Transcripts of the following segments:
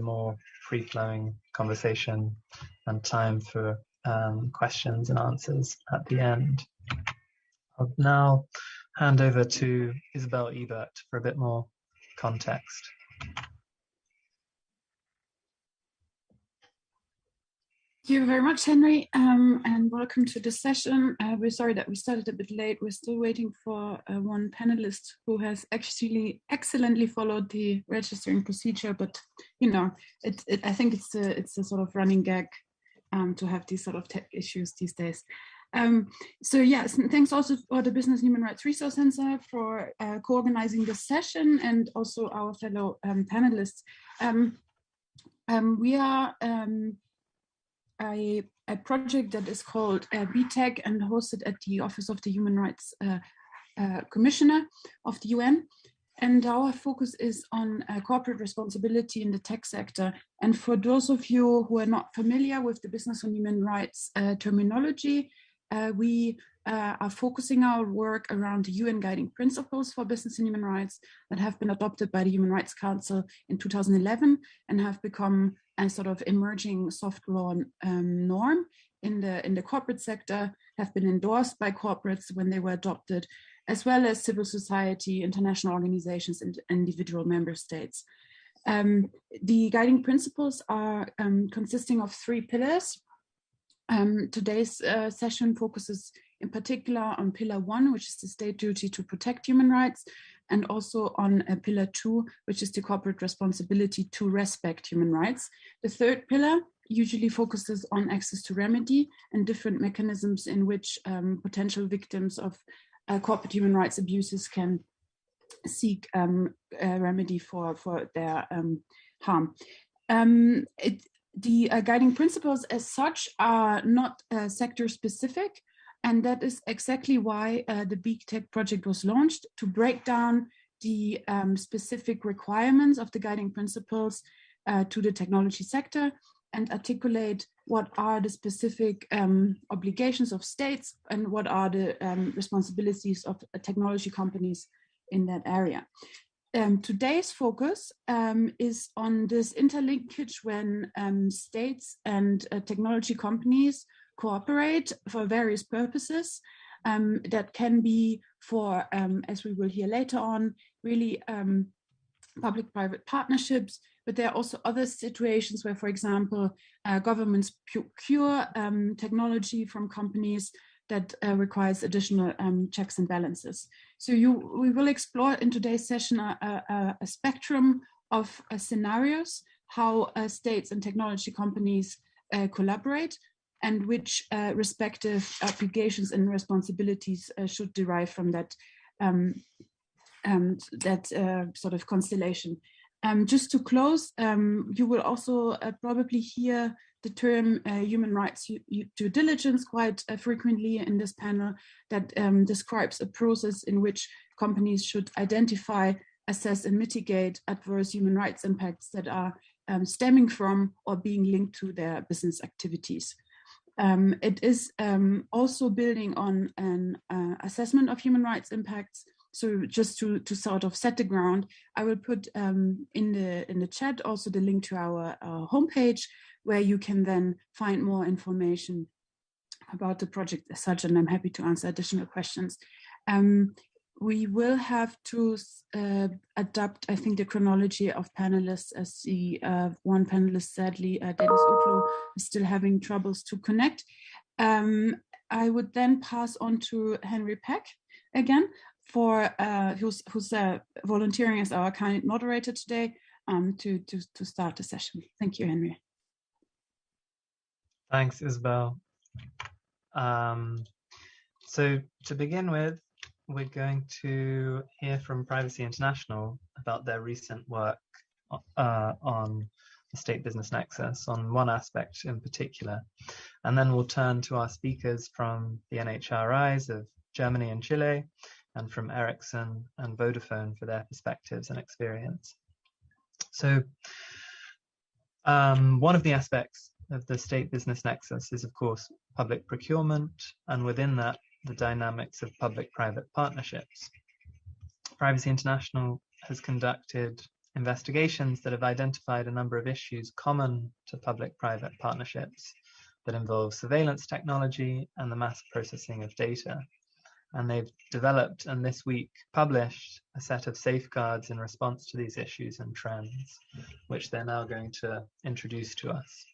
more free-flowing conversation and time for questions and answers at the end. I'll now hand over to Isabel Ebert for a bit more context. Thank you very much, Henry, and welcome to this session. We're sorry that we started a bit late. We're still waiting for one panelist who has actually excellently followed the registering procedure, but you know, I think it's a sort of running gag to have these sort of tech issues these days. So yes, thanks also for the Business Human Rights Resource Center for co-organizing this session, and also our fellow panelists. We are a project that is called BTEC and hosted at the Office of the Human Rights Commissioner of the UN. And our focus is on corporate responsibility in the tech sector. And for those of you who are not familiar with the business and human rights terminology, we are focusing our work around the UN guiding principles for business and human rights that have been adopted by the Human Rights Council in 2011 and have become a sort of emerging soft law norm in the corporate sector, have been endorsed by corporates when they were adopted, as well as civil society, international organizations, and individual member states. The guiding principles are consisting of 3 pillars. Today's session focuses in particular on pillar 1, which is the state duty to protect human rights, and also on pillar 2, which is the corporate responsibility to respect human rights. The 3rd pillar usually focuses on access to remedy and different mechanisms in which potential victims of corporate human rights abuses can seek a remedy for their harm. The guiding principles as such are not sector specific, and that is exactly why the BTEC project was launched, to break down the specific requirements of the guiding principles to the technology sector and articulate what are the specific obligations of states and what are the responsibilities of technology companies in that area. Today's focus is on this interlinkage when states and technology companies cooperate for various purposes that can be for, as we will hear later on, really public-private partnerships, but there are also other situations where, for example, governments procure technology from companies that requires additional checks and balances. So we will explore in today's session a spectrum of scenarios, how states and technology companies collaborate, and which respective obligations and responsibilities should derive from that sort of constellation. Just to close, you will also probably hear the term human rights due diligence quite frequently in this panel, that describes a process in which companies should identify, assess, and mitigate adverse human rights impacts that are stemming from or being linked to their business activities. It is also building on an assessment of human rights impacts. So just to sort of set the ground, I will put in the chat also the link to our homepage, where you can then find more information about the project as such, and I'm happy to answer additional questions. We will have to adapt, I think, the chronology of panelists, as the one panelist, sadly, Dennis Utlu, is still having troubles to connect. I would then pass on to Henry Peck again, for who's volunteering as our kind moderator today, to start the session. Thank you, Henry. Thanks, Isabel. So to begin with, we're going to hear from Privacy International about their recent work on the State Business Nexus, on one aspect in particular. And then we'll turn to our speakers from the NHRIs of Germany and Chile, and from Ericsson and Vodafone for their perspectives and experience. So one of the aspects of the State Business Nexus is, of course, public procurement, and within that, the dynamics of public-private partnerships. Privacy International has conducted investigations that have identified a number of issues common to public-private partnerships that involve surveillance technology and the mass processing of data. And they've developed and this week published a set of safeguards in response to these issues and trends, which they're now going to introduce to us.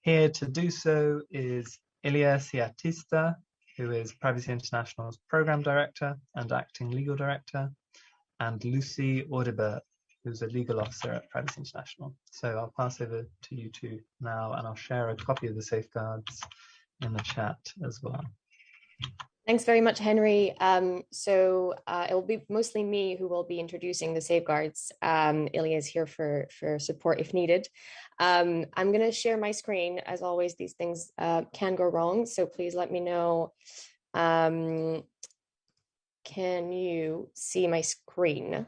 Here to do so is Ilia Siatista, who is Privacy International's Program Director and Acting Legal Director, and Lucy Audibert, who's a legal officer at Privacy International. So I'll pass over to you two now, and I'll share a copy of the safeguards in the chat as well. Thanks very much, Henry. It will be mostly me who will be introducing the safeguards. Ilya is here for support if needed. I'm going to share my screen. As always, these things can go wrong, so please let me know. Can you see my screen?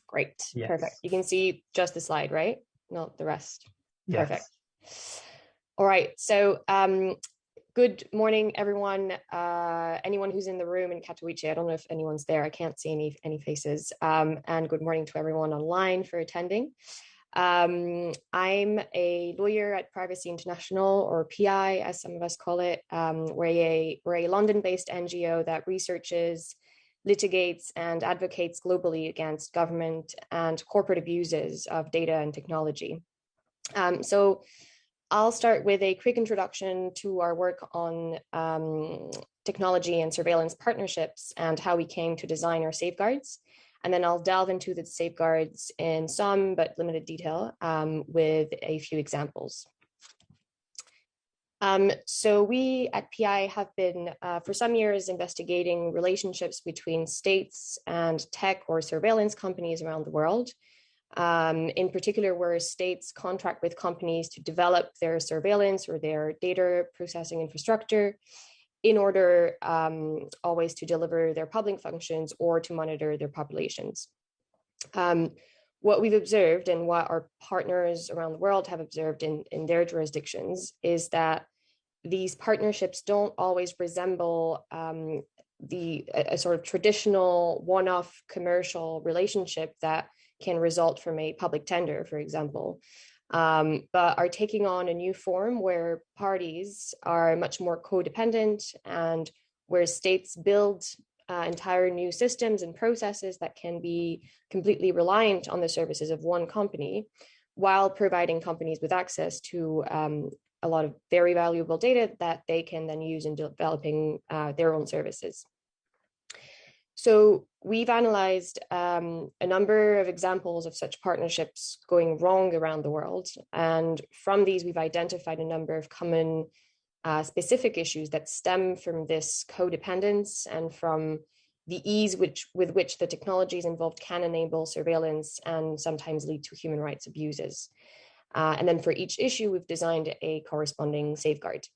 Great, yes. Perfect. You can see just the slide, right? Not the rest. Yes. Perfect. All right, so good morning, everyone. Anyone who's in the room in Katowice, I don't know if anyone's there. I can't see any faces. And good morning to everyone online for attending. I'm a lawyer at Privacy International, or PI, as some of us call it. We're a London-based NGO that researches, litigates, and advocates globally against government and corporate abuses of data and technology. So I'll start with a quick introduction to our work on technology and surveillance partnerships and how we came to design our safeguards. And then I'll delve into the safeguards in some but limited detail with a few examples. So we at PI have been for some years investigating relationships between states and tech or surveillance companies around the world. In particular, where states contract with companies to develop their surveillance or their data processing infrastructure in order always to deliver their public functions or to monitor their populations. What we've observed and what our partners around the world have observed in their jurisdictions is that these partnerships don't always resemble a sort of traditional one-off commercial relationship that can result from a public tender, for example, but are taking on a new form where parties are much more codependent and where states build entire new systems and processes that can be completely reliant on the services of one company, while providing companies with access to a lot of very valuable data that they can then use in developing their own services. So we've analyzed a number of examples of such partnerships going wrong around the world. And from these, we've identified a number of common specific issues that stem from this codependence and from the ease with which the technologies involved can enable surveillance and sometimes lead to human rights abuses. And then for each issue, we've designed a corresponding safeguard.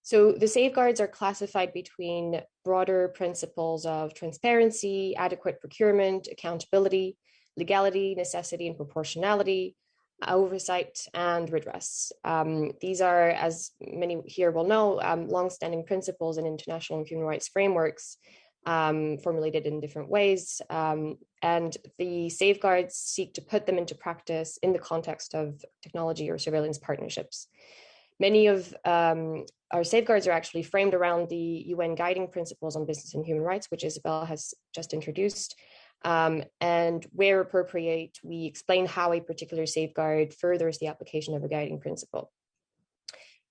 So the safeguards are classified between broader principles of transparency, adequate procurement, accountability, legality, necessity, and proportionality, oversight, and redress. These are, as many here will know, longstanding principles in international and human rights frameworks formulated in different ways. And the safeguards seek to put them into practice in the context of technology or surveillance partnerships. Many of our safeguards are actually framed around the UN Guiding Principles on Business and Human Rights, which Isabel has just introduced. And where appropriate, we explain how a particular safeguard furthers the application of a guiding principle.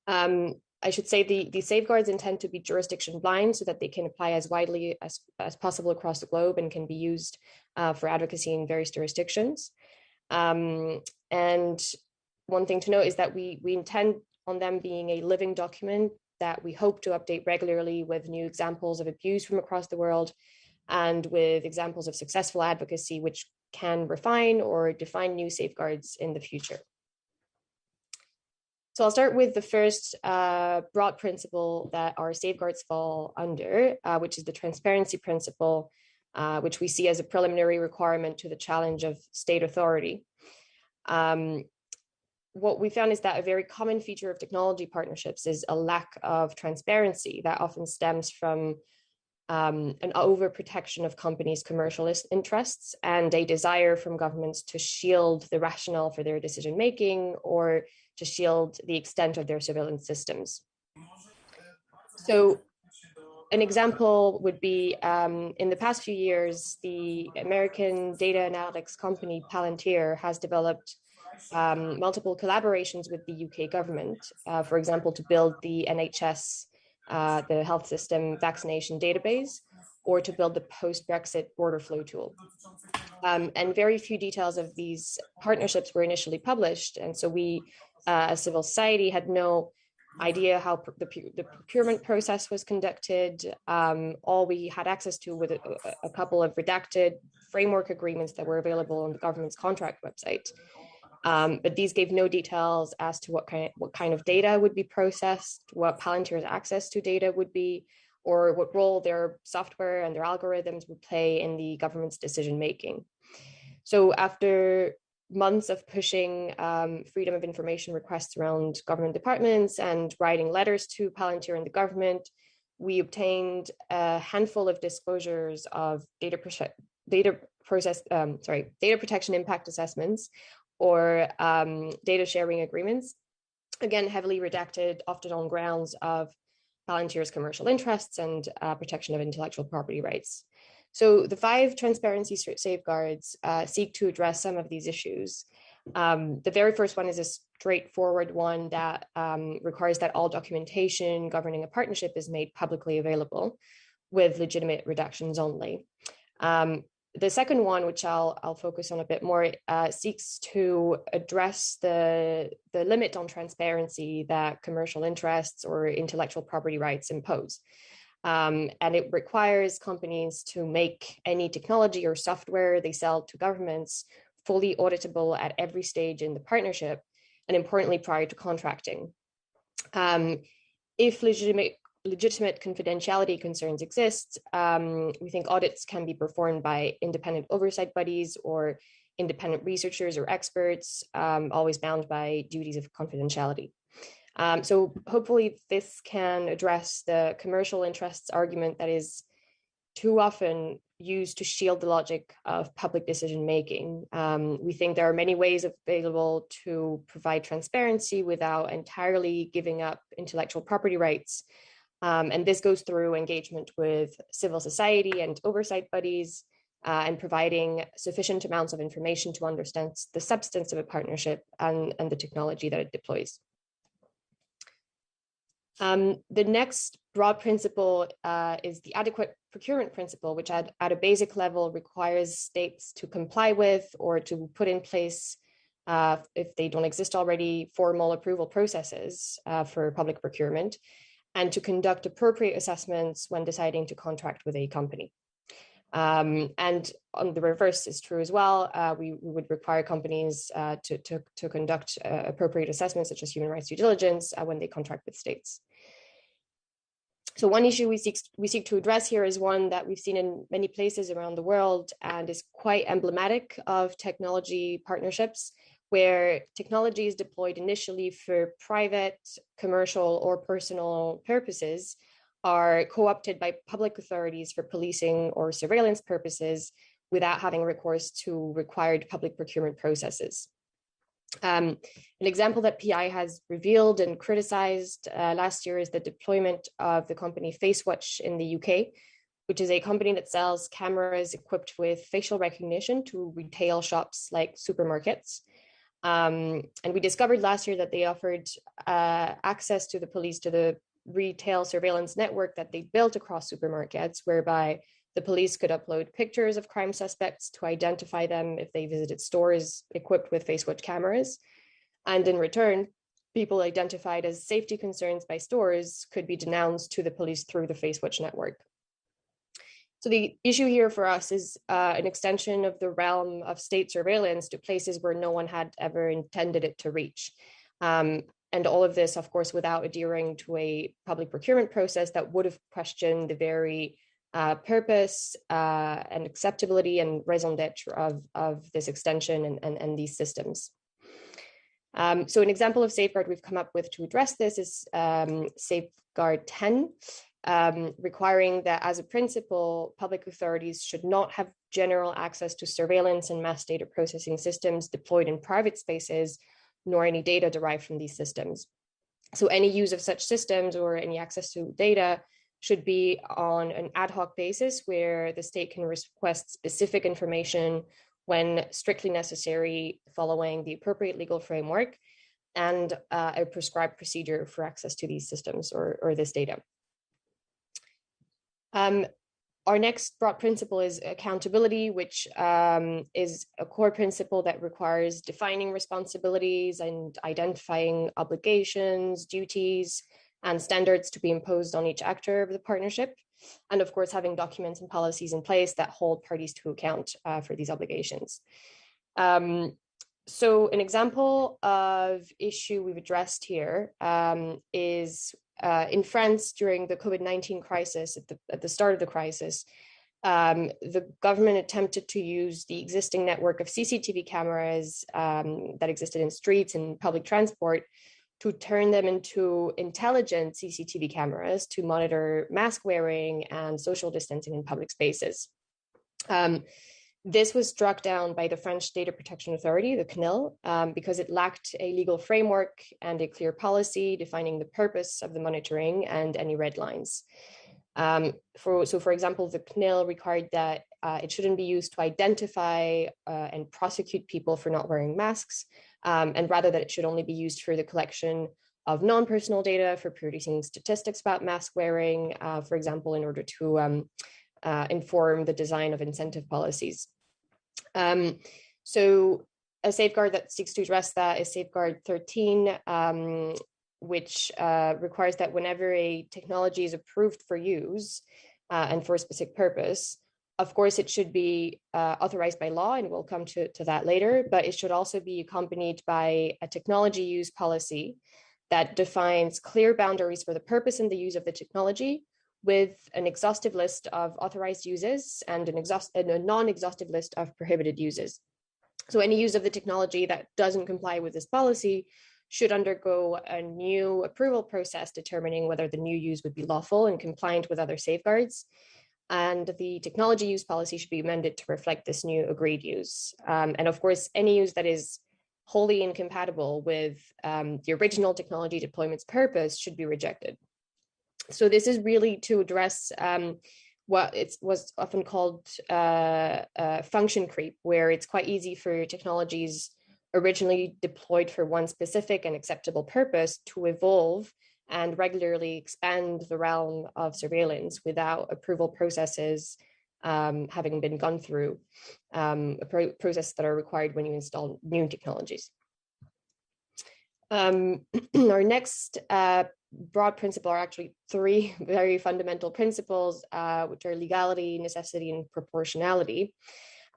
I should say the safeguards intend to be jurisdiction blind so that they can apply as widely as possible across the globe and can be used for advocacy in various jurisdictions. And one thing to note is that we intend on them being a living document that we hope to update regularly with new examples of abuse from across the world and with examples of successful advocacy, which can refine or define new safeguards in the future. So I'll start with the first broad principle that our safeguards fall under, which is the transparency principle, which we see as a preliminary requirement to the challenge of state authority. What we found is that a very common feature of technology partnerships is a lack of transparency that often stems from an overprotection of companies' commercial interests, and a desire from governments to shield the rationale for their decision making or to shield the extent of their surveillance systems. So an example would be in the past few years, the American data analytics company Palantir has developed multiple collaborations with the UK government, for example, to build the NHS, the health system vaccination database, or to build the post-Brexit border flow tool. And very few details of these partnerships were initially published. And so we, as civil society, had no idea how the procurement process was conducted. All we had access to was a couple of redacted framework agreements that were available on the government's contract website. But these gave no details as to what kind of data would be processed, what Palantir's access to data would be, or what role their software and their algorithms would play in the government's decision making. So after months of pushing freedom of information requests around government departments and writing letters to Palantir and the government, we obtained a handful of disclosures of data protection impact assessments, or data sharing agreements, again, heavily redacted, often on grounds of Palantir's commercial interests and protection of intellectual property rights. So the 5 transparency safeguards seek to address some of these issues. The very first one is a straightforward one that requires that all documentation governing a partnership is made publicly available with legitimate redactions only. The second one, which I'll focus on a bit more, seeks to address the limit on transparency that commercial interests or intellectual property rights impose. And it requires companies to make any technology or software they sell to governments fully auditable at every stage in the partnership, and importantly, prior to contracting. If legitimate confidentiality concerns exist, we think audits can be performed by independent oversight bodies or independent researchers or experts, always bound by duties of confidentiality. So hopefully this can address the commercial interests argument that is too often used to shield the logic of public decision making. We think there are many ways available to provide transparency without entirely giving up intellectual property rights. And this goes through engagement with civil society and oversight bodies, and providing sufficient amounts of information to understand the substance of a partnership and the technology that it deploys. The next broad principle is the adequate procurement principle, which at a basic level requires states to comply with or to put in place, if they don't exist already, formal approval processes for public procurement, and to conduct appropriate assessments when deciding to contract with a company. And on the reverse is true as well. We would require companies to conduct appropriate assessments, such as human rights due diligence, when they contract with states. So one issue we seek to address here is one that we've seen in many places around the world and is quite emblematic of technology partnerships, where technology is deployed initially for private, commercial, or personal purposes, are co-opted by public authorities for policing or surveillance purposes without having recourse to required public procurement processes. An example that PI has revealed and criticized last year is the deployment of the company FaceWatch in the UK, which is a company that sells cameras equipped with facial recognition to retail shops like supermarkets. And we discovered last year that they offered access to the police to the retail surveillance network that they built across supermarkets, whereby the police could upload pictures of crime suspects to identify them if they visited stores equipped with FaceWatch cameras. And in return, people identified as safety concerns by stores could be denounced to the police through the FaceWatch network. So the issue here for us is an extension of the realm of state surveillance to places where no one had ever intended it to reach. And all of this, of course, without adhering to a public procurement process that would have questioned the very purpose and acceptability and raison d'etre of this extension and these systems. So an example of safeguard we've come up with to address this is Safeguard 10. requiring that as a principle, public authorities should not have general access to surveillance and mass data processing systems deployed in private spaces, nor any data derived from these systems. So any use of such systems or any access to data should be on an ad hoc basis where the state can request specific information when strictly necessary, following the appropriate legal framework and a prescribed procedure for access to these systems or this data. Our next broad principle is accountability, which is a core principle that requires defining responsibilities and identifying obligations, duties, and standards to be imposed on each actor of the partnership. And of course, having documents and policies in place that hold parties to account for these obligations. So an example of issue we've addressed here is in France during the COVID-19 crisis, at the start of the crisis, the government attempted to use the existing network of CCTV cameras that existed in streets and public transport to turn them into intelligent CCTV cameras to monitor mask wearing and social distancing in public spaces. This was struck down by the French Data Protection Authority, the CNIL, because it lacked a legal framework and a clear policy defining the purpose of the monitoring and any red lines. For example, the CNIL required that it shouldn't be used to identify and prosecute people for not wearing masks, and rather that it should only be used for the collection of non-personal data for producing statistics about mask wearing, for example, in order to inform the design of incentive policies. So a safeguard that seeks to address that is Safeguard 13, which requires that whenever a technology is approved for use and for a specific purpose, of course, it should be authorized by law, and we'll come to that later, but it should also be accompanied by a technology use policy that defines clear boundaries for the purpose and the use of the technology, with an exhaustive list of authorized uses and a non-exhaustive list of prohibited uses. So any use of the technology that doesn't comply with this policy should undergo a new approval process determining whether the new use would be lawful and compliant with other safeguards. And the technology use policy should be amended to reflect this new agreed use. And of course, any use that is wholly incompatible with the original technology deployment's purpose should be rejected. So this is really to address what was often called function creep, where it's quite easy for technologies originally deployed for one specific and acceptable purpose to evolve and regularly expand the realm of surveillance without approval processes having been gone through, processes that are required when you install new technologies. Our next broad principle are actually three very fundamental principles, which are legality, necessity, and proportionality.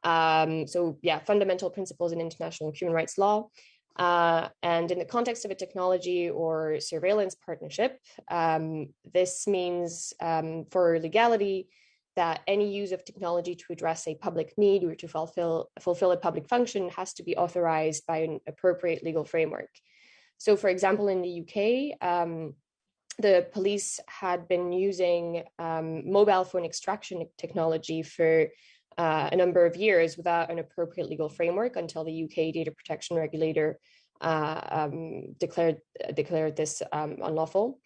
So yeah, fundamental principles in international human rights law. And in the context of a technology or surveillance partnership, this means for legality that any use of technology to address a public need or to fulfill a public function has to be authorized by an appropriate legal framework. So for example, in the UK, the police had been using mobile phone extraction technology for a number of years without an appropriate legal framework until the UK data protection regulator declared this unlawful.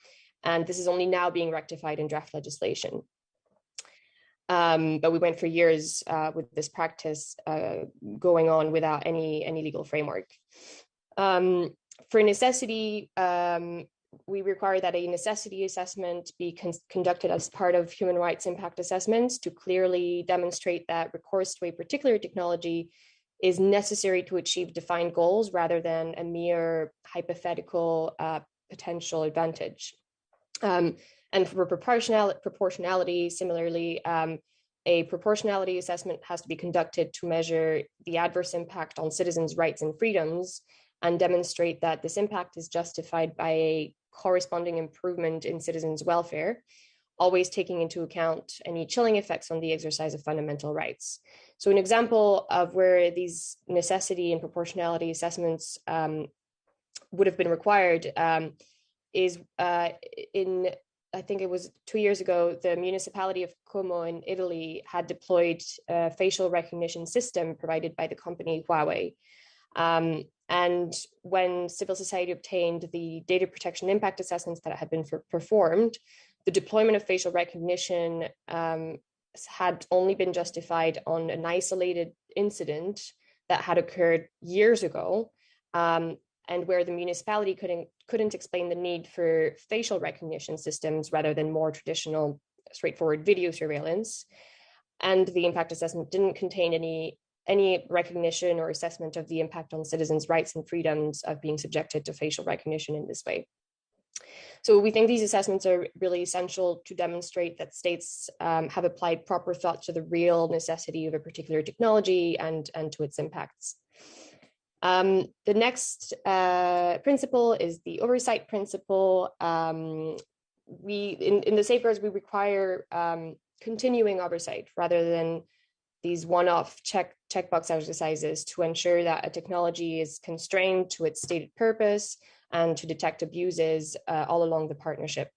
And this is only now being rectified in draft legislation. But we went for years with this practice going on without any legal framework. For necessity, we require that a necessity assessment be conducted as part of human rights impact assessments to clearly demonstrate that recourse to a particular technology is necessary to achieve defined goals rather than a mere hypothetical potential advantage. And for proportionality, similarly, a proportionality assessment has to be conducted to measure the adverse impact on citizens' rights and freedoms and demonstrate that this impact is justified by a corresponding improvement in citizens' welfare, always taking into account any chilling effects on the exercise of fundamental rights. So an example of where these necessity and proportionality assessments would have been required is in I think it was 2 years ago, the municipality of Como in Italy had deployed a facial recognition system provided by the company Huawei. And when civil society obtained the data protection impact assessments that had been performed, the deployment of facial recognition had only been justified on an isolated incident that had occurred years ago, and where the municipality couldn't explain the need for facial recognition systems rather than more traditional, straightforward video surveillance. And the impact assessment didn't contain any recognition or assessment of the impact on citizens' rights and freedoms of being subjected to facial recognition in this way. So we think these assessments are really essential to demonstrate that states have applied proper thought to the real necessity of a particular technology and to its impacts. The next principle is the oversight principle. In the safeguards, we require continuing oversight rather than these one-off checkbox exercises to ensure that a technology is constrained to its stated purpose and to detect abuses all along the partnership.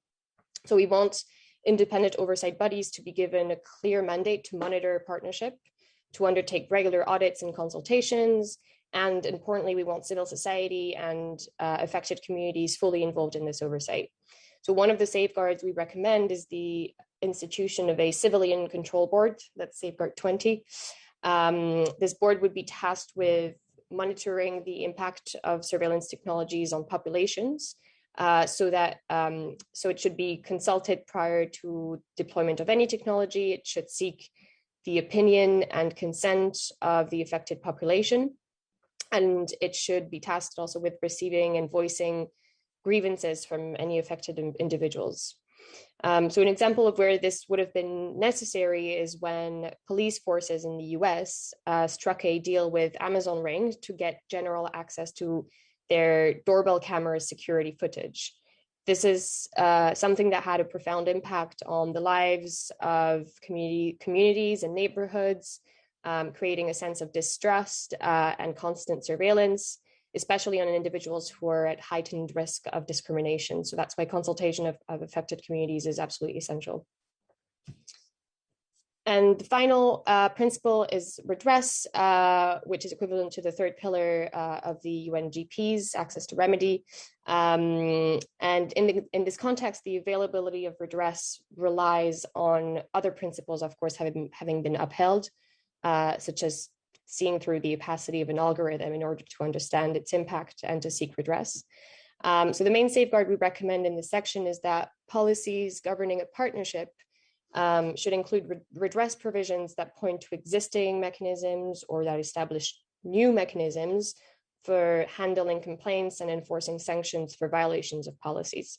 So we want independent oversight bodies to be given a clear mandate to monitor a partnership, to undertake regular audits and consultations, and importantly, we want civil society and affected communities fully involved in this oversight. So one of the safeguards we recommend is the institution of a civilian control board, that's Safeguard 20. This board would be tasked with monitoring the impact of surveillance technologies on populations, so it should be consulted prior to deployment of any technology. It should seek the opinion and consent of the affected population, and it should be tasked also with receiving and voicing grievances from any affected individuals. So an example of where this would have been necessary is when police forces in the US struck a deal with Amazon Ring to get general access to their doorbell camera security footage. This is something that had a profound impact on the lives of communities and neighborhoods, creating a sense of distrust and constant surveillance, especially on individuals who are at heightened risk of discrimination. So that's why consultation of affected communities is absolutely essential. And the final principle is redress, which is equivalent to the third pillar of the UNGP's access to remedy. And in this context, the availability of redress relies on other principles, of course, having been upheld, such as seeing through the opacity of an algorithm in order to understand its impact and to seek redress. So the main safeguard we recommend in this section is that policies governing a partnership should include redress provisions that point to existing mechanisms or that establish new mechanisms for handling complaints and enforcing sanctions for violations of policies.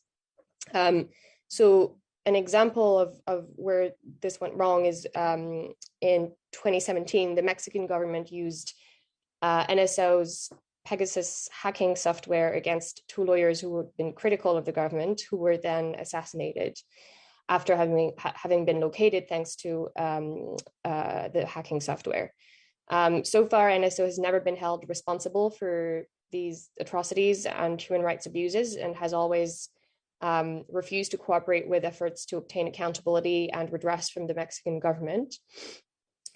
So an example of where this went wrong is in 2017, the Mexican government used NSO's Pegasus hacking software against two lawyers who had been critical of the government, who were then assassinated after having been located thanks to the hacking software. So far, NSO has never been held responsible for these atrocities and human rights abuses and has always refused to cooperate with efforts to obtain accountability and redress from the Mexican government.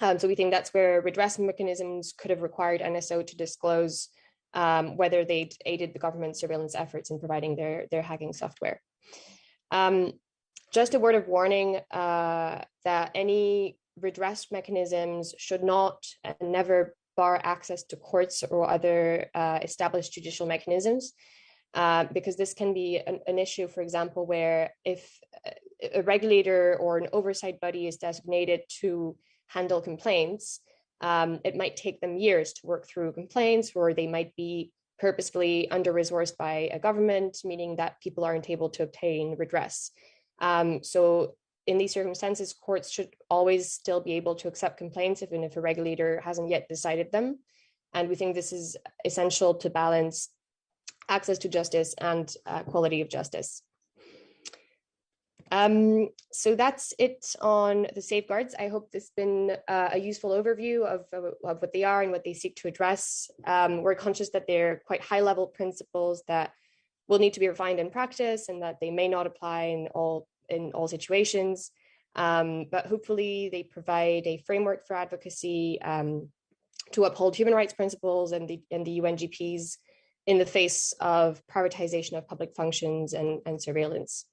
So we think that's where redress mechanisms could have required NSO to disclose whether they'd aided the government's surveillance efforts in providing their hacking software. Just a word of warning that any redress mechanisms should not and never bar access to courts or other established judicial mechanisms. Because this can be an issue, for example, where if a regulator or an oversight body is designated to handle complaints, it might take them years to work through complaints, or they might be purposefully under-resourced by a government, meaning that people aren't able to obtain redress. So in these circumstances, courts should always still be able to accept complaints, even if a regulator hasn't yet decided them. And we think this is essential to balance access to justice and quality of justice. So that's it on the safeguards. I hope this has been a useful overview of what they are and what they seek to address. We're conscious that they're quite high-level principles that will need to be refined in practice and that they may not apply in all in all situations. But hopefully they provide a framework for advocacy to uphold human rights principles and the UNGPs in the face of privatization of public functions and surveillance.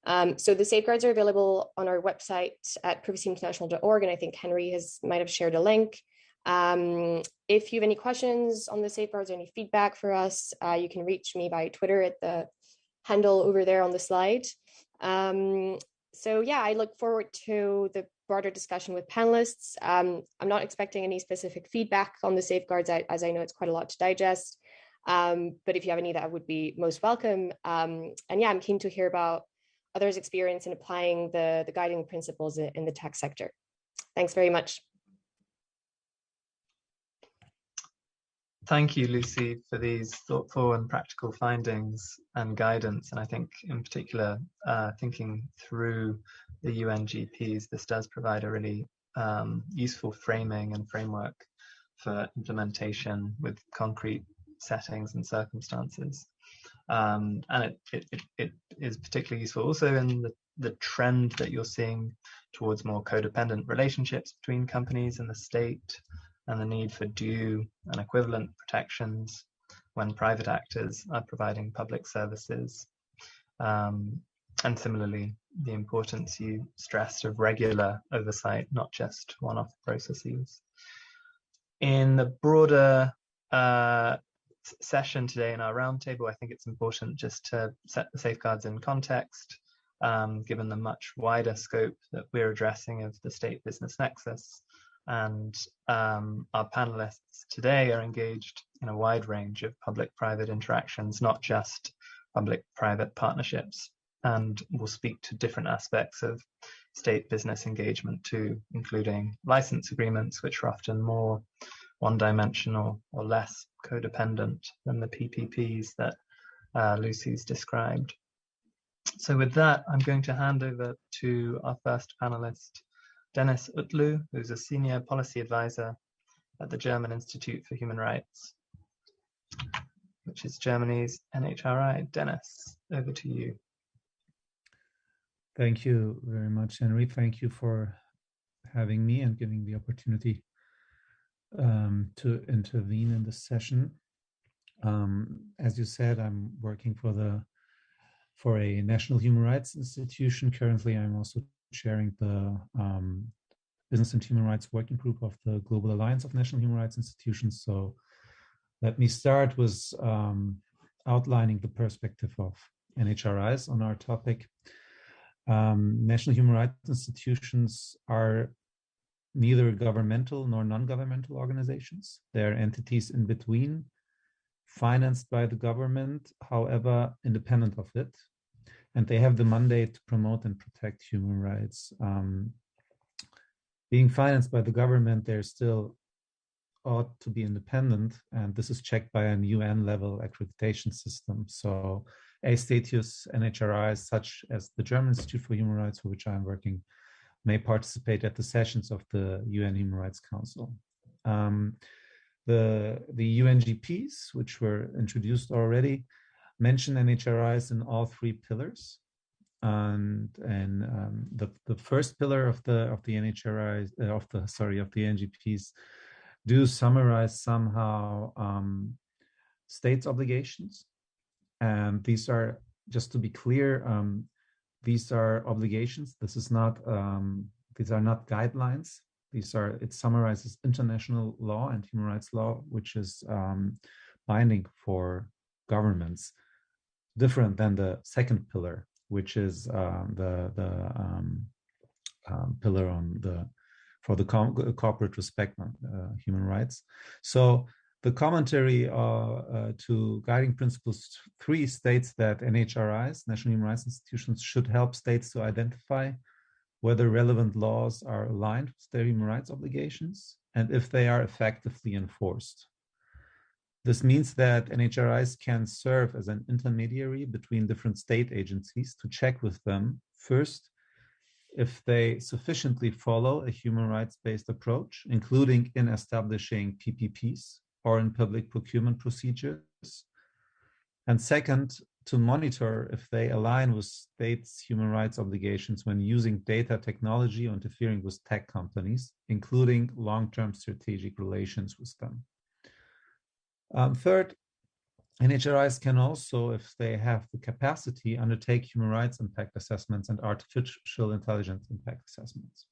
So the safeguards are available on our website at privacyinternational.org, and I think Henry might have shared a link. If you have any questions on the safeguards or any feedback for us, you can reach me by Twitter at the handle over there on the slide. So yeah, I look forward to the broader discussion with panelists. I'm not expecting any specific feedback on the safeguards, as I know it's quite a lot to digest. But if you have any, that would be most welcome. And yeah, I'm keen to hear about others' experience in applying the guiding principles in the tech sector. Thanks very much. Thank you, Lucy, for these thoughtful and practical findings and guidance. And I think in particular, thinking through the UNGPs, this does provide a really useful framing and framework for implementation with concrete settings and circumstances. And it is particularly useful also in the trend that you're seeing towards more codependent relationships between companies and the state, and the need for due and equivalent protections when private actors are providing public services. And similarly, the importance you stressed of regular oversight, not just one-off processes. In the broader session today in our roundtable, I think it's important just to set the safeguards in context, given the much wider scope that we're addressing of the state-business nexus. And our panelists today are engaged in a wide range of public-private interactions, not just public-private partnerships, and will speak to different aspects of state-business engagement too, including license agreements, which are often more one-dimensional or less codependent than the PPPs that Lucy's described. So with that, I'm going to hand over to our first panelist, Dennis Utlu, who's a senior policy advisor at the German Institute for Human Rights, which is Germany's NHRI. Dennis, over to you. Thank you very much, Henry. Thank you for having me and giving the opportunity to intervene in this session. As you said, I'm working for a national human rights institution. Currently, I'm also chairing the Business and Human Rights Working Group of the Global Alliance of National Human Rights Institutions. So let me start with outlining the perspective of NHRIs on our topic. National human rights institutions are neither governmental nor non-governmental organizations. They're entities in between, financed by the government, however, independent of it. And they have the mandate to promote and protect human rights. Being financed by the government, they're still ought to be independent, and this is checked by an UN-level accreditation system. So a status NHRIs, such as the German Institute for Human Rights, for which I'm working, may participate at the sessions of the UN Human Rights Council. The UNGPs, which were introduced already, mention NHRIs in all three pillars. And the first pillar of the NHRIs of the UNGPs do summarize somehow states' obligations, and these are, just to be clear, these are obligations. These are not guidelines. It summarizes international law and human rights law, which is binding for governments, different than the second pillar, which is the pillar for the corporate respect on human rights. So the commentary to Guiding Principles 3 states that NHRIs, National Human Rights Institutions, should help states to identify whether relevant laws are aligned with their human rights obligations and if they are effectively enforced. This means that NHRIs can serve as an intermediary between different state agencies to check with them, first, if they sufficiently follow a human rights-based approach, including in establishing PPPs or in public procurement procedures. And second, to monitor if they align with states' human rights obligations when using data technology or interfering with tech companies, including long-term strategic relations with them. Third, NHRIs can also, if they have the capacity, undertake human rights impact assessments and artificial intelligence impact assessments.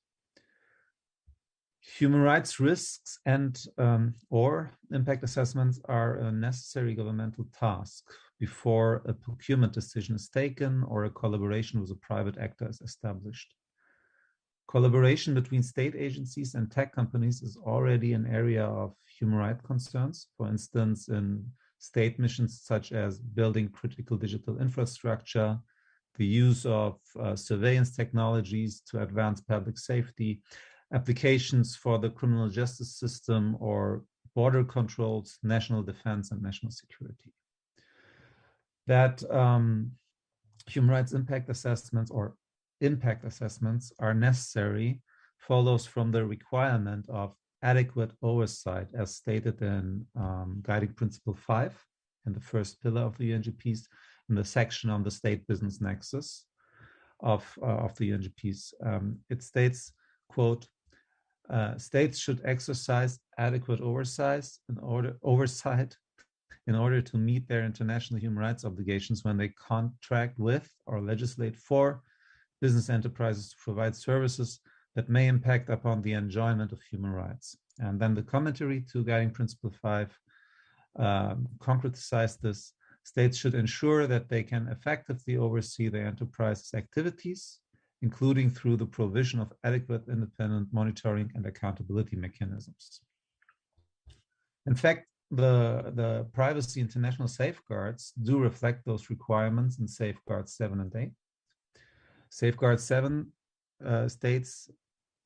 Human rights risks and or impact assessments are a necessary governmental task before a procurement decision is taken or a collaboration with a private actor is established. Collaboration between state agencies and tech companies is already an area of human rights concerns, for instance, in state missions such as building critical digital infrastructure, the use of surveillance technologies to advance public safety, applications for the criminal justice system or border controls, national defense, and national security. That human rights impact assessments or impact assessments are necessary follows from the requirement of adequate oversight as stated in Guiding Principle 5 in the first pillar of the UNGPs in the section on the state business nexus of the UNGPs. It states, quote, states should exercise adequate oversight in order to meet their international human rights obligations when they contract with or legislate for business enterprises to provide services that may impact upon the enjoyment of human rights. And then the commentary to Guiding Principle 5 concretized this. States should ensure that they can effectively oversee their enterprise's activities, including through the provision of adequate independent monitoring and accountability mechanisms. In fact, the privacy international safeguards do reflect those requirements in Safeguard 7 and 8. Safeguard 7 states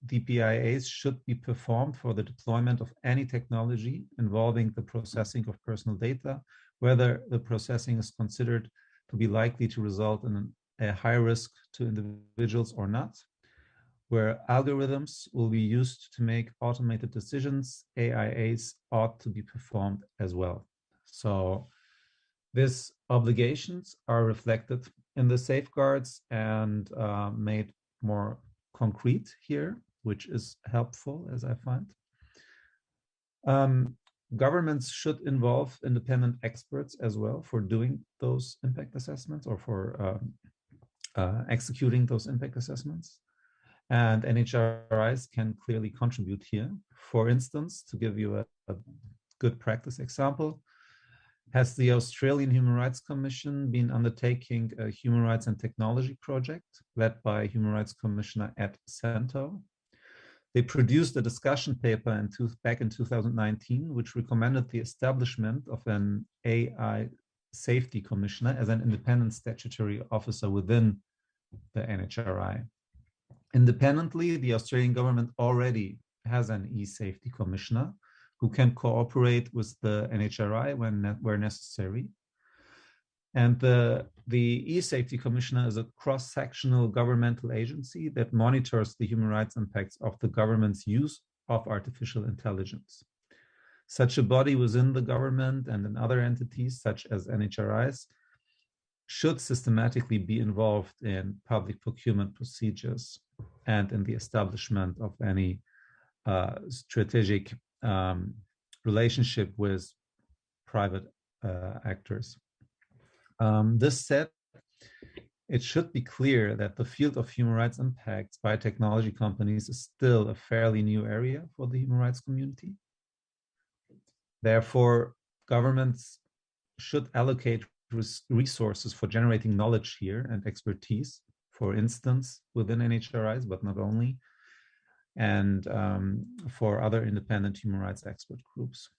DPIAs should be performed for the deployment of any technology involving the processing of personal data, whether the processing is considered to be likely to result in a high risk to individuals or not. Where algorithms will be used to make automated decisions, AIAs ought to be performed as well. So these obligations are reflected in the safeguards and made more concrete here, which is helpful, as I find. Governments should involve independent experts as well for doing those impact assessments or for executing those impact assessments. And NHRIs can clearly contribute here. For instance, to give you a good practice example, has the Australian Human Rights Commission been undertaking a human rights and technology project led by Human Rights Commissioner Ed Santow. They produced a discussion paper back in 2019, which recommended the establishment of an AI safety commissioner as an independent statutory officer within the NHRI. Independently, the Australian government already has an e-safety commissioner who can cooperate with the NHRI where necessary. And the e-safety commissioner is a cross-sectional governmental agency that monitors the human rights impacts of the government's use of artificial intelligence. Such a body within the government and in other entities, such as NHRIs, should systematically be involved in public procurement procedures and in the establishment of any strategic relationship with private actors. This said, it should be clear that the field of human rights impacts by technology companies is still a fairly new area for the human rights community. Therefore, governments should allocate resources for generating knowledge here and expertise, for instance, within NHRIs, but not only, and for other independent human rights expert groups,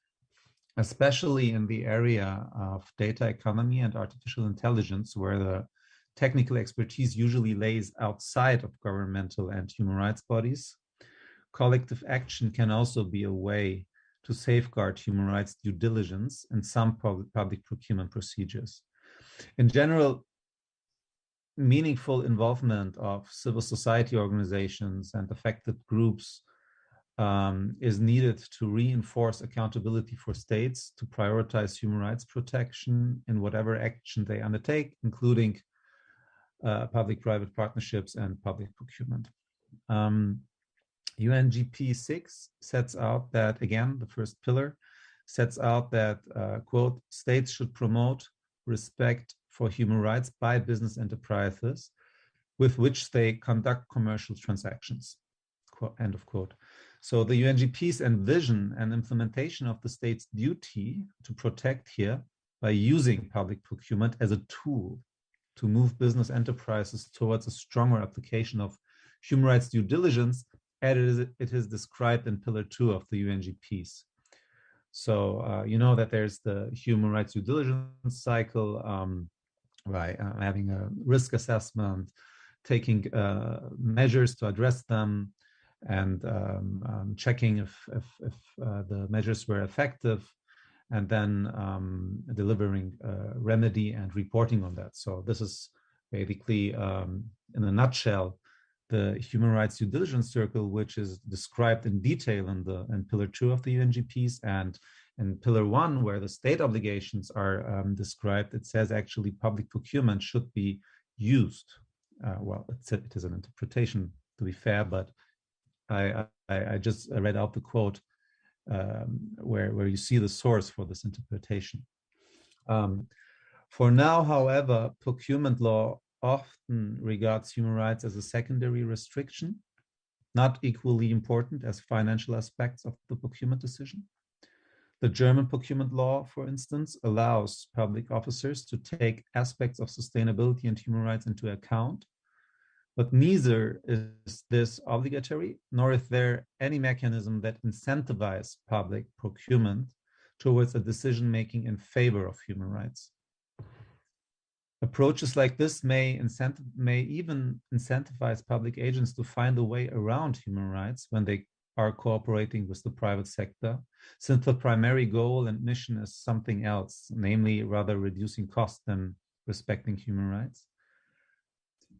especially in the area of data economy and artificial intelligence, where the technical expertise usually lays outside of governmental and human rights bodies. Collective action can also be a way to safeguard human rights due diligence in some public procurement procedures. In general, meaningful involvement of civil society organizations and affected groups is needed to reinforce accountability for states to prioritize human rights protection in whatever action they undertake, including public-private partnerships and public procurement. UNGP 6 sets out that, again, the first pillar sets out that, quote, states should promote respect for human rights by business enterprises with which they conduct commercial transactions, quote, end of quote. So the UNGP's envision and implementation of the state's duty to protect here by using public procurement as a tool to move business enterprises towards a stronger application of human rights due diligence, as it is described in Pillar 2 of the UNGPs. So you know that there's the human rights due diligence cycle, having a risk assessment, taking measures to address them, and checking if the measures were effective, and then delivering remedy and reporting on that. So this is basically, in a nutshell, the human rights due diligence circle, which is described in detail in Pillar 2 of the UNGPs, and in Pillar 1, where the state obligations are described, it says actually public procurement should be used. Well, it is an interpretation, to be fair, but I just read out the quote where you see the source for this interpretation. For now, however, procurement law often regards human rights as a secondary restriction, not equally important as financial aspects of the procurement decision. The German procurement law, for instance, allows public officers to take aspects of sustainability and human rights into account, but neither is this obligatory, nor is there any mechanism that incentivizes public procurement towards a decision-making in favor of human rights. Approaches like this may even incentivize public agents to find a way around human rights when they are cooperating with the private sector, since the primary goal and mission is something else, namely rather reducing costs than respecting human rights.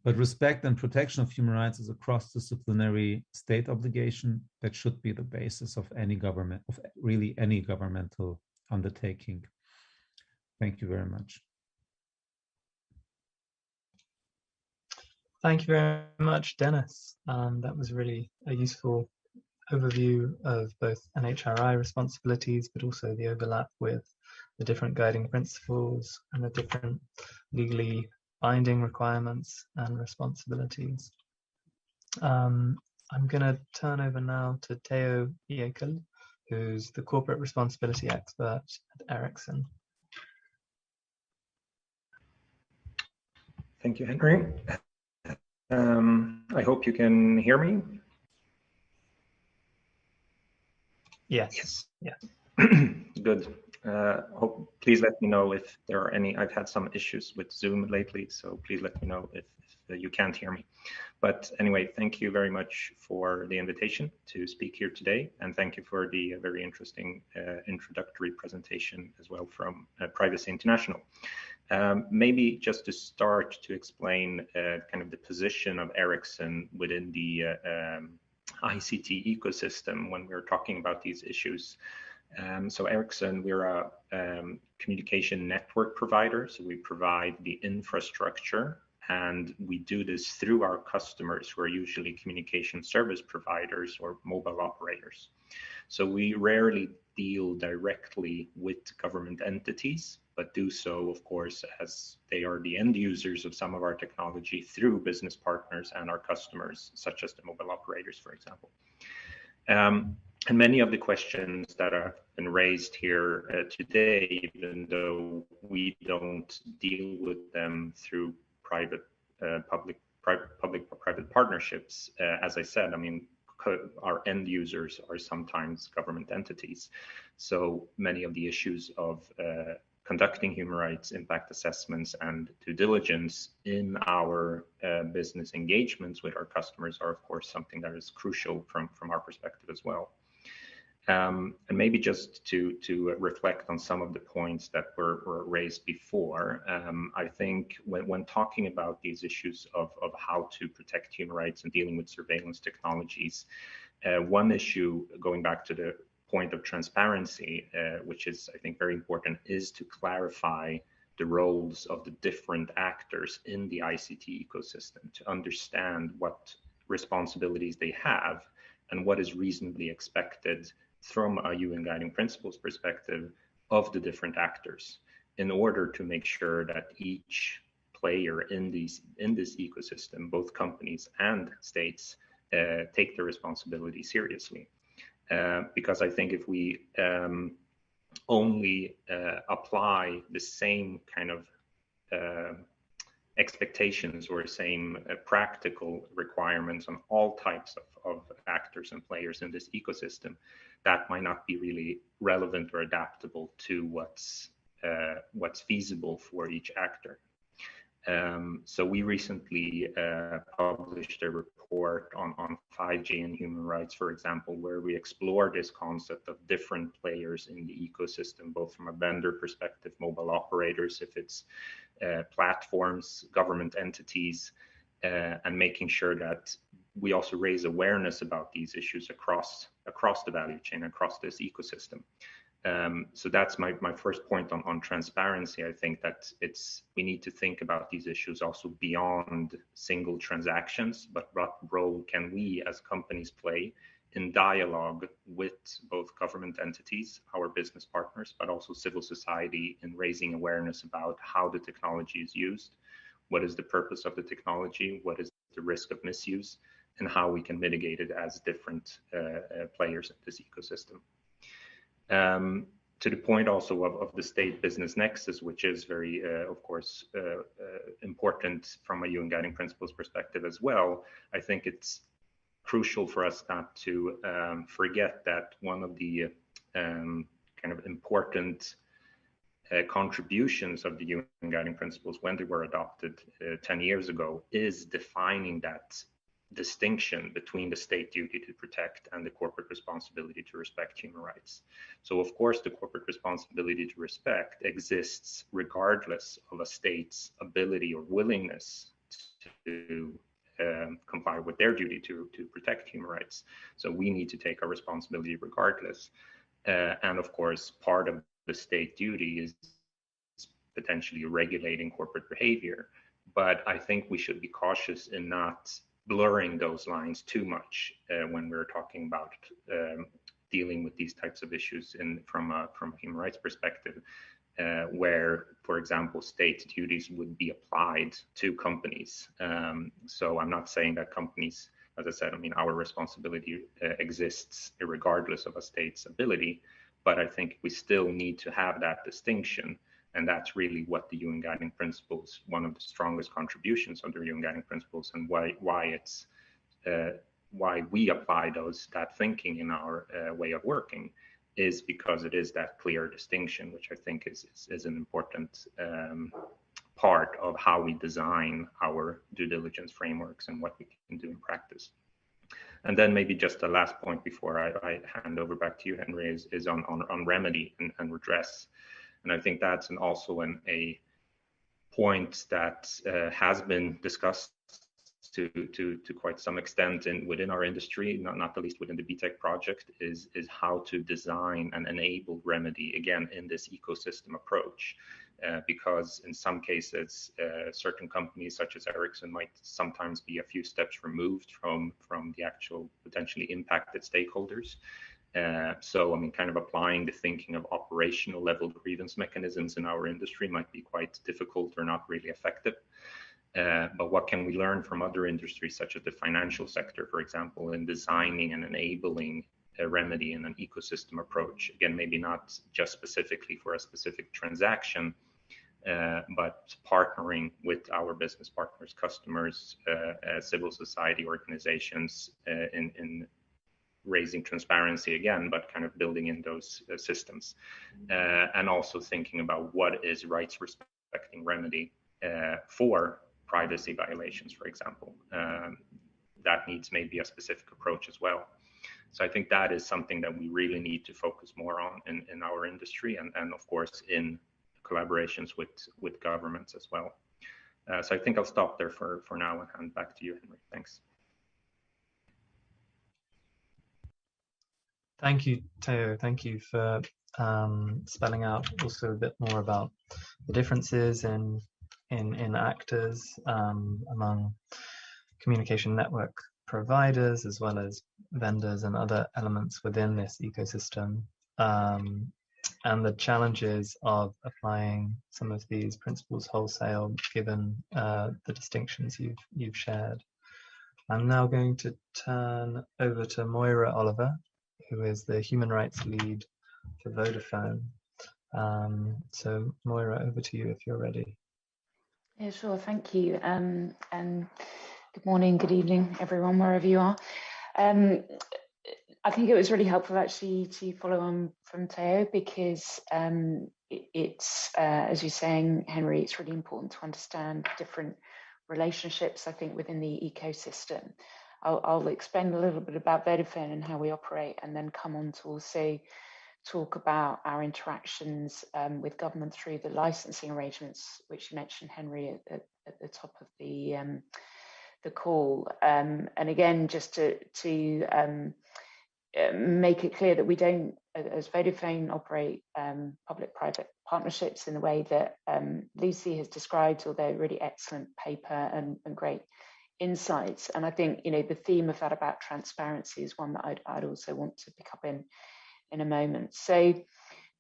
But respect and protection of human rights is a cross-disciplinary state obligation that should be the basis of any government, of really any governmental undertaking. Thank you very much. Thank you very much, Dennis. That was really a useful overview of both NHRI responsibilities, but also the overlap with the different guiding principles and the different legally binding requirements and responsibilities. I'm going to turn over now to Theo Jekyll, who's the corporate responsibility expert at Ericsson. Thank you, Henry. I hope you can hear me. Yes. Good. Please let me know if there are any. I've had some issues with Zoom lately, so please let me know if you can't hear me. But anyway, thank you very much for the invitation to speak here today, and thank you for the very interesting introductory presentation as well from Privacy International. Maybe just to start to explain kind of the position of Ericsson within the ICT ecosystem when we're talking about these issues. So Ericsson, we're a communication network provider. So we provide the infrastructure, and we do this through our customers, who are usually communication service providers or mobile operators. So we rarely deal directly with government entities, but do so, of course, as they are the end users of some of our technology through business partners and our customers, such as the mobile operators, for example. And many of the questions that have been raised here today, even though we don't deal with them through public-private partnerships, as I said, I mean, our end users are sometimes government entities. So many of the issues of conducting human rights impact assessments and due diligence in our business engagements with our customers are, of course, something that is crucial from our perspective as well. And maybe just to reflect on some of the points that were raised before, I think when talking about these issues of how to protect human rights and dealing with surveillance technologies, One issue, going back to the point of transparency, which is, I think, very important, is to clarify the roles of the different actors in the ICT ecosystem, to understand what responsibilities they have and what is reasonably expected from a UN Guiding Principles perspective of the different actors, in order to make sure that each player in this ecosystem, both companies and states, take their responsibility seriously. Because I think if we only apply the same kind of expectations or same practical requirements on all types of actors and players in this ecosystem, that might not be really relevant or adaptable to what's feasible for each actor. So we recently published a report on 5G and human rights, for example, where we explore this concept of different players in the ecosystem, both from a vendor perspective, mobile operators, if it's platforms, government entities, and making sure that we also raise awareness about these issues across the value chain, across this ecosystem. So that's my first point on transparency. I think that we need to think about these issues also beyond single transactions, but what role can we as companies play in dialogue with both government entities, our business partners, but also civil society, in raising awareness about how the technology is used, what is the purpose of the technology, what is the risk of misuse, and how we can mitigate it as different players in this ecosystem. To the point also of the state business nexus, which is very, of course, important from a UN Guiding Principles perspective as well, I think it's crucial for us not to forget that one of the kind of important contributions of the UN Guiding Principles when they were adopted 10 years ago is defining that distinction between the state duty to protect and the corporate responsibility to respect human rights. So of course, the corporate responsibility to respect exists regardless of a state's ability or willingness to comply with their duty to protect human rights. So we need to take our responsibility regardless. And of course, part of the state duty is potentially regulating corporate behavior. But I think we should be cautious in not blurring those lines too much when we're talking about dealing with these types of issues from a human rights perspective, where, for example, state duties would be applied to companies. So I'm not saying that companies, as I said, I mean, our responsibility exists regardless of a state's ability, but I think we still need to have that distinction. And that's really what the UN Guiding Principles, one of the strongest contributions of the UN Guiding Principles, and why we apply that thinking in our way of working, is because it is that clear distinction, which I think is an important part of how we design our due diligence frameworks and what we can do in practice. And then maybe just the last point before I hand over back to you, Henry, is on remedy and redress. And I think that's also a point that has been discussed to quite some extent within our industry, not the least within the BTEC project, is how to design and enable remedy, again, in this ecosystem approach. Because in some cases, certain companies such as Ericsson might sometimes be a few steps removed from the actual potentially impacted stakeholders. So, I mean, kind of applying the thinking of operational level grievance mechanisms in our industry might be quite difficult or not really effective. But what can we learn from other industries, such as the financial sector, for example, in designing and enabling a remedy in an ecosystem approach? Again, maybe not just specifically for a specific transaction, but partnering with our business partners, customers, civil society organizations in raising transparency again, but kind of building in those systems, and also thinking about what is rights respecting remedy for privacy violations, for example. That needs maybe a specific approach as well. So I think that is something that we really need to focus more on in our industry, and of course in collaborations with governments as well. So I think I'll stop there for now and hand back to you, Henry. Thanks. Thank you, Teo. Thank you for spelling out also a bit more about the differences in actors among communication network providers, as well as vendors and other elements within this ecosystem, and the challenges of applying some of these principles wholesale, given the distinctions you've shared. I'm now going to turn over to Moira Oliver, who is the human rights lead for Vodafone. So Moira, over to you if you're ready. Yeah, sure. Thank you. And good morning, good evening, everyone, wherever you are. I think it was really helpful actually to follow on from Teo, because it's, as you're saying, Henry, it's really important to understand different relationships, I think, within the ecosystem. I'll explain a little bit about Vodafone and how we operate, and then come on to also talk about our interactions with government through the licensing arrangements, which you mentioned, Henry, at the top of the call. And again, just to make it clear that we don't, as Vodafone, operate public-private partnerships in the way that Lucy has described, although really excellent paper and great insights. And I think, you know, the theme of that about transparency is one that I'd also want to pick up in a moment. So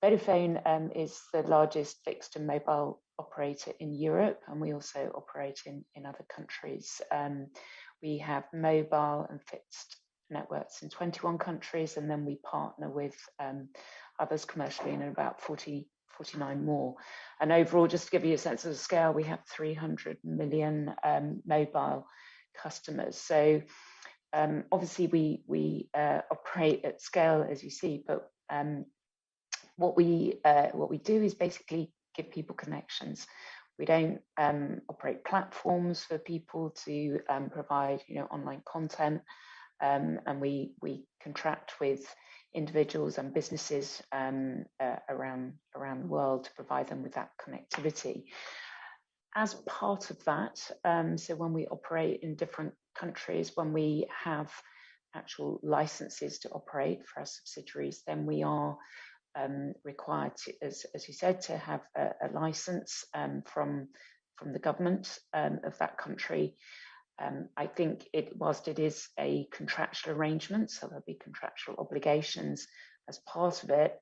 Vodafone is the largest fixed and mobile operator in Europe, and we also operate in other countries. We have mobile and fixed networks in 21 countries, and then we partner with others commercially in about 49 more. And overall, just to give you a sense of the scale, we have 300 million mobile customers. So obviously we operate at scale, as you see, but what we do is basically give people connections. We don't operate platforms for people to provide, you know, online content, and we contract with individuals and businesses around the world to provide them with that connectivity. As part of that, so when we operate in different countries, when we have actual licenses to operate for our subsidiaries, then we are required to, as you said, to have a license from the government of that country. I think whilst it is a contractual arrangement, so there'll be contractual obligations as part of it,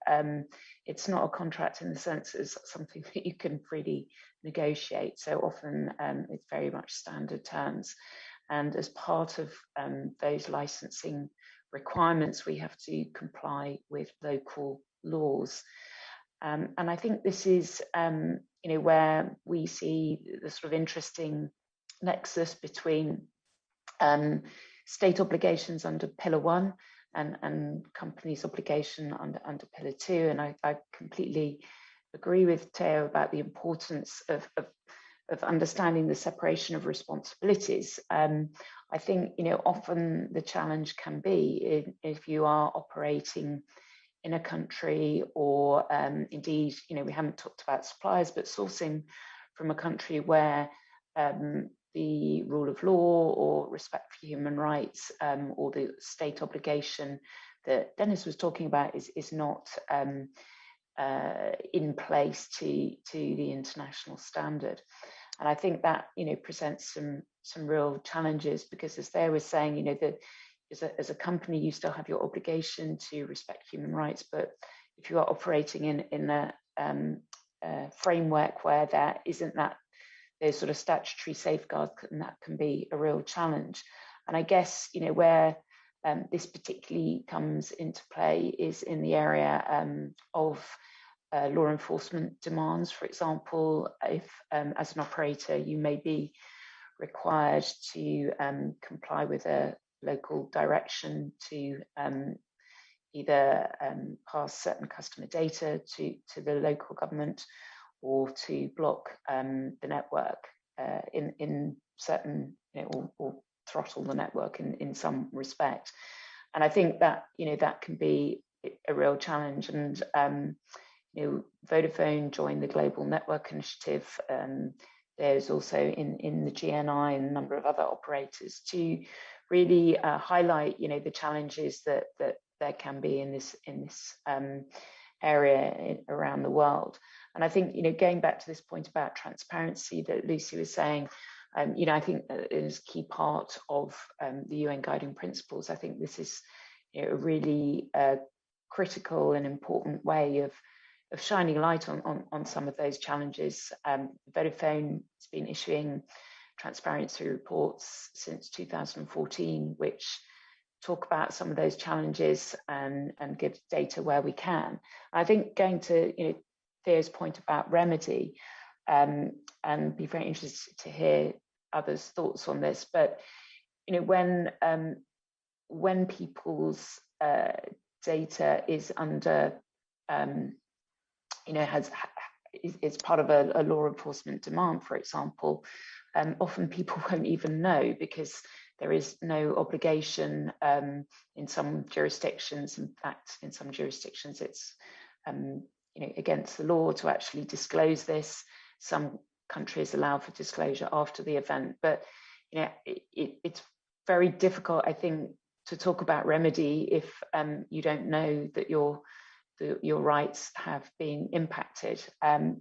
it's not a contract in the sense it's something that you can freely negotiate. So often it's very much standard terms. And as part of those licensing requirements, we have to comply with local laws. And I think this is, you know, where we see the sort of interesting nexus between state obligations under Pillar 1 and companies' obligation under Pillar 2. And I completely agree with Teo about the importance of understanding the separation of responsibilities. I think, you know, often the challenge can be if you are operating in a country, or indeed, you know, we haven't talked about suppliers, but sourcing from a country where the rule of law or respect for human rights or the state obligation that Dennis was talking about is not in place to the international standard. And I think that, you know, presents some real challenges, because as they were saying, you know, that as a company, you still have your obligation to respect human rights, but if you are operating in a framework where there isn't those sort of statutory safeguards, and that can be a real challenge. And I guess, you know, where this particularly comes into play is in the area of law enforcement demands. For example, if as an operator you may be required to comply with a local direction to either pass certain customer data to the local government, or to block the network in certain, you know, or throttle the network in some respect. And I think that, you know, that can be a real challenge. And you know, Vodafone joined the Global Network Initiative. There's also in the GNI and a number of other operators to really highlight, you know, the challenges that there can be in this area around the world. And I think, going back to this point about transparency that Lucy was saying, I think that is a key part of the UN guiding principles. I think this is a really critical and important way of shining light on some of those challenges. Vodafone has been issuing transparency reports since 2014, which talk about some of those challenges and give data where we can. I think going to Theo's point about remedy, and be very interested to hear others' thoughts on this. But when people's data is under is part of a law enforcement demand, for example, often people won't even know, because there is no obligation in some jurisdictions. In fact, in some jurisdictions, it's against the law to actually disclose this. Some countries allow for disclosure after the event, but it's very difficult, I think, to talk about remedy if you don't know that your rights have been impacted.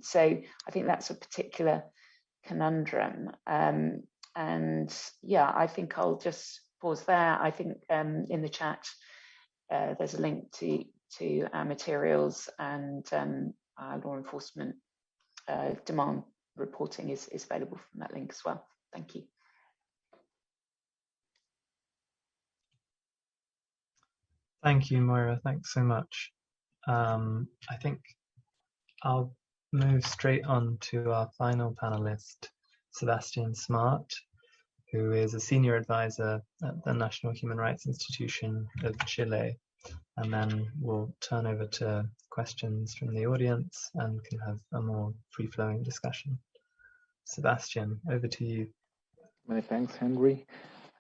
So I think that's a particular conundrum. And yeah, I think I'll just pause there. I think in the chat, there's a link to our materials, and our law enforcement demand reporting is available from that link as well. Thank you. Thank you, Moira. Thanks so much. I think I'll move straight on to our final panelist, Sebastian Smart, who is a senior advisor at the National Human Rights Institution of Chile. And then we'll turn over to questions from the audience and can have a more free-flowing discussion. Sebastian, over to you. Many thanks, Henry.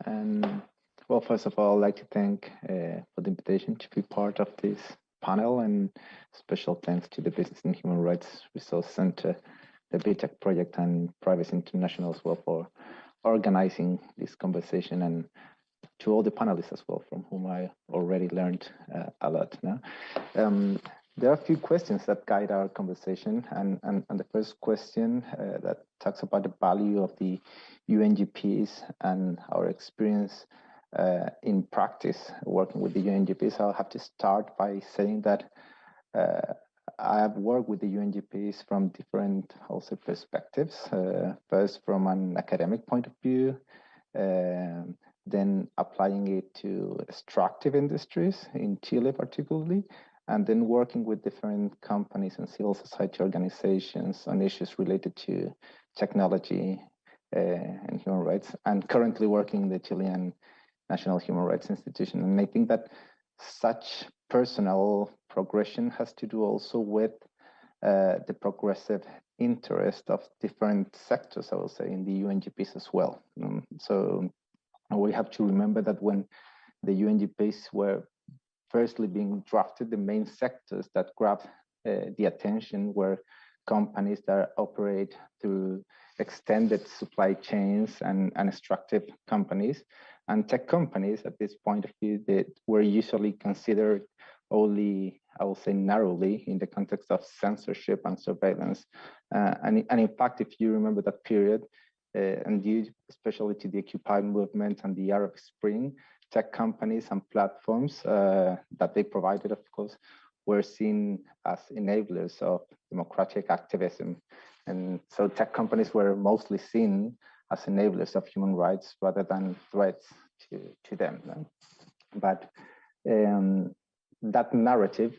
And well, first of all, I'd like to thank for the invitation to be part of this panel, and special thanks to the Business and Human Rights Resource Center, the BTEC project, and Privacy International as well for organizing this conversation, and to all the panelists as well, from whom I already learned a lot. Now, there are a few questions that guide our conversation, and the first question that talks about the value of the UNGPs and our experience in practice working with the UNGPs. I'll have to start by saying that I have worked with the UNGPs from different perspectives. First, from an academic point of view, then applying it to extractive industries in Chile particularly, and then working with different companies and civil society organizations on issues related to technology and human rights, and currently working in the Chilean National Human Rights Institution. And I think that such personal progression has to do also with the progressive interest of different sectors, I will say, in the UNGPs as well. So we have to remember that when the UNGPs were firstly being drafted, the main sectors that grabbed the attention were companies that operate through extended supply chains and extractive companies, and tech companies at this point of view that were usually considered only, I will say, narrowly in the context of censorship and surveillance. And in fact, if you remember that period, and due especially to the Occupy movement and the Arab Spring, tech companies and platforms that they provided, of course, were seen as enablers of democratic activism. And so tech companies were mostly seen as enablers of human rights rather than threats to them. But that narrative,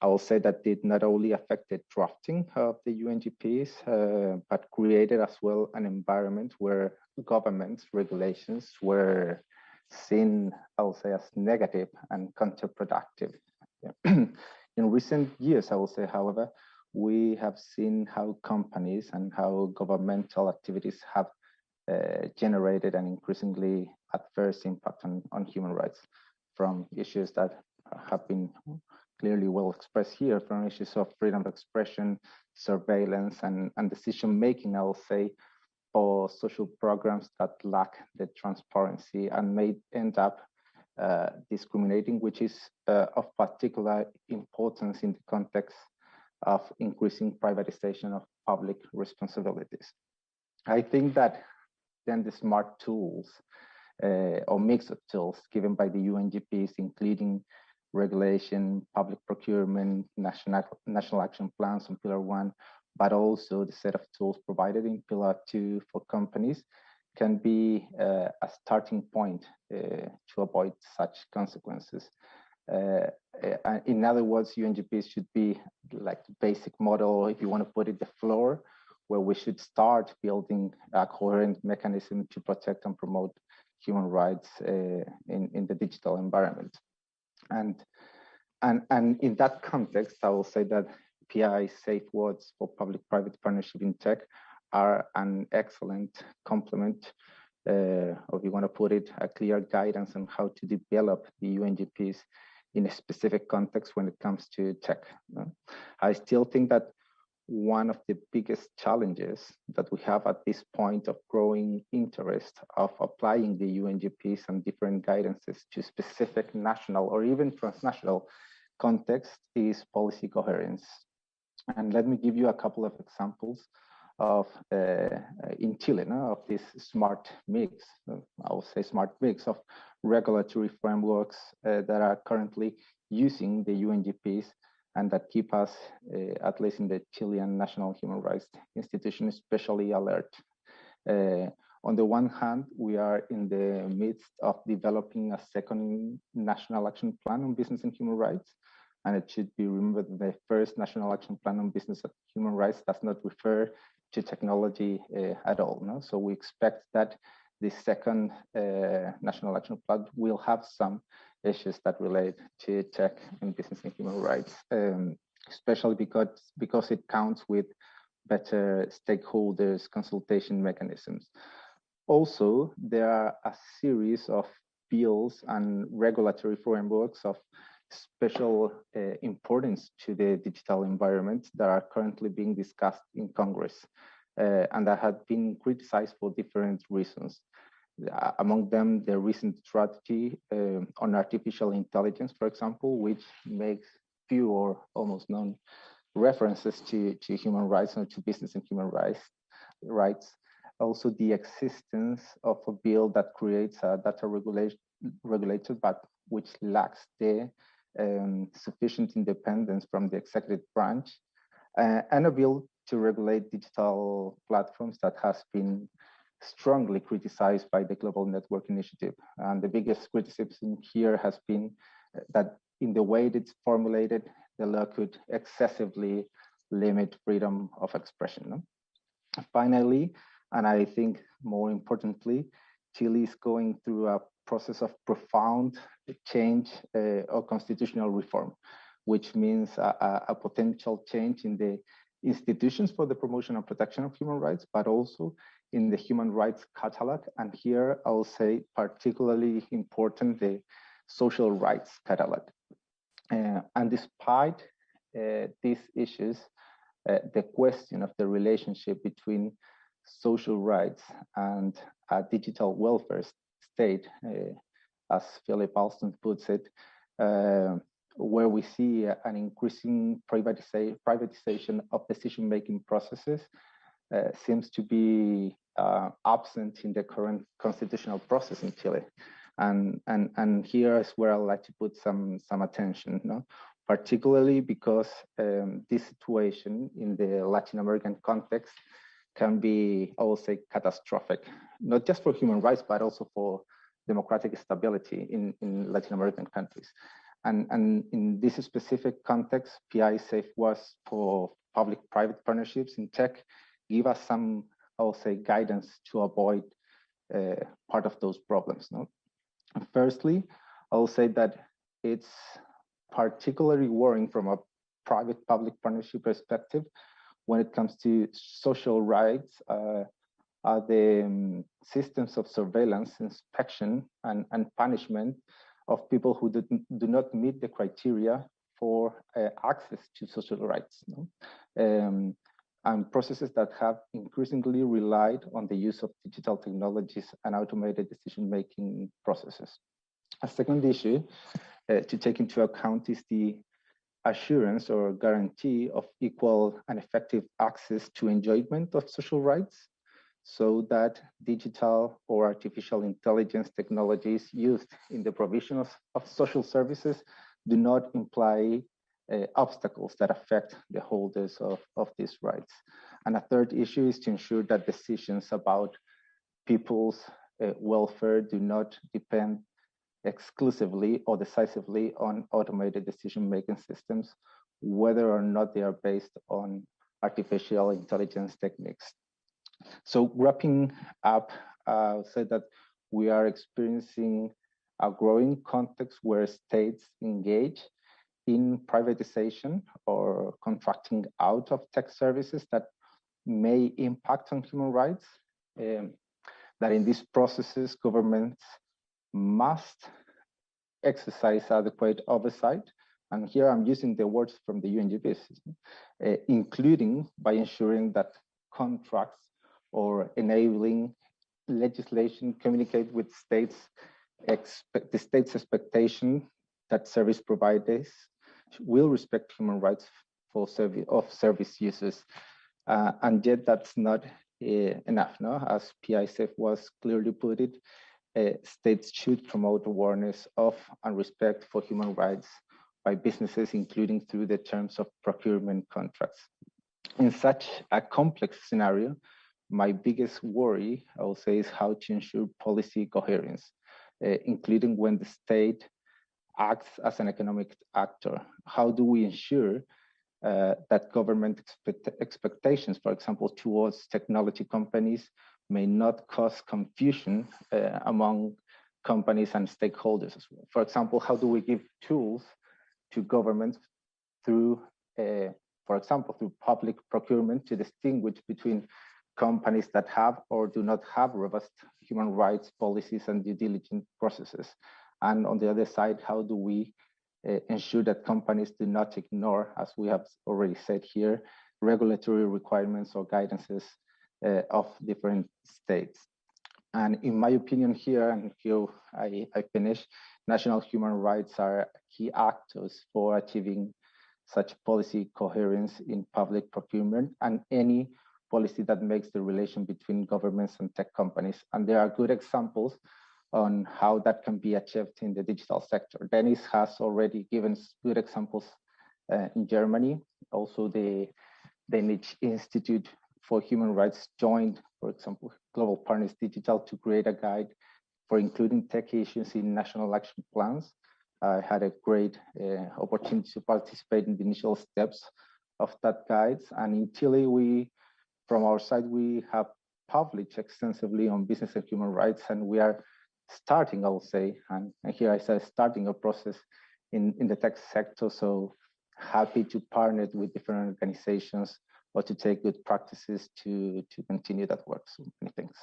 I will say, that did not only affect the drafting of the UNGPs, but created as well an environment where government regulations were seen, I will say, as negative and counterproductive. In recent years, I will say, however, we have seen how companies and how governmental activities have generated an increasingly adverse impact on human rights, from issues that have been clearly well expressed here, from issues of freedom of expression, surveillance, and decision-making, I will say, for social programs that lack the transparency and may end up discriminating, which is of particular importance in the context of increasing privatization of public responsibilities. I think that then the smart tools or mix of tools given by the UNGPs, including regulation, public procurement, national action plans on Pillar 1, but also the set of tools provided in Pillar 2 for companies, can be a starting point to avoid such consequences. In other words, UNGPs should be like the basic model, if you want to put it, the floor, where we should start building a coherent mechanism to protect and promote human rights in the digital environment. And in that context, I will say that PI safeguards for public-private partnership in tech are an excellent complement, or if you want to put it, a clear guidance on how to develop the UNGPs in a specific context when it comes to tech. I still think that one of the biggest challenges that we have at this point of growing interest of applying the UNGPs and different guidances to specific national or even transnational context is policy coherence. And let me give you a couple of examples of in Chile, of this smart mix, I will say smart mix of regulatory frameworks that are currently using the UNGPs and that keep us, at least in the Chilean National Human Rights Institution, especially alert. On the one hand, we are in the midst of developing a second national action plan on business and human rights. And it should be remembered that the first national action plan on business and human rights does not refer to technology at all. No? So we expect that the second national action plan will have some issues that relate to tech and business and human rights, especially because it counts with better stakeholders consultation mechanisms. Also, there are a series of bills and regulatory frameworks of special importance to the digital environment that are currently being discussed in Congress and that have been criticized for different reasons. Among them, the recent strategy on artificial intelligence, for example, which makes few or almost none references to human rights or to business and human rights. Also, the existence of a bill that creates a data regulator, but which lacks the sufficient independence from the executive branch, and a bill to regulate digital platforms that has been strongly criticized by the Global Network Initiative. And the biggest criticism here has been that in the way it's formulated, the law could excessively limit freedom of expression. No? Finally, and I think more importantly, Chile is going through a process of profound change or constitutional reform, which means a potential change in the institutions for the promotion and protection of human rights, but also in the human rights catalog. And here I will say particularly important, the social rights catalog. And despite these issues, the question of the relationship between social rights and a digital welfare state, as Philip Alston puts it, where we see an increasing privatization of decision-making processes, seems to be absent in the current constitutional process in Chile. And here is where I'd like to put some attention, no? Particularly because this situation in the Latin American context can be, I will say, catastrophic, not just for human rights, but also for democratic stability in Latin American countries. And in this specific context, PI safeguards for public-private partnerships in tech give us some, I will say, guidance to avoid part of those problems. No? Firstly, I will say that it's particularly worrying from a private-public partnership perspective when it comes to social rights, are the systems of surveillance, inspection, and punishment of people who do not meet the criteria for access to social rights. No? And processes that have increasingly relied on the use of digital technologies and automated decision-making processes. A second issue to take into account is the assurance or guarantee of equal and effective access to enjoyment of social rights, so that digital or artificial intelligence technologies used in the provision of social services do not imply obstacles that affect the holders of these rights. And a third issue is to ensure that decisions about people's welfare do not depend exclusively or decisively on automated decision-making systems, whether or not they are based on artificial intelligence techniques. So wrapping up, I'll say that we are experiencing a growing context where states engage in privatization or contracting out of tech services that may impact on human rights, that in these processes, governments must exercise adequate oversight. And here I'm using the words from the UNGP system, including by ensuring that contracts or enabling legislation communicate with the state's expectation that service providers will respect human rights for service users. And yet that's not enough, no? As PISF was clearly put it, states should promote awareness of and respect for human rights by businesses, including through the terms of procurement contracts. In such a complex scenario, my biggest worry, I will say, is how to ensure policy coherence, including when the state acts as an economic actor. How do we ensure that government expectations, for example, towards technology companies may not cause confusion among companies and stakeholders as well? For example, how do we give tools to governments through, for example, through public procurement to distinguish between companies that have or do not have robust human rights policies and due diligence processes? And on the other side, how do we ensure that companies do not ignore, as we have already said here, regulatory requirements or guidances of different states? And in my opinion here, and here I finish, national human rights are key actors for achieving such policy coherence in public procurement and any policy that makes the relation between governments and tech companies. And there are good examples on how that can be achieved in the digital sector. Dennis has already given good examples in Germany. Also, the Danish Institute for Human Rights joined, for example, Global Partners Digital to create a guide for including tech issues in national action plans. I had a great opportunity to participate in the initial steps of that guide. And in Chile, from our side, we have published extensively on business and human rights, and we are starting, I will say, and here I say starting a process in the tech sector. So happy to partner with different organizations or to take good practices to continue that work. So many thanks.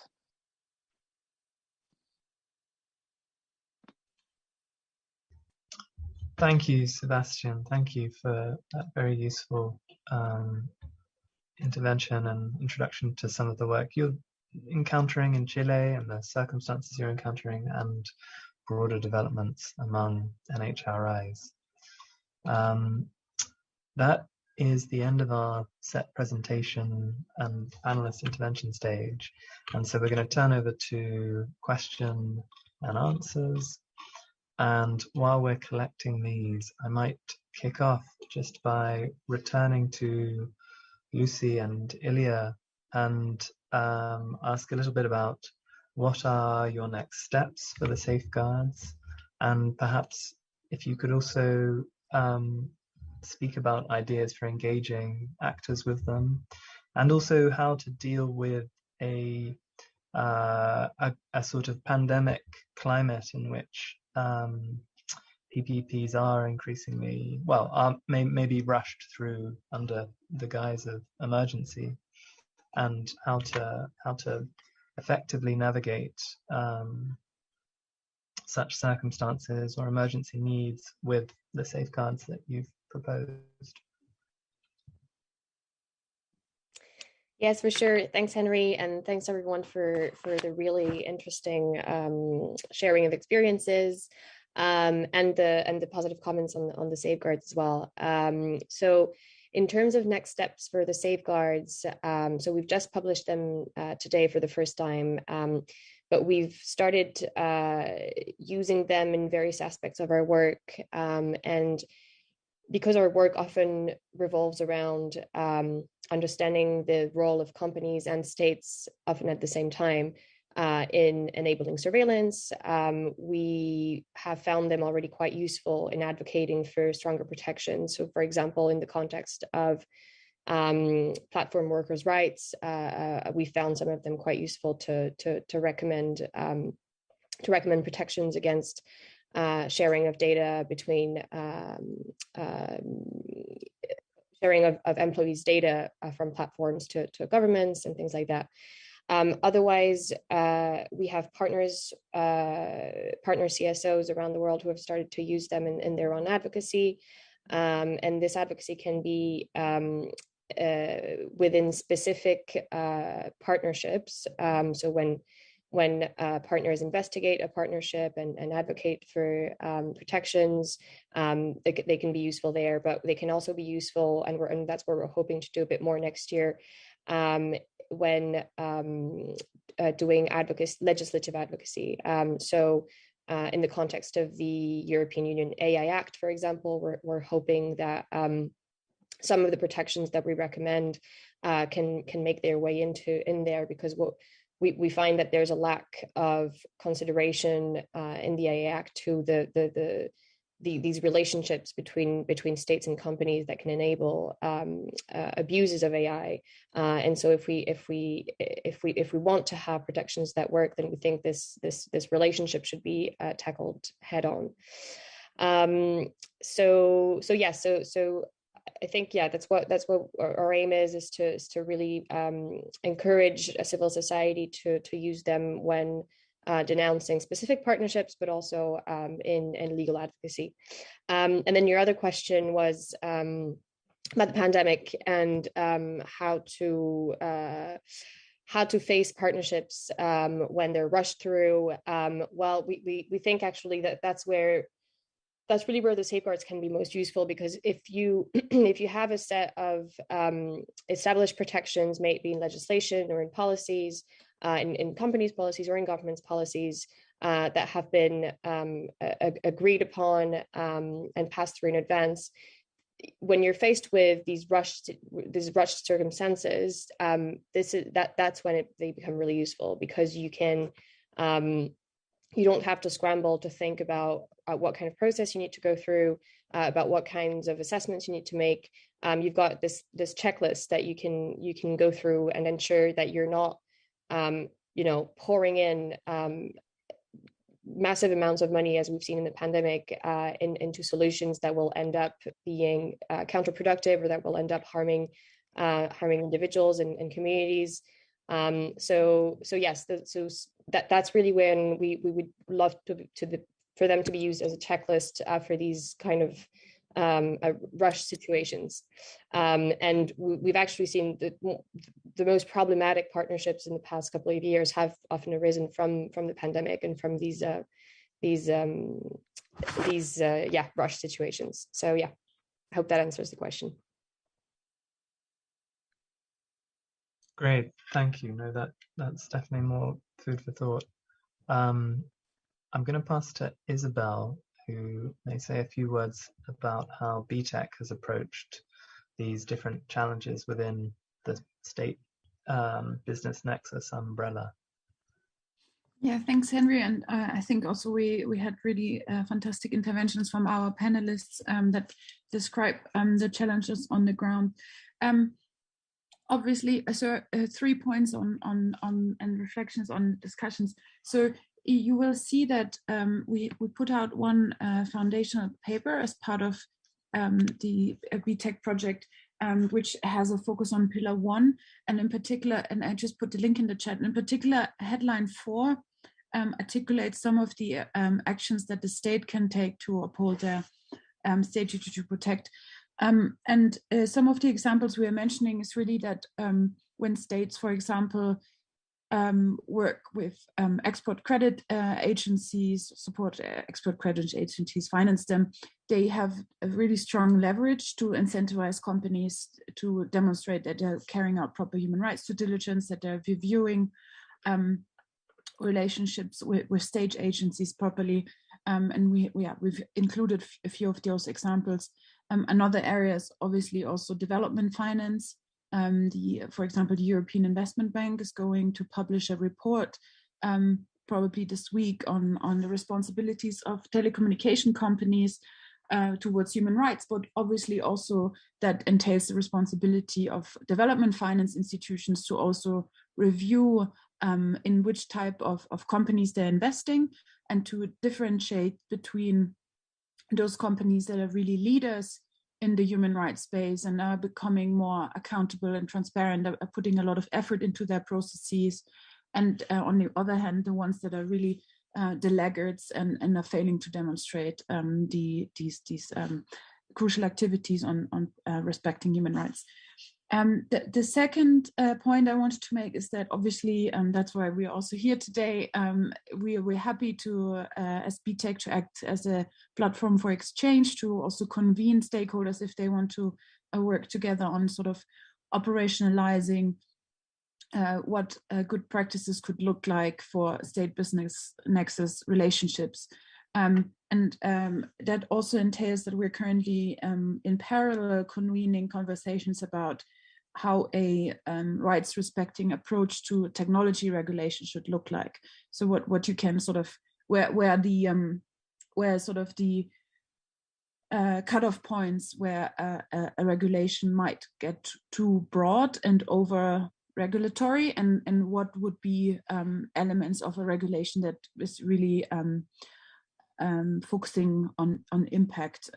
Thank you, Sebastian. Thank you for that very useful intervention and introduction to some of the work you're encountering in Chile and the circumstances you're encountering and broader developments among NHRIs. That is the end of our set presentation and panelist intervention stage. And so we're going to turn over to question and answers. And while we're collecting these, I might kick off just by returning to Lucy and Ilya and ask a little bit about what are your next steps for the safeguards, and perhaps if you could also speak about ideas for engaging actors with them, and also how to deal with a sort of pandemic climate in which PPPs are increasingly, maybe rushed through under the guise of emergency, and how to effectively navigate such circumstances or emergency needs with the safeguards that you've proposed. Yes, for sure. Thanks, Henry, and thanks everyone for the really interesting sharing of experiences. and the positive comments on the safeguards as well. So in terms of next steps for the safeguards, so we've just published them today for the first time, but we've started using them in various aspects of our work, and because our work often revolves around understanding the role of companies and states often at the same time in enabling surveillance, we have found them already quite useful in advocating for stronger protection. So for example, in the context of platform workers' rights, we found some of them quite useful to recommend protections against sharing of data between sharing of employees' data from platforms to governments and things like that. Otherwise, we have partner CSOs around the world who have started to use them in their own advocacy. And this advocacy can be within specific partnerships. So when partners investigate a partnership and advocate for protections, they can be useful there, but they can also be useful, and that's where we're hoping to do a bit more next year, when doing legislative advocacy. So in the context of the European Union AI Act, for example, we're hoping that some of the protections that we recommend can make their way in there, because we find that there's a lack of consideration in the AI Act to these relationships between states and companies that can enable abuses of AI. And so if we want to have protections that work, then we think this relationship should be tackled head on. So I think, yeah, that's what our aim is to really encourage a civil society to use them when denouncing specific partnerships, but also in legal advocacy. And then your other question was about the pandemic and how to face partnerships when they're rushed through. Well, we think actually that's really where the safeguards can be most useful, because if you have a set of established protections, may it be in legislation or in policies, in companies' policies or in governments' policies that have been agreed upon and passed through in advance, when you're faced with these rushed circumstances, that's when they become really useful, because you don't have to scramble to think about what kind of process you need to go through, about what kinds of assessments you need to make. You've got this checklist that you can go through and ensure that you're not, pouring in massive amounts of money, as we've seen in the pandemic, into solutions that will end up being counterproductive, or that will end up harming individuals and communities. So yes, that's really when we would love for them to be used as a checklist for these kind of rush situations. And we've actually seen the most problematic partnerships in the past couple of years have often arisen from the pandemic and from these rush situations. So yeah, I hope that answers the question. Great, thank you. No, that's definitely more food for thought. I'm going to pass to Isabel, who may say a few words about how BTEC has approached these different challenges within the state business nexus umbrella. Yeah, thanks, Henry. And I think also we had really fantastic interventions from our panelists that describe the challenges on the ground. Obviously, so 3 points on and reflections on discussions. So you will see that we put out one foundational paper as part of the BTEC project, which has a focus on Pillar 1, and in particular, and I just put the link in the chat, in particular, headline 4 articulates some of the actions that the state can take to uphold their state duty to protect. And some of the examples we are mentioning is really that when states, for example, work with export credit agencies, support export credit agencies, finance them. They have a really strong leverage to incentivize companies to demonstrate that they're carrying out proper human rights due diligence, that they're reviewing relationships with state agencies properly. And we've included a few of those examples. Another area is obviously also development finance. For example, the European Investment Bank is going to publish a report probably this week on the responsibilities of telecommunication companies towards human rights, but obviously also that entails the responsibility of development finance institutions to also review in which type of companies they're investing, and to differentiate between those companies that are really leaders in the human rights space and are becoming more accountable and transparent, are putting a lot of effort into their processes, and on the other hand, the ones that are really the laggards and are failing to demonstrate these crucial activities on respecting human rights. The second point I wanted to make is that obviously, that's why we're also here today. We're happy to, as BTEC, to act as a platform for exchange, to also convene stakeholders if they want to work together on sort of operationalizing what good practices could look like for state-business nexus relationships. That also entails that we're currently in parallel convening conversations about how a rights-respecting approach to technology regulation should look like. So what you can sort of where sort of the cutoff points where a regulation might get too broad and over regulatory, and what would be elements of a regulation that is really focusing on impact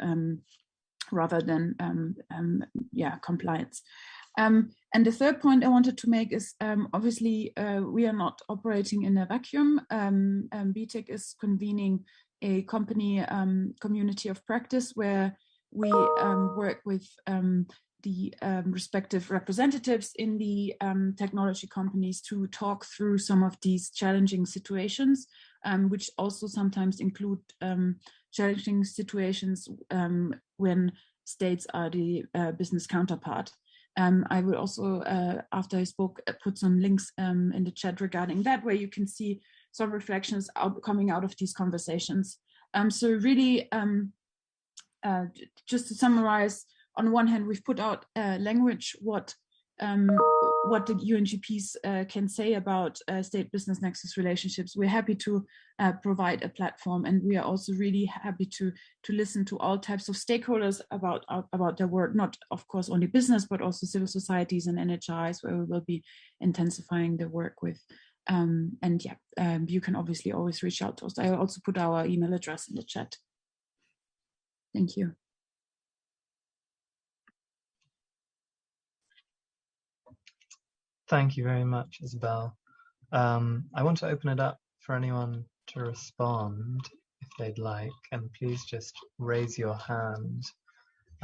rather than compliance. And the third point I wanted to make is obviously we are not operating in a vacuum. BTEC is convening a company community of practice where we work with the respective representatives in the technology companies to talk through some of these challenging situations, which also sometimes include challenging situations when states are the business counterpart. I will also, after I spoke, put some links in the chat regarding that, where you can see some reflections coming out of these conversations. So really, just to summarize, on one hand, we've put out language what the UNGPs can say about state-business nexus relationships. We're happy to provide a platform, and we are also really happy to listen to all types of stakeholders about their work, not of course only business, but also civil societies and NHIs, where we will be intensifying the work with. You can obviously always reach out to us. I also put our email address in the chat. Thank you. Thank you very much, Isabel. I want to open it up for anyone to respond if they'd like, and please just raise your hand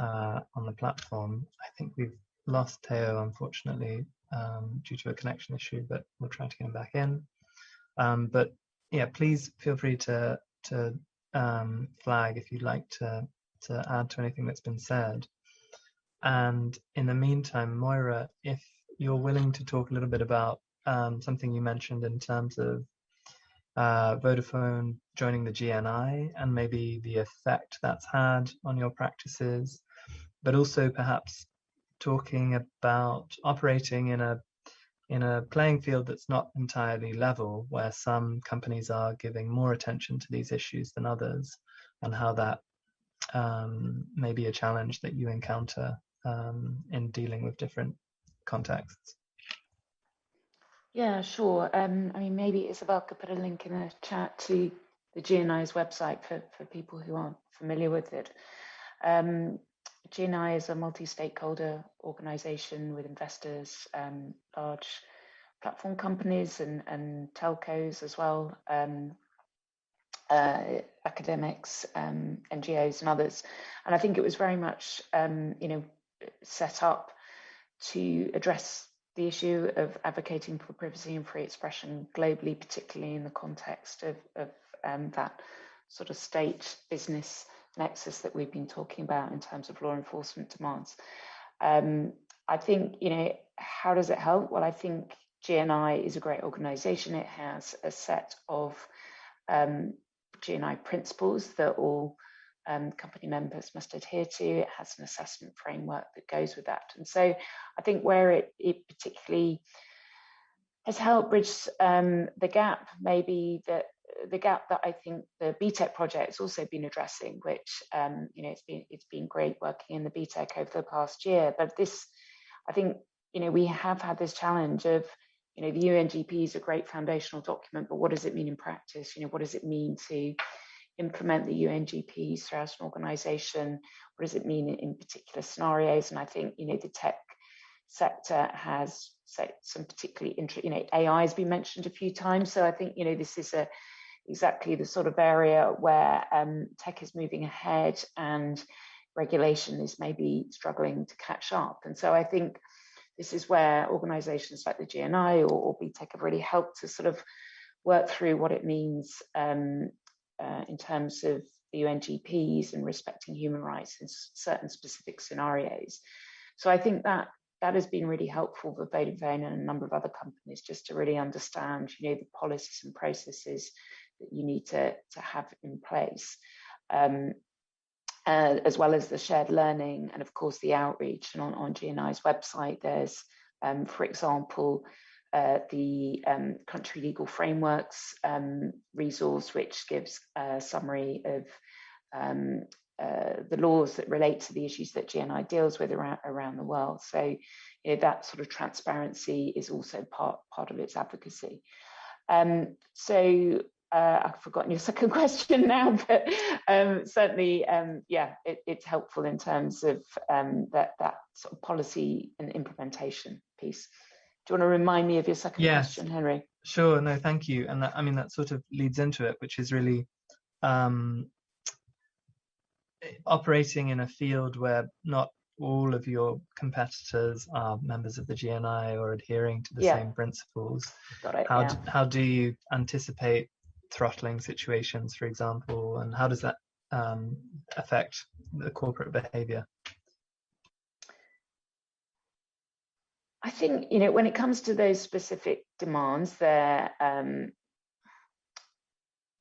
on the platform. I think we've lost Theo, unfortunately, due to a connection issue, but we'll try to get him back in. But yeah, please feel free to flag if you'd like to add to anything that's been said. And in the meantime, Moira, if you're willing to talk a little bit about something you mentioned in terms of Vodafone joining the GNI and maybe the effect that's had on your practices, but also perhaps talking about operating in a playing field that's not entirely level, where some companies are giving more attention to these issues than others, and how that may be a challenge that you encounter in dealing with different contexts. Yeah, sure. I mean, maybe Isabel could put a link in the chat to the GNI's website for people who aren't familiar with it. GNI is a multi-stakeholder organization with investors, large platform companies and telcos as well, academics, NGOs and others. And I think it was very much, set up to address the issue of advocating for privacy and free expression globally, particularly in the context of that sort of state business nexus that we've been talking about in terms of law enforcement demands. I think, how does it help? Well, I think GNI is a great organization. It has a set of GNI principles that all company members must adhere to. It has an assessment framework that goes with that. And so I think where it particularly has helped bridge the gap, maybe the gap that I think the BTEC project has also been addressing, which it's been great working in the BTEC over the past year. But this, I think, we have had this challenge of, the UNGP is a great foundational document, but what does it mean in practice? What does it mean to implement the UNGPs throughout an organization? What does it mean in particular scenarios? And I think, the tech sector has some particularly AI has been mentioned a few times. So I think, this is exactly the sort of area where tech is moving ahead and regulation is maybe struggling to catch up. And so I think this is where organizations like the GNI or BTEC have really helped to sort of work through what it means in terms of the UNGPs and respecting human rights in certain specific scenarios. So I think that has been really helpful for Vodafone and a number of other companies, just to really understand, the policies and processes that you need to have in place, as well as the shared learning and, of course, the outreach. And on GNI's website, there's, for example, the country legal frameworks resource, which gives a summary of the laws that relate to the issues that GNI deals with around the world. So that sort of transparency is also part of its advocacy. I've forgotten your second question now, but certainly, it's helpful in terms of that sort of policy and implementation piece. Do you want to remind me of your second question, Henry? Sure. No, thank you. And that sort of leads into it, which is really operating in a field where not all of your competitors are members of the GNI or adhering to the same principles. Got it, how do you anticipate throttling situations, for example, and how does that affect the corporate behavior? I think, when it comes to those specific demands, there,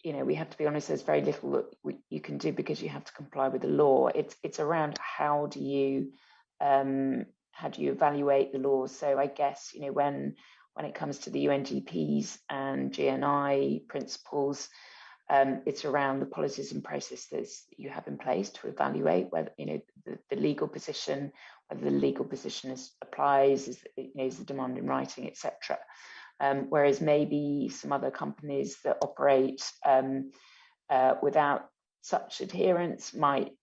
we have to be honest, there's very little that you can do because you have to comply with the law. It's around how do you evaluate the laws. So I guess, when it comes to the UNGPs and GNI principles, it's around the policies and processes that you have in place to evaluate whether, the legal position, whether the legal position applies, is the demand in writing, etc. Whereas maybe some other companies that operate without such adherence might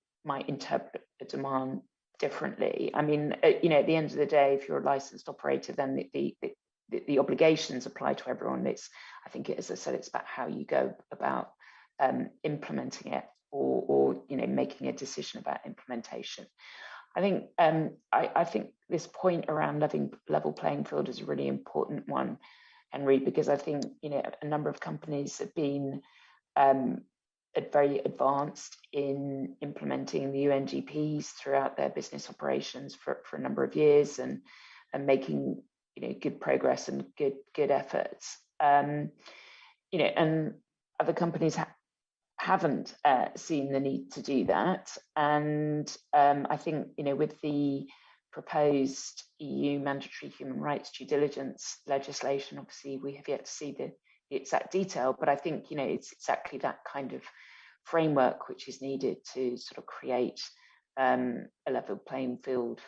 interpret a demand differently. I mean, at the end of the day, if you're a licensed operator, then the obligations apply to everyone. I think, as I said, it's about how you go about implementing it or making a decision about implementation. I think I think this point around level playing field is a really important one, Henry, because I think a number of companies have been very advanced in implementing the UNGPs throughout their business operations for a number of years and making good progress and good efforts. And other companies haven't seen the need to do that. And I think, with the proposed EU mandatory human rights due diligence legislation, obviously we have yet to see the exact detail, but I think, it's exactly that kind of framework which is needed to sort of create a level playing field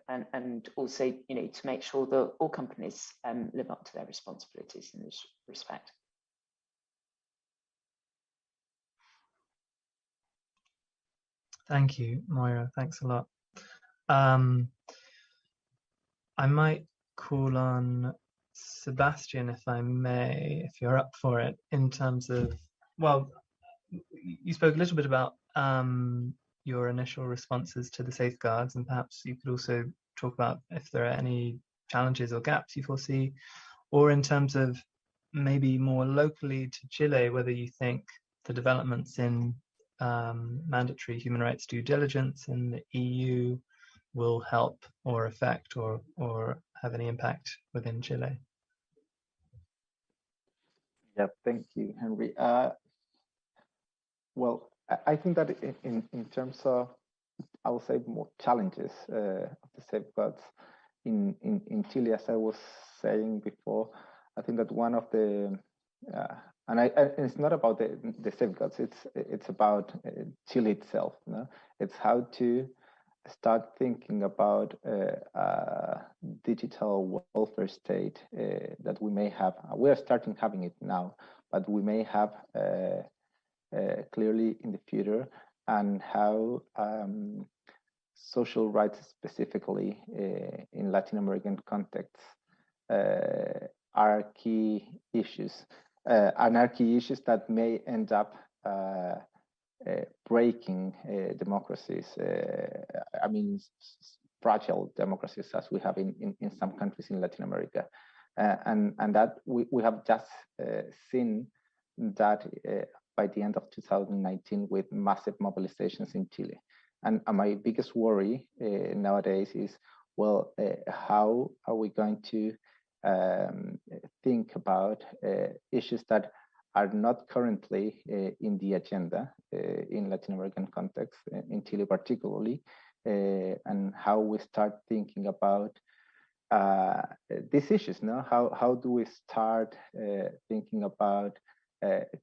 and also, to make sure that all companies live up to their responsibilities in this respect. Thank you, Moira. Thanks a lot. I might call on Sebastian, if I may, if you're up for it, in terms of, well, you spoke a little bit about your initial responses to the safeguards, and perhaps you could also talk about if there are any challenges or gaps you foresee, or in terms of maybe more locally to Chile, whether you think the developments in mandatory human rights due diligence in the EU will help or affect or have any impact within Chile. Yeah, thank you, Henry. Well, I think that in terms of, I will say, more challenges of the safeguards in Chile, as I was saying before, I think that one of the and it's not about the safeguards. It's about Chile itself. No? It's how to start thinking about a digital welfare state that we may have. We are starting having it now, but we may have clearly in the future, and how social rights specifically in Latin American contexts are key issues, and are key issues that may end up breaking democracies. I mean, fragile democracies as we have in some countries in Latin America, and that we have just seen that by the end of 2019 with massive mobilizations in Chile. And my biggest worry nowadays is, well, how are we going to think about issues that are not currently in the agenda in Latin American context, in Chile particularly, and how we start thinking about these issues. No? How do we start thinking about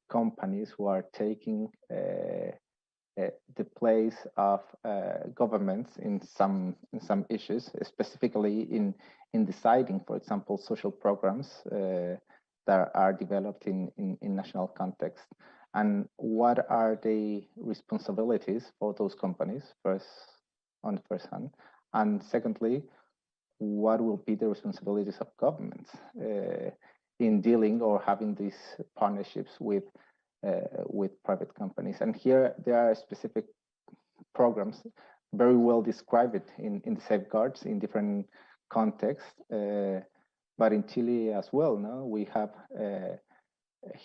companies who are taking the place of governments in some issues, specifically in deciding, for example, social programs that are developed in national context, and what are the responsibilities for those companies on the first hand, and secondly, what will be the responsibilities of governments in dealing or having these partnerships with private companies. And here there are specific programs very well described in the safeguards in different contexts, but in Chile as well. No, we have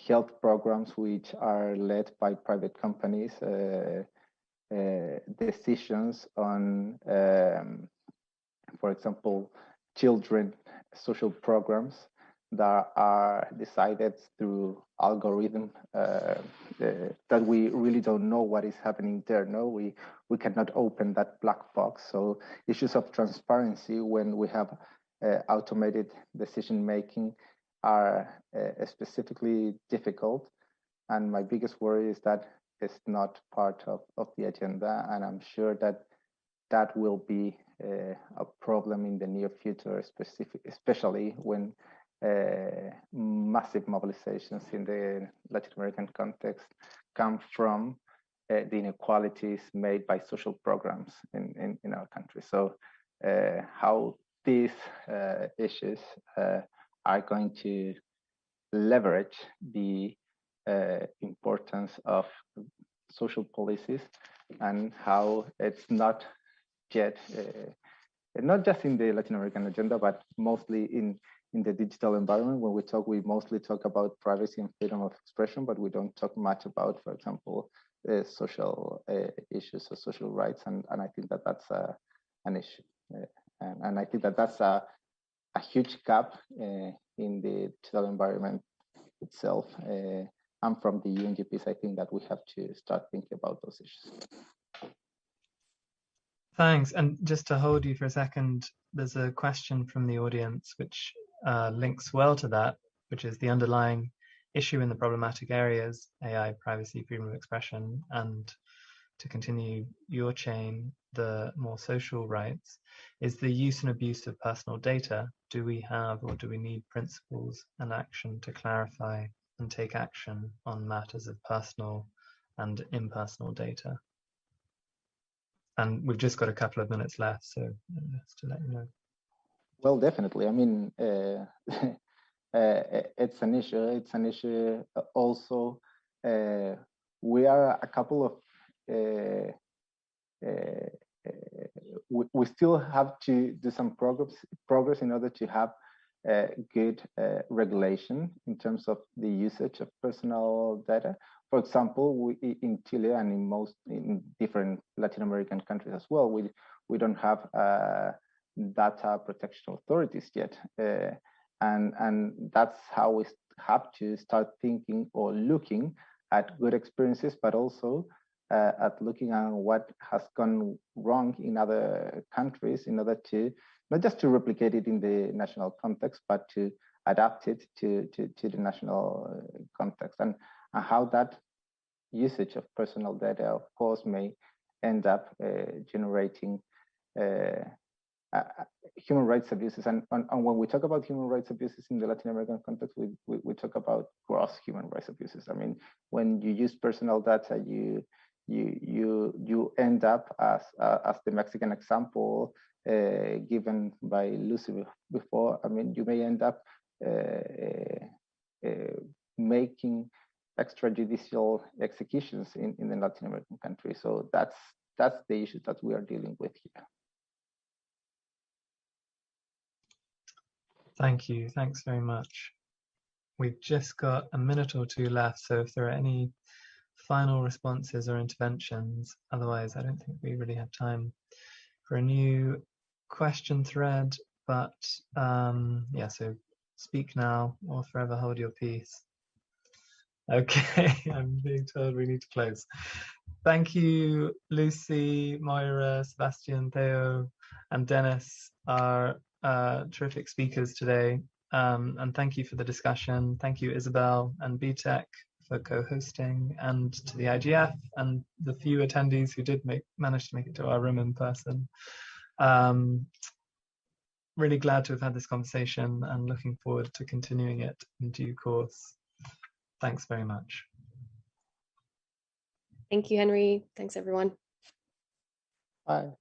health programs which are led by private companies, decisions on, for example, children social programs that are decided through algorithm that we really don't know what is happening there. No, we cannot open that black box. So issues of transparency when we have automated decision making are specifically difficult. And my biggest worry is that it's not part of the agenda, and I'm sure that that will be a problem in the near future, especially when massive mobilizations in the Latin American context come from the inequalities made by social programs in our country. So how these issues are going to leverage the importance of social policies, and how it's not yet, not just in the Latin American agenda, but mostly in the digital environment. When we talk, we mostly talk about privacy and freedom of expression, but we don't talk much about, for example, social issues or social rights. And I think that that's an issue. And I think that that's a huge gap in the digital environment itself. And from the UNGPs, I think that we have to start thinking about those issues. Thanks. And just to hold you for a second, there's a question from the audience which links well to that, which is the underlying issue in the problematic areas, AI, privacy, freedom of expression, and to continue your chain, the more social rights, is the use and abuse of personal data. Do we have, or do we need principles and action to clarify and take action on matters of personal and impersonal data? And we've just got a couple of minutes left, so just to let you know. Well, definitely. I mean, it's an issue. It's an issue also. We are a couple of we still have to do some progress in order to have good regulation in terms of the usage of personal data. For example, in Chile and in different Latin American countries as well, we don't have data protection authorities yet, and that's how we have to start thinking or looking at good experiences, but also at looking at what has gone wrong in other countries in order to not just to replicate it in the national context, but to adapt it to the national context, and how that usage of personal data, of course, may end up generating human rights abuses. And when we talk about human rights abuses in the Latin American context, we talk about gross human rights abuses. I mean, when you use personal data, you end up as the Mexican example given by Lucy before. I mean, you may end up making extrajudicial executions in the Latin American country. So that's the issue that we are dealing with here. Thank you. Thanks very much. We've just got a minute or two left, so if there are any final responses or interventions, otherwise I don't think we really have time for a new question thread, but yeah, so speak now or forever hold your peace. Okay, I'm being told we need to close. Thank you, Lucy, Moira, Sebastian, Theo, and Dennis, our terrific speakers today. And thank you for the discussion. Thank you, Isabel and BTEC for co-hosting, and to the IGF and the few attendees who did manage to make it to our room in person. Really glad to have had this conversation and looking forward to continuing it in due course. Thanks very much. Thank you, Henry. Thanks, everyone. Bye.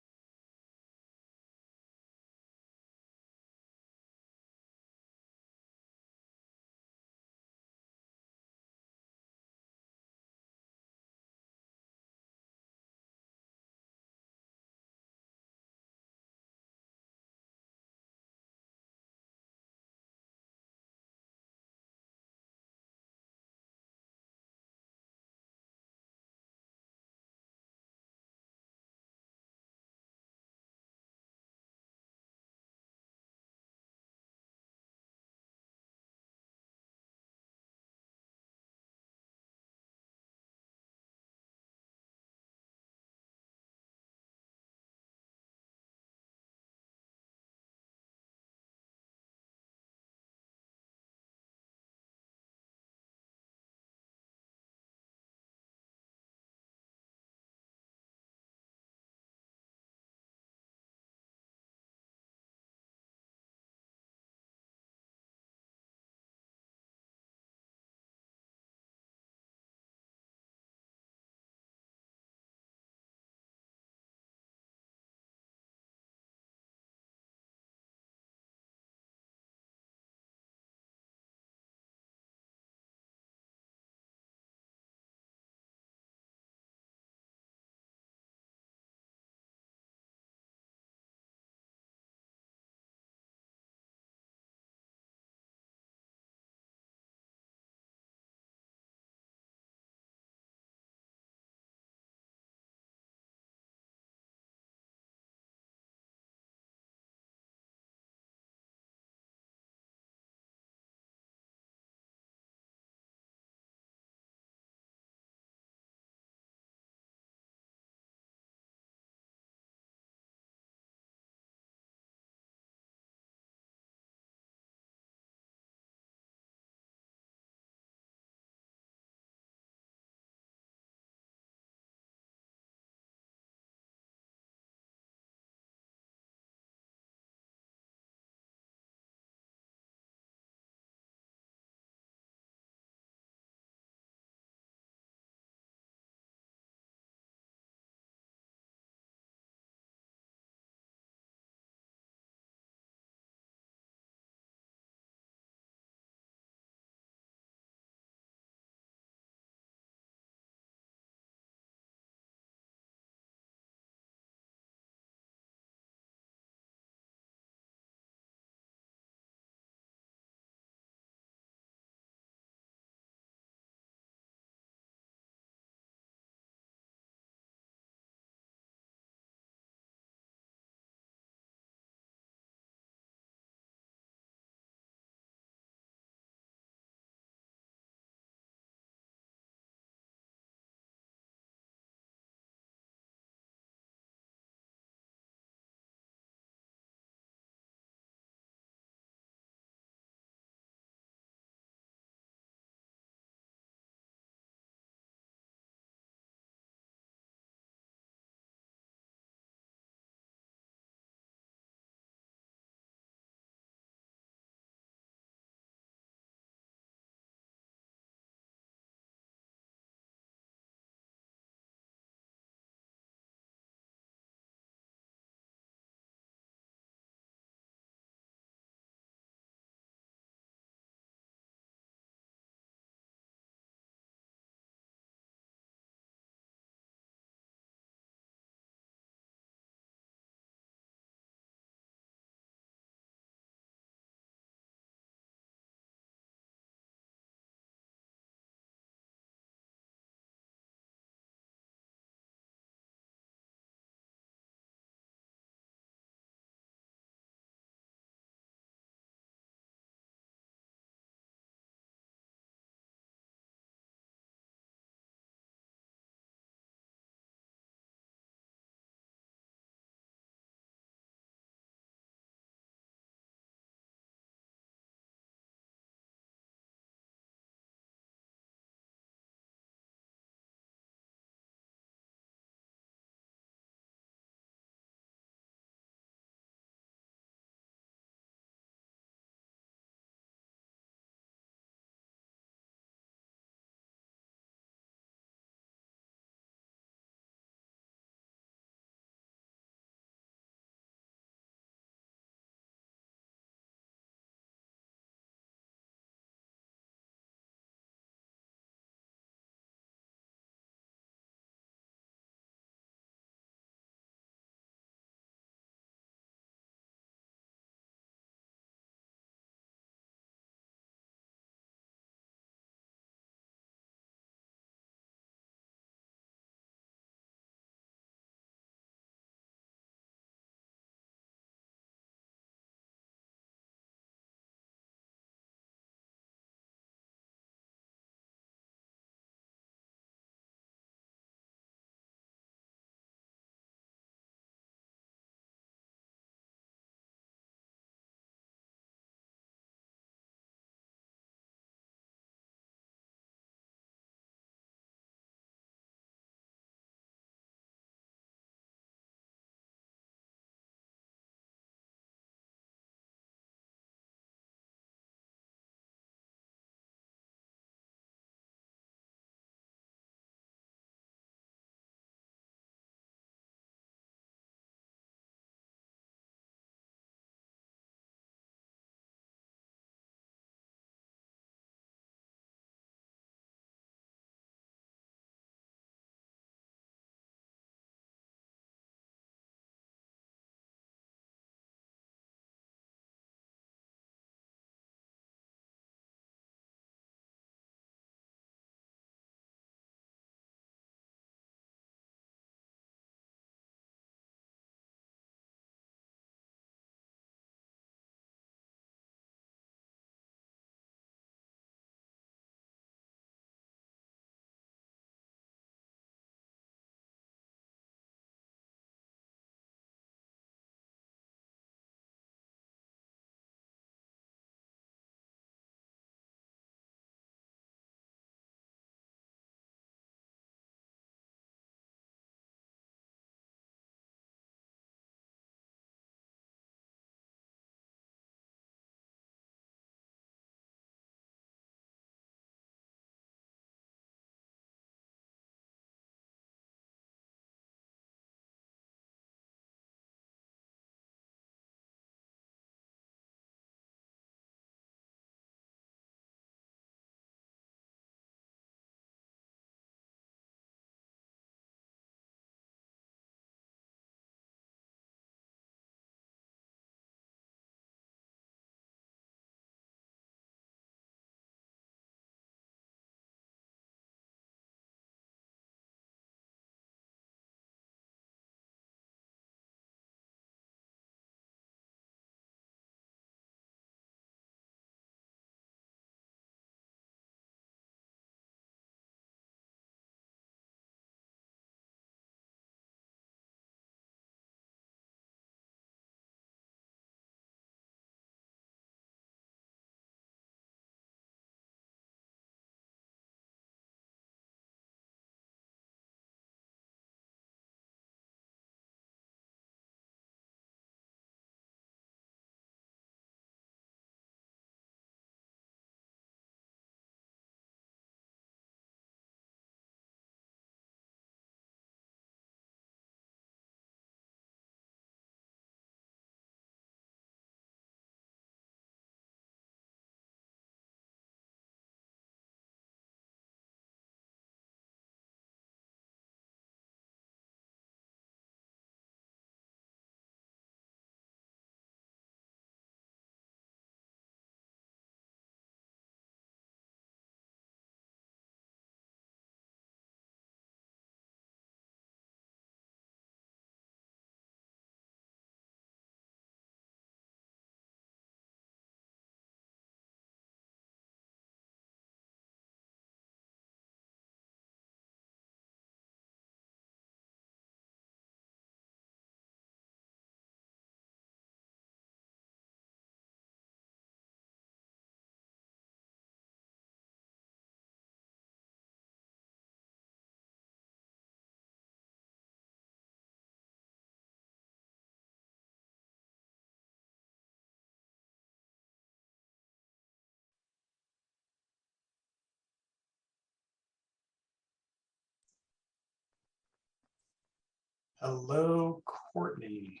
Hello, Courtney.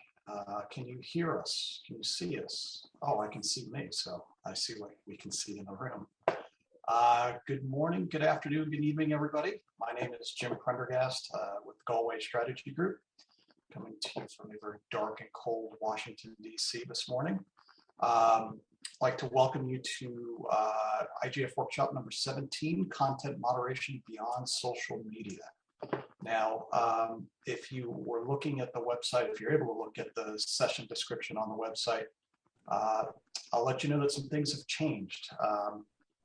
Can you hear us? Can you see us? Oh, I can see me, so I see what we can see in the room. Good morning, good afternoon, good evening, everybody. My name is Jim Prendergast with Galway Strategy Group, coming to you from a very dark and cold Washington, D.C. this morning. I'd like to welcome you to IGF Workshop number 17, Content Moderation Beyond Social Media. Now, if you were looking at the website, if you're able to look at the session description on the website, I'll let you know that some things have changed.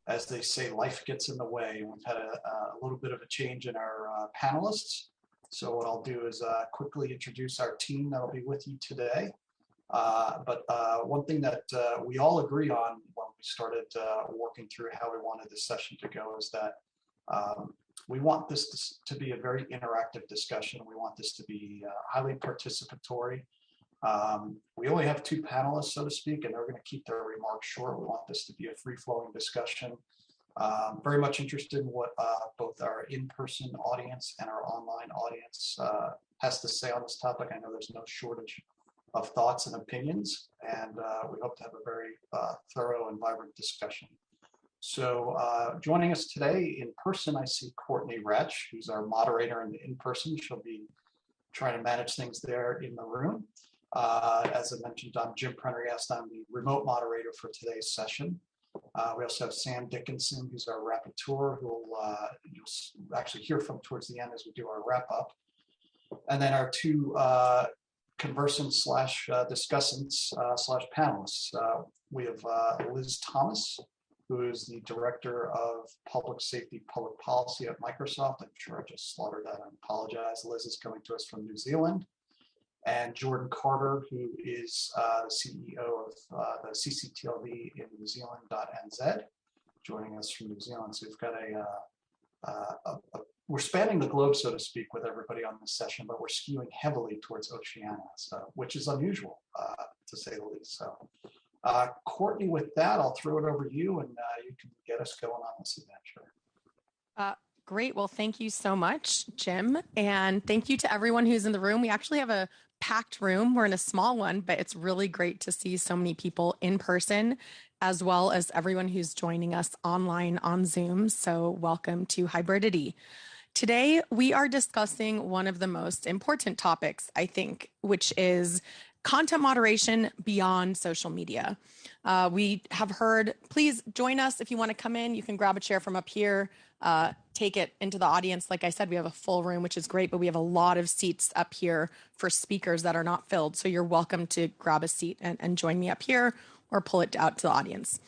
As they say, life gets in the way. We've had a little bit of a change in our panelists. So what I'll do is quickly introduce our team that'll be with you today. But one thing that we all agree on when we started working through how we wanted this session to go is that we want this to be a very interactive discussion. We want this to be highly participatory. We only have 2 panelists, so to speak, and they're going to keep their remarks short. We want this to be a free-flowing discussion. Very much interested in what both our in-person audience and our online audience has to say on this topic. I know there's no shortage of thoughts and opinions, and we hope to have a very thorough and vibrant discussion. So joining us today in person, I see Courtney Retch, who's our moderator in person. She'll be trying to manage things there in the room. As I mentioned, I'm Jim Prendergast. I'm the remote moderator for today's session. We also have Sam Dickinson, who's our rapporteur, who you'll actually hear from towards the end as we do our wrap-up. And then our 2 conversants / discussants / panelists. We have Liz Thomas, who is the Director of Public Safety, Public Policy at Microsoft. I'm sure I just slaughtered that. I apologize. Liz is coming to us from New Zealand. And Jordan Carter, who is the CEO of the CCTLV in New Zealand.nz, joining us from New Zealand. So we've got we're spanning the globe, so to speak, with everybody on this session, but we're skewing heavily towards Oceania, which is unusual, to say the least. So, Courtney, with that, I'll throw it over to you, and you can get us going on this adventure. Great. Well, thank you so much, Jim. And thank you to everyone who's in the room. We actually have a packed room. We're in a small one, but it's really great to see so many people in person, as well as everyone who's joining us online on Zoom. So welcome to Hybridity. Today, we are discussing one of the most important topics, I think, which is content moderation beyond social media. We have heard, please join us if you want to come in. You can grab a chair from up here, take it into the audience. Like I said, we have a full room, which is great, but we have a lot of seats up here for speakers that are not filled. So you're welcome to grab a seat and join me up here or pull it out to the audience.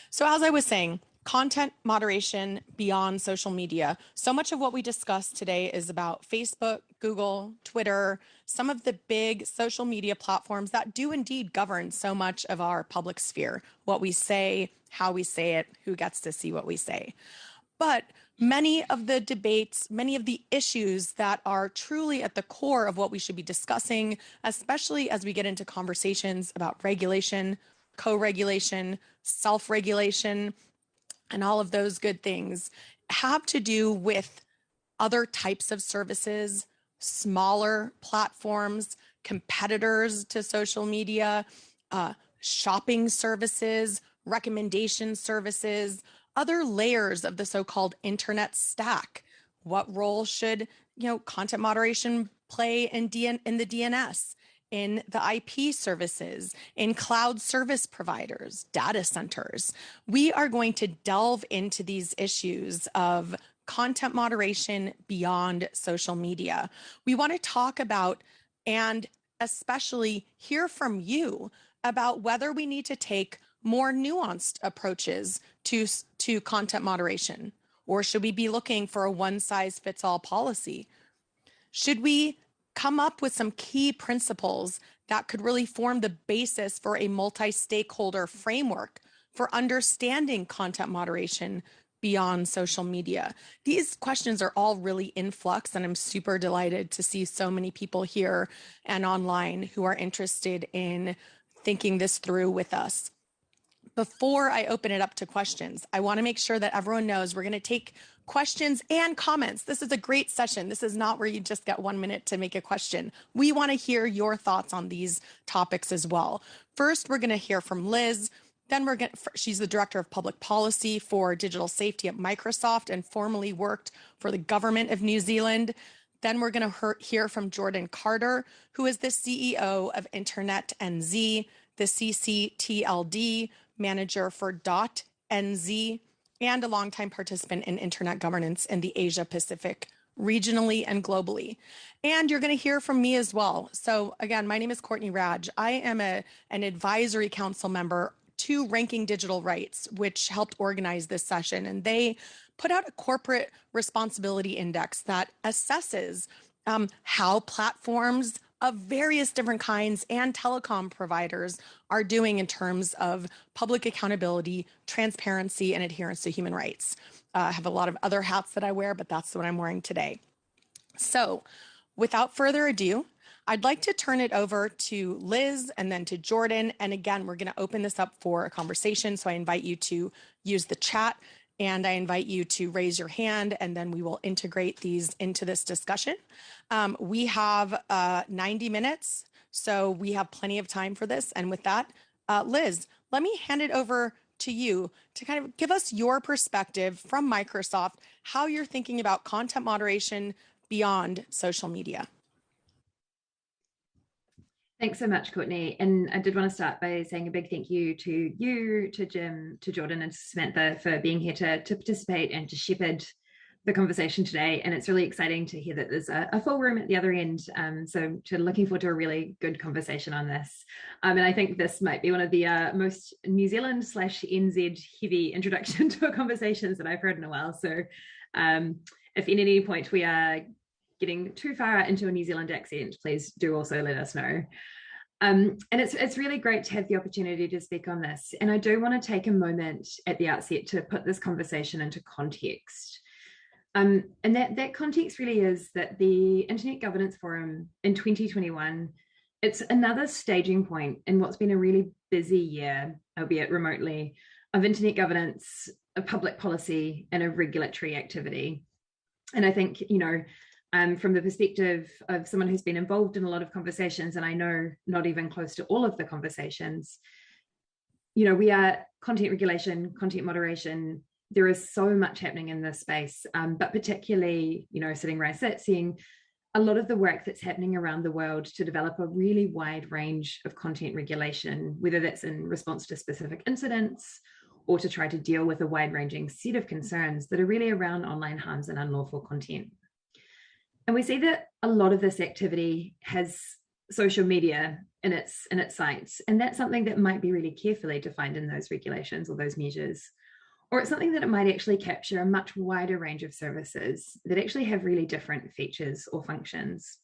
So as I was saying, content moderation beyond social media. So much of what we discussed today is about Facebook, Google, Twitter, some of the big social media platforms that do indeed govern so much of our public sphere, what we say, how we say it, who gets to see what we say. But many of the debates, many of the issues that are truly at the core of what we should be discussing, especially as we get into conversations about regulation, co-regulation, self-regulation, and all of those good things, have to do with other types of services, smaller platforms, competitors to social media, shopping services, recommendation services, other layers of the so-called internet stack. What role should content moderation play in the DNS, in the IP services, in cloud service providers, data centers? We are going to delve into these issues of content moderation beyond social media. We want to talk about, and especially hear from you about whether we need to take more nuanced approaches to content moderation, or should we be looking for a one-size-fits-all policy? Should we come up with some key principles that could really form the basis for a multi-stakeholder framework for understanding content moderation beyond social media? These questions are all really in flux, and I'm super delighted to see so many people here and online who are interested in thinking this through with us. Before I open it up to questions, I want to make sure that everyone knows we're going to take questions and comments. This is a great session. This is not where you just get 1 minute to make a question. We want to hear your thoughts on these topics as well. First, we're going to hear from Liz. Then she's the Director of Public Policy for Digital Safety at Microsoft and formerly worked for the Government of New Zealand. Then we're going to hear from Jordan Carter, who is the CEO of Internet NZ, the CCTLD manager for .NZ, and a longtime participant in internet governance in the Asia Pacific regionally and globally. And you're going to hear from me as well. So again, my name is Courtney Radge. I am an advisory council member to Ranking Digital Rights, which helped organize this session. And they put out a corporate responsibility index that assesses how platforms of various different kinds and telecom providers are doing in terms of public accountability, transparency, and adherence to human rights. I have a lot of other hats that I wear, but that's what I'm wearing today. So without further ado, I'd like to turn it over to Liz and then to Jordan. And again, we're going to open this up for a conversation. So I invite you to use the chat and I invite you to raise your hand and then we will integrate these into this discussion. We have 90 minutes, so we have plenty of time for this. And with that, Liz, let me hand it over to you to kind of give us your perspective from Microsoft, how you're thinking about content moderation beyond social media. Thanks so much, Courtney. And I did want to start by saying a big thank you to you, to Jim, to Jordan, and to Samantha for being here to participate and to shepherd the conversation today. And it's really exciting to hear that there's a full room at the other end. So looking forward to a really good conversation on this. And I think this might be one of the most New Zealand / NZ heavy introduction to conversations that I've heard in a while. So if at any point we are getting too far into a New Zealand accent, please do also let us know. And it's really great to have the opportunity to speak on this. And I do want to take a moment at the outset to put this conversation into context. And that context really is that the Internet Governance Forum in 2021, it's another staging point in what's been a really busy year, albeit remotely, of internet governance, of public policy, and of regulatory activity. And I think, you know, from the perspective of someone who's been involved in a lot of conversations, and I know not even close to all of the conversations, you know, we are content regulation, content moderation. There is so much happening in this space, but particularly, you know, sitting where I sit, seeing a lot of the work that's happening around the world to develop a really wide range of content regulation, whether that's in response to specific incidents or to try to deal with a wide-ranging set of concerns that are really around online harms and unlawful content. And we see that a lot of this activity has social media in its sights, and that's something that might be really carefully defined in those regulations or those measures. Or it's something that it might actually capture a much wider range of services that actually have really different features or functions.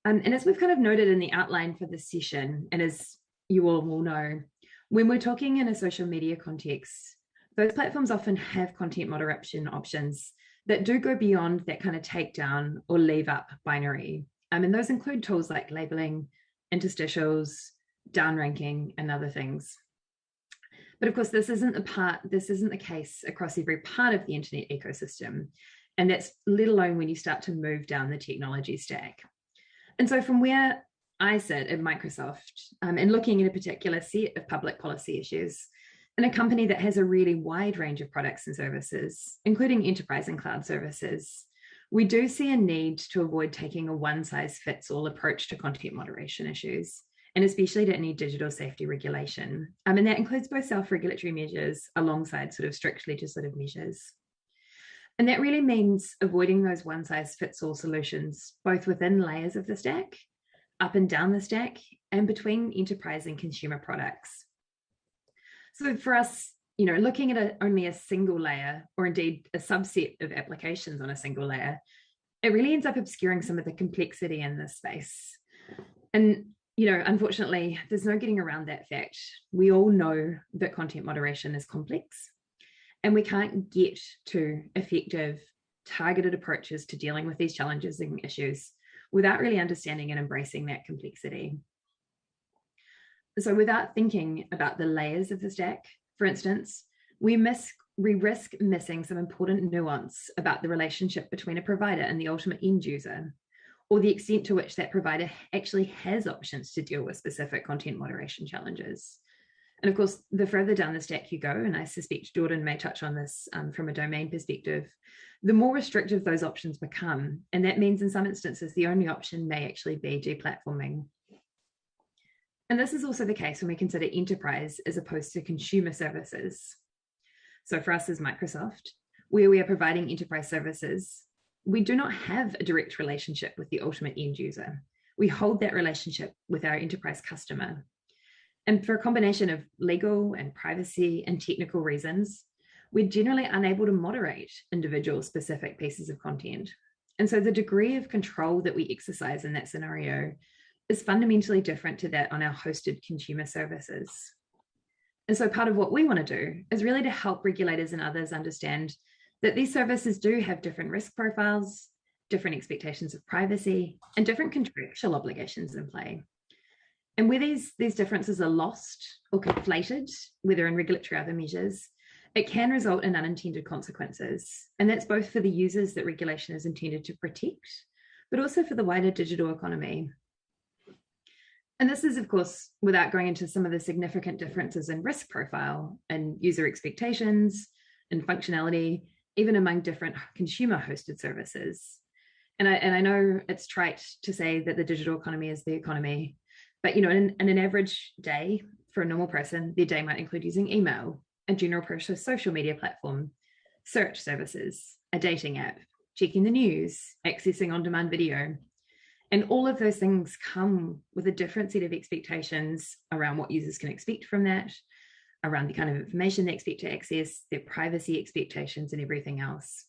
And as we've kind of noted in the outline for this session, and as you all will know, when we're talking in a social media context, those platforms often have content moderation options that do go beyond that kind of takedown or leave up binary. And those include tools like labeling, interstitials, downranking, and other things. But of course, this isn't the case across every part of the internet ecosystem. And that's let alone when you start to move down the technology stack. And so from where I sit at Microsoft and looking at a particular set of public policy issues, in a company that has a really wide range of products and services, including enterprise and cloud services, we do see a need to avoid taking a one-size-fits-all approach to content moderation issues, and especially to any digital safety regulation. And that includes both self-regulatory measures alongside sort of strict legislative measures. And that really means avoiding those one-size-fits-all solutions, both within layers of the stack, up and down the stack, and between enterprise and consumer products. So for us, you know, looking at only a single layer, or indeed a subset of applications on a single layer, it really ends up obscuring some of the complexity in this space. And, you know, unfortunately, there's no getting around that fact. We all know that content moderation is complex, and we can't get to effective, targeted approaches to dealing with these challenges and issues without really understanding and embracing that complexity. So without thinking about the layers of the stack, for instance, we miss we risk missing some important nuance about the relationship between a provider and the ultimate end user, or the extent to which that provider actually has options to deal with specific content moderation challenges. And of course, the further down the stack you go, and I suspect Jordan may touch on this from a domain perspective, the more restrictive those options become. And that means in some instances, the only option may actually be deplatforming. And this is also the case when we consider enterprise as opposed to consumer services. So for us as Microsoft, where we are providing enterprise services, we do not have a direct relationship with the ultimate end user. We hold that relationship with our enterprise customer. And for a combination of legal and privacy and technical reasons, we're generally unable to moderate individual specific pieces of content. And so the degree of control that we exercise in that scenario is fundamentally different to that on our hosted consumer services. And so part of what we want to do is really to help regulators and others understand that these services do have different risk profiles, different expectations of privacy, and different contractual obligations in play. And where these differences are lost or conflated, whether in regulatory or other measures, it can result in unintended consequences. And that's both for the users that regulation is intended to protect, but also for the wider digital economy. And this is, of course, without going into some of the significant differences in risk profile and user expectations and functionality, even among different consumer hosted services. And I know it's trite to say that the digital economy is the economy, but in an average day for a normal person, their day might include using email, a general purpose social media platform, search services, a dating app, checking the news, accessing on-demand video. And all of those things come with a different set of expectations around what users can expect from that, around the kind of information they expect to access, their privacy expectations, and everything else.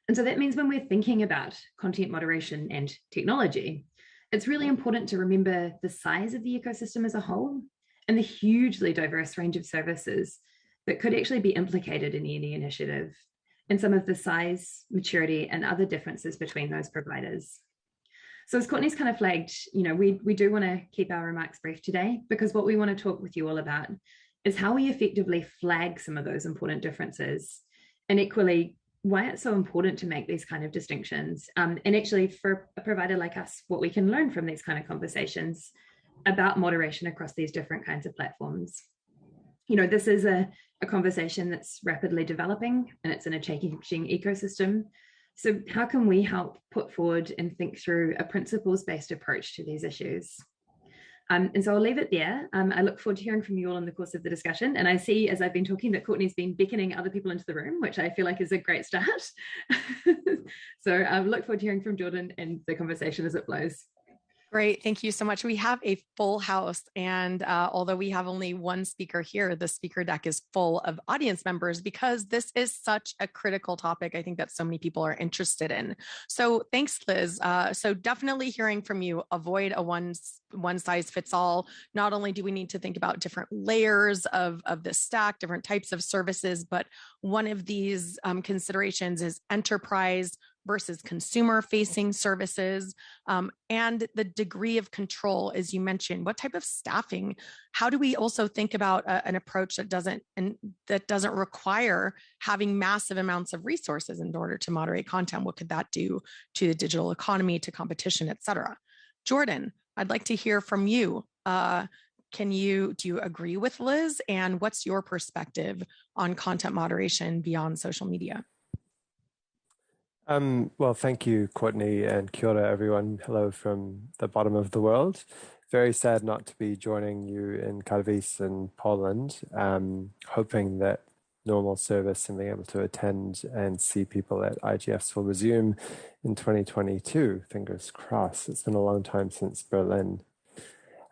And so that means when we're thinking about content moderation and technology, it's really important to remember the size of the ecosystem as a whole and the hugely diverse range of services that could actually be implicated in any initiative, and some of the size, maturity, and other differences between those providers. So as Courtney's kind of flagged, we do want to keep our remarks brief today, because what we want to talk with you all about is how we effectively flag some of those important differences, and equally why it's so important to make these kind of distinctions. And actually for a provider like us, what we can learn from these kind of conversations about moderation across these different kinds of platforms. This is a conversation that's rapidly developing, and it's in a changing ecosystem. So how can we help put forward and think through a principles-based approach to these issues? And so I'll leave it there. I look forward to hearing from you all in the course of the discussion. And I see, as I've been talking, that Courtney's been beckoning other people into the room, which I feel like is a great start. So I look forward to hearing from Jordan and the conversation as it flows. Great. Thank you so much. We have a full house. And although we have only one speaker here, the speaker deck is full of audience members, because this is such a critical topic. I think that so many people are interested in. So thanks, Liz. So definitely hearing from you, avoid a one size fits all. Not only do we need to think about different layers of this stack, different types of services, but one of these considerations is enterprise versus consumer-facing services, and the degree of control, as you mentioned. What type of staffing? How do we also think about an approach that doesn't require having massive amounts of resources in order to moderate content? What could that do to the digital economy, to competition, et cetera? Jordan, I'd like to hear from you. Do you agree with Liz? And what's your perspective on content moderation beyond social media? Well, thank you, Courtney, and kia ora, everyone. Hello from the bottom of the world. Very sad not to be joining you in Katowice in Poland. Hoping that normal service and being able to attend and see people at IGFs will resume in 2022. Fingers crossed. It's been a long time since Berlin.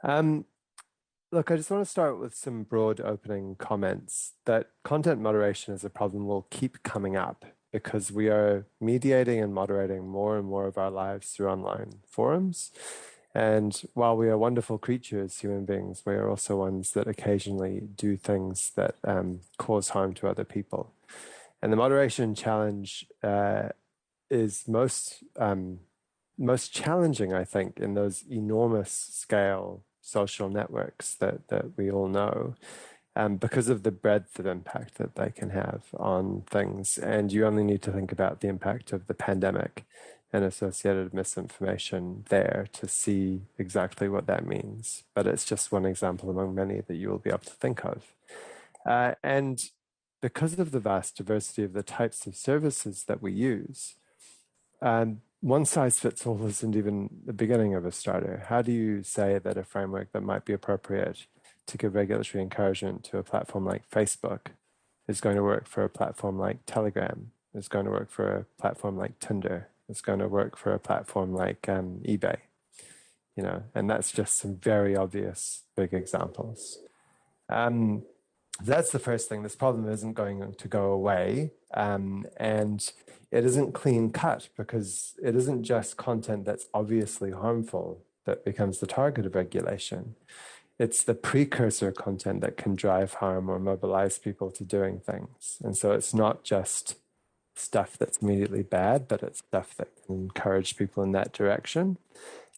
Look, I just want to start with some broad opening comments that content moderation as a problem will keep coming up, because we are mediating and moderating more and more of our lives through online forums. And while we are wonderful creatures, human beings, we are also ones that occasionally do things that cause harm to other people. And the moderation challenge is most challenging, I think, in those enormous scale social networks that we all know. because of the breadth of impact that they can have on things. And you only need to think about the impact of the pandemic and associated misinformation there to see exactly what that means. But it's just one example among many that you will be able to think of. And because of the vast diversity of the types of services that we use, one size fits all isn't even the beginning of a starter. How do you say that a framework that might be appropriate to give regulatory encouragement to a platform like Facebook is going to work for a platform like Telegram, is going to work for a platform like Tinder, is going to work for a platform like eBay? You know, and that's just some very obvious big examples. That's the first thing. This problem isn't going to go away, and it isn't clean cut because it isn't just content that's obviously harmful that becomes the target of regulation. It's the precursor content that can drive harm or mobilize people to doing things. And so it's not just stuff that's immediately bad, but it's stuff that can encourage people in that direction.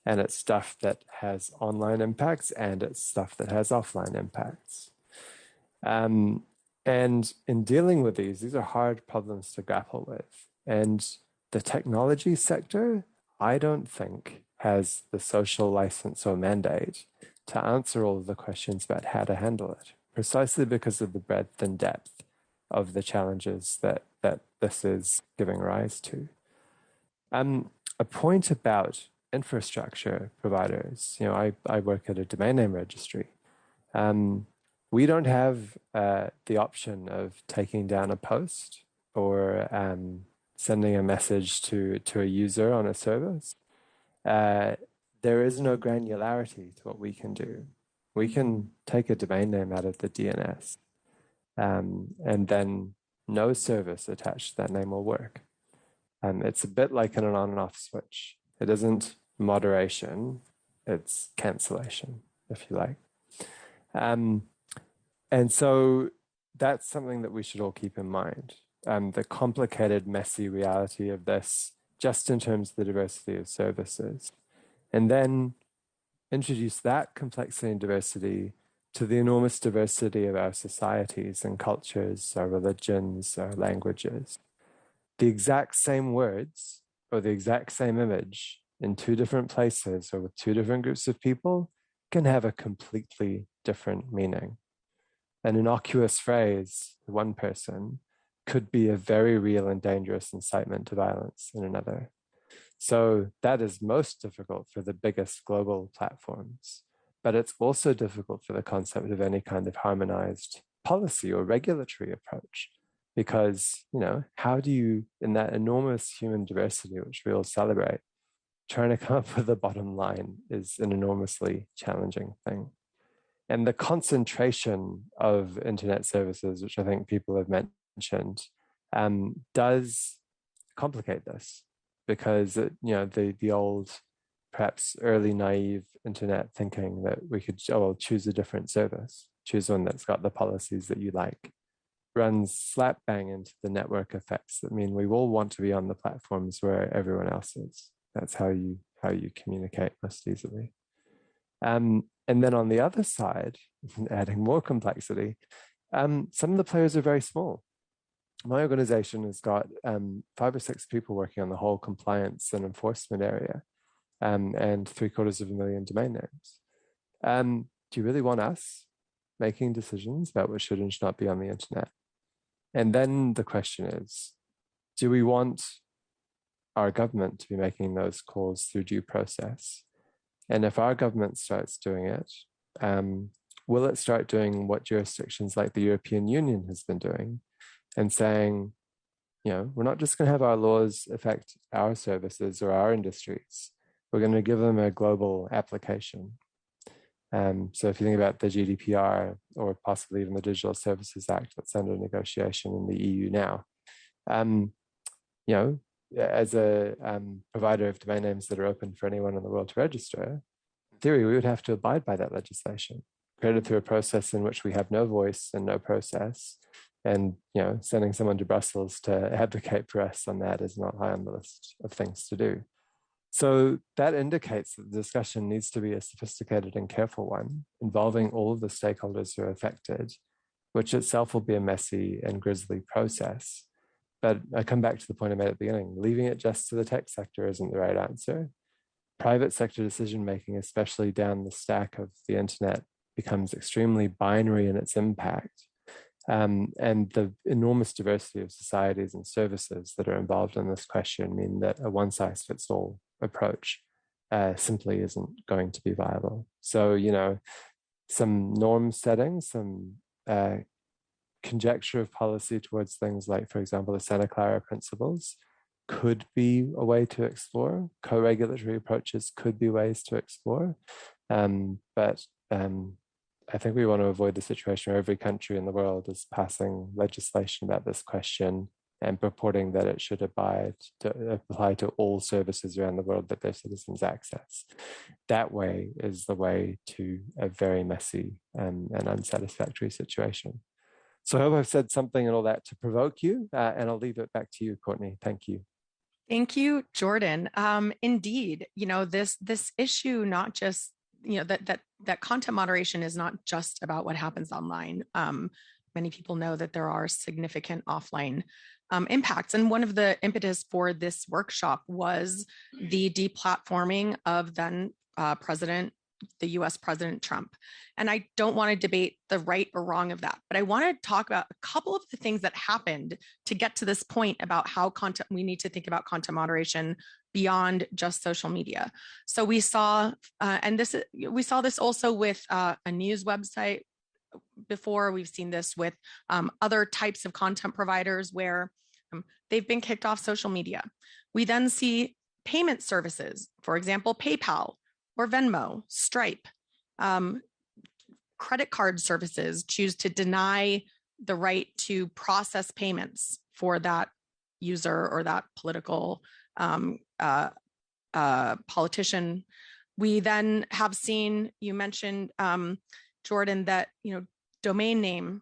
And it's stuff that has online impacts, and it's stuff that has offline impacts. And in dealing with these are hard problems to grapple with. And the technology sector, I don't think, has the social license or mandate to answer all of the questions about how to handle it, precisely because of the breadth and depth of the challenges that this is giving rise to. A point about infrastructure providers, you know, I work at a domain name registry. We don't have the option of taking down a post or sending a message to a user on a service. There is no granularity to what we can do. We can take a domain name out of the DNS, and then no service attached to that name will work. It's a bit like an on and off switch. It isn't moderation, it's cancellation, if you like. And so that's something that we should all keep in mind. The complicated, messy reality of this, just in terms of the diversity of services. And then introduce that complexity and diversity to the enormous diversity of our societies and cultures, our religions, our languages. The exact same words or the exact same image in two different places or with two different groups of people can have a completely different meaning. An innocuous phrase to one person could be a very real and dangerous incitement to violence in another. So that is most difficult for the biggest global platforms, but it's also difficult for the concept of any kind of harmonized policy or regulatory approach, because, you know, how do you, in that enormous human diversity, which we all celebrate, trying to come up with a bottom line is an enormously challenging thing. And the concentration of internet services, which I think people have mentioned, does complicate this, because the old, perhaps early naive internet thinking that we could choose a different service, choose one that's got the policies that you like, runs slap bang into the network effects that mean we all want to be on the platforms where everyone else is. That's how you communicate most easily. And then on the other side, adding more complexity, some of the players are very small. My organization has got 5 or 6 people working on the whole compliance and enforcement area, and 750,000 domain names. Do you really want us making decisions about what should and should not be on the internet? And then the question is, do we want our government to be making those calls through due process? And if our government starts doing it, will it start doing what jurisdictions like the European Union has been doing, and saying, we're not just going to have our laws affect our services or our industries, we're going to give them a global application. So if you think about the GDPR or possibly even the Digital Services Act that's under negotiation in the EU now, as a provider of domain names that are open for anyone in the world to register, in theory, we would have to abide by that legislation, created through a process in which we have no voice and no process. And sending someone to Brussels to advocate for us on that is not high on the list of things to do. So that indicates that the discussion needs to be a sophisticated and careful one, involving all of the stakeholders who are affected, which itself will be a messy and grisly process. But I come back to the point I made at the beginning, leaving it just to the tech sector isn't the right answer. Private sector decision-making, especially down the stack of the internet, becomes extremely binary in its impact. And the enormous diversity of societies and services that are involved in this question mean that a one-size-fits-all approach simply isn't going to be viable. So, you know, some norm setting, some conjecture of policy towards things like, for example, the Santa Clara Principles could be a way to explore. Co-regulatory approaches could be ways to explore. But I think we want to avoid the situation where every country in the world is passing legislation about this question and purporting that it should apply to all services around the world that their citizens access. That way is the way to a very messy and unsatisfactory situation. So I hope I've said something and all that to provoke you, and I'll leave it back to you, Courtney. Thank you. Thank you, Jordan. Indeed, you know, this issue, not just, you know, that content moderation is not just about what happens online. Many people know that there are significant offline impacts. And one of the impetus for this workshop was the deplatforming of then the US President Trump. And I don't want to debate the right or wrong of that, but I want to talk about a couple of the things that happened to get to this point about how we need to think about content moderation beyond just social media. So we saw, we saw this also with a news website before. We've seen this with other types of content providers where they've been kicked off social media. We then see payment services, for example, PayPal or Venmo, Stripe, credit card services choose to deny the right to process payments for that user or that political politician. We then have seen, you mentioned, Jordan, that, you know, domain name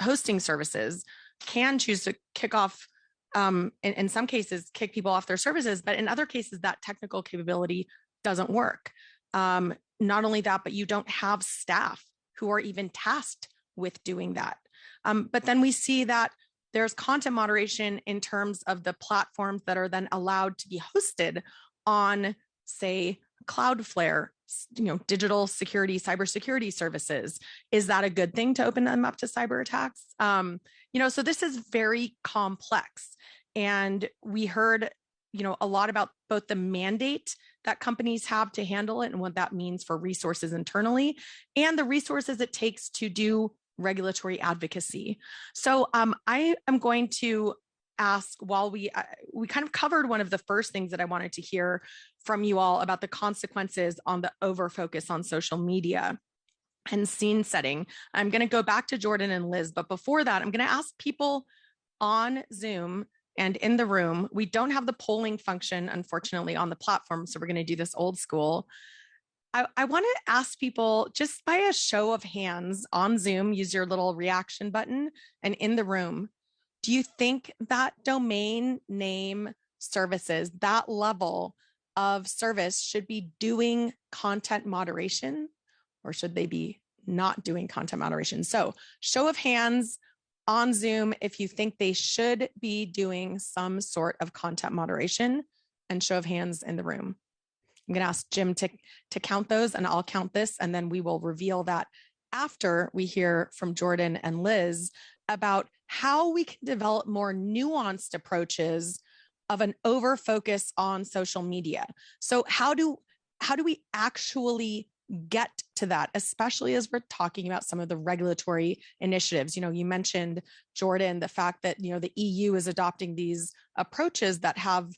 hosting services can choose to kick off, in some cases, kick people off their services, but in other cases, that technical capability doesn't work. Not only that, but you don't have staff who are even tasked with doing that. But then we see that there's content moderation in terms of the platforms that are then allowed to be hosted on, say, Cloudflare, you know, digital security, cybersecurity services. Is that a good thing to open them up to cyber attacks? You know, so this is very complex. And we heard, you know, a lot about both the mandate that companies have to handle it and what that means for resources internally and the resources it takes to do regulatory advocacy. So I am going to ask, while we kind of covered one of the first things that I wanted to hear from you all about the consequences on the overfocus on social media and scene setting. I'm going to go back to Jordan and Liz, but before that, I'm going to ask people on Zoom and in the room. We don't have the polling function, unfortunately, on the platform, so we're going to do this old school. I want to ask people, just by a show of hands on Zoom, use your little reaction button, and in the room, do you think that domain name services, that level of service, should be doing content moderation, or should they be not doing content moderation? So show of hands on Zoom if you think they should be doing some sort of content moderation, and show of hands in the room. I'm going to ask Jim to count those, and I'll count this, and then we will reveal that after we hear from Jordan and Liz about how we can develop more nuanced approaches of an over focus on social media. So how do we actually get to that, especially as we're talking about some of the regulatory initiatives? You know, you mentioned, Jordan, the fact that, you know, the EU is adopting these approaches that have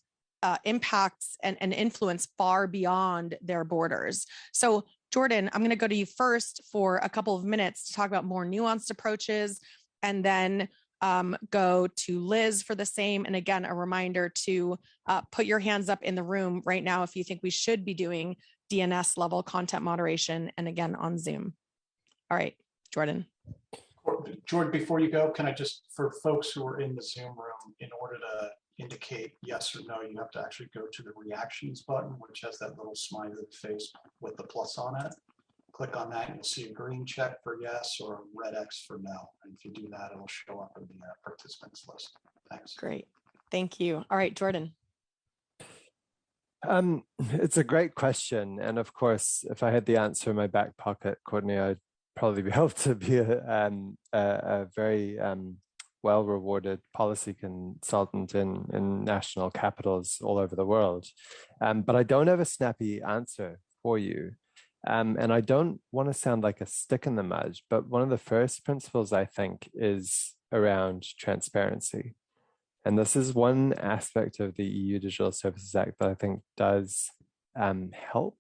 impacts and influence far beyond their borders. So Jordan, I'm going to go to you first for a couple of minutes to talk about more nuanced approaches, and then go to Liz for the same. And again, a reminder to put your hands up in the room right now if you think we should be doing DNS level content moderation, and again on Zoom. All right, Jordan. Jordan, before you go, can I just, for folks who are in the Zoom room, in order to indicate yes or no, you have to actually go to the reactions button, which has that little smiley face with the plus on it. click on that, you'll see a green check for yes or a red X for no. And if you do that, it'll show up in the participants list. Thanks. Great. Thank you. All right, Jordan. It's a great question. And of course, if I had the answer in my back pocket, Courtney, I'd probably be able to be a very well-rewarded policy consultant in national capitals all over the world. But I don't have a snappy answer for you. And I don't want to sound like a stick in the mud, but one of the first principles, I think, is around transparency. And this is one aspect of the EU Digital Services Act that I think does help,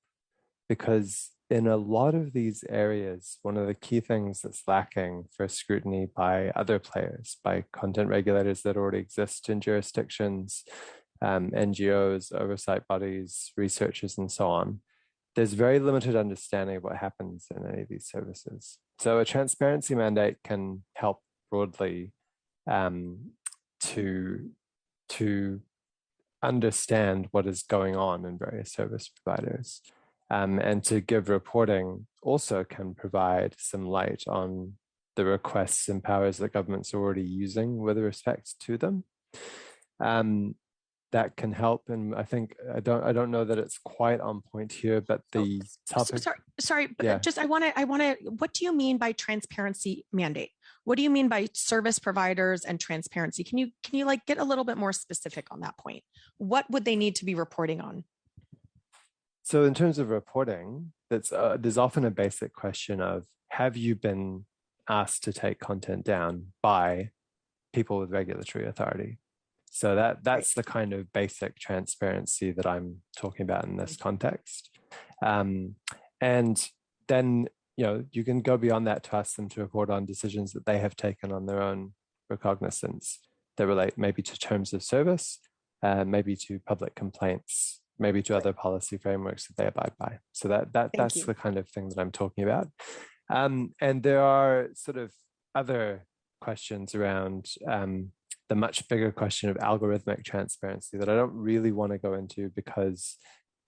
because in a lot of these areas, one of the key things that's lacking for scrutiny by other players, by content regulators that already exist in jurisdictions, NGOs, oversight bodies, researchers, and so on, there's very limited understanding of what happens in any of these services. So a transparency mandate can help broadly to understand what is going on in various service providers. And to give reporting also can provide some light on the requests and powers that governments are already using with respect to them. That can help, and I think I don't know that it's quite on point here, but the topic. Sorry, but yeah. Just I want to. What do you mean by transparency mandate? What do you mean by service providers and transparency? Can you like get a little bit more specific on that point? What would they need to be reporting on? So in terms of reporting, there's often a basic question of, have you been asked to take content down by people with regulatory authority? So that's the kind of basic transparency that I'm talking about in this context. And then, you can go beyond that to ask them to report on decisions that they have taken on their own recognizance that relate maybe to terms of service, maybe to public complaints, maybe to other policy frameworks that they abide by. So that's the kind of thing that I'm talking about. And there are sort of other questions around the much bigger question of algorithmic transparency that I don't really want to go into because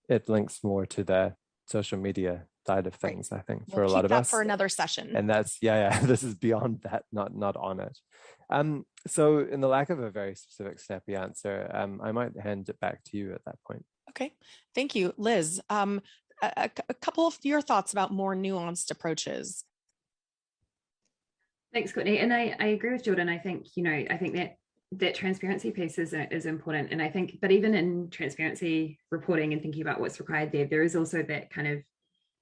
it links more to the social media side of things, I think, for a lot of us. For another session. And that's, this is beyond that, not on it. So in the lack of a very specific, snappy answer, I might hand it back to you at that point. Okay, thank you. Liz, a couple of your thoughts about more nuanced approaches. Thanks, Courtney. And I agree with Jordan. I think, that transparency piece is important. And I think, but even in transparency reporting and thinking about what's required there is also that kind of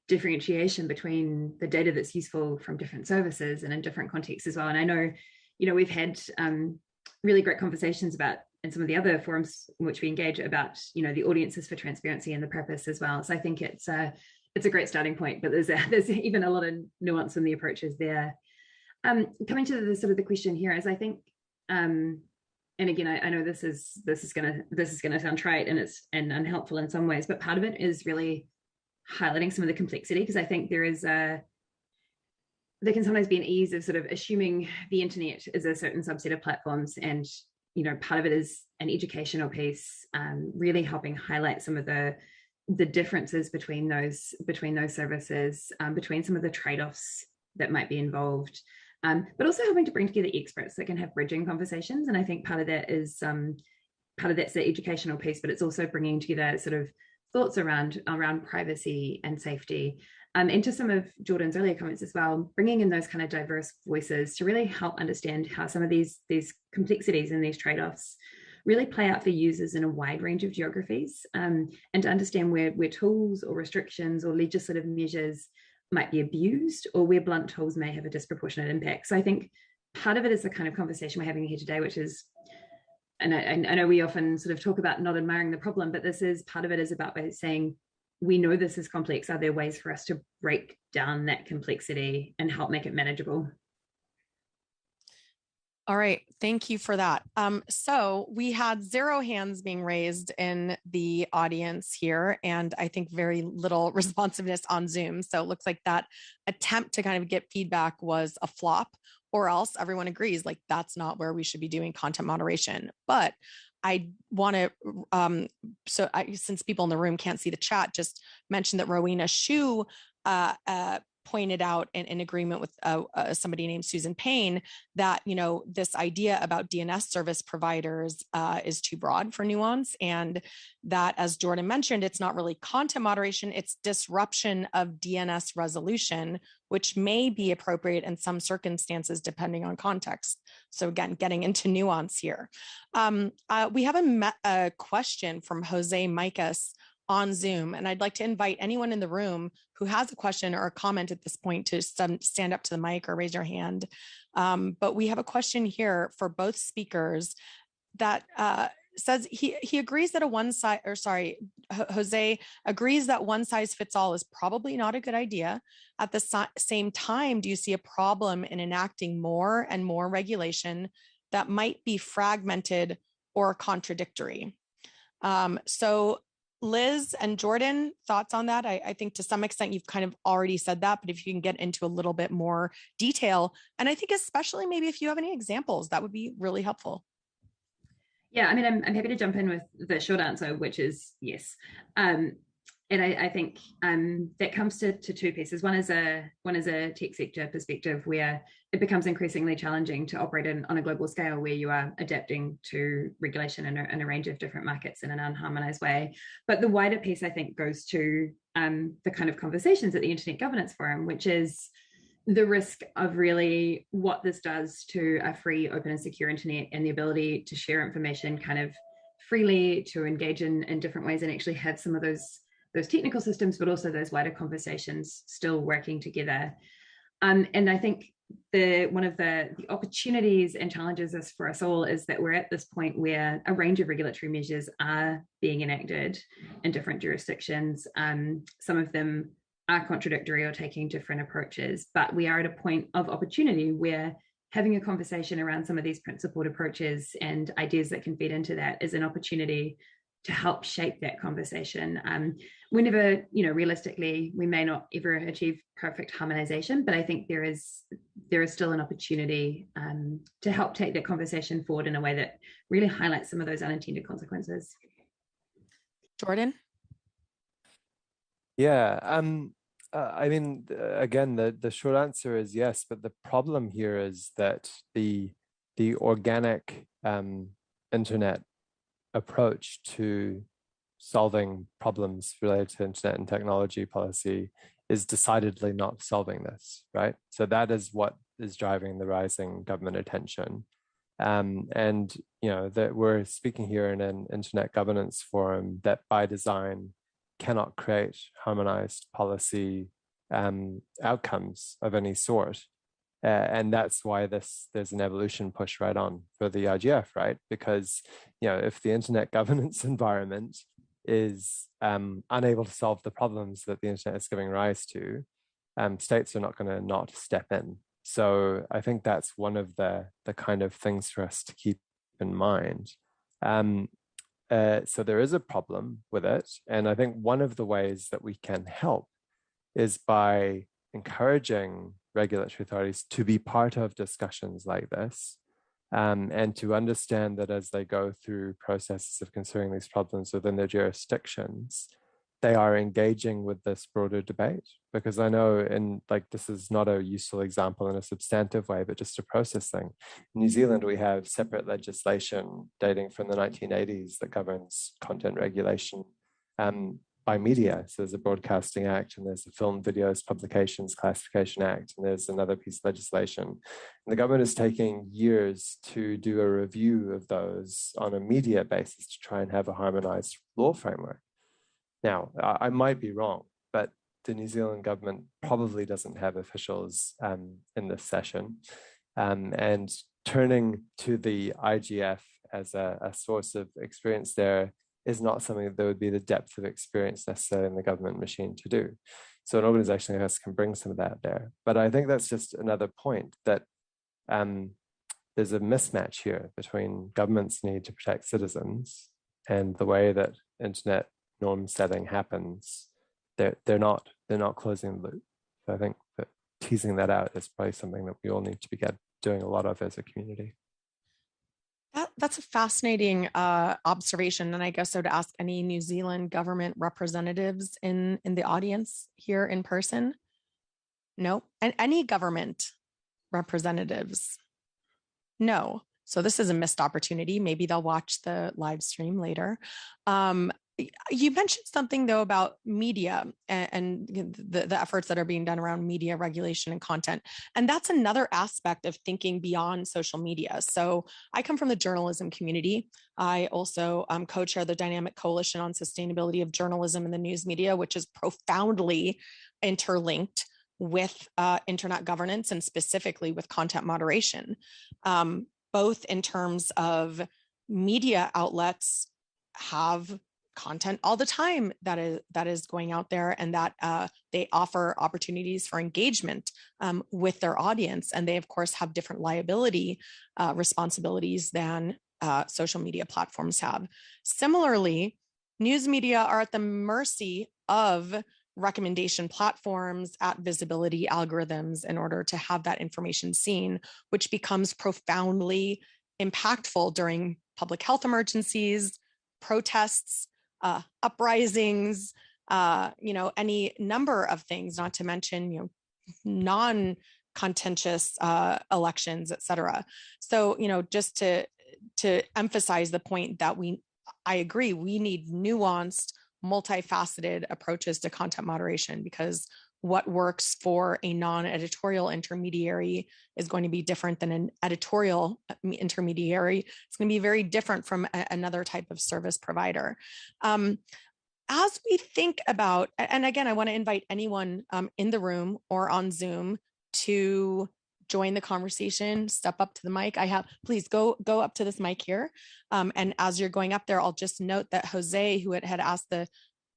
differentiation between the data that's useful from different services and in different contexts as well. And I know, we've had really great conversations about, in some of the other forums in which we engage about, the audiences for transparency and the purpose as well. So I think it's a great starting point, but there's even a lot of nuance in the approaches there. Coming to the sort of the question here is, I think, and again, I know this is gonna sound trite and and unhelpful in some ways, but part of it is really highlighting some of the complexity, because I think there can sometimes be an ease of sort of assuming the internet is a certain subset of platforms, and part of it is an educational piece, really helping highlight some of the differences between those services, between some of the trade-offs that might be involved. But also helping to bring together experts that can have bridging conversations. And I think part of that is part of that's the educational piece, but it's also bringing together sort of thoughts around privacy and safety. And to some of Jordan's earlier comments as well, bringing in those kind of diverse voices to really help understand how some of these complexities and these trade-offs really play out for users in a wide range of geographies, and to understand where tools or restrictions or legislative measures might be abused, or where blunt tools may have a disproportionate impact. So I think part of it is the kind of conversation we're having here today, which is, and I know we often sort of talk about not admiring the problem, but this is part of it is about by saying, we know this is complex. Are there ways for us to break down that complexity and help make it manageable? All right, thank you for that. So we had 0 hands being raised in the audience here, and I think very little responsiveness on Zoom. So it looks like that attempt to kind of get feedback was a flop, or else everyone agrees like that's not where we should be doing content moderation. But I want to, since people in the room can't see the chat, just mention that Rowena Shu pointed out in agreement with somebody named Susan Payne that, this idea about DNS service providers is too broad for nuance, and that, as Jordan mentioned, it's not really content moderation, it's disruption of DNS resolution, which may be appropriate in some circumstances depending on context. So again, getting into nuance here. We have a question from Jose Micas on Zoom, and I'd like to invite anyone in the room who has a question or a comment at this point to stand up to the mic or raise your hand. But we have a question here for both speakers that says he agrees that Jose agrees that one size fits all is probably not a good idea. At the same time, do you see a problem in enacting more and more regulation that might be fragmented or contradictory? So Liz and Jordan, thoughts on that? I think to some extent you've kind of already said that, but if you can get into a little bit more detail, and I think especially maybe if you have any examples, that would be really helpful. Yeah, I mean, I'm happy to jump in with the short answer, which is yes. And I think that comes to two pieces. One is a tech sector perspective, where it becomes increasingly challenging to operate on a global scale, where you are adapting to regulation in a range of different markets in an unharmonized way. But the wider piece, I think, goes to the kind of conversations at the Internet Governance Forum, which is the risk of really what this does to a free, open and secure internet, and the ability to share information kind of freely, to engage in different ways and actually have some of those technical systems, but also those wider conversations still working together. And I think one of the opportunities and challenges for us all is that we're at this point where a range of regulatory measures are being enacted in different jurisdictions. Some of them are contradictory or taking different approaches, but we are at a point of opportunity where having a conversation around some of these principled approaches and ideas that can feed into that is an opportunity to help shape that conversation. Whenever, realistically, we may not ever achieve perfect harmonization, but I think there is still an opportunity to help take that conversation forward in a way that really highlights some of those unintended consequences. Jordan? Yeah, I mean, again, the short answer is yes, but the problem here is that the organic internet approach to solving problems related to internet and technology policy is decidedly not solving this, right? So that is what is driving the rising government attention. And, that we're speaking here in an internet governance forum that by design cannot create harmonized policy outcomes of any sort. And that's why there's an evolution push right on for the IGF, right? Because, if the internet governance environment is unable to solve the problems that the internet is giving rise to, states are not going to not step in. So I think that's one of the kind of things for us to keep in mind. So there is a problem with it. And I think one of the ways that we can help is by encouraging regulatory authorities to be part of discussions like this, and to understand that as they go through processes of considering these problems within their jurisdictions, they are engaging with this broader debate. Because I know this is not a useful example in a substantive way, but just a process thing. In New Zealand, we have separate legislation dating from the 1980s that governs content regulation by media. So there's a Broadcasting Act, and there's a Film Videos Publications Classification Act, and there's another piece of legislation. And the government is taking years to do a review of those on a media basis to try and have a harmonized law framework. Now, I might be wrong, but the New Zealand government probably doesn't have officials in this session. And turning to the IGF as a source of experience there is not something that there would be the depth of experience necessary in the government machine to do. So an organization like us can bring some of that there. But I think that's just another point that there's a mismatch here between government's need to protect citizens and the way that internet norm setting happens. They're not closing the loop. So I think that teasing that out is probably something that we all need to be doing a lot of as a community. That's a fascinating observation, and I guess I would ask any New Zealand government representatives in the audience here in person. No. And any government representatives? No. So this is a missed opportunity. Maybe they'll watch the live stream later. You mentioned something though about media and the efforts that are being done around media regulation and content. And that's another aspect of thinking beyond social media. So I come from the journalism community. I also co-chair the Dynamic Coalition on Sustainability of Journalism and the News Media, which is profoundly interlinked with internet governance and specifically with content moderation, both in terms of media outlets have content all the time that is going out there, and that they offer opportunities for engagement with their audience, and they of course have different liability responsibilities than social media platforms have. Similarly, news media are at the mercy of recommendation platforms at visibility algorithms in order to have that information seen, which becomes profoundly impactful during public health emergencies, protests, uprisings, any number of things, not to mention, non-contentious elections, et cetera. So, just to emphasize the point that I agree, we need nuanced, multifaceted approaches to content moderation, because what works for a non-editorial intermediary is going to be different than an editorial intermediary. It's going to be very different from another type of service provider. As we think about, and again, I want to invite anyone in the room or on Zoom to join the conversation, step up to the mic. Please go up to this mic here. And as you're going up there, I'll just note that Jose, who had asked the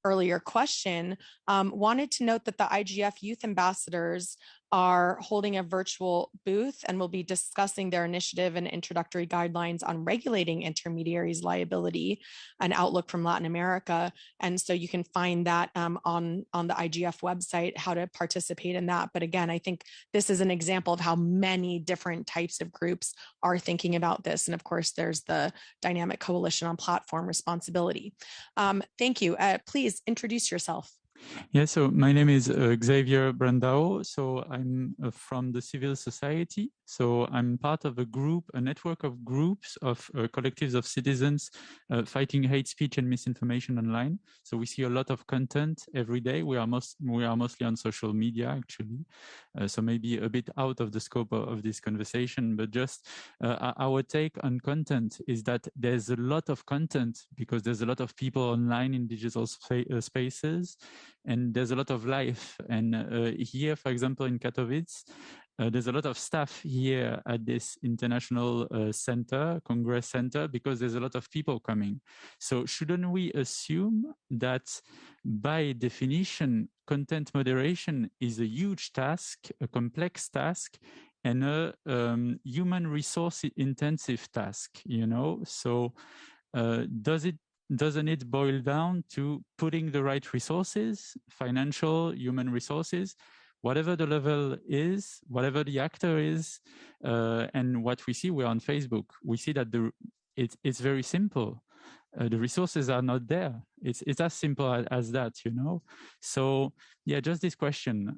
earlier question, wanted to note that the IGF Youth Ambassadors are holding a virtual booth and will be discussing their initiative and introductory guidelines on regulating intermediaries' liability, an outlook from Latin America. And so you can find that on the IGF website, how to participate in that. But again, I think this is an example of how many different types of groups are thinking about this. And of course, there's the Dynamic Coalition on Platform Responsibility. Thank you. Please introduce yourself. Yeah, so my name is Xavier Brandao. So I'm from the civil society. So I'm part of a network of groups of collectives of citizens fighting hate speech and misinformation online. So we see a lot of content every day. We are mostly on social media, actually. So maybe a bit out of the scope of this conversation, but just our take on content is that there's a lot of content because there's a lot of people online in digital spaces, and there's a lot of life. And here, for example, in Katowice, there's a lot of staff here at this international Congress Center, because there's a lot of people coming. So shouldn't we assume that by definition, content moderation is a huge task, a complex task, and a human resource intensive task, So doesn't it boil down to putting the right resources, financial, human resources, whatever the level is, whatever the actor is, and what we see, we're on Facebook, we see that it's very simple. The resources are not there. It's as simple as that, So yeah, just this question: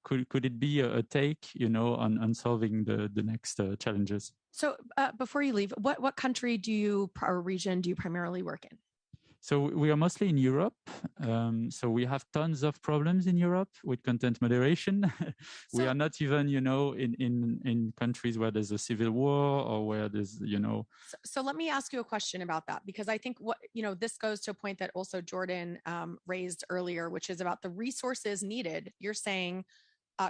could it be a take, on solving the next challenges? So before you leave, what country or region do you primarily work in? So we are mostly in Europe. So we have tons of problems in Europe with content moderation. We are not even, in countries where there's a civil war or where there's, So let me ask you a question about that, because I think this goes to a point that also Jordan raised earlier, which is about the resources needed. You're saying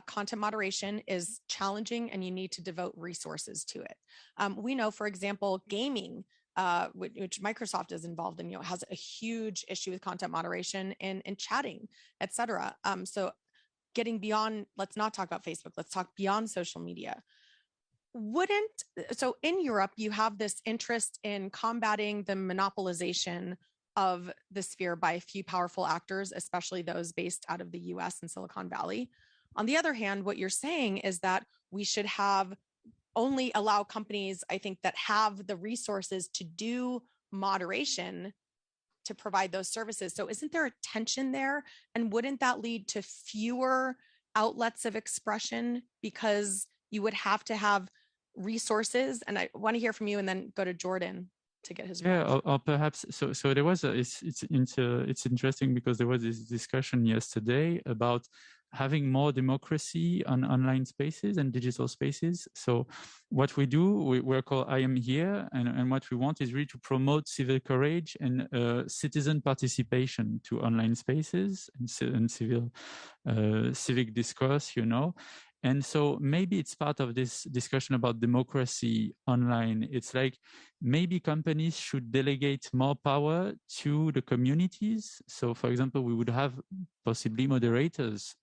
content moderation is challenging and you need to devote resources to it. We know, for example, gaming, which Microsoft is involved in, has a huge issue with content moderation and chatting, et cetera. So getting beyond, let's not talk about Facebook, let's talk beyond social media. So in Europe, you have this interest in combating the monopolization of the sphere by a few powerful actors, especially those based out of the US and Silicon Valley. On the other hand, what you're saying is that we should only allow companies, I think, that have the resources to do moderation to provide those services. So isn't there a tension there? And wouldn't that lead to fewer outlets of expression because you would have to have resources? And I want to hear from you and then go to Jordan to get his reaction. Or perhaps so there was it's interesting because there was this discussion yesterday about having more democracy on online spaces and digital spaces. So what we do, we're called I Am Here, and what we want is really to promote civil courage and citizen participation to online spaces and civic discourse, And so maybe it's part of this discussion about democracy online. It's like maybe companies should delegate more power to the communities. So for example, we would have possibly moderators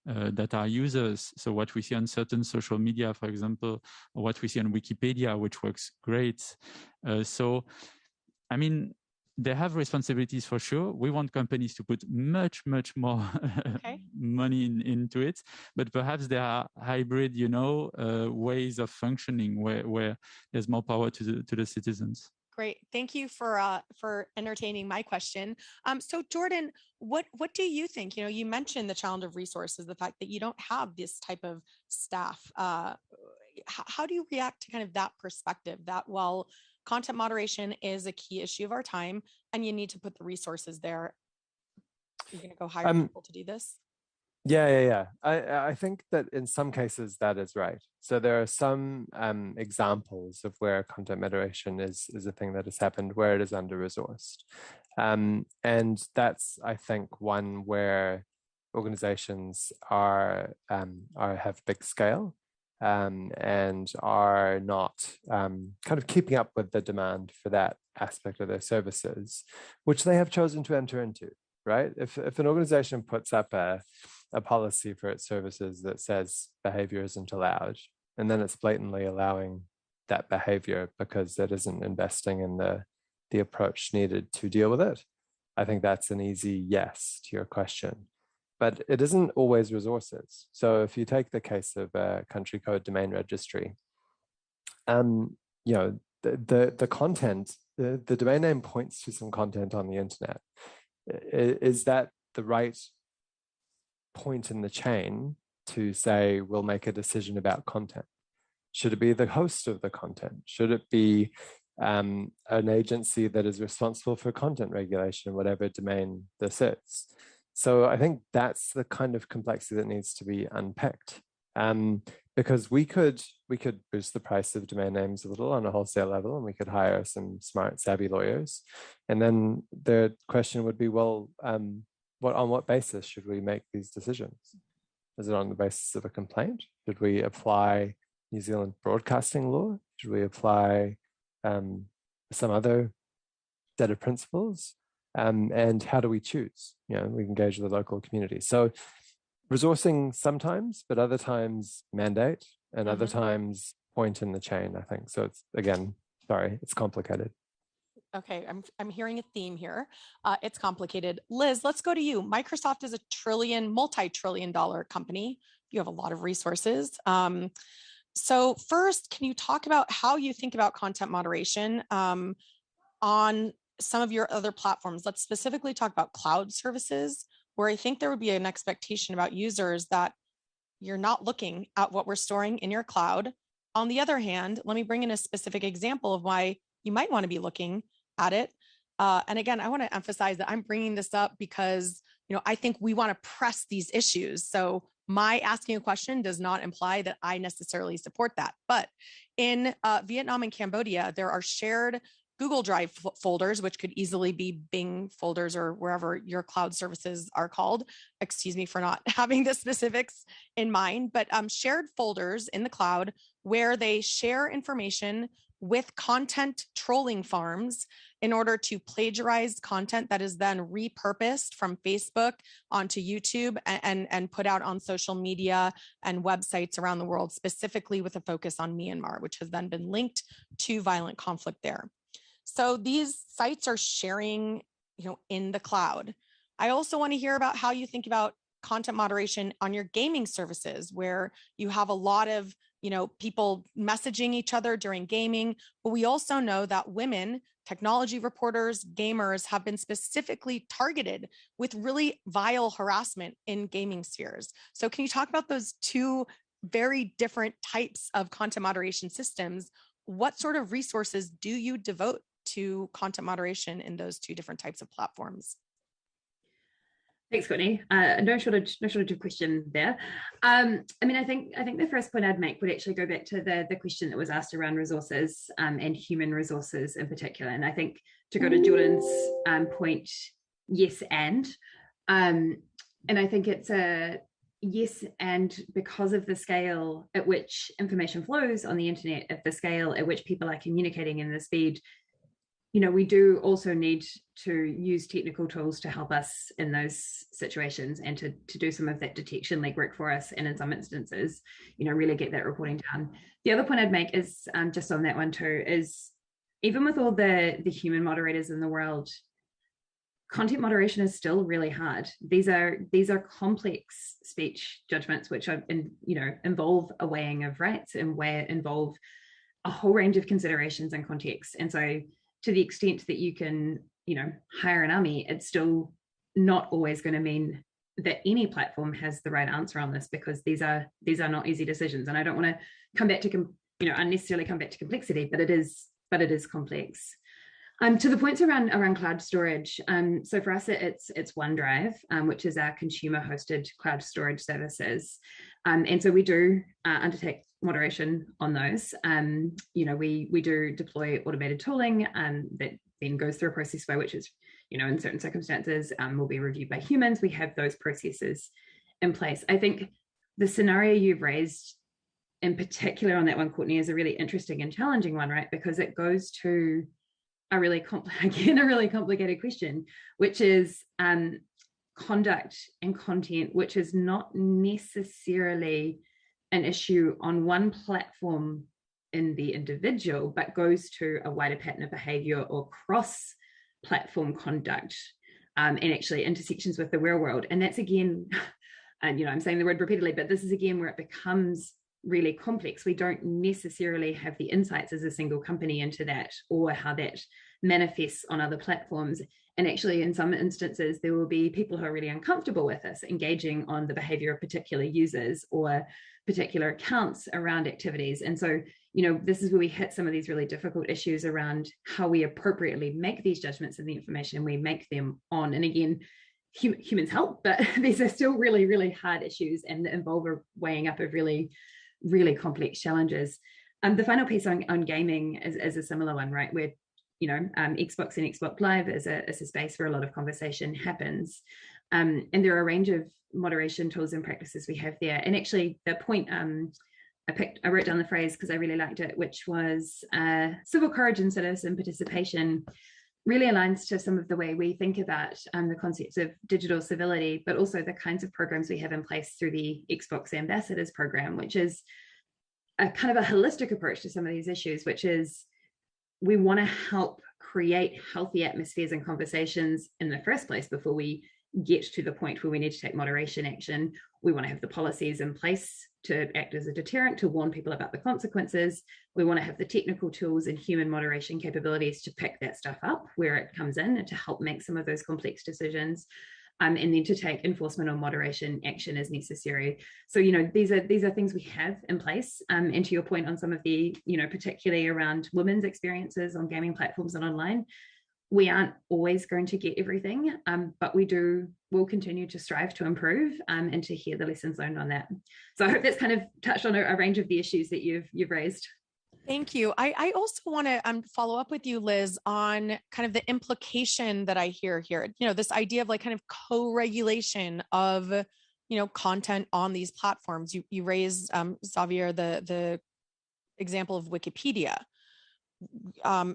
that are users. So what we see on certain social media, for example, or what we see on Wikipedia, which works great. They have responsibilities for sure. We want companies to put much, much more money into it, but perhaps there are hybrid, ways of functioning where there's more power to the citizens. Great, thank you for entertaining my question. So Jordan, what do you think? You mentioned the challenge of resources, the fact that you don't have this type of staff. How do you react to kind of that perspective? That content moderation is a key issue of our time, and you need to put the resources there. You're going to go hire people to do this? Yeah. I think that in some cases that is right. So there are some examples of where content moderation is a thing that has happened where it is under-resourced. And that's, I think, one where organizations have big scale. And are not kind of keeping up with the demand for that aspect of their services, which they have chosen to enter into, right? If an organization puts up a policy for its services that says behavior isn't allowed, and then it's blatantly allowing that behavior because it isn't investing in the approach needed to deal with it, I think that's an easy yes to your question. But it isn't always resources. So if you take the case of a country code domain registry, the content, the domain name points to some content on the internet. Is that the right point in the chain to say we'll make a decision about content? Should it be the host of the content? Should it be an agency that is responsible for content regulation, whatever domain this is? So I think that's the kind of complexity that needs to be unpicked, because we could boost the price of domain names a little on a wholesale level, and we could hire some smart, savvy lawyers. And then the question would be, well, on what basis should we make these decisions? Is it on the basis of a complaint? Should we apply New Zealand broadcasting law? Should we apply some other set of principles? And how do we choose? We engage with the local community. So resourcing sometimes, but other times mandate, and other times point in the chain, I think. So it's, again, it's complicated. Okay, I'm hearing a theme here. It's complicated. Liz, let's go to you. Microsoft is a multi-trillion-dollar company. You have a lot of resources. So first, can you talk about how you think about content moderation on some of your other platforms? Let's specifically talk about cloud services, where I think there would be an expectation about users that you're not looking at what we're storing in your cloud. On the other hand, let me bring in a specific example of why you might want to be looking at it. And again, I want to emphasize that I'm bringing this up because, I think we want to press these issues. So my asking a question does not imply that I necessarily support that. But in Vietnam and Cambodia, there are shared Google Drive folders, which could easily be Bing folders or wherever your cloud services are called. Excuse me for not having the specifics in mind, but shared folders in the cloud where they share information with content trolling farms in order to plagiarize content that is then repurposed from Facebook onto YouTube and put out on social media and websites around the world, specifically with a focus on Myanmar, which has then been linked to violent conflict there. So these sites are sharing, in the cloud. I also want to hear about how you think about content moderation on your gaming services, where you have a lot of, people messaging each other during gaming. But we also know that women technology reporters, gamers have been specifically targeted with really vile harassment in gaming spheres. So can you talk about those two very different types of content moderation systems? What sort of resources do you devote to content moderation in those two different types of platforms? Thanks, Courtney. No shortage of question there. I mean, I think the first point I'd make would actually go back to the question that was asked around resources and human resources in particular. And I think to go to Jordan's point, yes, and I think it's a yes, and because of the scale at which information flows on the internet, at the scale at which people are communicating and the speed, you know, we do also need to use technical tools to help us in those situations and to do some of that detection legwork for us. And in some instances, you know, really get that reporting down. The other point I'd make is just on that one too, is even with all the human moderators in the world, content moderation is still really hard. These are complex speech judgments, which are, you know, involve a weighing of rights and involve a whole range of considerations and contexts. And so to the extent that you can, you know, hire an army, it's still not always going to mean that any platform has the right answer on this, because these are not easy decisions. And I don't want to come back to, you know, unnecessarily come back to complexity, but it is complex. To the points around cloud storage, so for us it's OneDrive, which is our consumer hosted cloud storage services, and so we do undertake moderation on those. You know, we do deploy automated tooling that then goes through a process by which is, you know, in certain circumstances will be reviewed by humans. We have those processes in place. I think the scenario you've raised in particular on that one, Courtney, is a really interesting and challenging one, right? Because it goes to a really complicated question, which is conduct and content, which is not necessarily an issue on one platform in the individual, but goes to a wider pattern of behavior or cross-platform conduct, and actually intersections with the real world. And that's again, and you know, I'm saying the word repeatedly, but this is again where it becomes really complex. We don't necessarily have the insights as a single company into that, or how that manifests on other platforms. And actually, in some instances, there will be people who are really uncomfortable with us engaging on the behavior of particular users or particular accounts around activities. And so, you know, this is where we hit some of these really difficult issues around how we appropriately make these judgments and the information we make them on. And again, humans help, but these are still really, really hard issues and involve a weighing up of really, really complex challenges. The final piece on gaming is a similar one, right? Where, you know, Xbox and Xbox Live is a space where a lot of conversation happens. And there are a range of moderation tools and practices we have there. And actually the point I wrote down the phrase because I really liked it, which was civil courage and citizen participation, really aligns to some of the way we think about the concepts of digital civility, but also the kinds of programs we have in place through the Xbox Ambassadors program, which is a kind of a holistic approach to some of these issues, which is we want to help create healthy atmospheres and conversations in the first place before we get to the point where we need to take moderation action. We want to have the policies in place to act as a deterrent, to warn people about the consequences. We want to have the technical tools and human moderation capabilities to pick that stuff up where it comes in and to help make some of those complex decisions. And then to take enforcement or moderation action as necessary. So, you know, these are things we have in place. And to your point on some of the, you know, particularly around women's experiences on gaming platforms and online, we aren't always going to get everything, but we'll continue to strive to improve and to hear the lessons learned on that. So I hope that's kind of touched on a range of the issues that you've raised. Thank you. I also want to follow up with you, Liz, on kind of the implication that I hear here. You know, this idea of like kind of co-regulation of, you know, content on these platforms. You raised, Xavier, the example of Wikipedia.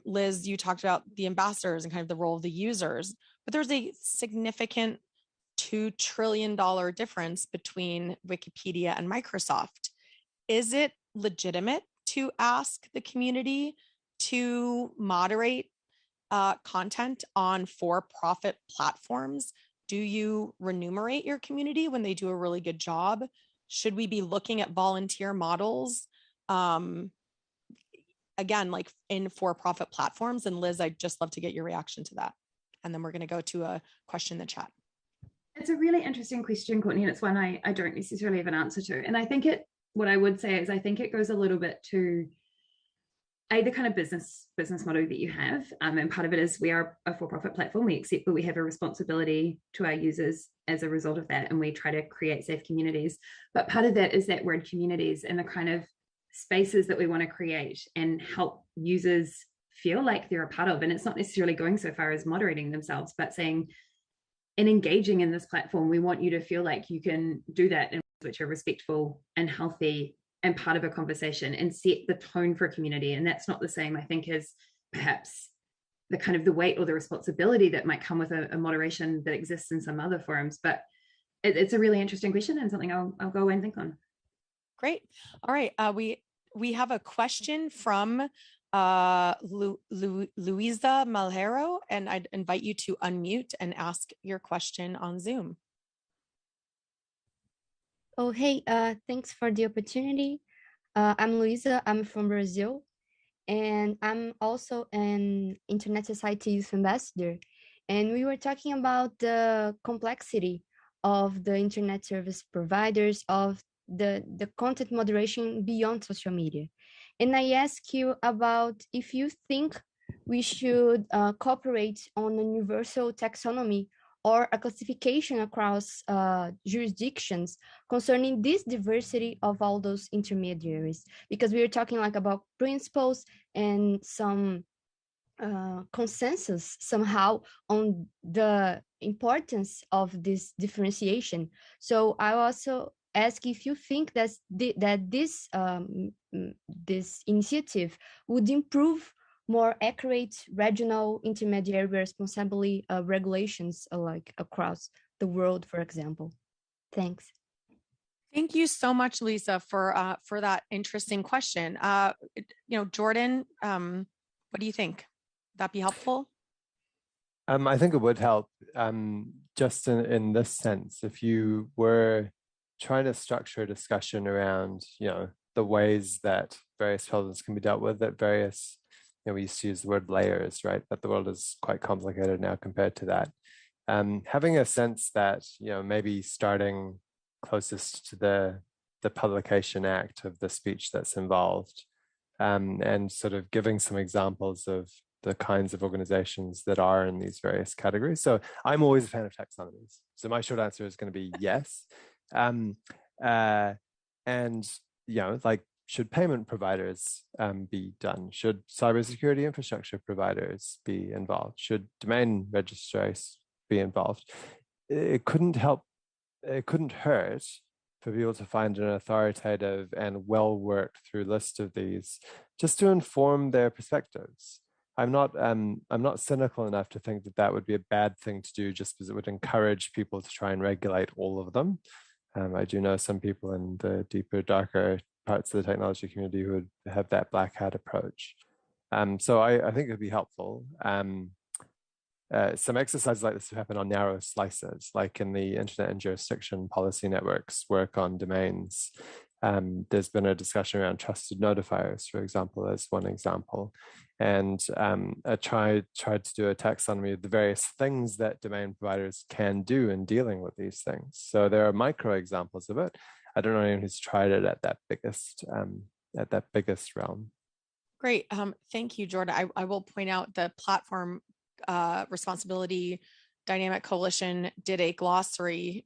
Liz, you talked about the ambassadors and kind of the role of the users, but there's a significant $2 trillion difference between Wikipedia and Microsoft. Is it legitimate to ask the community to moderate content on for-profit platforms? Do you remunerate your community when they do a really good job? Should we be looking at volunteer models? again, like in for-profit platforms. And Liz, I'd just love to get your reaction to that. And then we're going to go to a question in the chat. It's a really interesting question, Courtney, and it's one I don't necessarily have an answer to. And I think what I would say is I think it goes a little bit to the kind of business model that you have. And part of it is we are a for-profit platform. We accept that we have a responsibility to our users as a result of that, and we try to create safe communities. But part of that is that word communities and the kind of spaces that we want to create and help users feel like they're a part of. And it's not necessarily going so far as moderating themselves, but saying, in engaging in this platform, we want you to feel like you can do that in ways which are respectful and healthy and part of a conversation and set the tone for a community. And that's not the same, I think, as perhaps the kind of the weight or the responsibility that might come with a moderation that exists in some other forums. But it's a really interesting question and something I'll go away and think on. Great. All right. We have a question from Luisa Malhero, and I'd invite you to unmute and ask your question on Zoom. Oh, hey, thanks for the opportunity. I'm Luisa, I'm from Brazil, and I'm also an Internet Society Youth Ambassador. And we were talking about the complexity of the internet service providers, of the content moderation beyond social media. And I ask you about if you think we should cooperate on a universal taxonomy or a classification across jurisdictions concerning this diversity of all those intermediaries, because we are talking like about principles and some consensus somehow on the importance of this differentiation. So I also ask if you think that this initiative would improve more accurate regional intermediary responsibility regulations like across the world, for example. Thanks. Thank you so much, Lisa, for that interesting question. Jordan, what do you think? Would that be helpful? I think it would help, just in this sense, if you were trying to structure a discussion around, the ways that various problems can be dealt with at various, we used to use the word layers, right? But the world is quite complicated now compared to that. Having a sense that, maybe starting closest to the publication act of the speech that's involved, and sort of giving some examples of the kinds of organizations that are in these various categories. So I'm always a fan of taxonomies. So my short answer is going to be yes. And, should payment providers be done? Should cybersecurity infrastructure providers be involved? Should domain registrars be involved? It couldn't hurt for people to find an authoritative and well-worked through list of these, just to inform their perspectives. I'm not cynical enough to think that would be a bad thing to do just because it would encourage people to try and regulate all of them. I do know some people in the deeper, darker parts of the technology community who would have that black hat approach. So I think it would be helpful. Some exercises like this happen on narrow slices, like in the Internet and Jurisdiction Policy Network's work on domains. There's been a discussion around trusted notifiers, for example, as one example. And I tried to do a taxonomy of the various things that domain providers can do in dealing with these things. So there are micro examples of it. I don't know anyone who's tried it at that biggest realm. Great. Thank you, Jordan. I will point out the platform responsibility Dynamic Coalition did a glossary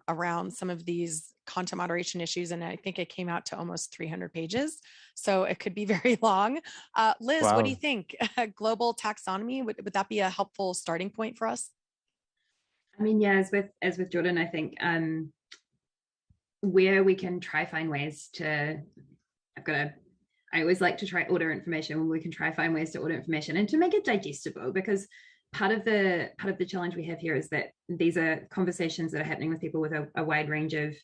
around some of these content moderation issues, and I think it came out to almost 300 pages. So it could be very long. Liz, wow. What do you think? Global taxonomy, would that be a helpful starting point for us? I mean, yeah, as with Jordan, I think where we can find ways to, I always like to try order information when we can find ways to order information and to make it digestible, because part of the challenge we have here is that these are conversations that are happening with people with a wide range of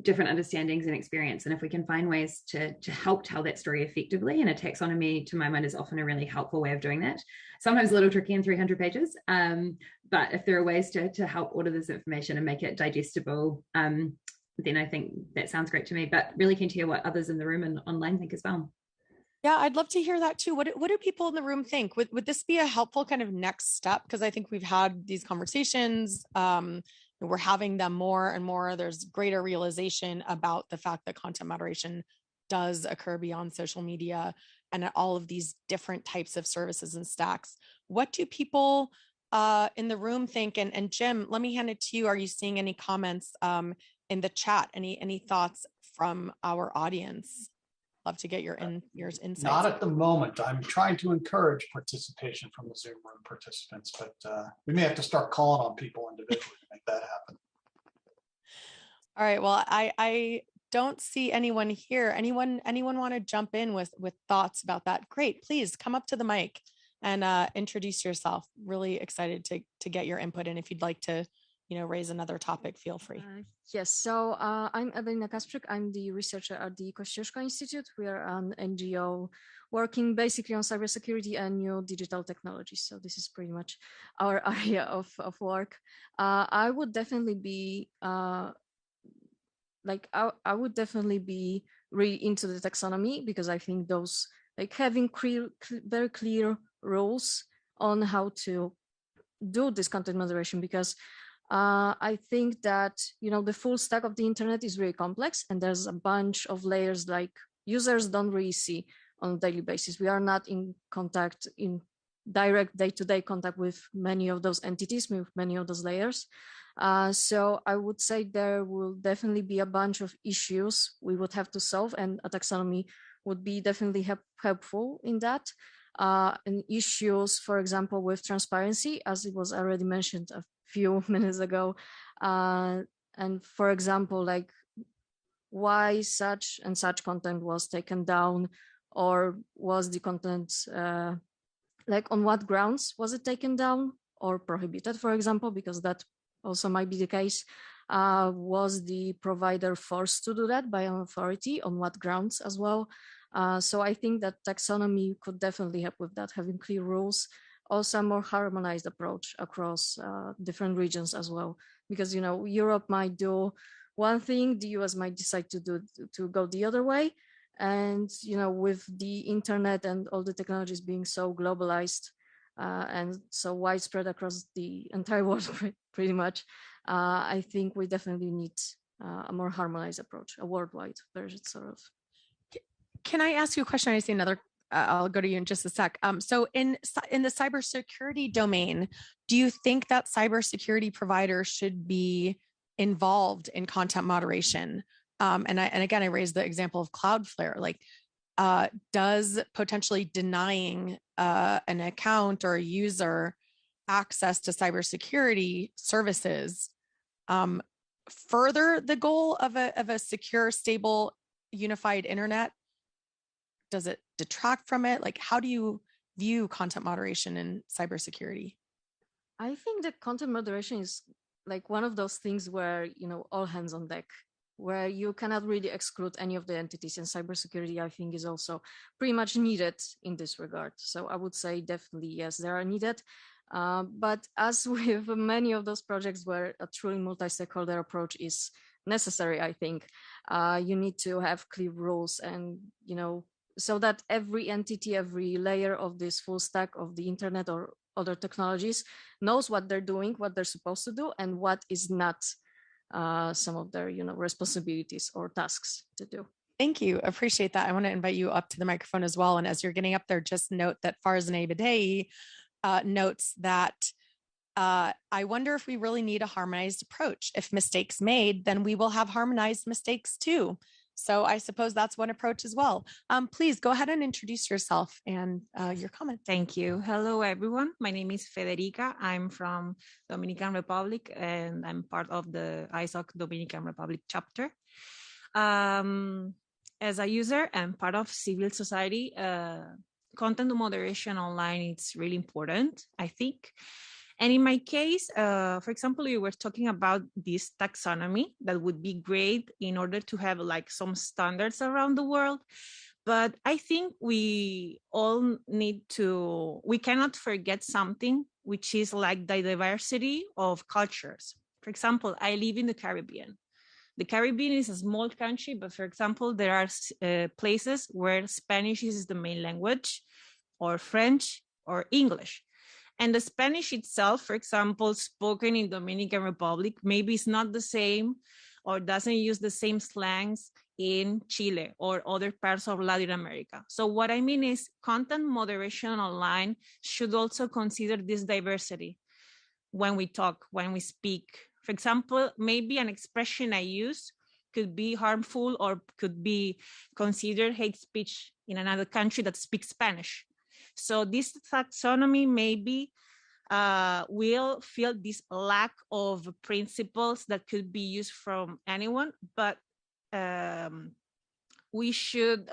different understandings and experience. And if we can find ways to help tell that story effectively, and a taxonomy, to my mind, is often a really helpful way of doing that. Sometimes a little tricky in 300 pages, but if there are ways to help order this information and make it digestible, then I think that sounds great to me. But really keen to hear what others in the room and online think as well. Yeah, I'd love to hear that too. What do people in the room think? Would this be a helpful kind of next step? Because I think we've had these conversations. We're having them more and more. There's greater realization about the fact that content moderation does occur beyond social media and at all of these different types of services and stacks. What do people in the room think? And Jim, let me hand it to you. Are you seeing any comments in the chat? Any thoughts from our audience? Love to get your insights. Not at the moment. I'm trying to encourage participation from the Zoom room participants, but we may have to start calling on people individually to make that happen. All right. Well, I don't see anyone here. Anyone want to jump in with thoughts about that? Great. Please come up to the mic and introduce yourself. Really excited to get your input. And if you'd like to, raise another topic, feel free. Yes, so I'm Ewelina Kasprzyk. I'm the researcher at the Kościuszko Institute. We are an NGO working basically on cybersecurity and new digital technologies. So this is pretty much our area of work. I would definitely be I would definitely be really into the taxonomy, because I think those, like, having very clear rules on how to do this content moderation, because I think that, the full stack of the internet is really complex, and there's a bunch of layers like users don't really see on a daily basis. We are not in direct day-to-day contact with many of those entities, with many of those layers. So I would say there will definitely be a bunch of issues we would have to solve, and a taxonomy would be definitely helpful in that. And issues, for example, with transparency, as it was already mentioned a few minutes ago. And for example, like, why such and such content was taken down, or was the content, on what grounds was it taken down or prohibited, for example, because that also might be the case. Was the provider forced to do that by an authority, on what grounds as well? So I think that taxonomy could definitely help with that, having clear rules, also a more harmonized approach across different regions as well. Because, Europe might do one thing, the US might decide to go the other way. And, with the internet and all the technologies being so globalized and so widespread across the entire world, pretty much, I think we definitely need a more harmonized approach, a worldwide version, sort of. Can I ask you a question? I see another. I'll go to you in just a sec. So in the cybersecurity domain, do you think that cybersecurity providers should be involved in content moderation? And again, I raised the example of Cloudflare. Like, does potentially denying an account or a user access to cybersecurity services further the goal of a secure, stable, unified internet? Does it detract from it? Like, how do you view content moderation in cybersecurity? I think that content moderation is like one of those things where, all hands on deck, where you cannot really exclude any of the entities, and cybersecurity, I think, is also pretty much needed in this regard. So I would say definitely, yes, they are needed. But as with many of those projects where a truly multi-stakeholder approach is necessary, I think you need to have clear rules, and, so that every entity, every layer of this full stack of the internet or other technologies knows what they're doing, what they're supposed to do, and what is not some of their, responsibilities or tasks to do. Thank you. Appreciate that. I want to invite you up to the microphone as well. And as you're getting up there, just note that Farzaneh Bidei notes that I wonder if we really need a harmonized approach. If mistakes made, then we will have harmonized mistakes too. So I suppose that's one approach as well. Please go ahead and introduce yourself and your comment. Thank you. Hello, everyone. My name is Federica. I'm from Dominican Republic, and I'm part of the ISOC Dominican Republic chapter. As a user and part of civil society, content moderation online is really important, I think. And in my case, for example, you were talking about this taxonomy that would be great in order to have like some standards around the world. But I think we all we cannot forget something, which is like the diversity of cultures. For example, I live in the Caribbean. The Caribbean is a small country, but for example, there are places where Spanish is the main language, or French, or English. And the Spanish itself, for example, spoken in Dominican Republic, maybe it's not the same or doesn't use the same slangs in Chile or other parts of Latin America. So what I mean is content moderation online should also consider this diversity when we talk, when we speak. For example, maybe an expression I use could be harmful or could be considered hate speech in another country that speaks Spanish. So this taxonomy maybe will feel this lack of principles that could be used from anyone, but we should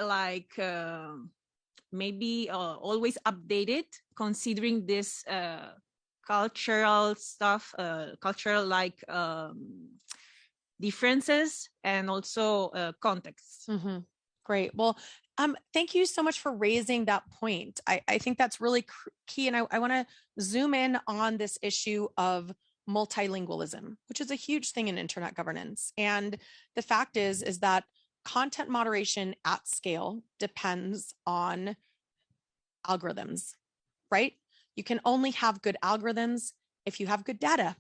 maybe always update it, considering this cultural stuff, cultural differences, and also contexts. Mm-hmm. Great. Well, thank you so much for raising that point. I think that's really key. And I want to zoom in on this issue of multilingualism, which is a huge thing in internet governance. And the fact is that content moderation at scale depends on algorithms, right? You can only have good algorithms if you have good data.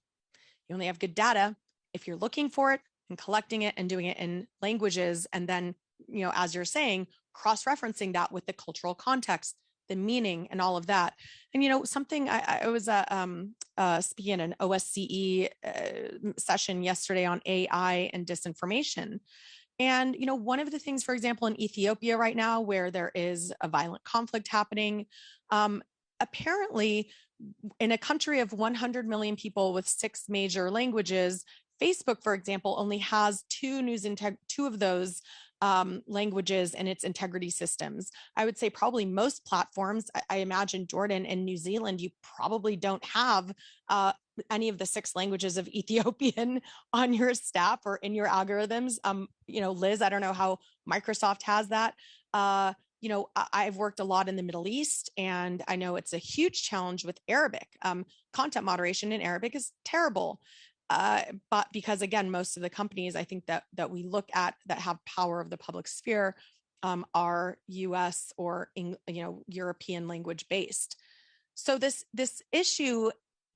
You only have good data if you're looking for it and collecting it and doing it in languages. And then, as you're saying, cross-referencing that with the cultural context, the meaning, and all of that. And, something I was speaking at an OSCE session yesterday on AI and disinformation. And, one of the things, for example, in Ethiopia right now, where there is a violent conflict happening, apparently in a country of 100 million people with 6 major languages, Facebook, for example, only has two of those languages in its integrity systems. I would say probably most platforms, I imagine Jordan and New Zealand, you probably don't have any of the 6 languages of Ethiopian on your stack or in your algorithms. Liz, I don't know how Microsoft has that. I've worked a lot in the Middle East, and I know it's a huge challenge with Arabic. Content moderation in Arabic is terrible. But because, again, most of the companies I think that we look at that have power of the public sphere are US or European language based. So this issue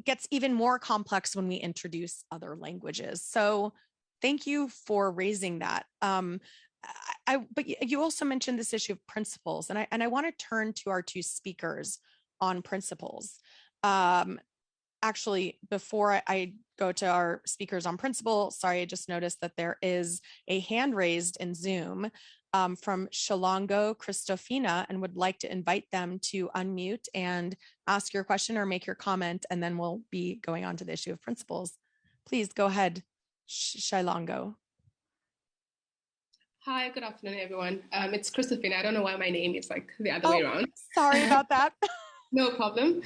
gets even more complex when we introduce other languages. So thank you for raising that. But you also mentioned this issue of principles, and I want to turn to our 2 speakers on principles. Actually, before I go to our speakers on principle, sorry, I just noticed that there is a hand raised in Zoom from Shalongo Christofina, and would like to invite them to unmute and ask your question or make your comment, and then we'll be going on to the issue of principles. Please go ahead, Shalongo. Hi, good afternoon, everyone. It's Christofina. I don't know why my name is like the other way around. Sorry about that. No problem.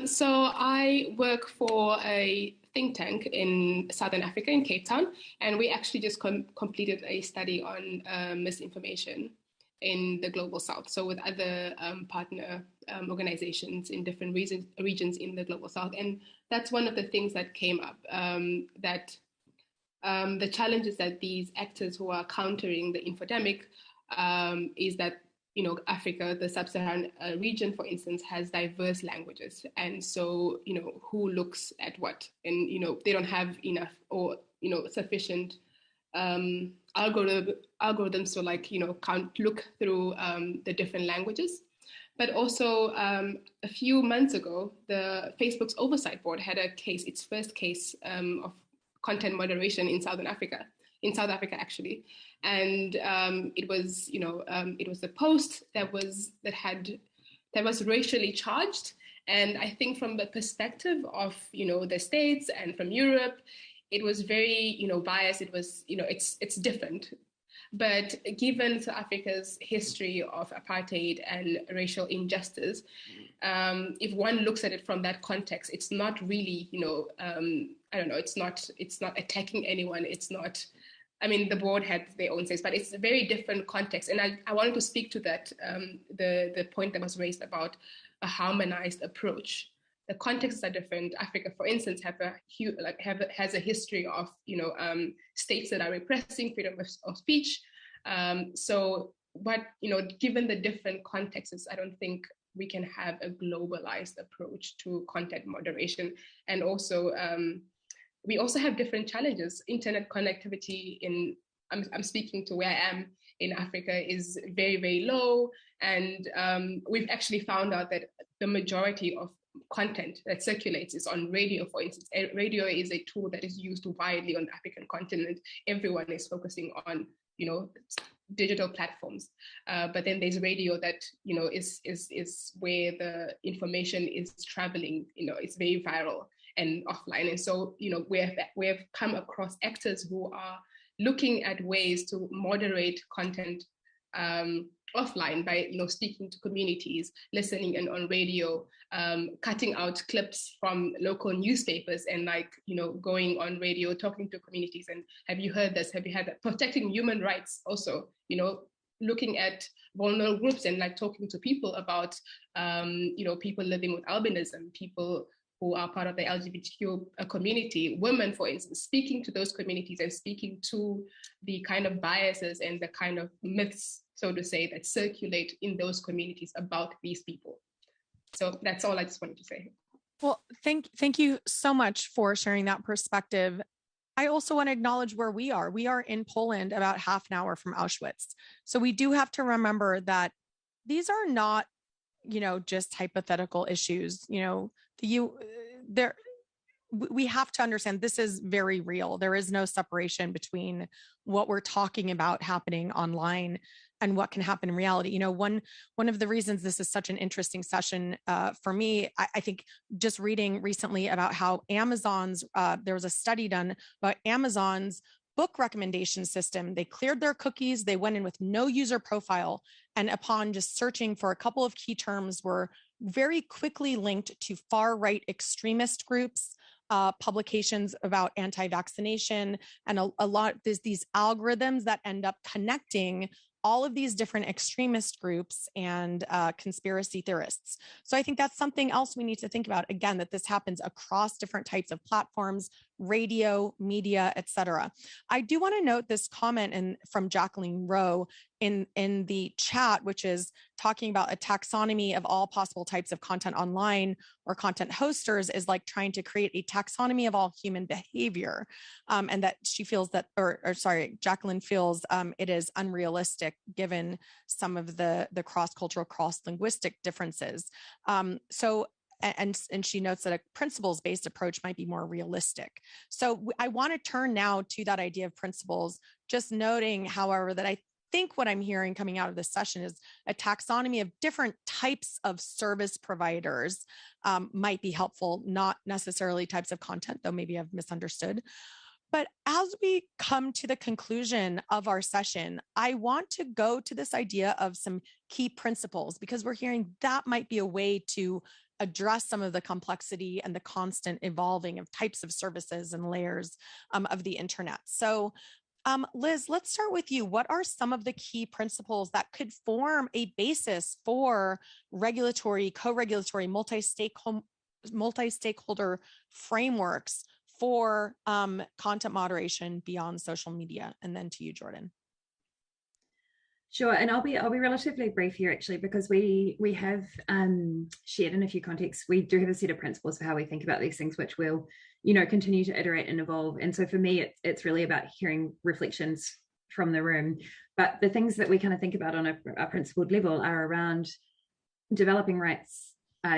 So I work for a think tank in Southern Africa, in Cape Town, and we actually just completed a study on misinformation in the Global South. So with other partner organizations in different regions in the Global South. And that's one of the things that came up, that the challenges that these actors who are countering the infodemic is that Africa, the sub-Saharan region, for instance, has diverse languages. And so, who looks at what? And, they don't have enough or, sufficient algorithms to look through the different languages. But also, a few months ago, the Facebook's oversight board had a case, its first case of content moderation in South Africa, actually. And it was a post that was racially charged. And I think from the perspective of, the States and from Europe, it was very, biased. It was, it's different. But given South Africa's history of apartheid and racial injustice, if one looks at it from that context, it's not really, it's not attacking anyone. It's not, the board had their own sense, but it's a very different context. And I wanted to speak to that, the point that was raised about a harmonized approach the contexts are different. Africa, for instance, has a history of states that are repressing freedom of speech. But given the different contexts, I don't think we can have a globalized approach to content moderation. And also, we also have different challenges. Internet connectivity I'm speaking to where I am in Africa is very, very low. And we've actually found out that the majority of content that circulates is on radio, for instance. Radio is a tool that is used widely on the African continent. Everyone is focusing on, digital platforms. But then there's radio that, is where the information is traveling, it's very viral and offline. And so, we have come across actors who are looking at ways to moderate content offline by speaking to communities, listening and on radio, cutting out clips from local newspapers and going on radio, talking to communities. And have you heard this? Have you had that? Protecting human rights also, looking at vulnerable groups and talking to people about people living with albinism, people who are part of the LGBTQ community, women, for instance, speaking to those communities and speaking to the kind of biases and the kind of myths, so to say, that circulate in those communities about these people. So that's all I just wanted to say. Well, thank you so much for sharing that perspective. I also want to acknowledge where we are. We are in Poland, about half an hour from Auschwitz. So we do have to remember that these are not, just hypothetical issues. We have to understand this is very real. There is no separation between what we're talking about happening online and what can happen in reality. One of the reasons this is such an interesting session for me, I think just reading recently about how Amazon's, there was a study done about Amazon's book recommendation system. They cleared their cookies. They went in with no user profile. And upon just searching for a couple of key terms, were very quickly linked to far-right extremist groups, publications about anti-vaccination, and a lot, there's these algorithms that end up connecting all of these different extremist groups and conspiracy theorists. So I think that's something else we need to think about, again, that this happens across different types of platforms, radio, media, et cetera. I do want to note this comment from Jacqueline Rowe in the chat, which is talking about a taxonomy of all possible types of content online, or content hosters is like trying to create a taxonomy of all human behavior. And that she feels that, Jacqueline feels it is unrealistic given some of the cross-cultural, cross-linguistic differences. And she notes that a principles-based approach might be more realistic. So I want to turn now to that idea of principles, just noting, however, that I think what I'm hearing coming out of this session is a taxonomy of different types of service providers might be helpful, not necessarily types of content, though maybe I've misunderstood. But as we come to the conclusion of our session, I want to go to this idea of some key principles, because we're hearing that might be a way to address some of the complexity and the constant evolving of types of services and layers of the internet. So Liz, let's start with you. What are some of the key principles that could form a basis for regulatory, co-regulatory, multi-stakeholder frameworks for content moderation beyond social media? And then to you, Jordan. Sure, and I'll be relatively brief here, actually, because we have shared in a few contexts. We do have a set of principles for how we think about these things, which will, continue to iterate and evolve. And so for me, it's really about hearing reflections from the room. But the things that we kind of think about on a principled level are around developing rights,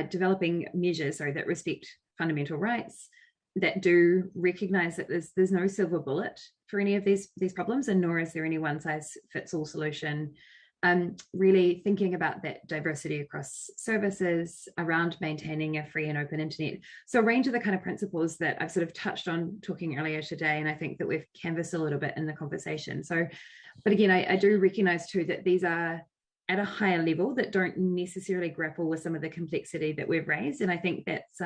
developing measures, that respect fundamental rights, that do recognize that there's no silver bullet for any of these problems, and nor is there any one-size-fits-all solution. Really thinking about that diversity across services, around maintaining a free and open internet. So a range of the kind of principles that I've sort of touched on talking earlier today, and I think that we've canvassed a little bit in the conversation. So, but again, I do recognize too that these are at a higher level that don't necessarily grapple with some of the complexity that we've raised. And I think that's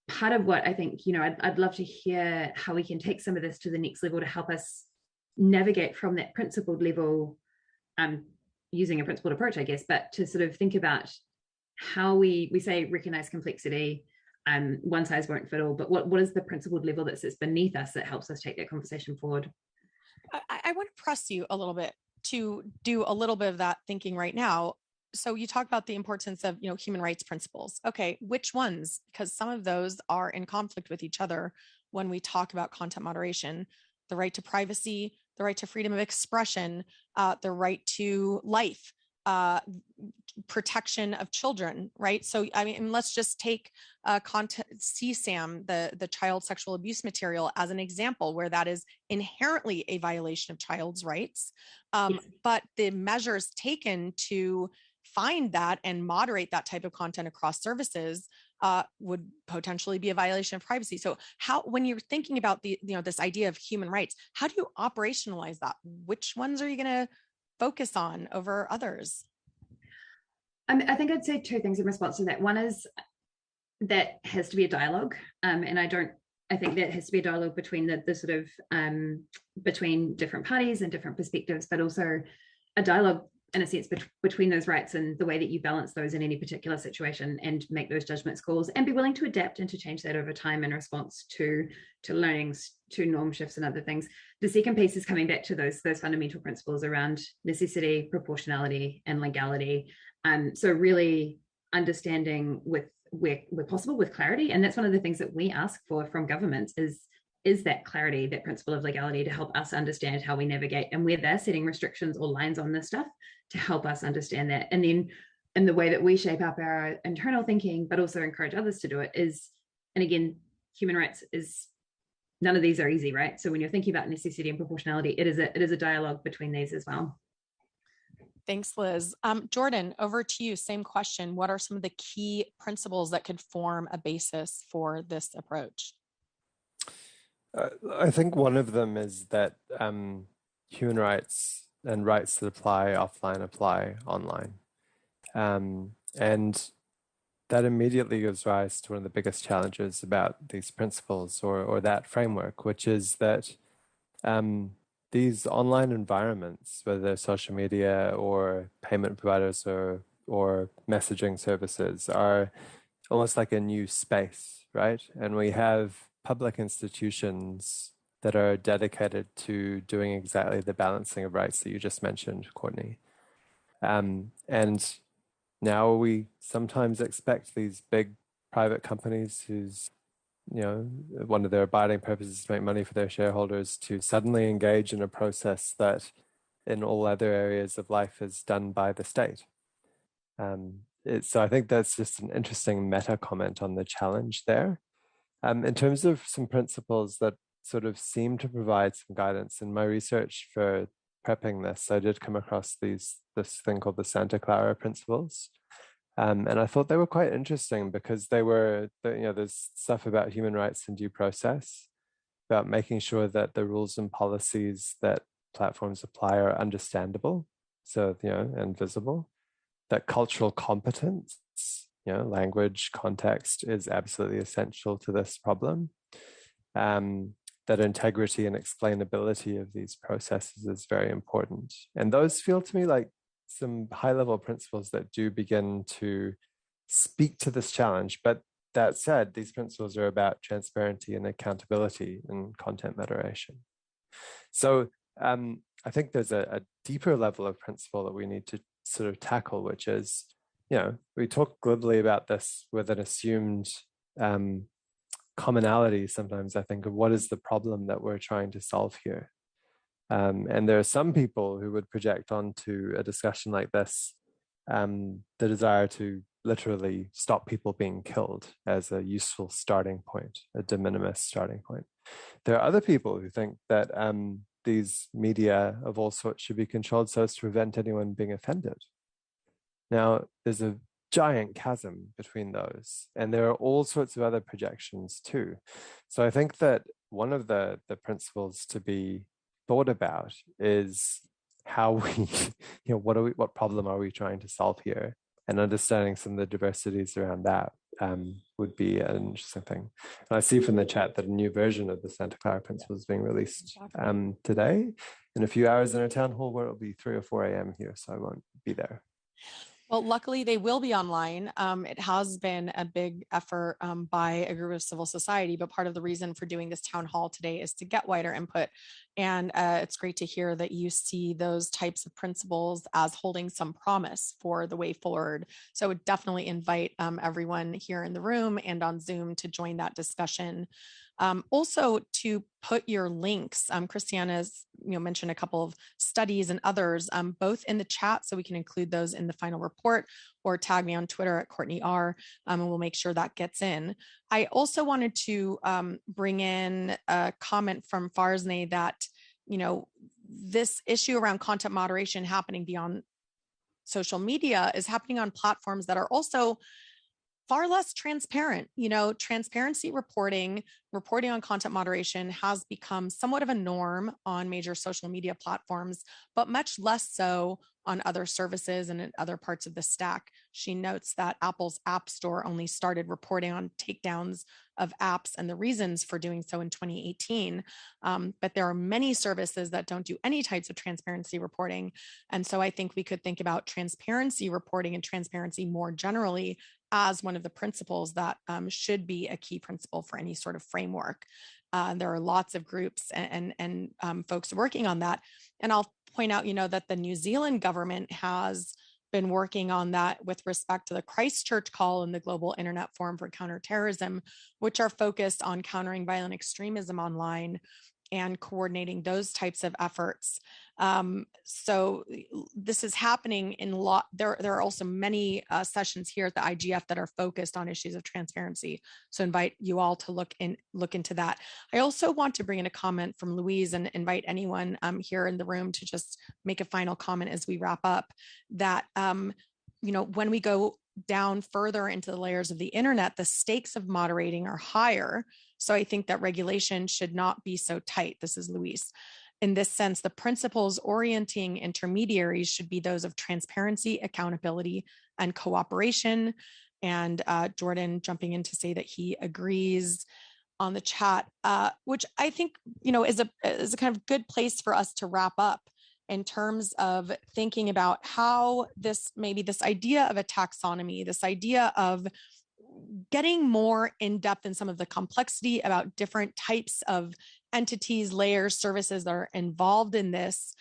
part of what I think, I'd love to hear how we can take some of this to the next level to help us navigate from that principled level, using a principled approach, I guess, but to sort of think about how we say recognize complexity. One size won't fit all, but what is the principled level that sits beneath us that helps us take that conversation forward? I want to press you a little bit to do a little bit of that thinking right now. So you talk about the importance of, human rights principles. Okay, which ones? Because some of those are in conflict with each other when we talk about content moderation. The right to privacy, the right to freedom of expression, the right to life, protection of children, right? So, I mean, let's just take CSAM, the child sexual abuse material, as an example where that is inherently a violation of child's rights. Yes. But the measures taken to find that and moderate that type of content across services would potentially be a violation of privacy. So when you're thinking about this idea of human rights, how do you operationalize that? Which ones are you going to focus on over others? I think I'd say two things in response to that. One is that has to be a dialogue, and I think that has to be a dialogue between the sort of between different parties and different perspectives, but also a dialogue in a sense between those rights and the way that you balance those in any particular situation and make those judgment calls and be willing to adapt and to change that over time in response to learnings, to norm shifts and other things. The second piece is coming back to those fundamental principles around necessity, proportionality, and legality. So really understanding where possible with clarity. And that's one of the things that we ask for from governments is that clarity, that principle of legality, to help us understand how we navigate and where they're setting restrictions or lines on this stuff to help us understand that. And then in the way that we shape up our internal thinking, but also encourage others to do it is, and again, human rights is, none of these are easy, right? So when you're thinking about necessity and proportionality, it is a dialogue between these as well. Thanks, Liz. Jordan, over to you. Same question. What are some of the key principles that could form a basis for this approach? I think one of them is that human rights and rights that apply offline apply online. And that immediately gives rise to one of the biggest challenges about these principles or that framework, which is that these online environments, whether they're social media or payment providers or messaging services, are almost like a new space, right? And we have public institutions that are dedicated to doing exactly the balancing of rights that you just mentioned, Courtney. And now we sometimes expect these big private companies whose one of their abiding purposes is to make money for their shareholders to suddenly engage in a process that in all other areas of life is done by the state. So I think that's just an interesting meta comment on the challenge there. In terms of some principles that sort of seem to provide some guidance in my research for prepping this, I did come across this thing called the Santa Clara principles. And I thought they were quite interesting because they were, there's stuff about human rights and due process, about making sure that the rules and policies that platforms apply are understandable, so, and visible, that cultural competence, language, context is absolutely essential to this problem, that integrity and explainability of these processes is very important. And those feel to me like some high-level principles that do begin to speak to this challenge. But that said, these principles are about transparency and accountability in content moderation. So I think there's a deeper level of principle that we need to sort of tackle, which is, we talk glibly about this with an assumed commonality sometimes, I think, of what is the problem that we're trying to solve here. And there are some people who would project onto a discussion like this the desire to literally stop people being killed as a useful starting point, a de minimis starting point. There are other people who think that these media of all sorts should be controlled so as to prevent anyone being offended. Now, there's a giant chasm between those, and there are all sorts of other projections too. So I think that one of the principles to be thought about is how we, what problem are we trying to solve here, and understanding some of the diversities around that would be an interesting thing. And I see from the chat that a new version of the Santa Clara Principle is being released today in a few hours in a town hall where it'll be 3 or 4 a.m. here, so I won't be there. Well, luckily they will be online. It has been a big effort by a group of civil society, but part of the reason for doing this town hall today is to get wider input. And it's great to hear that you see those types of principles as holding some promise for the way forward. So I would definitely invite everyone here in the room and on Zoom to join that discussion. Also to put your links, Christiana's mentioned a couple of studies and others, both in the chat, so we can include those in the final report, or tag me on Twitter at Courtney R, and we'll make sure that gets in. I also wanted to bring in a comment from Farzaneh that, this issue around content moderation happening beyond social media is happening on platforms that are also far less transparent. Transparency reporting on content moderation has become somewhat of a norm on major social media platforms, but much less so on other services and in other parts of the stack. She notes that Apple's App Store only started reporting on takedowns of apps and the reasons for doing so in 2018. But there are many services that don't do any types of transparency reporting. And so I think we could think about transparency reporting and transparency more generally as one of the principles that should be a key principle for any sort of framework. There are lots of groups and folks working on that. And I'll point out, that the New Zealand government has been working on that with respect to the Christchurch call and the Global Internet Forum for Counterterrorism, which are focused on countering violent extremism online and coordinating those types of efforts. So this is happening in there are also many sessions here at the IGF that are focused on issues of transparency. So invite you all to look into that. I also want to bring in a comment from Louise and invite anyone here in the room to just make a final comment as we wrap up, that when we go down further into the layers of the internet, the stakes of moderating are higher. So I think that regulation should not be so tight. This is Luis. In this sense, the principles orienting intermediaries should be those of transparency, accountability, and cooperation. And Jordan jumping in to say that he agrees on the chat, which I think, is a kind of good place for us to wrap up in terms of thinking about how this idea of a taxonomy, this idea of getting more in depth in some of the complexity about different types of entities, layers, services that are involved in this,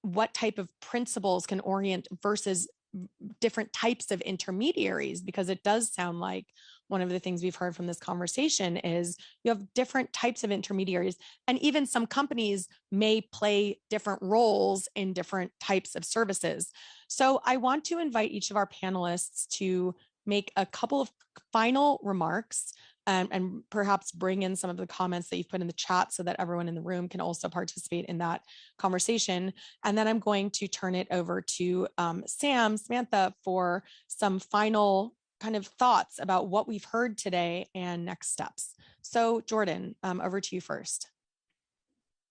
what type of principles can orient versus different types of intermediaries, because it does sound like one of the things we've heard from this conversation is you have different types of intermediaries, and even some companies may play different roles in different types of services. So I want to invite each of our panelists to make a couple of final remarks and perhaps bring in some of the comments that you've put in the chat so that everyone in the room can also participate in that conversation. And then I'm going to turn it over to Samantha, for some final kind of thoughts about what we've heard today and next steps. So Jordan, over to you first.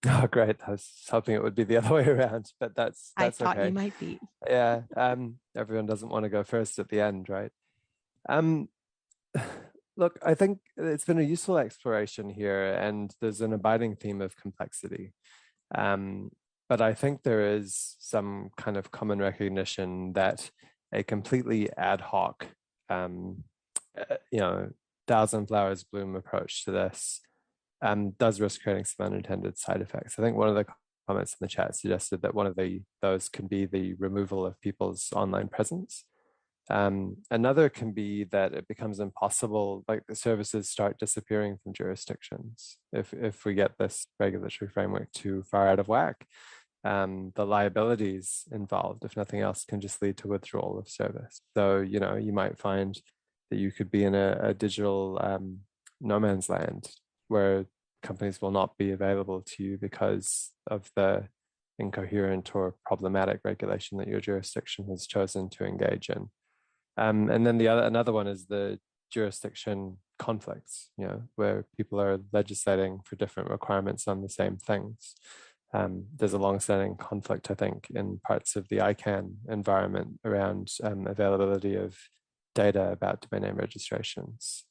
Oh, great. I was hoping it would be the other way around, but that's I thought okay. You might be. Yeah. Everyone doesn't want to go first at the end, right? Look, I think it's been a useful exploration here, and there's an abiding theme of complexity. But I think there is some kind of common recognition that a completely ad hoc, thousand flowers bloom approach to this does risk creating some unintended side effects. I think one of the comments in the chat suggested that one of those can be the removal of people's online presence. Another can be that it becomes impossible, like the services start disappearing from jurisdictions if we get this regulatory framework too far out of whack. The liabilities involved, if nothing else, can just lead to withdrawal of service. So, you might find that you could be in a digital no man's land where companies will not be available to you because of the incoherent or problematic regulation that your jurisdiction has chosen to engage in. And then another one is the jurisdiction conflicts, where people are legislating for different requirements on the same things. There's a long-standing conflict, I think, in parts of the ICANN environment around availability of data about domain name registrations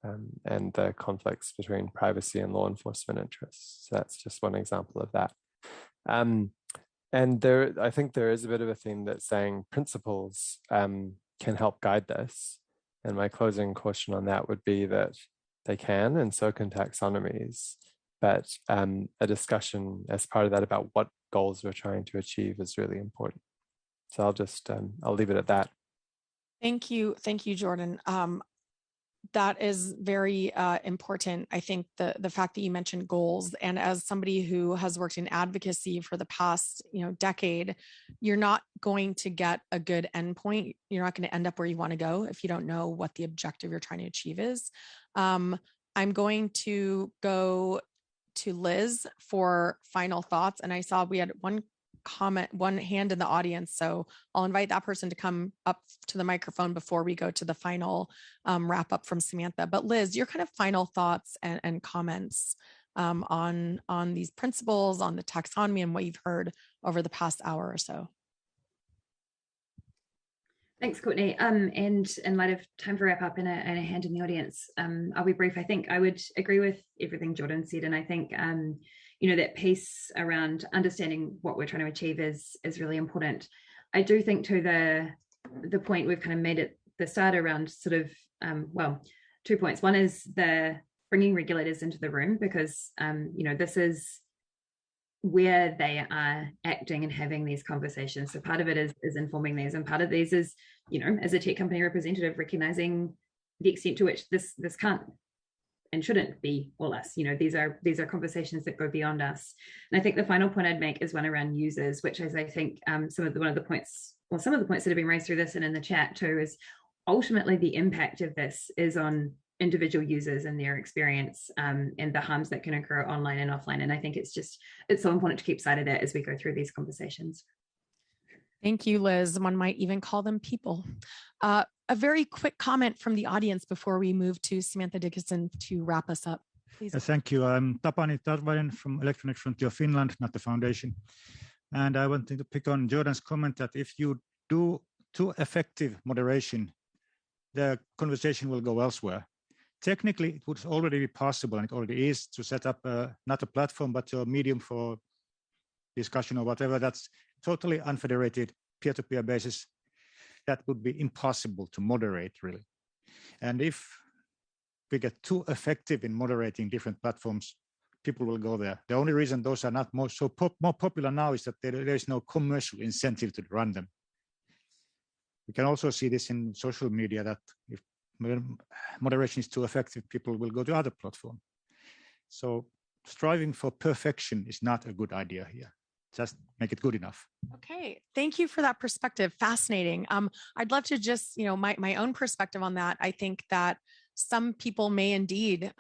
and the conflicts between privacy and law enforcement interests. So that's just one example of that. And I think there is a bit of a theme that's saying principles can help guide this. And my closing question on that would be that they can, and so can taxonomies. But a discussion as part of that about what goals we're trying to achieve is really important. So I'll leave it at that. Thank you, Jordan. That is very important. I think the fact that you mentioned goals, and as somebody who has worked in advocacy for the past decade, you're not going to get a good endpoint. You're not going to end up where you want to go if you don't know what the objective you're trying to achieve is. I'm going to go to Liz for final thoughts, and I saw we had one hand in the audience, so I'll invite that person to come up to the microphone before we go to the final wrap up from Samantha. But Liz, your kind of final thoughts and comments on these principles, on the taxonomy, and what you've heard over the past hour or so. Thanks, Courtney. And in light of time for wrap up and a hand in the audience, I'll be brief. I think I would agree with everything Jordan said, and I think that piece around understanding what we're trying to achieve is really important. I do think to the point we've kind of made at the start around sort of 2 points. One is the bringing regulators into the room, because this is where they are acting and having these conversations. So part of it is informing these, and part of these is, as a tech company representative, recognizing the extent to which this can't and shouldn't be all us. These are conversations that go beyond us. And I think the final point I'd make is one around users, which is, I think, some of the points that have been raised through this and in the chat too, is ultimately the impact of this is on individual users and their experience, and the harms that can occur online and offline. And I think it's so important to keep sight of that as we go through these conversations. Thank you, Liz. One might even call them people. A very quick comment from the audience before we move to Samantha Dickinson to wrap us up, please. Thank you. I'm Tapani Tarvainen from Electronic Frontier Finland, not the foundation. And I wanted to pick on Jordan's comment that if you do too effective moderation, the conversation will go elsewhere. Technically, it would already be possible, and it already is, to set up not a platform, but a medium for discussion or whatever that's totally unfederated, peer-to-peer basis. That would be impossible to moderate, really. And if we get too effective in moderating different platforms, people will go there. The only reason those are not more popular now is that there is no commercial incentive to run them. We can also see this in social media, that if moderation is too effective, people will go to other platforms. So striving for perfection is not a good idea here. Just make it good enough. Okay, thank you for that perspective. Fascinating. I'd love to just, my own perspective on that. I think that some people may indeed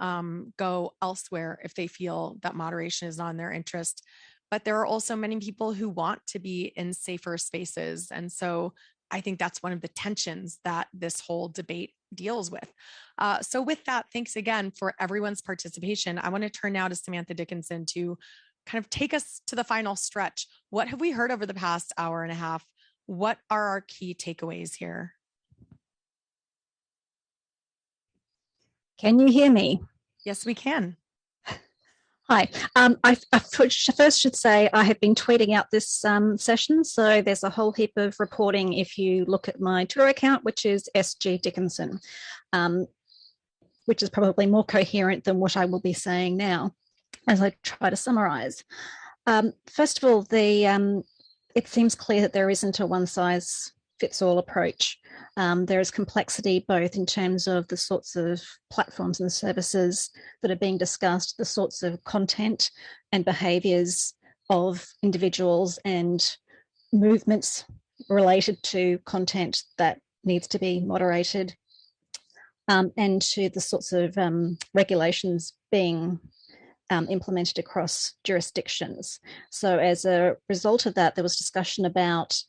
go elsewhere if they feel that moderation is not in their interest. But there are also many people who want to be in safer spaces. And so I think that's one of the tensions that this whole debate deals with. So with that, thanks again for everyone's participation. I want to turn now to Samantha Dickinson to kind of take us to the final stretch. What have we heard over the past hour and a half? What are our key takeaways here? Can you hear me? Yes, we can. Hi. I first should say I have been tweeting out this session, so there's a whole heap of reporting if you look at my Twitter account, which is SG Dickinson, which is probably more coherent than what I will be saying now as I try to summarize. First of all, it seems clear that there isn't a one-size-fits-all approach. There is complexity both in terms of the sorts of platforms and services that are being discussed, the sorts of content and behaviours of individuals and movements related to content that needs to be moderated, and to the sorts of regulations being implemented across jurisdictions. So as a result of that, there was discussion about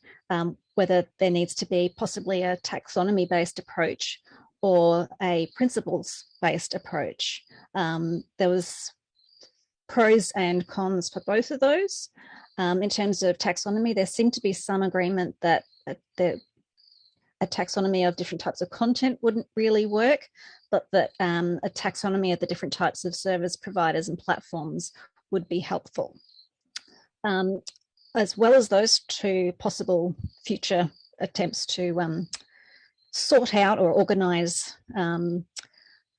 whether there needs to be possibly a taxonomy-based approach or a principles-based approach. There was pros and cons for both of those. In terms of taxonomy, there seemed to be some agreement that a taxonomy of different types of content wouldn't really work, but that a taxonomy of the different types of service providers and platforms would be helpful. As well as those two possible future attempts to sort out or organize the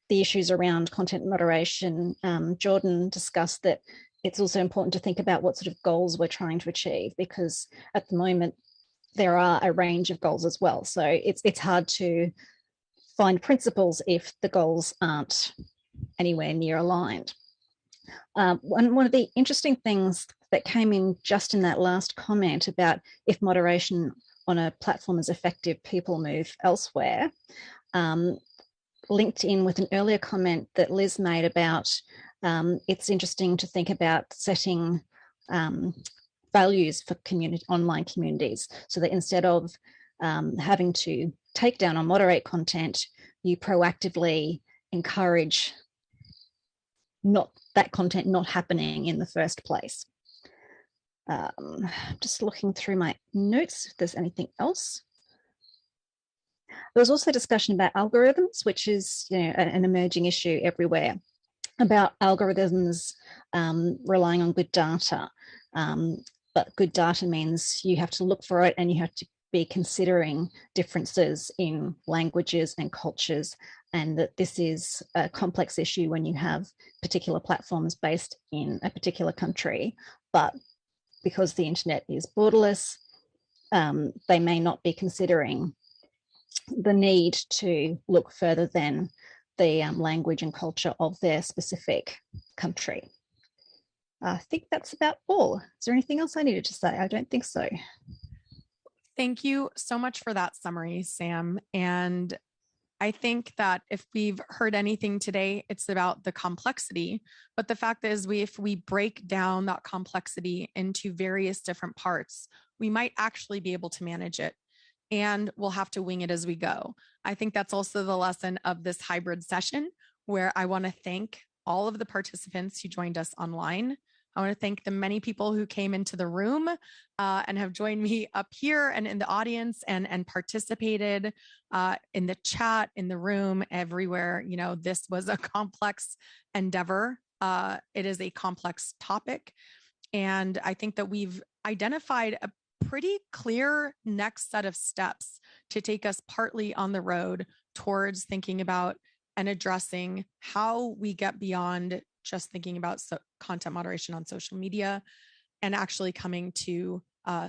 issues around content moderation, Jordan discussed that it's also important to think about what sort of goals we're trying to achieve, because at the moment there are a range of goals as well. So it's hard to find principles if the goals aren't anywhere near aligned. One of the interesting things that came in just in that last comment about if moderation on a platform is effective, people move elsewhere, linked in with an earlier comment that Liz made about it's interesting to think about setting values for online communities, so that instead of having to take down or moderate content, you proactively encourage that content not happening in the first place. Just looking through my notes if there's anything else. There was also discussion about algorithms, which is an emerging issue everywhere, about algorithms relying on good data. But good data means you have to look for it and you have to be considering differences in languages and cultures, and that this is a complex issue when you have particular platforms based in a particular country. But because the internet is borderless, they may not be considering the need to look further than the language and culture of their specific country. I think that's about all. Is there anything else I needed to say? I don't think so. Thank you so much for that summary, Sam. And I think that if we've heard anything today, it's about the complexity. But the fact is, if we break down that complexity into various different parts, we might actually be able to manage it. And we'll have to wing it as we go. I think that's also the lesson of this hybrid session, where I want to thank all of the participants who joined us online. I want to thank the many people who came into the room and have joined me up here and in the audience and participated in the chat, in the room, everywhere. You know, this was a complex endeavor. It is a complex topic. And I think that we've identified a pretty clear next set of steps to take us partly on the road towards thinking about and addressing how we get beyond just thinking about content moderation on social media and actually coming to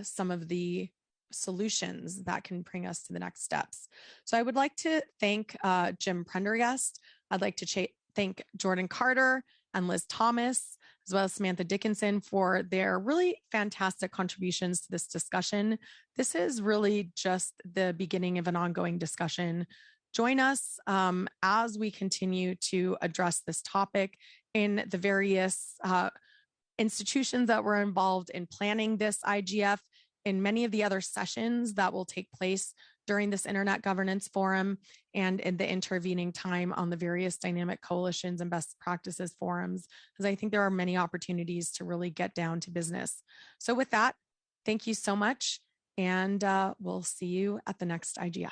some of the solutions that can bring us to the next steps. So I would like to thank Jim Prendergast. I'd like to thank Jordan Carter and Liz Thomas, as well as Samantha Dickinson, for their really fantastic contributions to this discussion. This is really just the beginning of an ongoing discussion. Join us as we continue to address this topic in the various institutions that were involved in planning this IGF, in many of the other sessions that will take place during this Internet Governance Forum, and in the intervening time on the various dynamic coalitions and best practices forums, because I think there are many opportunities to really get down to business. So with that, thank you so much, and we'll see you at the next IGF.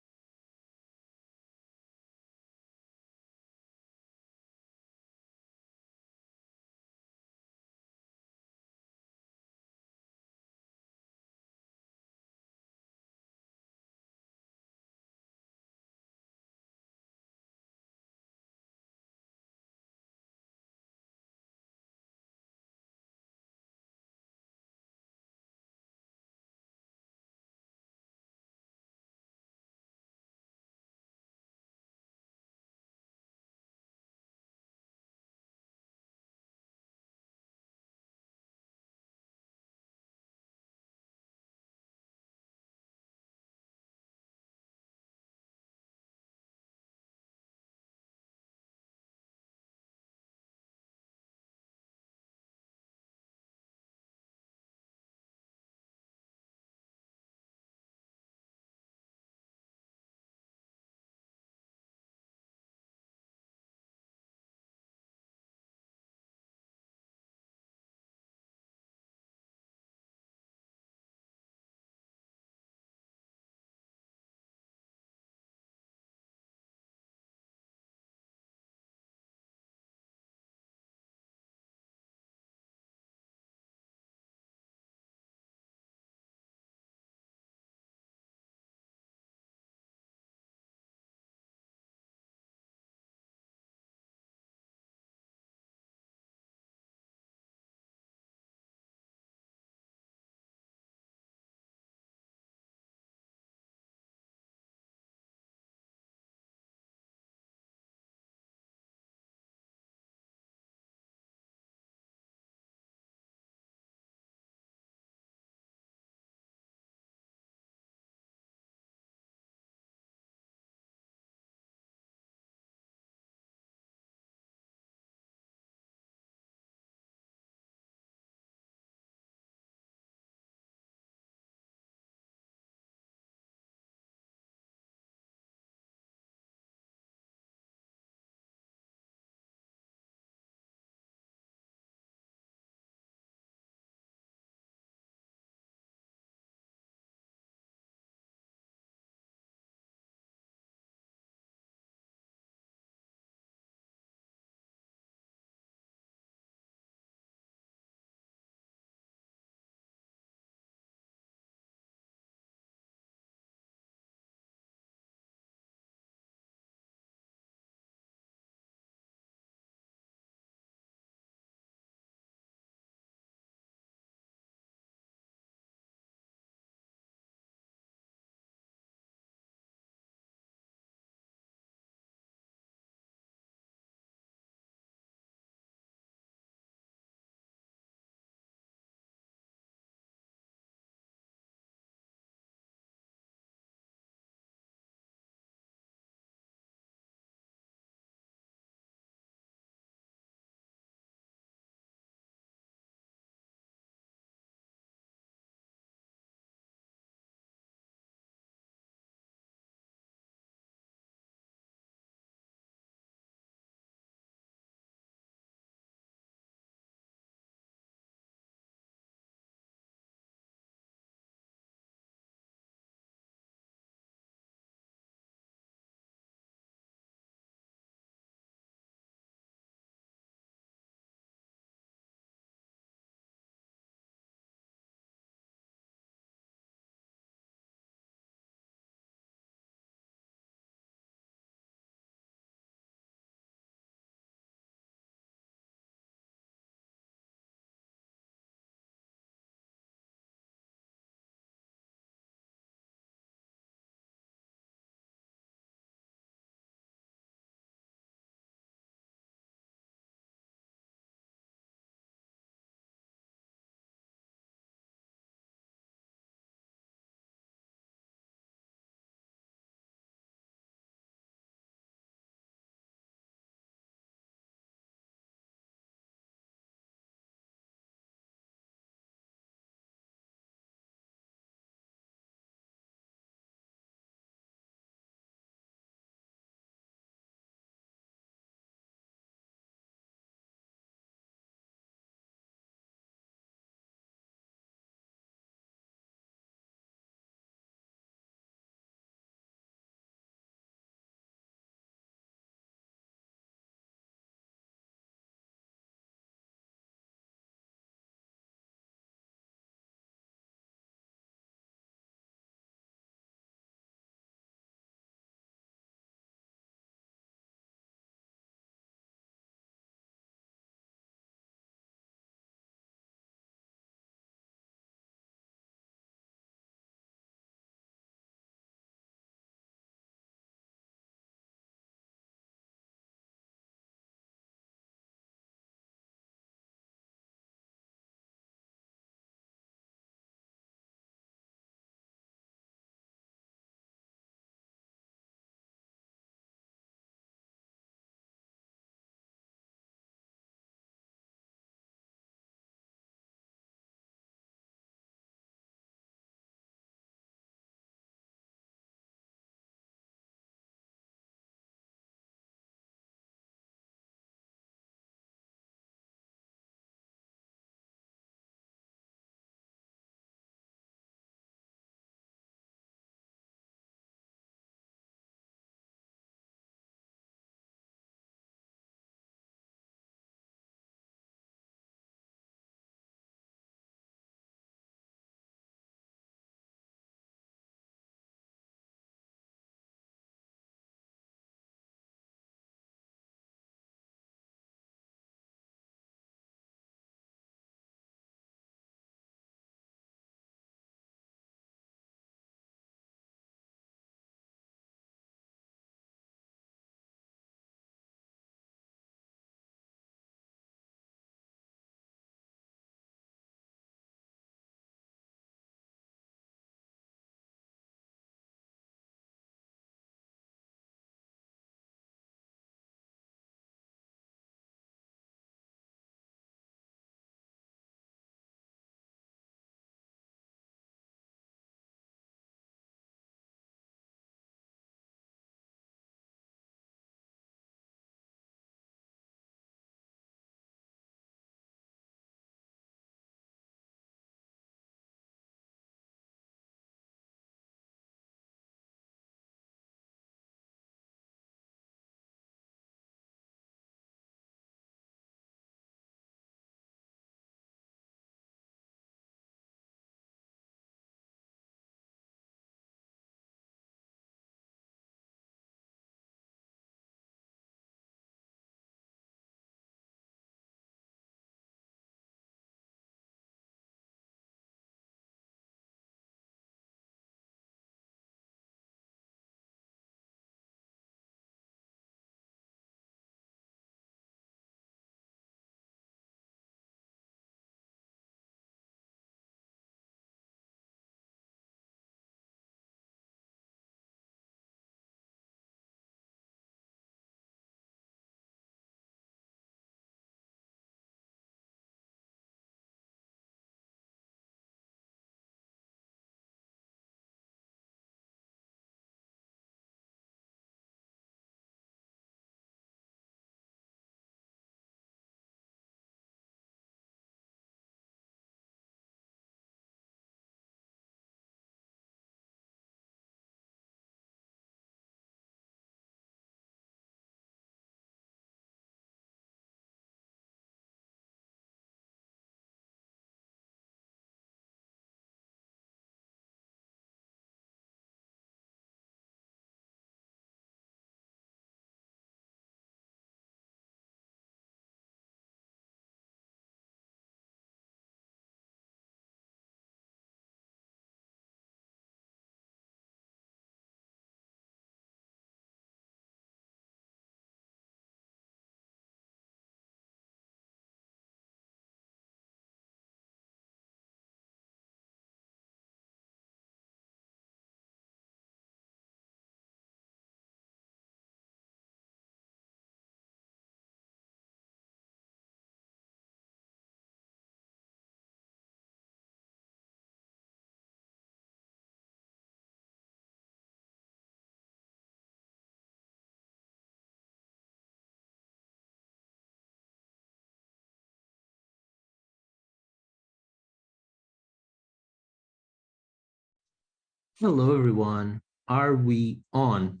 Hello, everyone. Are we on?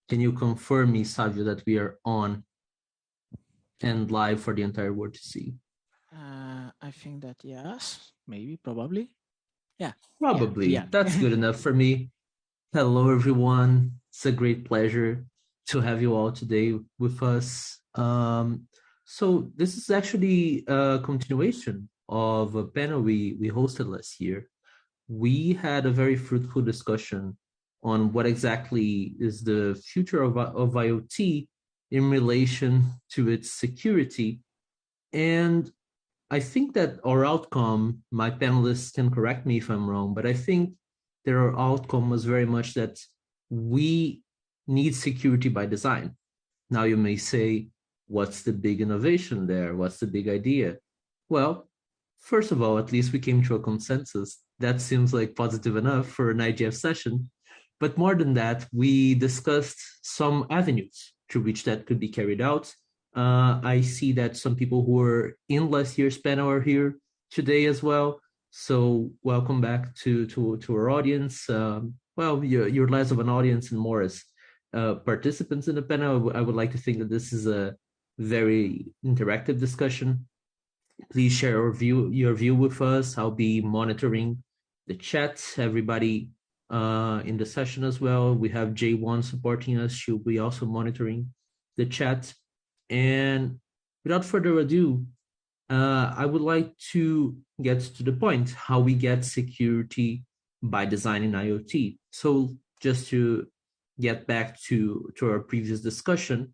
Can you confirm me, Savio, that we are on and live for the entire world to see? I think that yes, maybe, probably. Yeah. Probably. Yeah. That's good enough for me. Hello, everyone. It's a great pleasure to have you all today with us. So this is actually a continuation of a panel we hosted last year. We had a very fruitful discussion on what exactly is the future of IoT in relation to its security. And I think that our outcome, my panelists can correct me if I'm wrong, but I think that our outcome was very much that we need security by design. Now you may say, what's the big innovation there? What's the big idea? Well, first of all, at least we came to a consensus. That seems like positive enough for an IGF session. But more than that, we discussed some avenues through which that could be carried out. I see that some people who were in last year's panel are here today as well. So welcome back to our audience. Well, you're less of an audience and more as participants in the panel. I would like to think that this is a very interactive discussion. Please share your view with us. I'll be monitoring the chat. Everybody in the session as well. We have J1 supporting us. She'll be also monitoring the chat. And without further ado, I would like to get to the point, how we get security by designing IoT. So just to get back to our previous discussion,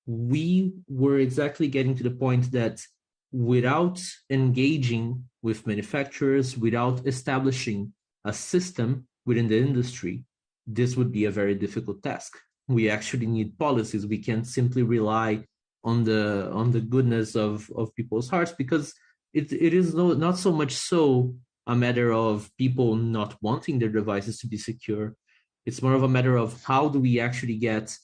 we were exactly getting to the point that without engaging with manufacturers, without establishing a system within the industry, this would be a very difficult task. We actually need policies. We can't simply rely on the goodness of people's hearts, because it is not so much so a matter of people not wanting their devices to be secure. It's more of a matter of how do we actually get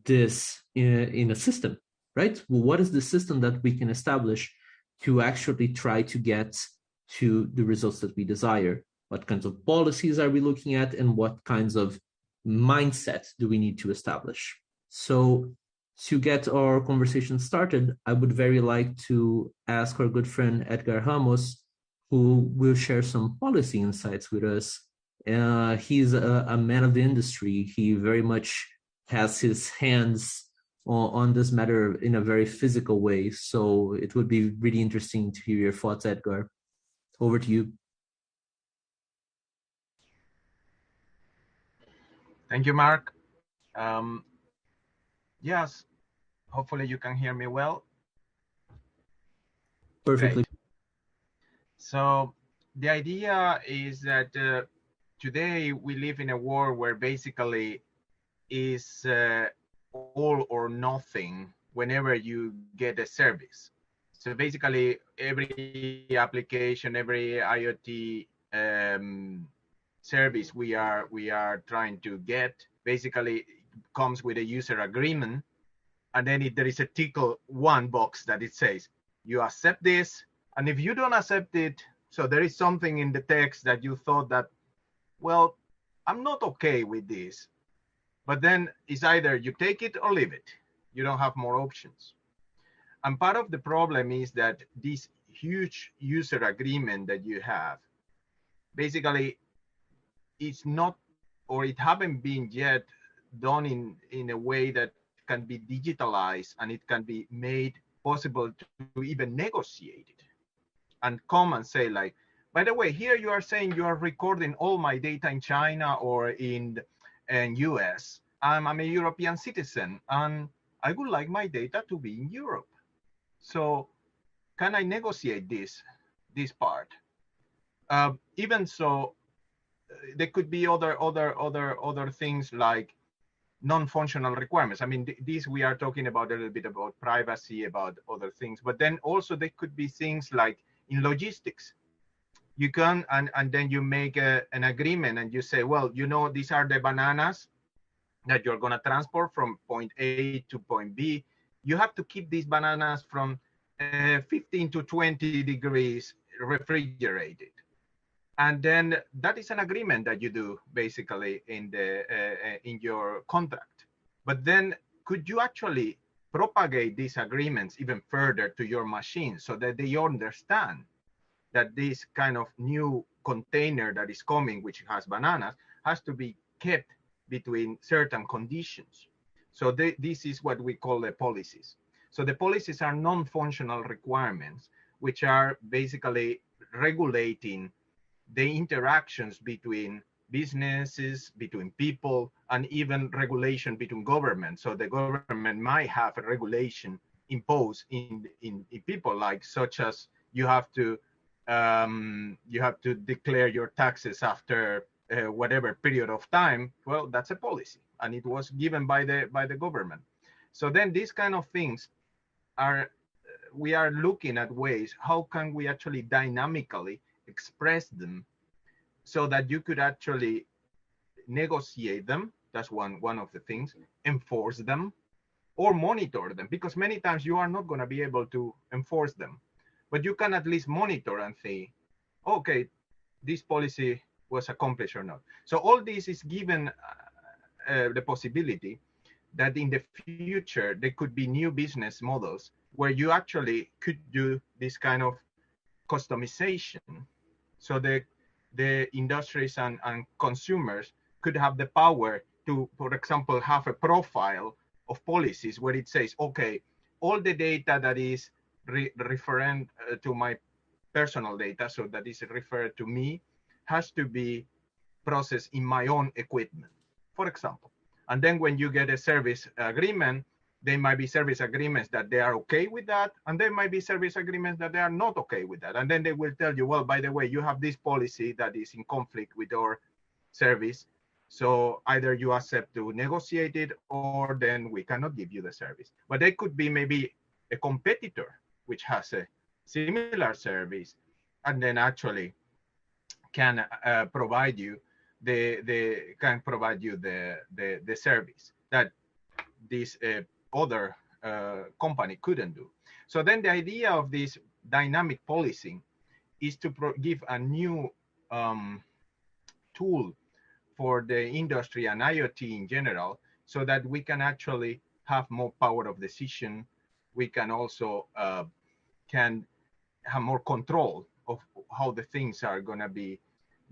this in a system, right? Well, what is the system that we can establish to actually try to get to the results that we desire? What kinds of policies are we looking at, and what kinds of mindset do we need to establish? So to get our conversation started, I would very like to ask our good friend Edgar Ramos, who will share some policy insights with us. He's a man of the industry. He very much has his hands on this matter in a very physical way. So it would be really interesting to hear your thoughts, Edgar. Over to you. Thank you, Mark. Yes, hopefully you can hear me well. Perfectly. Great. So the idea is that today we live in a world where basically is all or nothing whenever you get a service. So basically every application, every IoT service we are trying to get basically comes with a user agreement, and then there is a tickle one box that it says you accept this, and if you don't accept it, so there is something in the text that you thought that, well, I'm not okay with this, but then it's either you take it or leave it. You don't have more options. And part of the problem is that this huge user agreement that you have, basically it's not, or it haven't been yet done in a way that can be digitalized and it can be made possible to even negotiate it and come and say like, by the way, here you are saying you are recording all my data in China or in US. I'm a European citizen and I would like my data to be in Europe. So can I negotiate this part? Even so, there could be other things like non-functional requirements. I mean, these we are talking about a little bit about privacy, about other things, but then also there could be things like in logistics. You can, and then you make an agreement and you say, well, you know, these are the bananas that you're going to transport from point A to point B. You have to keep these bananas from 15 to 20 degrees refrigerated. And then that is an agreement that you do basically in your contract. But then could you actually propagate these agreements even further to your machine so that they understand that this kind of new container that is coming, which has bananas, has to be kept between certain conditions. So this is what we call the policies. So the policies are non-functional requirements, which are basically regulating the interactions between businesses, between people, and even regulation between governments. So the government might have a regulation imposed in people, like such as you have to declare your taxes after whatever period of time. Well, that's a policy, and it was given by the government. So then these kind of things we are looking at ways how can we actually dynamically express them so that you could actually negotiate them. That's one of the things. Enforce them or monitor them, because many times you are not going to be able to enforce them, but you can at least monitor and say, okay, this policy was accomplished or not. So all this is given the possibility that in the future there could be new business models where you actually could do this kind of customization. So the industries and consumers could have the power to, for example, have a profile of policies where it says, okay, all the data that is referent to my personal data, so that is referred to me, has to be processed in my own equipment, for example. And then when you get a service agreement, there might be service agreements that they are okay with that, and there might be service agreements that they are not okay with that. And then they will tell you, well, by the way, you have this policy that is in conflict with our service. So either you accept to negotiate it, or then we cannot give you the service. But there could be maybe a competitor which has a similar service, and then actually can provide you the service that this other company couldn't do. So then the idea of this dynamic policing is to give a new tool for the industry and IoT in general, so that we can actually have more power of decision. We can also can have more control of how the things are going to be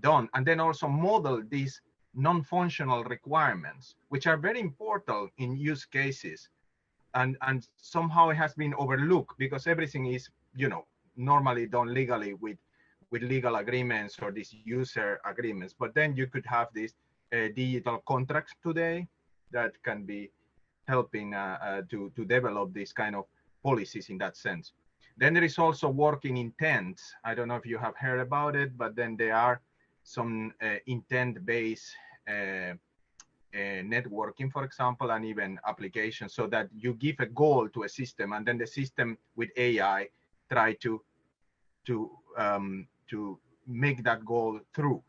done, and then also model these non-functional requirements, which are very important in use cases, and somehow it has been overlooked because everything is, you know, normally done legally with legal agreements or these user agreements. But then you could have these digital contracts today that can be helping to develop these kind of policies in that sense. Then there is also working intent. I don't know if you have heard about it, but then there are some intent-based networking, for example, and even applications, so that you give a goal to a system, and then the system with AI try to make that goal through.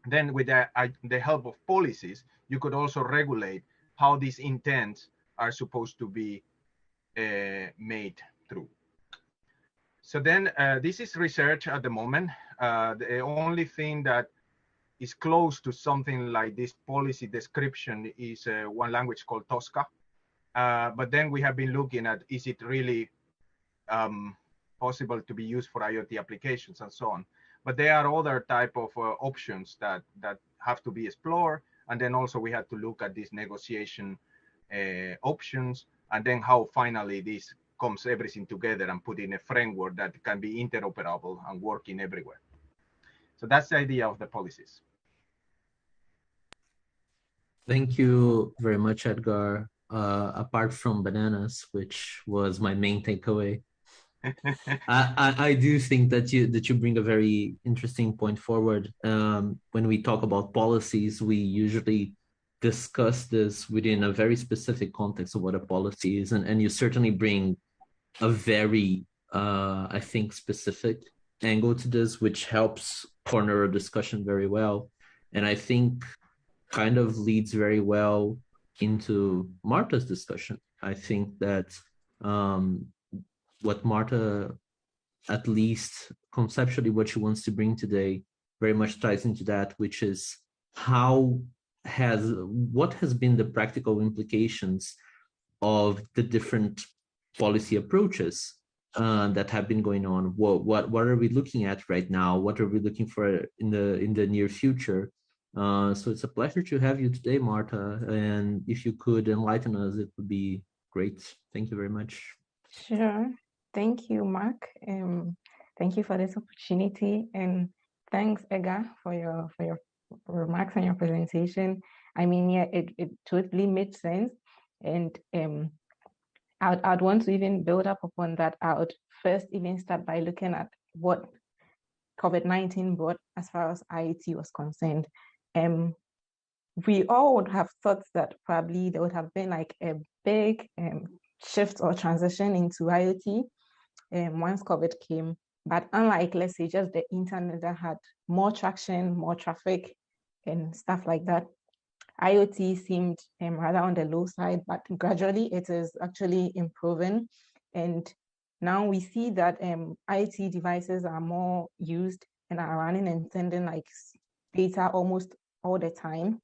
Then with the help of policies, you could also regulate how these intents are supposed to be made through. So then this is research at the moment. The only thing that is close to something like this policy description is one language called Tosca. But then we have been looking at, is it really possible to be used for IoT applications and so on. But there are other type of options that have to be explored. And then also we had to look at these negotiation options, and then how finally this comes everything together and put in a framework that can be interoperable and working everywhere. So that's the idea of the policies. Thank you very much, Edgar. Apart from bananas, which was my main takeaway, I do think that you bring a very interesting point forward. When we talk about policies, we usually discuss this within a very specific context of what a policy is, and you certainly bring a very, I think, specific angle to this, which helps corner a discussion very well, and I think kind of leads very well into Marta's discussion. I think that what Marta, at least conceptually, what she wants to bring today very much ties into that, which is what has been the practical implications of the different policy approaches that have been going on. What are we looking at right now? What are we looking for in the near future? So it's a pleasure to have you today, Marta. And if you could enlighten us, it would be great. Thank you very much. Sure. Thank you, Mark. Thank you for this opportunity, and thanks, Ega, for your remarks and your presentation. I mean, yeah, it totally made sense, and I'd want to even build up upon that. I would first even start by looking at what COVID-19 brought as far as IoT was concerned. We all would have thought that probably there would have been like a big shift or transition into IoT once COVID came. But unlike, let's say, just the internet that had more traction, more traffic, and stuff like that, IoT seemed rather on the low side, but gradually it is actually improving. And now we see that IoT devices are more used and are running and sending like data almost all the time.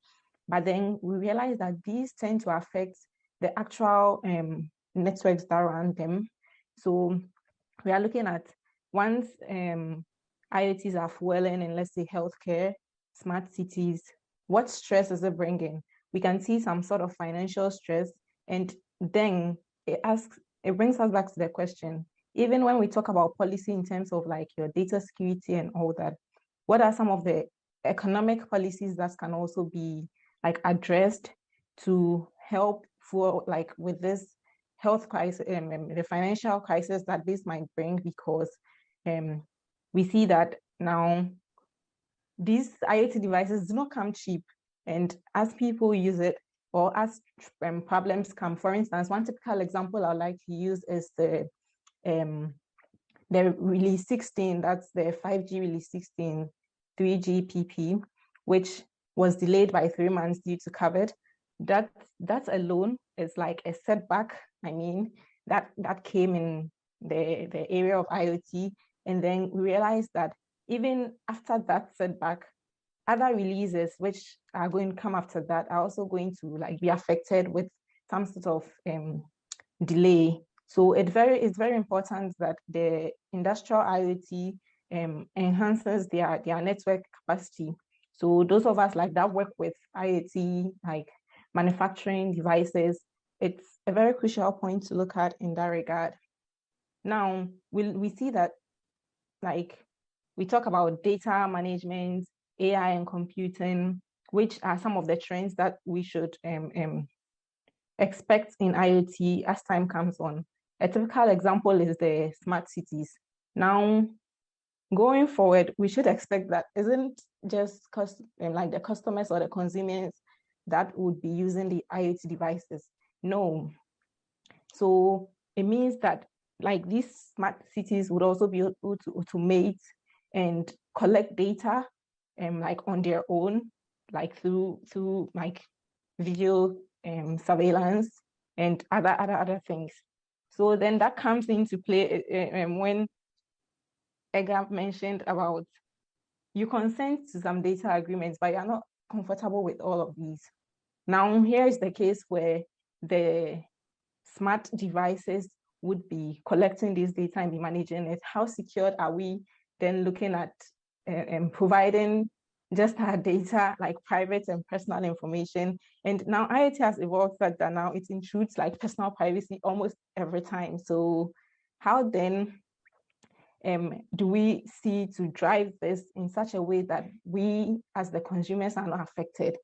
But then we realize that these tend to affect the actual networks that run them. So we are looking at once IoTs are fueling in, let's say, healthcare, smart cities, what stress is it bringing? We can see some sort of financial stress, and then it brings us back to the question, even when we talk about policy in terms of like your data security and all that, what are some of the economic policies that can also be like addressed to help for like with this health crisis, the financial crisis that this might bring, because we see that now these IoT devices do not come cheap, and as people use it or as problems come, for instance, one typical example I'd like to use is the release 16, that's the 5G release 16, 3GPP, which was delayed by 3 months due to COVID. That alone is like a setback. I mean, that came in the area of IoT, and then we realized that even after that setback, other releases which are going to come after that are also going to like be affected with some sort of delay. So it's very important that the industrial IoT enhances their network capacity. So those of us like that work with IoT, like manufacturing devices, it's a very crucial point to look at in that regard. Now, we see that like we talk about data management, AI and computing, which are some of the trends that we should expect in IoT as time comes on. A typical example is the smart cities. Now, going forward, we should expect that isn't just like the customers or the consumers that would be using the IoT devices. No. So it means that like these smart cities would also be able to automate and collect data like on their own, like through like video surveillance and other things. So then that comes into play when Edgar mentioned about you consent to some data agreements, but you're not comfortable with all of these. Now, here is the case where the smart devices would be collecting this data and be managing it. How secured are we then looking at providing just our data, like private and personal information? And now IoT has evolved such that now it intrudes like personal privacy almost every time. So how then do we see to drive this in such a way that we as the consumers are not affected?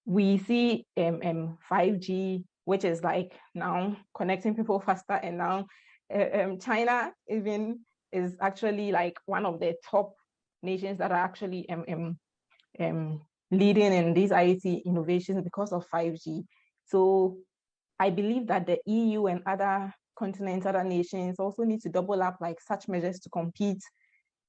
We see 5G, which is like now connecting people faster, and now China even is actually like one of the top nations that are actually leading in these IoT innovations because of 5G. So I believe that the EU and other continents, other nations also need to double up like such measures to compete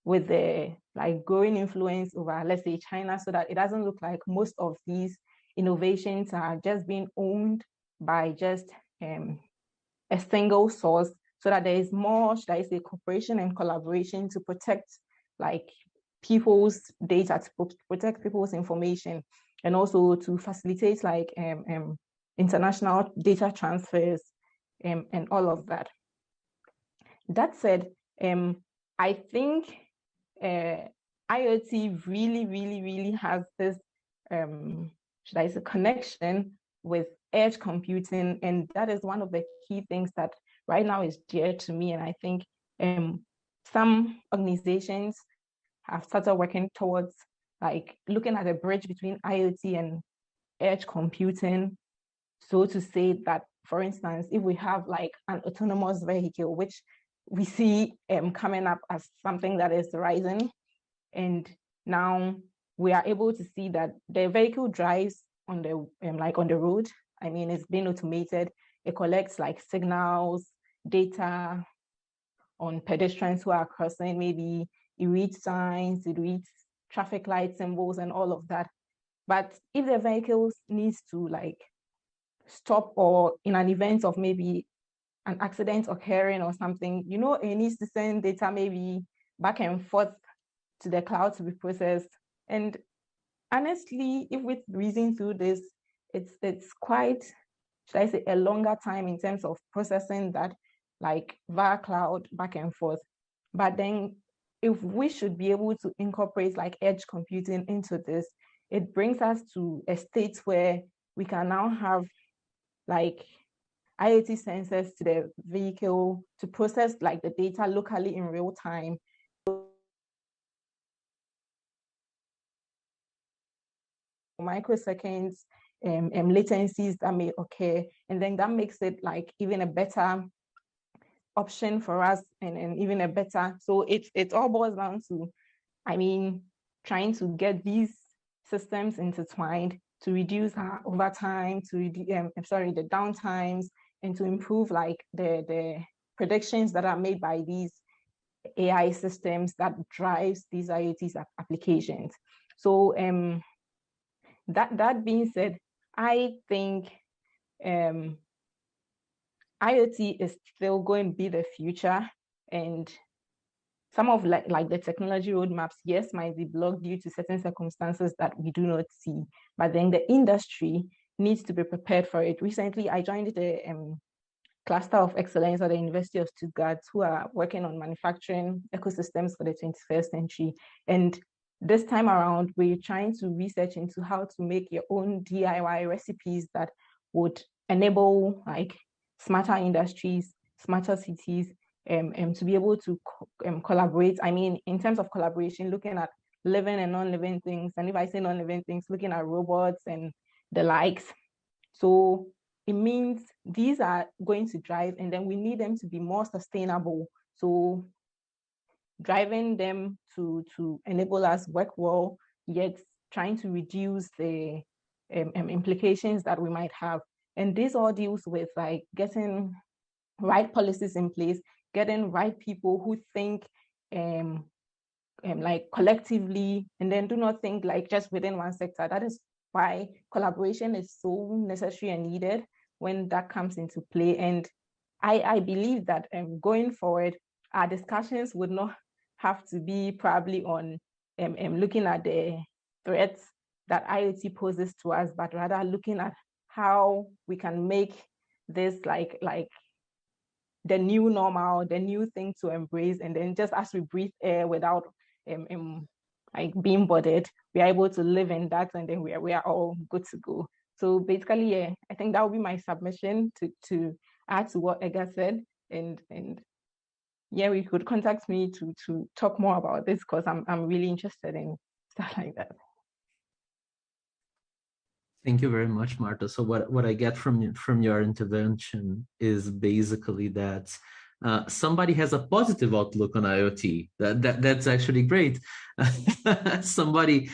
with the like growing influence over, let's say, China, so that it doesn't look like most of these innovations are just being owned by just a single source, so that there is more, should I say, cooperation and collaboration to protect like people's data, to protect people's information, and also to facilitate like international data transfers and all of that. That said, I think IoT really has this, should I say, connection with edge computing, and that is one of the key things that right now is dear to me. And I think some organizations have started working towards like looking at a bridge between IoT and edge computing. So to say that, for instance, if we have like an autonomous vehicle, which we see coming up as something that is rising, and now we are able to see that the vehicle drives on the like on the road. I mean, it's been automated. It collects like signals, data on pedestrians who are crossing. Maybe it reads signs, it reads traffic light symbols and all of that. But if the vehicle needs to like stop, or in an event of maybe an accident occurring or something, you know, it needs to send data maybe back and forth to the cloud to be processed. And honestly, if we reason through this, it's quite, should I say, a longer time in terms of processing that, like via cloud back and forth. But then if we should be able to incorporate like edge computing into this, it brings us to a state where we can now have like IoT sensors to the vehicle to process like the data locally in real time. Microseconds, latencies that may occur, and then that makes it like even a better option for us, and even a better. So it all boils down to, I mean, trying to get these systems intertwined to reduce our overtime, to reduce the downtimes, and to improve like the predictions that are made by these AI systems that drives these IoT applications. So that being said, I think IoT is still going to be the future, and some of like the technology roadmaps, yes, might be blocked due to certain circumstances that we do not see, but then the industry needs to be prepared for it. Recently, I joined the cluster of excellence at the University of Stuttgart, who are working on manufacturing ecosystems for the 21st century. And this time around, we're trying to research into how to make your own DIY recipes that would enable like smarter industries, smarter cities, to be able to collaborate. I mean, in terms of collaboration, looking at living and non-living things. And if I say non-living things, looking at robots and the likes. So it means these are going to drive, and then we need them to be more sustainable. So driving them to enable us work well, yet trying to reduce the implications that we might have. And this all deals with like getting right policies in place, getting right people who think like collectively, and then do not think like just within one sector. That is why collaboration is so necessary and needed when that comes into play. And I believe that going forward, our discussions would not have to be probably on looking at the threats that IoT poses to us, but rather looking at how we can make this like the new normal, the new thing to embrace. And then just as we breathe air without like being bothered, we are able to live in that, and then we are all good to go. So basically, yeah, I think that would be my submission to add to what Edgar said. And yeah, we could contact me to talk more about this, because I'm really interested in stuff like that. Thank you very much, Marta. So what I get from your intervention is basically that somebody has a positive outlook on IoT. That's actually great. Somebody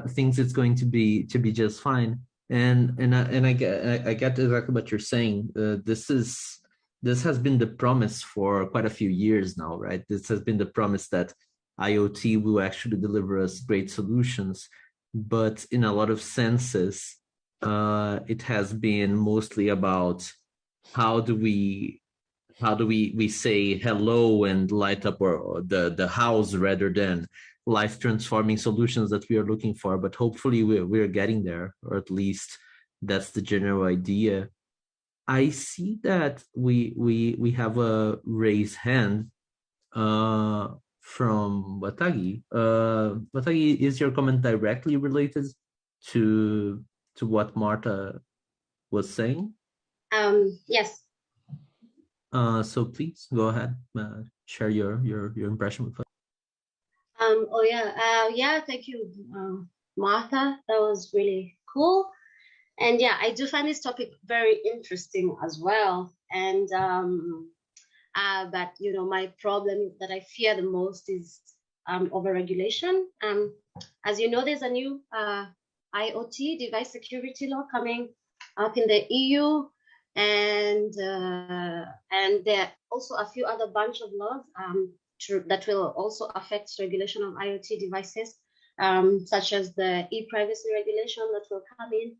thinks it's going to be just fine. And I get exactly what you're saying. This has been the promise for quite a few years now, right? This has been the promise that IoT will actually deliver us great solutions. But in a lot of senses, it has been mostly about how do we how do we say hello and light up or the house rather than life transforming solutions that we are looking for. But hopefully we're getting there, or at least that's the general idea. I see that we have a raised hand from Watagi. Watagi, is your comment directly related to what Marta was saying? Yes. So please go ahead, share your impression with us. Thank you, Martha. That was really cool. And yeah, I do find this topic very interesting as well. And but my problem that I fear the most is overregulation. As you know, there's a new IoT device security law coming up in the EU, and there are also a few other bunch of laws that will also affect regulation of IoT devices, such as the e-privacy regulation that will come in.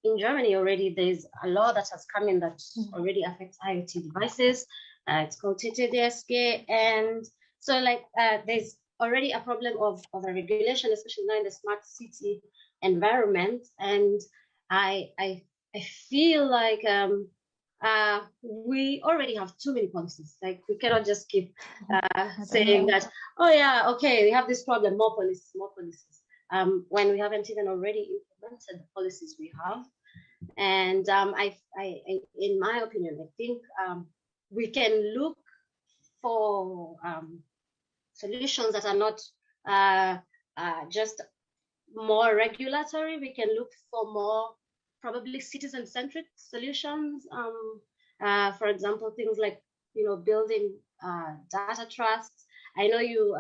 In Germany already, there's a law that has come in that already affects IoT devices. It's called TTDSG, and so there's already a problem of a regulation, especially now in the smart city environment. And I feel like we already have too many policies. Like, we cannot just keep saying that, oh yeah, okay, we have this problem, more policies, when we haven't even already implemented the policies we have. And I in my opinion, I think we can look for solutions that are not just more regulatory. We can look for more probably citizen-centric solutions. For example, things like building data trusts. I know you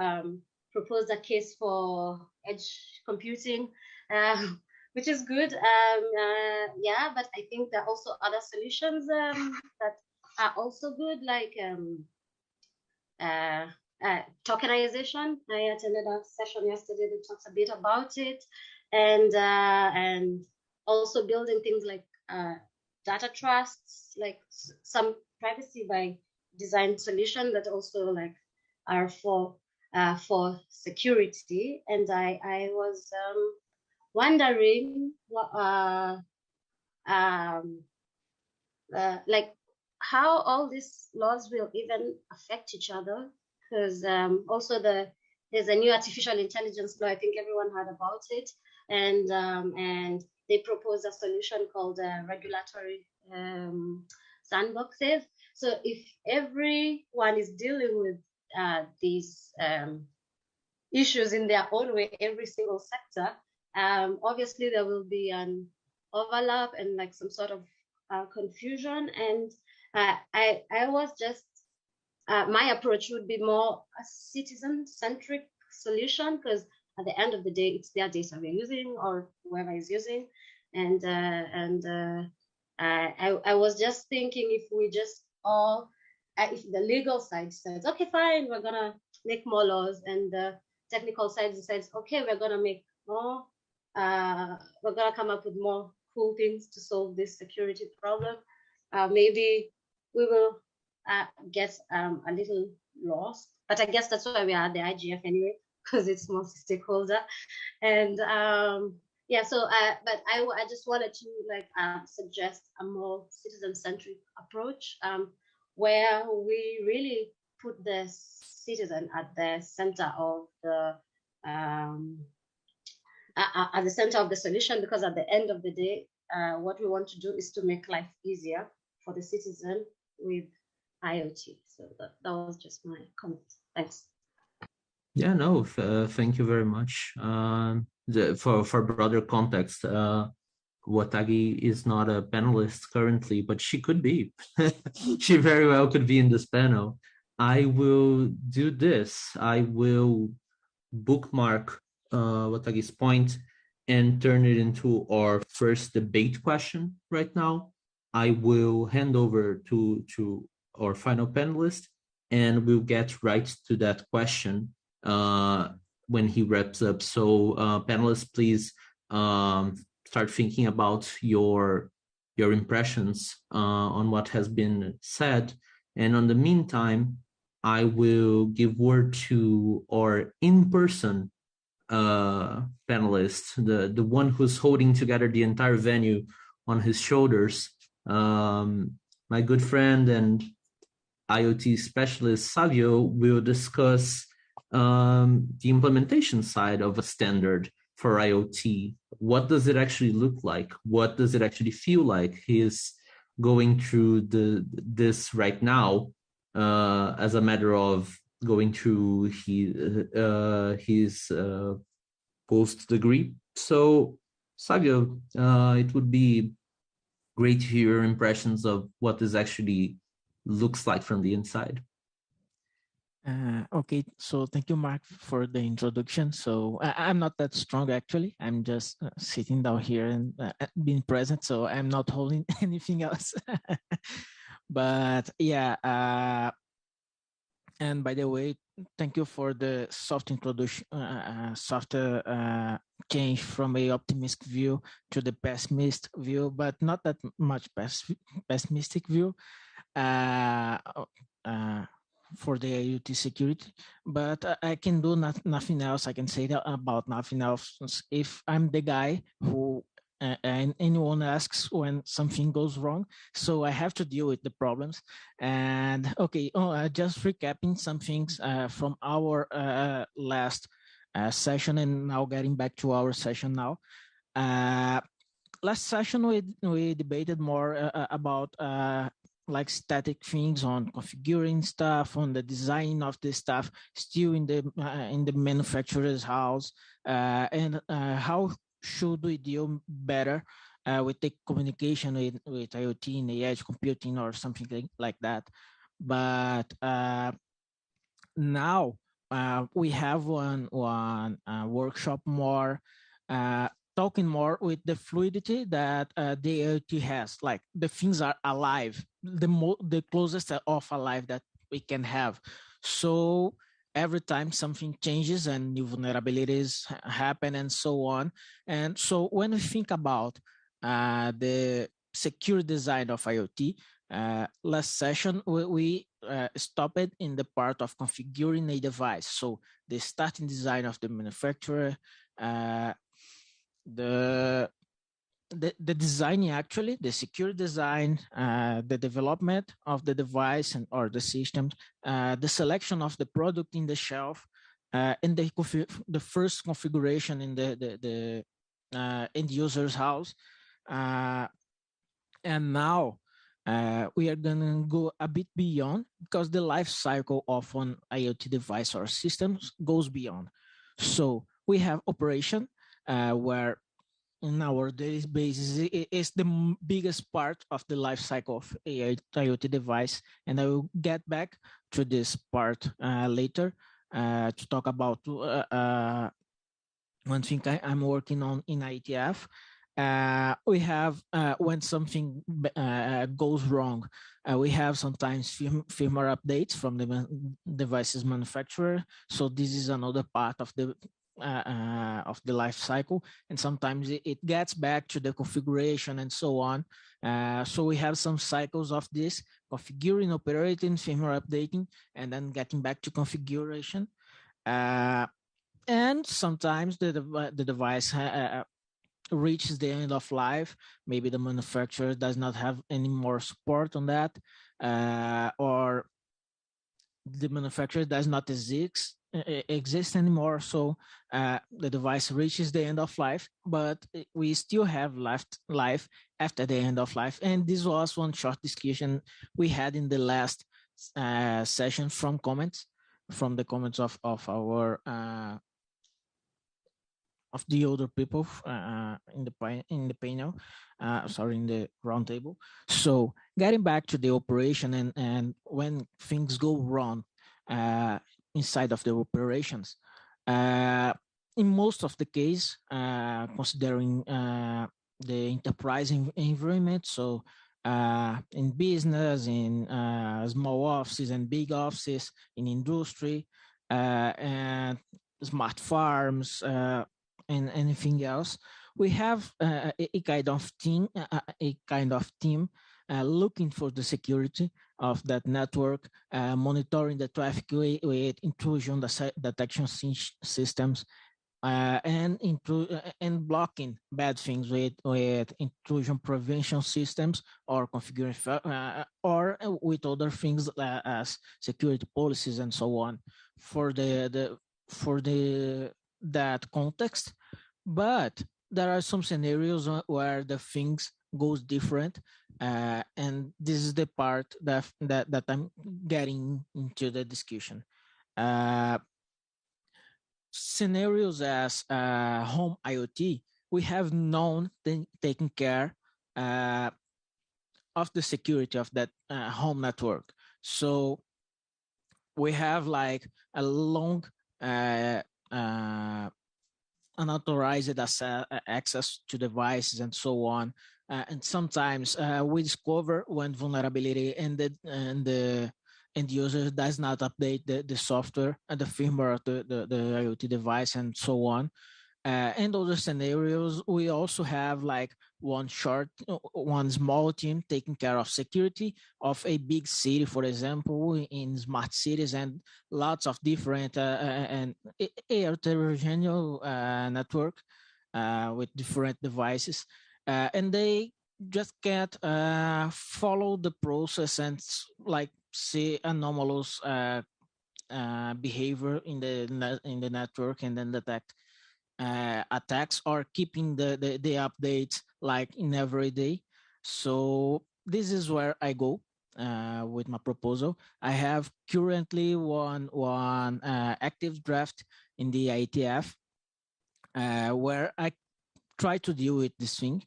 proposed a case for edge computing, which is good. But I think there are also other solutions that are also good, like tokenization. I attended a session yesterday that talks a bit about it, and also building things like data trusts, like some privacy by design solution that also are for security. And I was wondering how all these laws will even affect each other, because also there's a new artificial intelligence law. I think everyone heard about it, and they propose a solution called regulatory sandboxes. So if everyone is dealing with these issues in their own way, every single sector, obviously there will be an overlap and some sort of confusion. And I was just my approach would be more a citizen-centric solution, because at the end of the day, it's their data we're using, or whoever is using. And I was just thinking, if we just all, if the legal side says, okay, fine, we're gonna make more laws, and the technical side says, okay, we're gonna make more, we're gonna come up with more cool things to solve this security problem, maybe we will get a little lost. But I guess that's why we are at the IGF anyway, because it's multi-stakeholder. And but I just wanted to suggest a more citizen-centric approach, where we really put the citizen at the center of the solution, because at the end of the day, what we want to do is to make life easier for the citizen with IoT. So that was just my comment. Thanks. Yeah, no, thank you very much. For broader context, Watagi is not a panelist currently, but she could be. She very well could be in this panel. I will do this. I will bookmark Watagi's point and turn it into our first debate question right now. I will hand over to our final panelist, and we'll get right to that question when he wraps up. So panelists, please start thinking about your impressions on what has been said, And on the meantime, I will give word to our in-person panelist, the one who's holding together the entire venue on his shoulders, my good friend and IoT specialist Savio will discuss the implementation side of a standard for IoT. What does it actually look like? What does it actually feel like? He's going through this right now as a matter of going through his post degree. So, Savio, it would be great to hear your impressions of what this actually looks like from the inside. Okay, so thank you, Mark, for the introduction. So I'm not that strong, actually. I'm just sitting down here and being present, so I'm not holding anything else. But yeah, and by the way, thank you for the soft introduction, soft change from a optimistic view to the pessimistic view, but not that much pessimistic view. For the IoT security, but I can do nothing else. I can say that about nothing else. If I'm the guy who and anyone asks when something goes wrong, so I have to deal with the problems. And okay, just recapping some things from our last session, and now getting back to our session now. Last session we debated more about like static things on configuring stuff, on the design of the stuff, still in the manufacturer's house, and how should we deal better with the communication with IoT and the edge computing or something like that. But now we have one workshop more, talking more with the fluidity that the IoT has. Like the things are alive, the closest of alive that we can have. So every time something changes and new vulnerabilities happen and so on. And so when we think about the secure design of IoT, last session we stopped in the part of configuring a device. So the starting design of the manufacturer, the designing, actually the secure design, the development of the device or the systems, the selection of the product in the shelf, and the first configuration in the end user's house. And now we are going to go a bit beyond, because the life cycle of an IoT device or systems goes beyond. So we have operation, where in our daily basis is the biggest part of the life cycle of a IoT device. And I will get back to this part later to talk about one thing I'm working on in IGF. We have when something goes wrong, we have sometimes firmware updates from the device's manufacturer. So this is another part of the life cycle, and sometimes it gets back to the configuration and so on. So we have some cycles of this: configuring, operating, firmware updating, and then getting back to configuration. And sometimes the device reaches the end of life. Maybe the manufacturer does not have any more support on that, or the manufacturer does not exist anymore. So the device reaches the end of life, but we still have life after the end of life. And this was one short discussion we had in the last session from the comments of our of the other people in the panel, in the round table. So getting back to the operation and when things go wrong inside of the operations, in most of the case, considering the enterprise environment, so in business, in small offices and big offices, in industry, and smart farms, and anything else, we have a kind of team looking for the security of that network, monitoring the traffic with intrusion detection systems, and blocking bad things with intrusion prevention systems, or configuring or with other things as security policies and so on for that context. But there are some scenarios where the things goes different, and this is the part that I'm getting into the discussion. Scenarios as home IoT, we have known taking care of the security of that home network. So we have like a long unauthorized access to devices and so on. And sometimes we discover when vulnerability and the end user does not update the software and the firmware of the IoT device and so on. In those scenarios, we also have like one small team taking care of security of a big city, for example, in smart cities, and lots of different and heterogeneous network with different devices, and they just can't follow the process and like see anomalous behavior in the network, and then detect attacks, or keeping the updates like in every day. So this is where I go with my proposal. I have currently one active draft in the IETF where I try to deal with this thing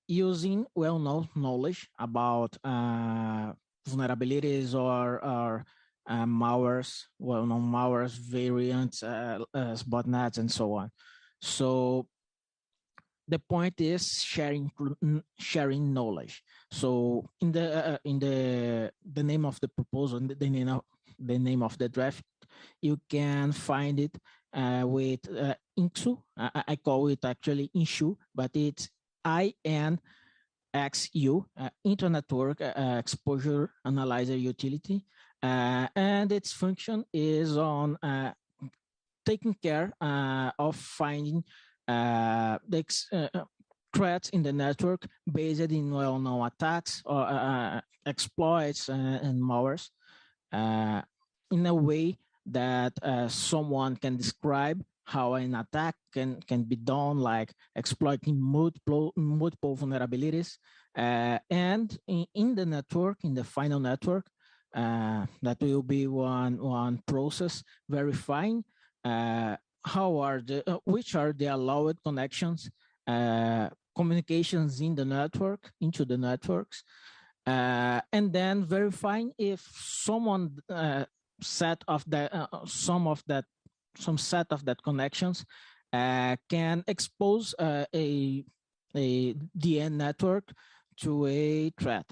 using well-known knowledge about vulnerabilities or malwares, well-known malwares, variants, botnets, and so on. So the point is sharing knowledge. So in the name of the proposal, the name of the draft, you can find it with INXU. I call it actually INXU, but it's INXU, Inter-Network Exposure Analyzer Utility. And its function is on taking care of finding threats in the network based in well-known attacks or exploits and malwares in a way that someone can describe how an attack can be done, like exploiting multiple vulnerabilities, and in the network, in the final network, that will be one process verifying which are the allowed connections, communications in the network, into the networks, and then verifying if some set of that connections can expose a DN network to a threat.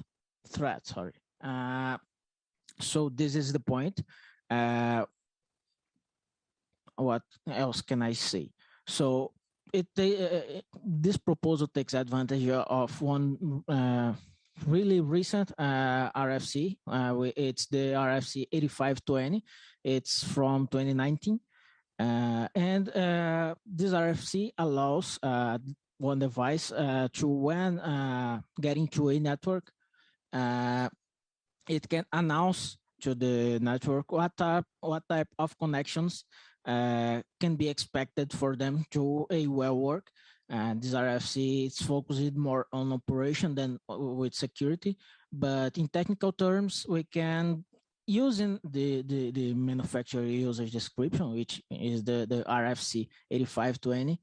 Sorry. So this is the point. What else can I say? So this proposal takes advantage of one really recent RFC. It's the RFC 8520. It's from 2019. And this RFC allows one device to, when getting to a network, it can announce to the network what type of connections can be expected for them to work. And this RFC is focused more on operation than with security. But in technical terms, we can, using the manufacturer usage description, which is the RFC 8520,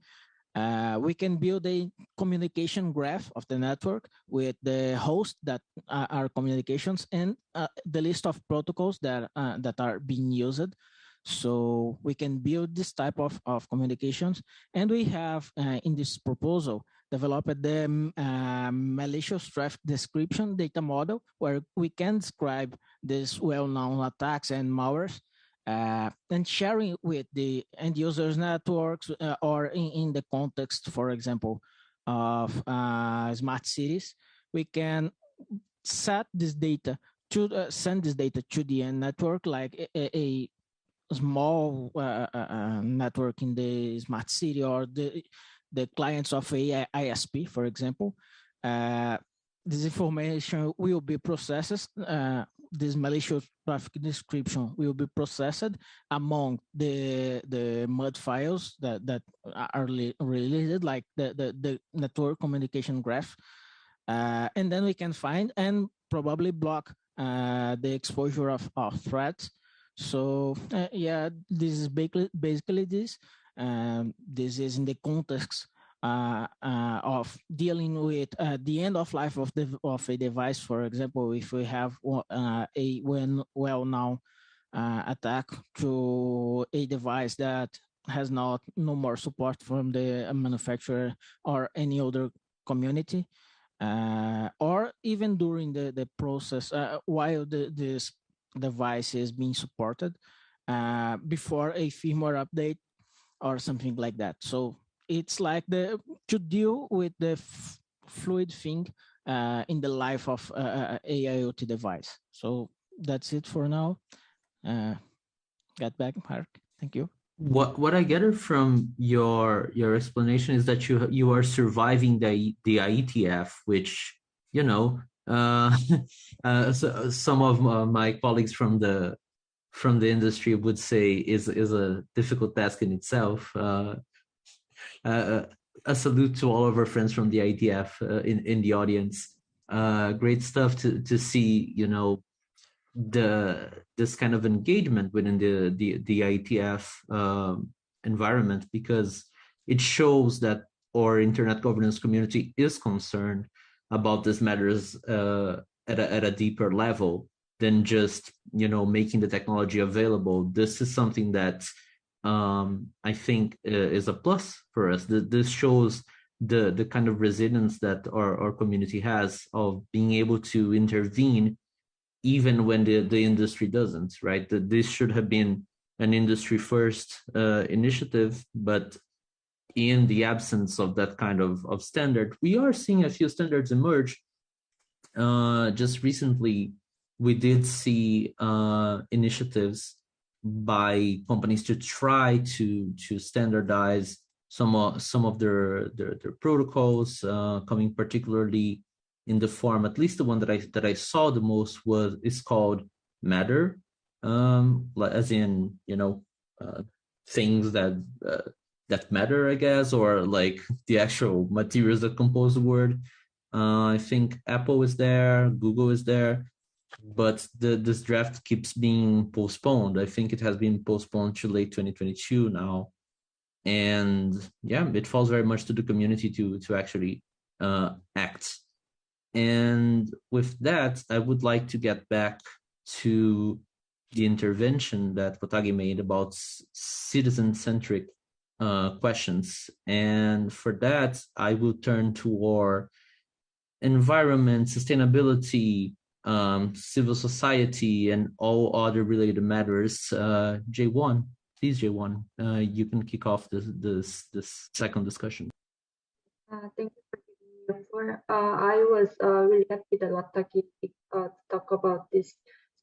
we can build a communication graph of the network with the hosts that are communications and the list of protocols that are being used. So we can build this type of communications. And we have, in this proposal, developed the malicious traffic description data model, where we can describe these well-known attacks and malwares, and sharing with the end users networks, or in the context, for example, of smart cities, we can set this data to send this data to the end network, like a small network in the smart city or the clients of a ISP, for example. This information will be processed. This malicious traffic description will be processed among the MUD files that are released, like the network communication graph. And then we can find and probably block the exposure of threats. So yeah, this is basically this. This is in the context of dealing with the end of life of a device. For example, if we have a well-known attack to a device that has no more support from the manufacturer or any other community, or even during the process while this device is being supported before a firmware update or something like that. So it's like to deal with the fluid thing in the life of a IoT device. So that's it for now. Get back, Mark. Thank you. What I gather from your explanation is that you are surviving the IETF, which so some of my colleagues from the industry would say is a difficult task in itself. A salute to all of our friends from the IETF in the audience. Great stuff to see, this kind of engagement within the IETF environment, because it shows that our internet governance community is concerned about these matters at a deeper level than just making the technology available. This is something that I think is a plus for us. This shows the kind of resilience that our community has of being able to intervene even when the industry doesn't, right? This should have been an industry first initiative, but in the absence of that kind of standard, we are seeing a few standards emerge. Just recently, we did see initiatives by companies to try to standardize some of their protocols, coming particularly in the form, at least the one that I saw the most is called Matter, as in things that matter, I guess, or like the actual materials that compose the word. I think Apple is there, Google is there, but this draft keeps being postponed. I think it has been postponed to late 2022 now. And yeah, it falls very much to the community to actually act. And with that, I would like to get back to the intervention that Kotagi made about citizen-centric questions. And for that, I will turn to our environment, sustainability, civil society, and all other related matters. J1, please, J1, you can kick off this second discussion. Thank you for giving me the floor. I was really happy that Wataki talk about this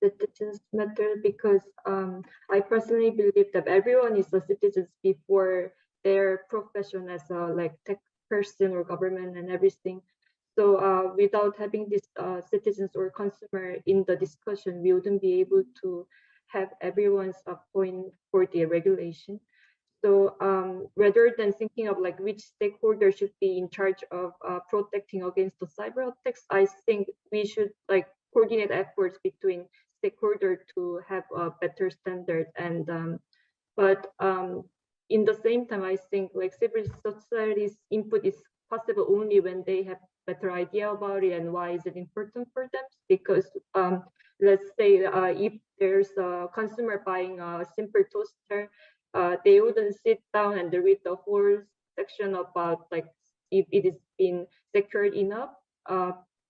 citizens matter, because I personally believe that everyone is a citizen before their profession as a like tech person or government and everything. So without having this citizens or consumer in the discussion, we wouldn't be able to have everyone's point for the regulation. So rather than thinking of like which stakeholder should be in charge of protecting against the cyber attacks, I think we should like coordinate efforts between stakeholders to have a better standard. And but in the same time, I think like civil society's input is possible only when they have better idea about it and why is it important for them. Because let's say if there's a consumer buying a simple toaster, they wouldn't sit down and read the whole section about like if it is been secured enough,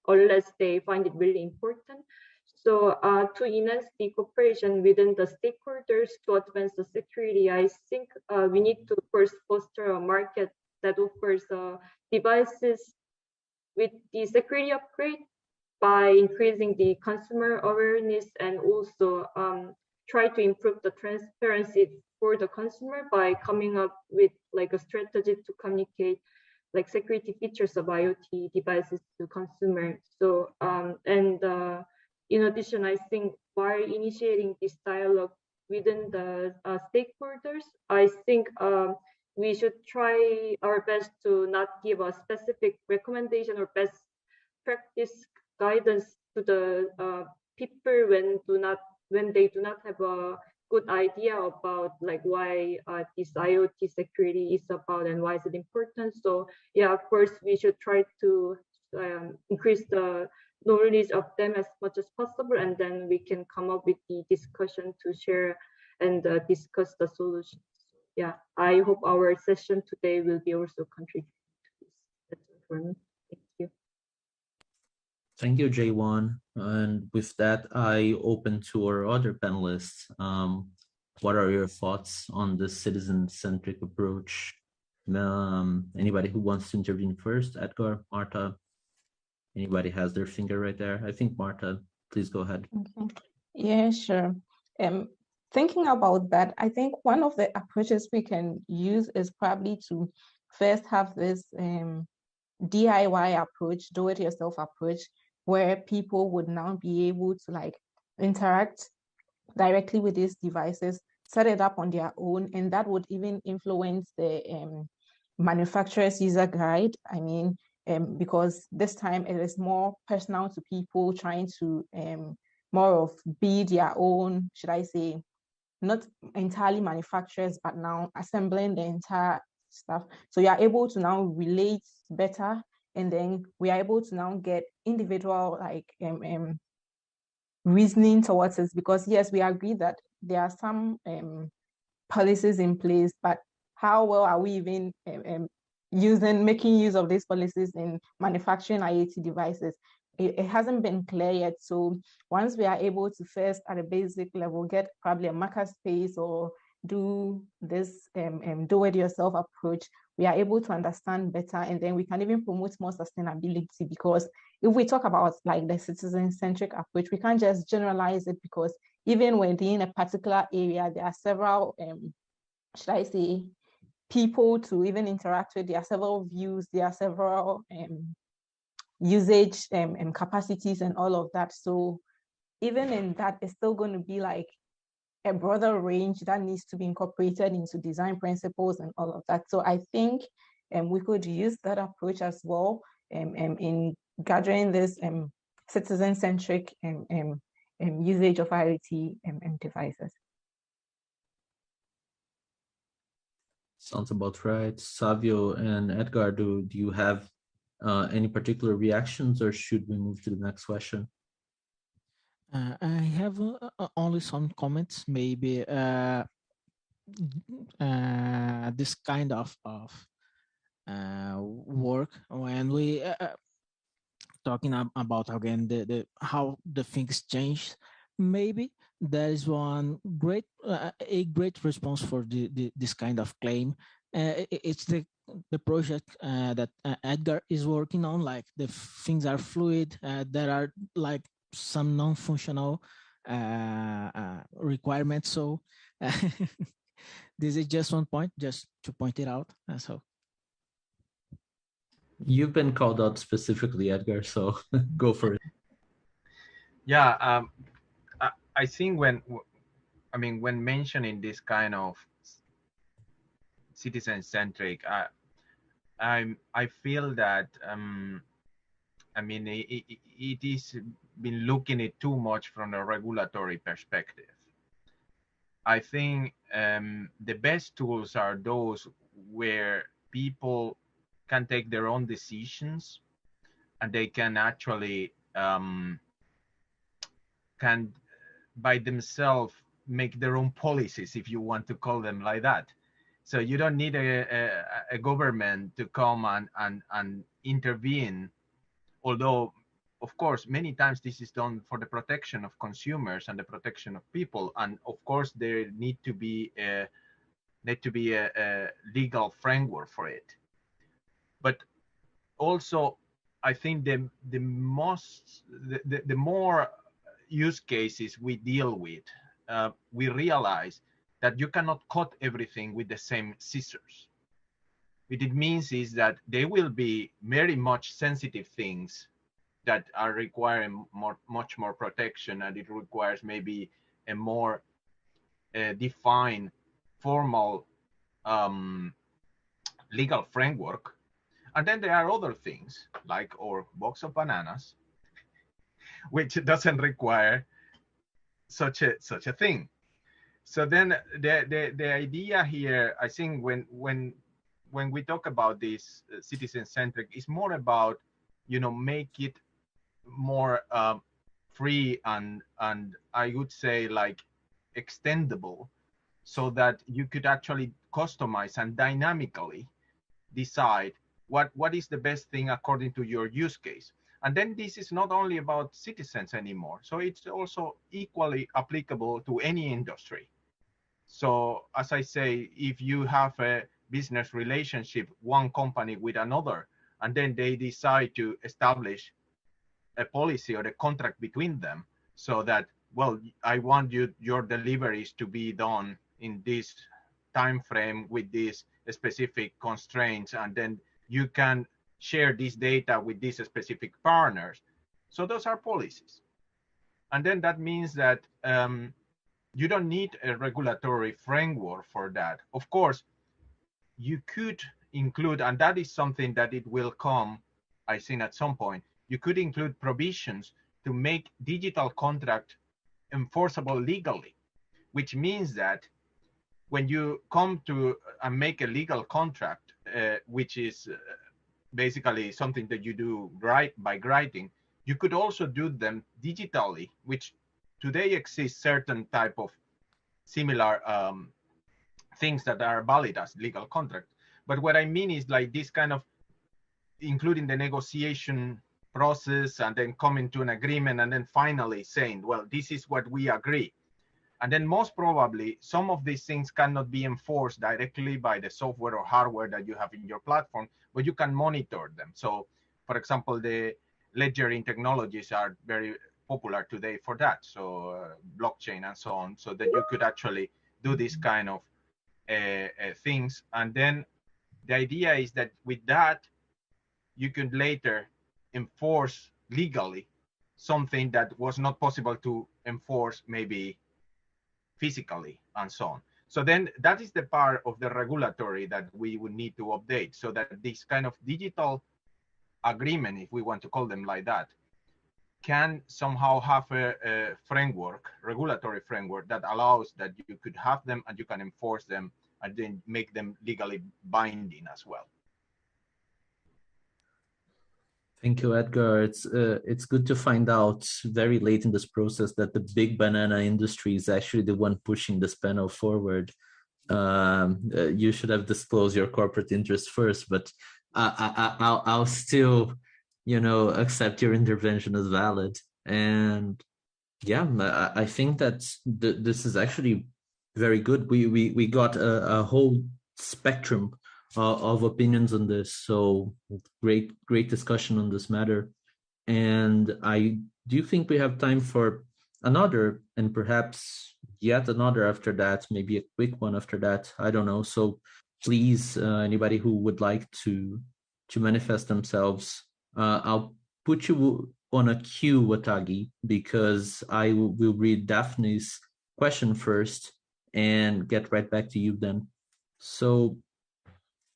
unless they find it really important. So to enhance the cooperation within the stakeholders to advance the security, I think we need to first foster a market that offers devices with the security upgrade by increasing the consumer awareness and also try to improve the transparency for the consumer by coming up with like a strategy to communicate like security features of IoT devices to consumers. So in addition, I think while initiating this dialogue within the stakeholders, I think we should try our best to not give a specific recommendation or best practice guidance to the people when they do not have a good idea about like why this IoT security is about and why is it important. So yeah, of course we should try to increase the knowledge of them as much as possible, and then we can come up with the discussion to share and discuss the solutions. Yeah, I hope our session today will be also contributing to this. That's all for me. Thank you. Thank you, J1. And with that, I open to our other panelists. What are your thoughts on the citizen-centric approach? Anybody who wants to intervene first? Edgar, Marta? Anybody has their finger right there? I think Marta, please go ahead. Okay. Yeah, sure. Thinking about that, I think one of the approaches we can use is probably to first have this DIY approach, do-it-yourself approach, where people would now be able to like interact directly with these devices, set it up on their own, and that would even influence the manufacturer's user guide. I mean, because this time it is more personal to people trying to more of be their own, should I say, not entirely manufacturers, but now assembling the entire stuff. So you are able to now relate better, and then we are able to now get individual like reasoning towards it, because yes, we agree that there are some policies in place, but how well are we even making use of these policies in manufacturing IoT devices? It hasn't been clear yet. So once we are able to first at a basic level get probably a makerspace or do this do-it-yourself approach, we are able to understand better, and then we can even promote more sustainability, because if we talk about like the citizen-centric approach, we can't just generalize it, because even within a particular area, there are several, should I say, people to even interact with. There are several views, there are several usage and capacities and all of that. So even in that, it's still going to be like a broader range that needs to be incorporated into design principles and all of that. So I think we could use that approach as well in gathering this citizen-centric usage of IoT devices. Sounds about right. Savio and Edgar, do you have any particular reactions, or should we move to the next question? I have only some comments. Maybe this kind of work, when we talking about again the how the things change, maybe there is one great a great response for this kind of claim. It's the project that Edgar is working on. Like the things are fluid. There are like some non-functional requirements. So this is just one point, just to point it out. So you've been called out specifically, Edgar, so go for it. Yeah, I think when mentioning this kind of citizen-centric, I feel that it is been looking at too much from a regulatory perspective. I think the best tools are those where people can take their own decisions, and they can actually can by themselves make their own policies, if you want to call them like that. So you don't need a government to come and intervene, although of course many times this is done for the protection of consumers and the protection of people, and of course there need to be a legal framework for it. But also I think the more use cases we deal with, we realize that you cannot cut everything with the same scissors. What it means is that there will be very much sensitive things that are requiring much more protection, and it requires maybe a more defined formal legal framework. And then there are other things like our box of bananas, which doesn't require such a thing. So then the idea here, I think, when we talk about this citizen-centric, is more about, make it more free and I would say like extendable, so that you could actually customize and dynamically decide what is the best thing according to your use case. And then this is not only about citizens anymore, so it's also equally applicable to any industry. So as I say, if you have a business relationship, one company with another, and then they decide to establish a policy or a contract between them, so that, well, I want your deliveries to be done in this time frame with these specific constraints, and then you can share this data with these specific partners. So those are policies. And then that means that you don't need a regulatory framework for that. Of course, you could include, and that is something that it will come, I think, at some point, you could include provisions to make digital contract enforceable legally, which means that when you come to make a legal contract, which is basically something that you do by writing, you could also do them digitally, which today exists certain type of similar things that are valid as legal contract. But what I mean is like this kind of including the negotiation process and then coming to an agreement and then finally saying, well, this is what we agree. And then most probably some of these things cannot be enforced directly by the software or hardware that you have in your platform, but you can monitor them. So for example, the ledgering technologies are very popular today for that. So blockchain and so on, so that you could actually do this kind of things. And then the idea is that with that, you can later enforce legally something that was not possible to enforce maybe physically and so on. So then that is the part of the regulatory that we would need to update, so that this kind of digital agreement, if we want to call them like that, can somehow have a framework, regulatory framework, that allows that you could have them and you can enforce them and then make them legally binding as well. Thank you, Edgar. It's good to find out very late in this process that the big banana industry is actually the one pushing this panel forward. You should have disclosed your corporate interests first, but I'll still, accept your intervention as valid. And yeah, I think that this is actually very good. We got a whole spectrum of opinions on this, so great discussion on this matter. And I do think we have time for another, and perhaps yet another after that, maybe a quick one after that, I don't know. So please, anybody who would like to manifest themselves, I'll put you on a queue, Watagi, because I will read Daphne's question first and get right back to you then. So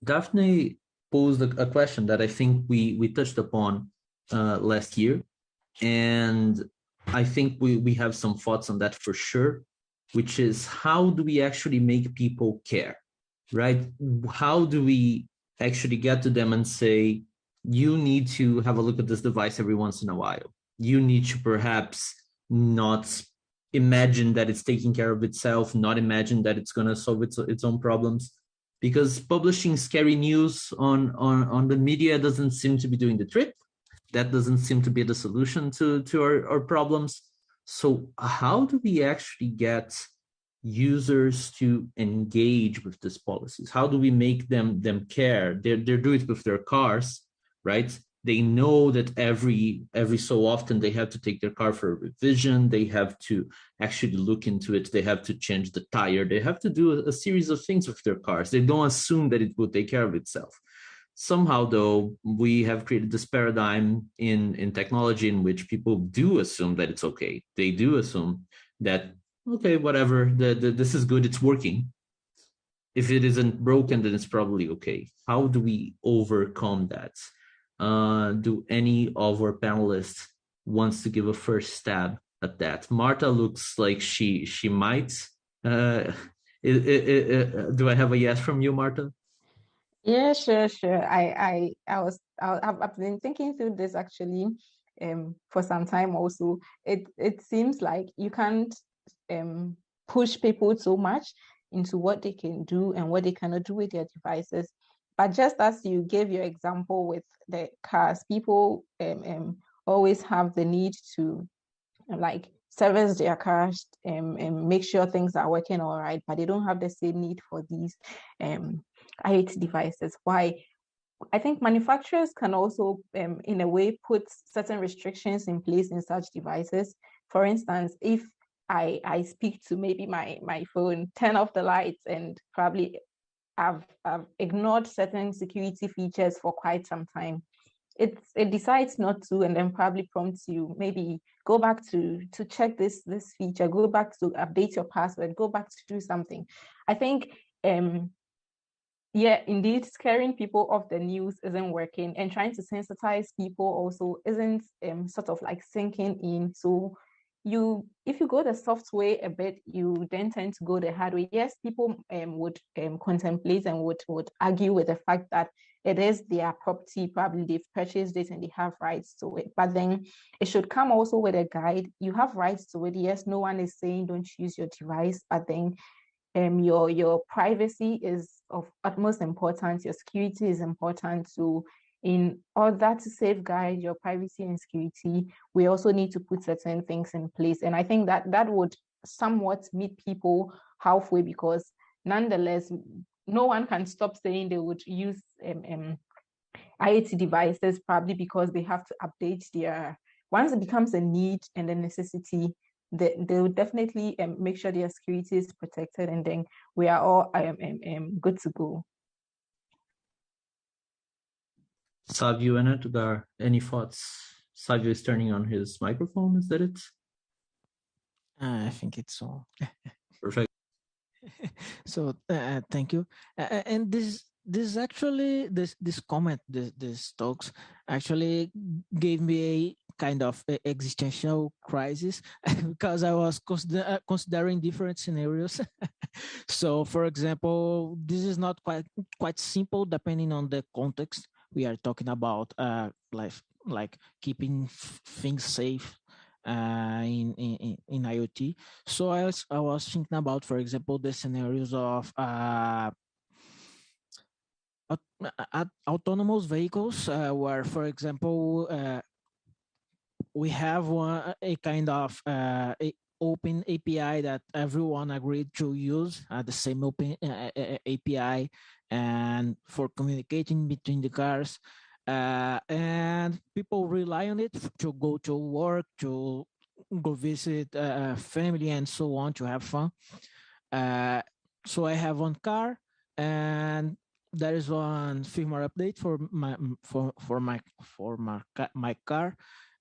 Daphne posed a question that I think we touched upon last year, and I think we have some thoughts on that for sure, which is how do we actually make people care, right? How do we actually get to them and say, you need to have a look at this device every once in a while. You need to perhaps not imagine that it's taking care of itself, not imagine that it's going to solve its own problems. Because publishing scary news on the media doesn't seem to be doing the trick. That doesn't seem to be the solution to our problems. So how do we actually get users to engage with these policies? How do we make them care? They do it with their cars, right? They know that every so often they have to take their car for a revision. They have to actually look into it. They have to change the tire. They have to do a series of things with their cars. They don't assume that it will take care of itself. Somehow, though, we have created this paradigm in technology in which people do assume that it's okay. They do assume that, okay, whatever, this is good, it's working. If it isn't broken, then it's probably okay. How do we overcome that? Do any of our panelists wants to give a first stab at that? Marta looks like she might. Do I have a yes from you, Marta? Yeah, sure. I've been thinking through this actually for some time also. It seems like you can't push people so much into what they can do and what they cannot do with their devices. But just as you gave your example with the cars, people always have the need to like service their cars and make sure things are working all right, but they don't have the same need for these IoT devices. Why? I think manufacturers can also, in a way, put certain restrictions in place in such devices. For instance, if I speak to maybe my phone, turn off the lights, and probably I've ignored certain security features for quite some time. It decides not to, and then probably prompts you maybe go back to check this feature, go back to update your password, go back to do something. I think yeah, indeed, scaring people off the news isn't working, and trying to sensitize people also isn't sort of like sinking in. So if you go the soft way a bit, you then tend to go the hard way. Yes, people would contemplate and would argue with the fact that it is their property, probably they've purchased it and they have rights to it. But then it should come also with a guide. You have rights to it. Yes, no one is saying don't use your device, but then your privacy is of utmost importance. Your security is important. So in order to safeguard your privacy and security, we also need to put certain things in place. And I think that would somewhat meet people halfway, because nonetheless, no one can stop saying they would use IoT devices, probably because they have to update once it becomes a need and a necessity, they will definitely make sure their security is protected, and then we are all good to go. Savio and Edgar, any thoughts? Savio is turning on his microphone, is that it? I think it's all. Perfect. So thank you. And this actually, this comment, this talks actually gave me a kind of existential crisis because I was considering different scenarios. So, for example, this is not quite simple depending on the context. We are talking about like keeping things safe in IoT. So I was thinking about, for example, the scenarios of autonomous vehicles, where, for example, we have a kind of open API that everyone agreed to use, the same open API, and for communicating between the cars. And people rely on it to go to work, to go visit family, and so on, to have fun. So I have one car, and there is one firmware update for my car,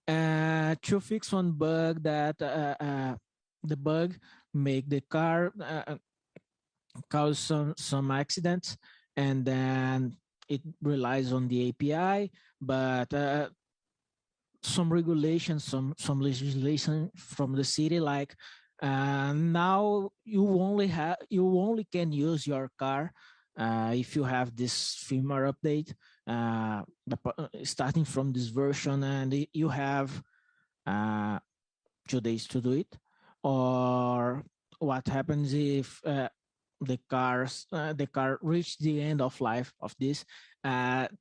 to fix one bug that the bug make the car cause some accidents, and then it relies on the API, but some regulations, some legislation from the city, like now you only can use your car if you have this firmware update starting from this version, and you have 2 days to do it. Or what happens if the car reach the end of life of this?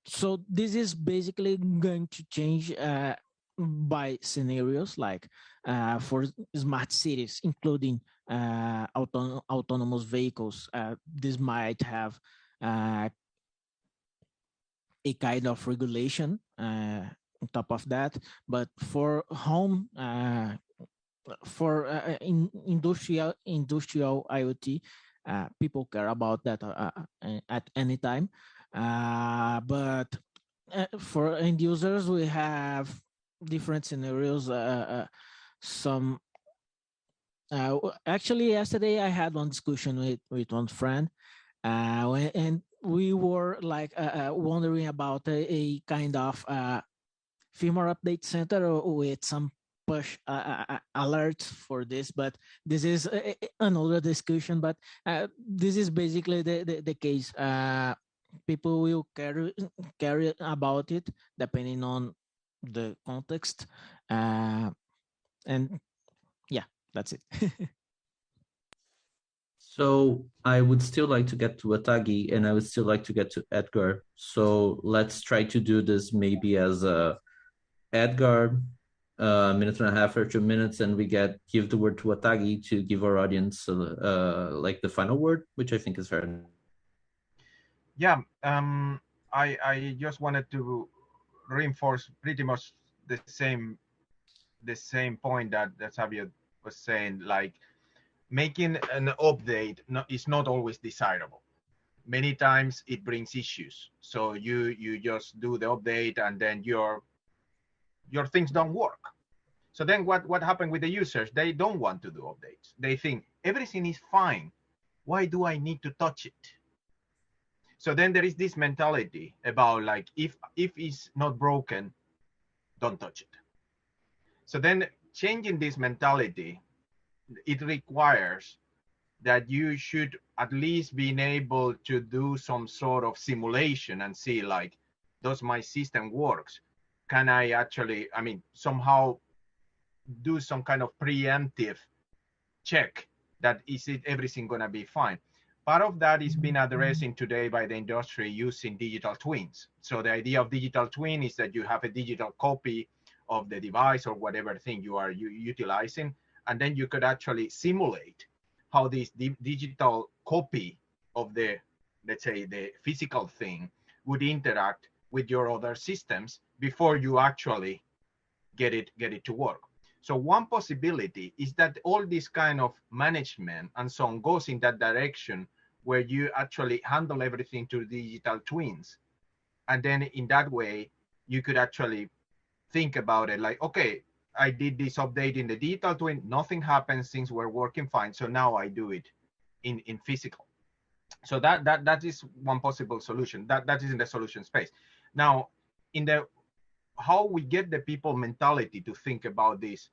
So this is basically going to change by scenarios, like for smart cities, including autonomous vehicles. This might have a kind of regulation on top of that. But for home, in industrial IoT, people care about that at any time. But for end users, we have different scenarios. Some actually yesterday I had one discussion with one friend, and we were like wondering about a kind of firmware update center with some push alerts for this, but this is another discussion. But this is basically the case. People will care about it depending on the context, and yeah, that's it. So I would still like to get to Atagi, and I would still like to get to Edgar. So let's try to do this maybe as a Edgar, a minute and a half or 2 minutes, and we give the word to Atagi to give our audience like the final word, which I think is fair enough. Yeah, I just wanted to reinforce pretty much the same point that Xavier was saying. Like, making an update is not always desirable. Many times it brings issues. So you just do the update and then your things don't work. So then what happened with the users? They don't want to do updates. They think everything is fine. Why do I need to touch it? So then there is this mentality about like, if it's not broken, don't touch it. So then changing this mentality, it requires that you should at least be able to do some sort of simulation and see, like, does my system works? Can I actually, somehow do some kind of preemptive check that is it everything gonna be fine? Part of that is being addressing today by the industry using digital twins. So the idea of digital twin is that you have a digital copy of the device or whatever thing you are utilizing, and then you could actually simulate how this digital copy of the, let's say, the physical thing would interact with your other systems before you actually get it to work. So one possibility is that all this kind of management and so on goes in that direction, where you actually handle everything to digital twins. And then in that way, you could actually think about it like, okay, I did this update in the digital twin, nothing happens, things were working fine. So now I do it in physical. So that is one possible solution. That is in the solution space. Now, in the how we get the people mentality to think about this,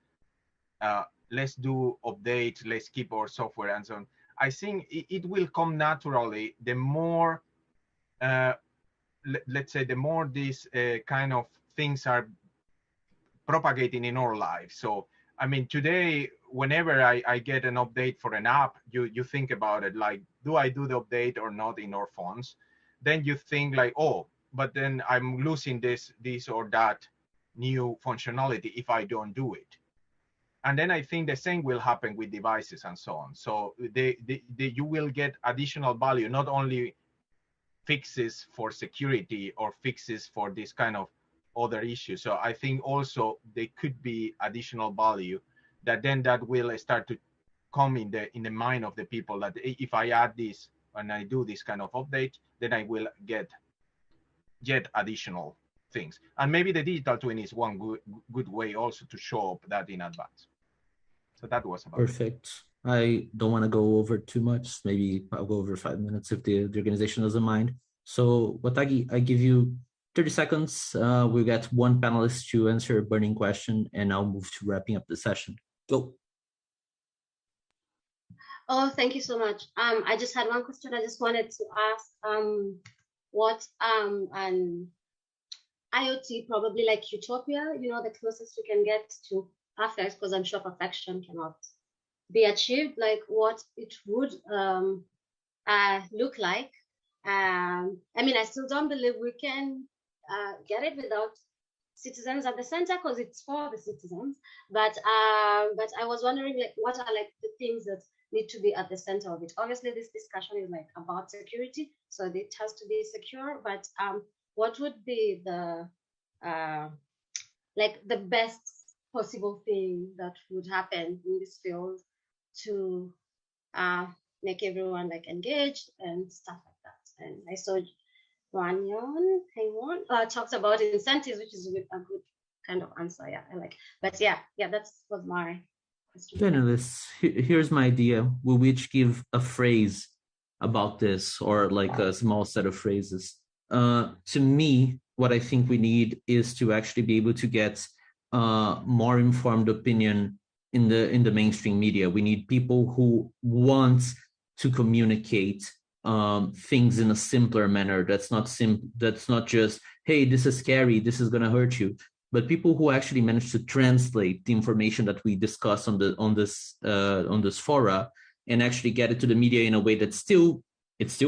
let's do updates, let's keep our software and so on. I think it will come naturally the more, let's say, the more these kind of things are propagating in our lives. So, today, whenever I get an update for an app, you think about it like, do I do the update or not in our phones? Then you think like, oh, but then I'm losing this or that new functionality if I don't do it. And then I think the same will happen with devices and so on. So you will get additional value, not only fixes for security or fixes for this kind of other issues. So I think also there could be additional value that will start to come in the mind of the people, that if I add this and I do this kind of update, then I will get additional things. And maybe the digital twin is one good way also to show up that in advance. So that was about Perfect. I don't want to go over too much. Maybe I'll go over 5 minutes if the organization doesn't mind. So Watagi, I give you 30 seconds. We got one panelist to answer a burning question, and I'll move to wrapping up the session. Go. Oh, thank you so much. I just had one question. I just wanted to ask what an IoT, probably like utopia, the closest we can get to perfect, because I'm sure perfection cannot be achieved, like what it would look like. I still don't believe we can get it without citizens at the center, because it's for the citizens. But I was wondering, like, what are like the things that need to be at the center of it? Obviously, this discussion is like about security, so it has to be secure. But what would be the like the best possible thing that would happen in this field to make everyone like engaged and stuff like that. And I saw Hang talks about incentives, which is a good kind of answer. Yeah, I like. But yeah, that's was my question. Panelists, here's my idea. We'll each give a phrase about this, or like a small set of phrases. To me, what I think we need is to actually be able to get more informed opinion in the mainstream media. We need people who want to communicate things in a simpler manner. That's not just, hey, this is scary, this is gonna hurt you, but people who actually manage to translate the information that we discuss on this fora and actually get it to the media in a way that's still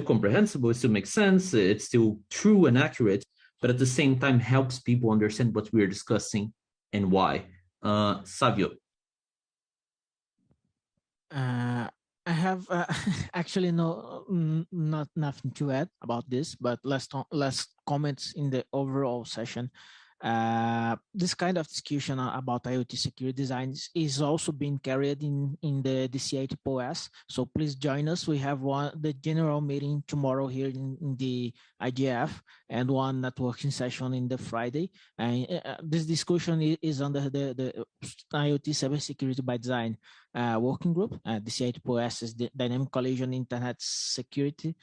comprehensible, it still makes sense, it's still true and accurate, but at the same time helps people understand what we're discussing and why. Savio. I have actually not nothing to add about this, but last comments in the overall session. This kind of discussion about IoT security designs is also being carried in the DCI-POS. So please join us. We have the general meeting tomorrow here in the IGF and one networking session in the Friday. And this discussion is under the IoT cybersecurity by design working group. DCI-POS is the Dynamic Collision Internet Security,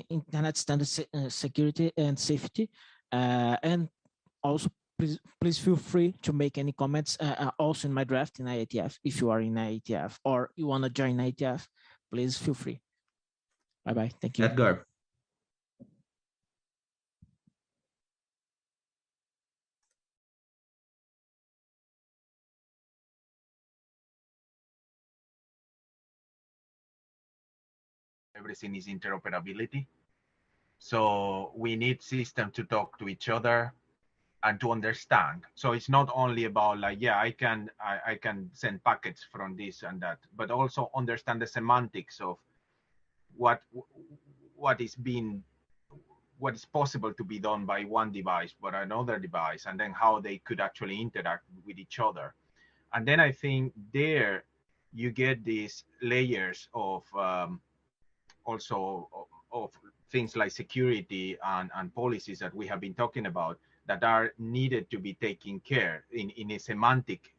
Internet Standard Security and Safety, and also, please feel free to make any comments. Also in my draft in IETF, if you are in IETF or you want to join IETF, please feel free. Bye-bye. Thank you. Edgar. Everything is interoperability. So we need systems to talk to each other and to understand. So it's not only about like, yeah, I can send packets from this and that, but also understand the semantics of what is possible to be done by one device but another device, and then how they could actually interact with each other. And then I think there you get these layers of also of things like security and policies that we have been talking about that are needed to be taken care in a semantic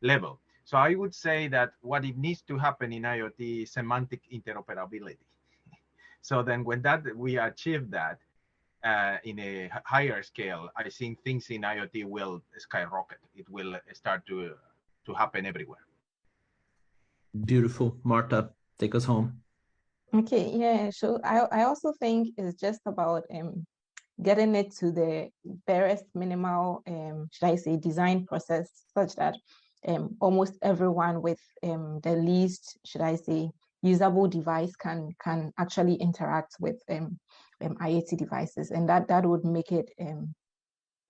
level. So I would say that what it needs to happen in IoT is semantic interoperability. So then when we achieve that in a higher scale, I think things in IoT will skyrocket. It will start to happen everywhere. Beautiful. Marta, take us home. Okay, yeah, so I also think it's just about getting it to the barest minimal, should I say, design process, such that almost everyone with the least, should I say, usable device can actually interact with IoT devices, and that would make it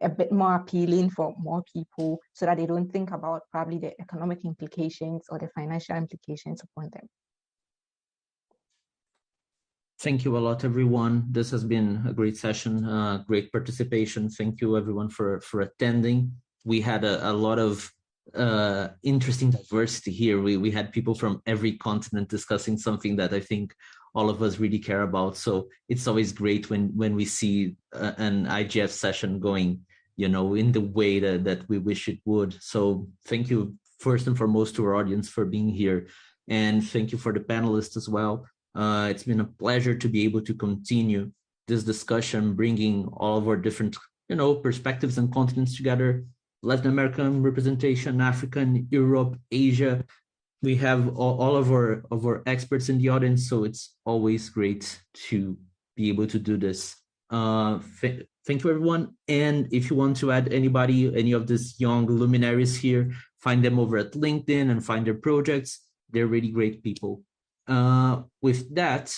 a bit more appealing for more people, so that they don't think about probably the economic implications or the financial implications upon them. Thank you a lot, everyone. This has been a great session, great participation. Thank you, everyone, for attending. We had a lot of interesting diversity here. We had people from every continent discussing something that I think all of us really care about. So it's always great when we see an IGF session going, in the way that we wish it would. So thank you first and foremost to our audience for being here, and thank you for the panelists as well. It's been a pleasure to be able to continue this discussion, bringing all of our different, perspectives and continents together. Latin American representation, African, Europe, Asia. We have all of our experts in the audience, so it's always great to be able to do this. Thank you, everyone. And if you want to add any of these young luminaries here, find them over at LinkedIn and find their projects. They're really great people. With that,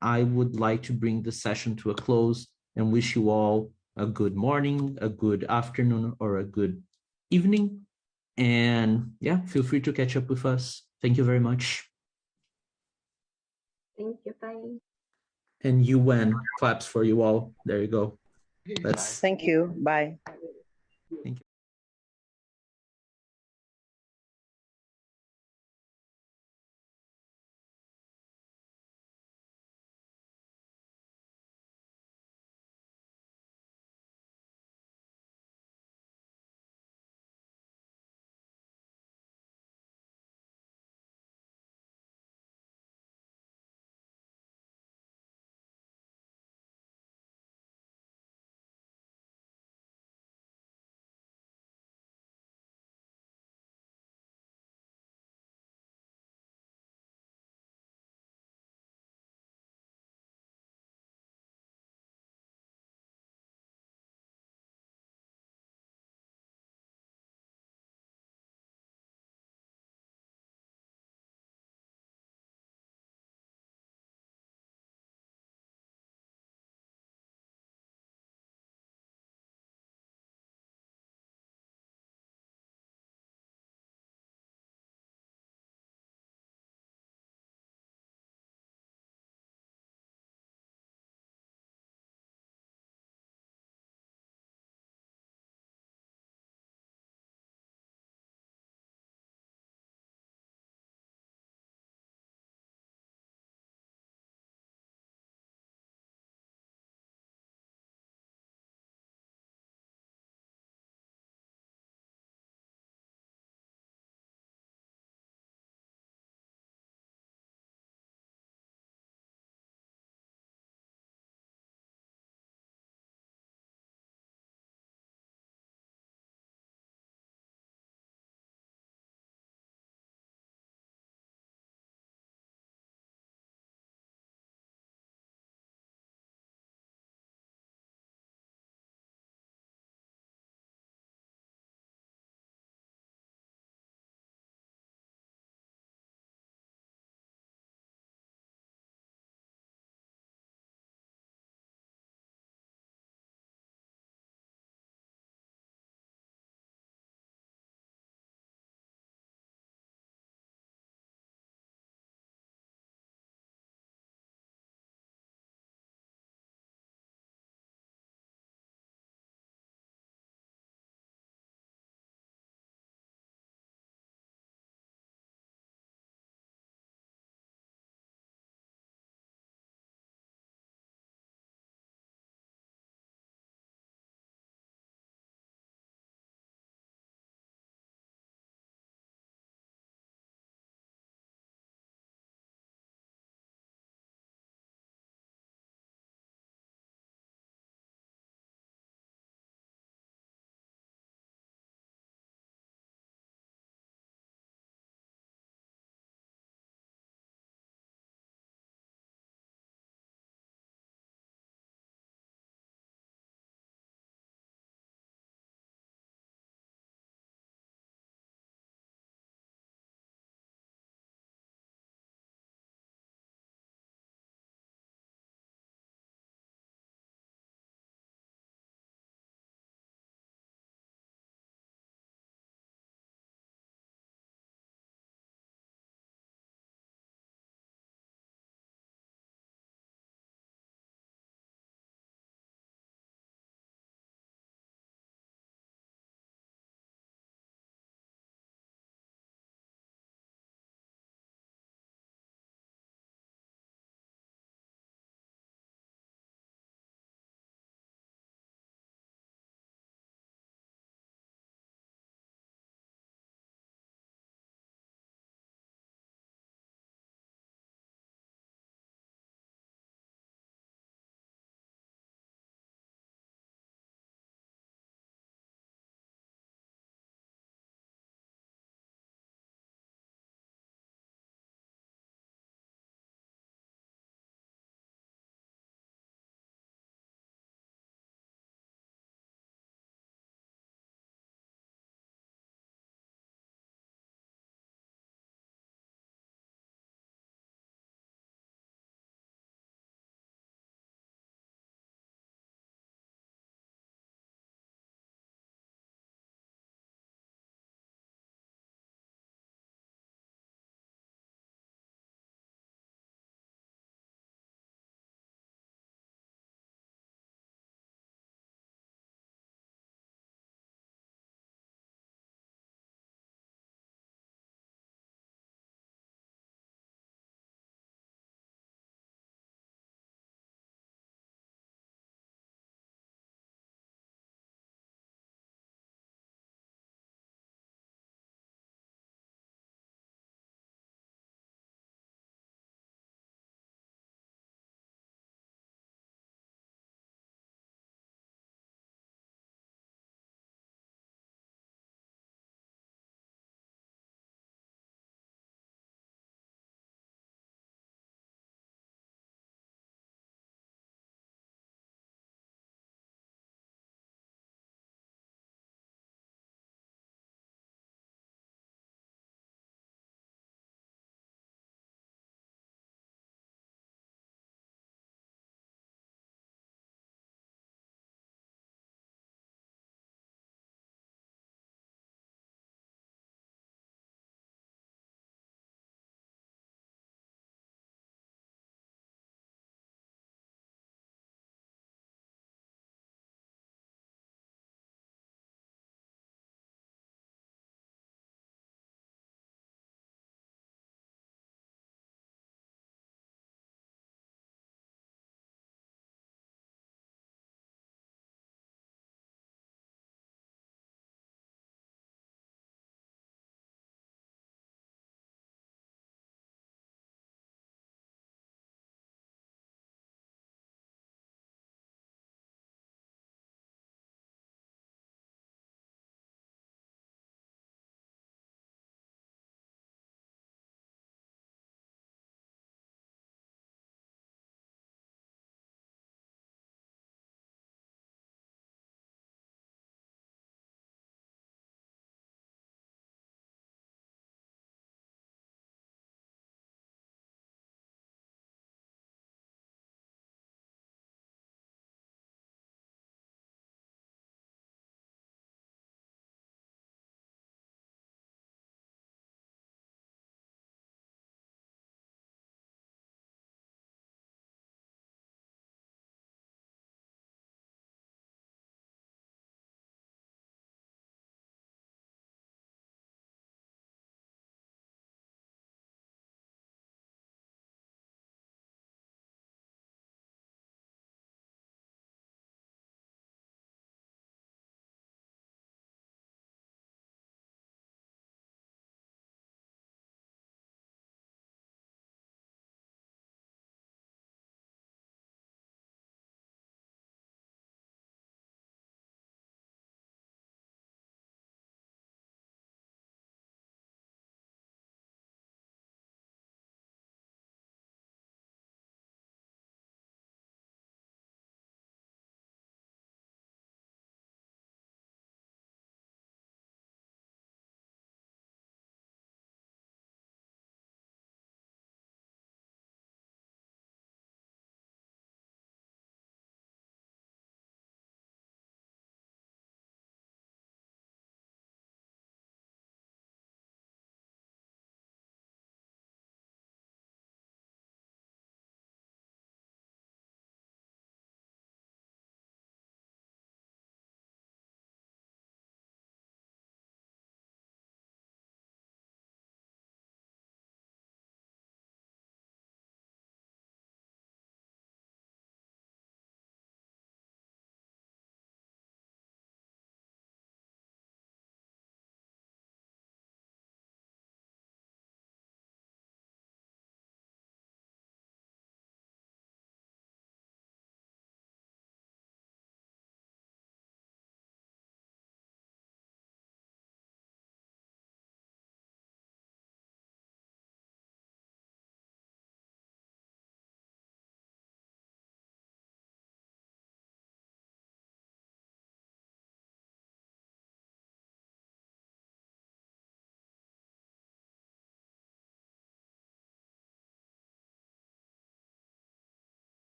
I would like to bring the session to a close and wish you all a good morning, a good afternoon, or a good evening. And yeah, feel free to catch up with us. Thank you very much. Thank you. Bye. And UN claps for you all. There you go. Thank you. Bye. Thank you.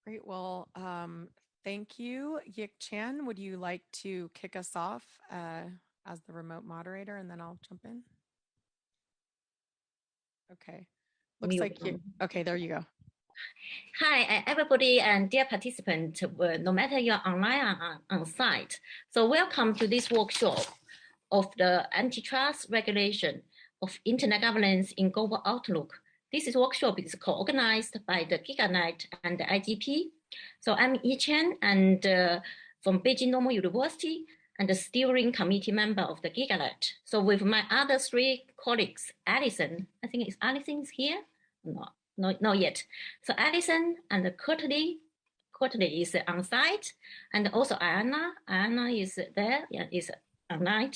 Great. Well, thank you. Yik Chan, would you like to kick us off as the remote moderator, and then I'll jump in? Okay. Looks like you. Okay, there you go. Hi, everybody and dear participants, no matter you're online or on site. So welcome to this workshop of the antitrust regulation of internet governance in global outlook. This workshop is co-organized by the GigaNet and the IGP. So I'm Yi Chen and from Beijing Normal University and the steering committee member of the GigaNet. So with my other three colleagues, Alison, I think Alison is here? No, not yet. So Alison and Courtney is on site, and also Anna is there, is online.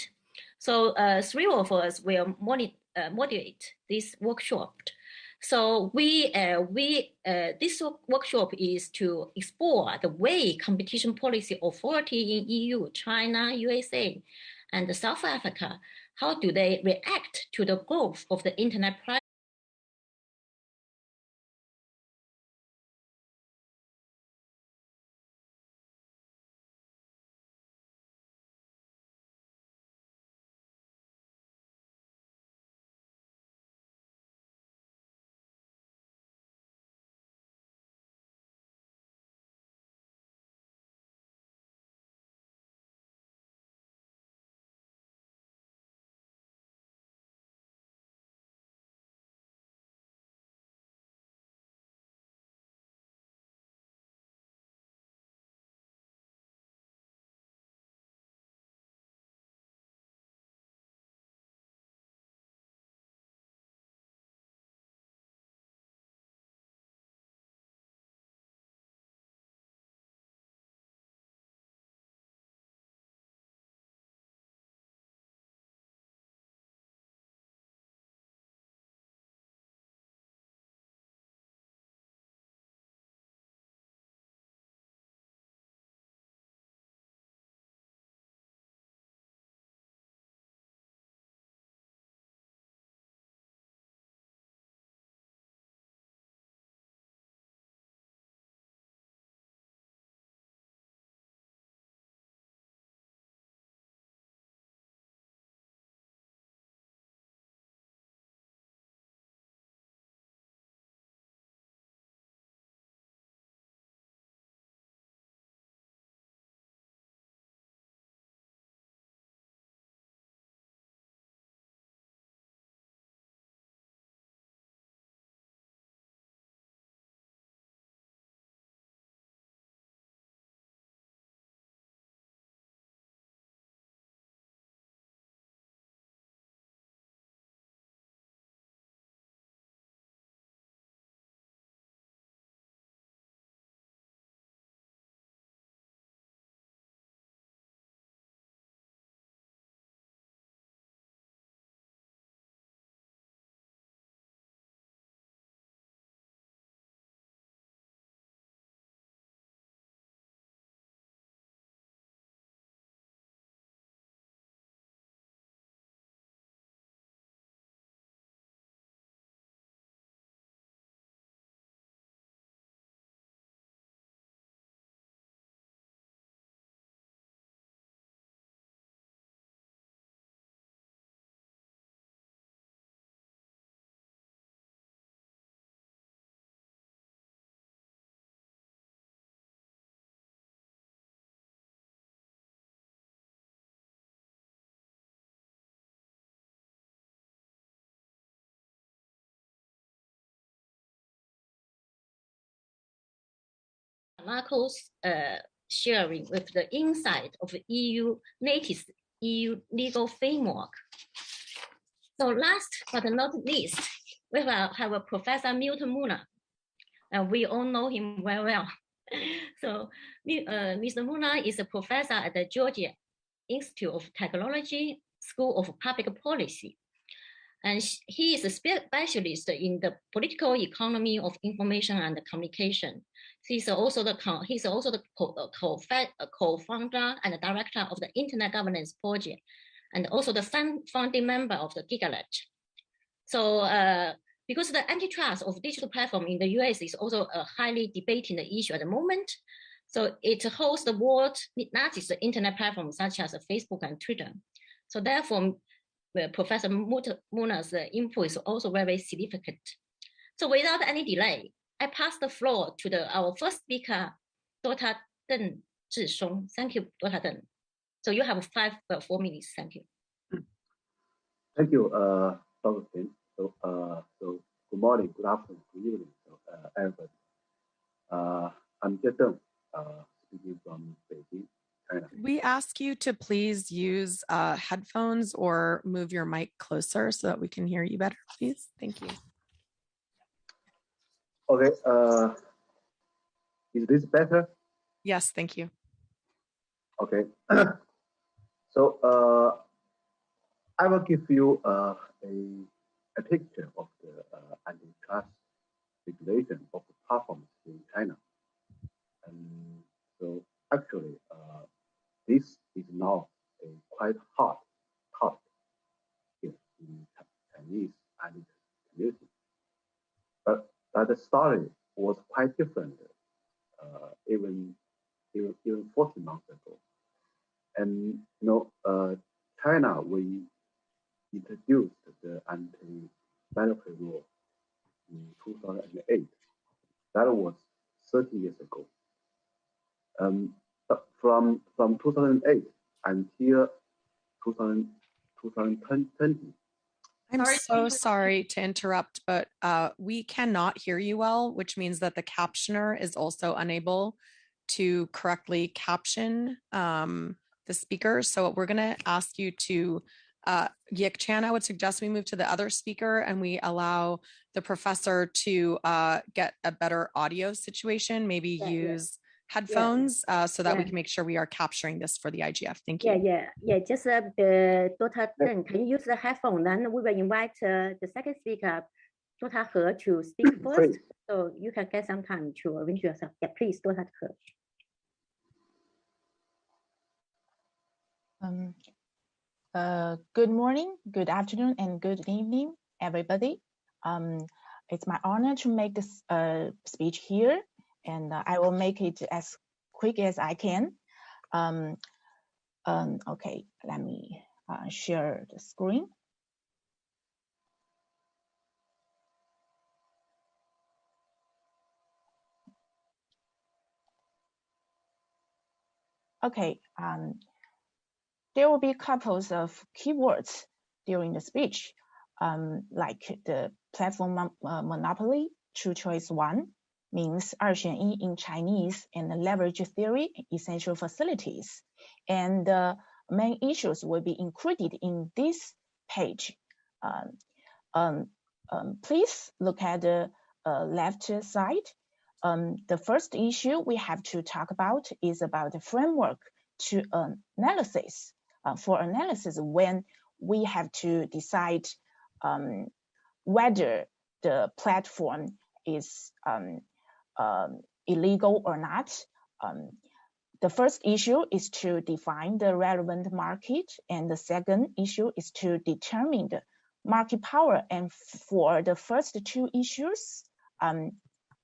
So three of us will moderate this workshop. So this workshop is to explore the way competition policy authority in EU, China, USA, and South Africa, how do they react to the growth of the internet price? Marco's sharing with the insight of the EU latest EU legal framework. So last but not least, we will have a Professor Milton Muller, and we all know him very well. So Mr. Muller is a professor at the Georgia Institute of Technology, School of Public Policy. And he is a specialist in the political economy of information and communication. He's also the co-founder and director of the Internet Governance Project, and also the founding member of the GigaNet. So because the antitrust of digital platform in the US is also a highly debated issue at the moment. So it hosts the world's largest internet platforms such as Facebook and Twitter. So therefore, Professor Muna's input is also very significant. So without any delay, I pass the floor to our first speaker, Dr. Deng Zhishong. Thank you, Dr. Deng. So you have 4 minutes. Thank you. Thank you, Dr. Tim. So good morning, good afternoon, good evening, everybody. I'm Jie Deng, speaking from Beijing, China. We ask you to please use headphones or move your mic closer so that we can hear you better, please. Thank you. Okay, is this better? Yes, thank you. Okay, so I will give you a picture of the antitrust regulation of the platforms in China. And so actually, this is now a quite hot topic here in Chinese community. But the story was quite different even 40 months ago. And China, we introduced the anti-monopoly rule in 2008. That was 30 years ago. From 2008 until 2020. I'm so sorry to interrupt, but we cannot hear you well, which means that the captioner is also unable to correctly caption the speaker. So we're going to ask you to, Yik Chan, I would suggest we move to the other speaker and we allow the professor to get a better audio situation, maybe use headphones so that we can make sure we are capturing this for the IGF. Thank you. Just Dr. Deng, can you use the headphone? Then we will invite the second speaker, Dr. He, to speak first. So you can get some time to arrange yourself. Yeah, please, Dr. He. Good morning, good afternoon, and good evening, everybody. It's my honor to make this speech here, and I will make it as quick as I can. Okay, let me share the screen. Okay, there will be couples of keywords during the speech, like the platform monopoly, true choice 1, means 二选一 in Chinese, and the leverage theory, essential facilities. And the main issues will be included in this page. Please look at the left side. The first issue we have to talk about is about the framework to analysis. For analysis, when we have to decide whether the platform is illegal or not. The first issue is to define the relevant market, and the second issue is to determine the market power. And for the first two issues,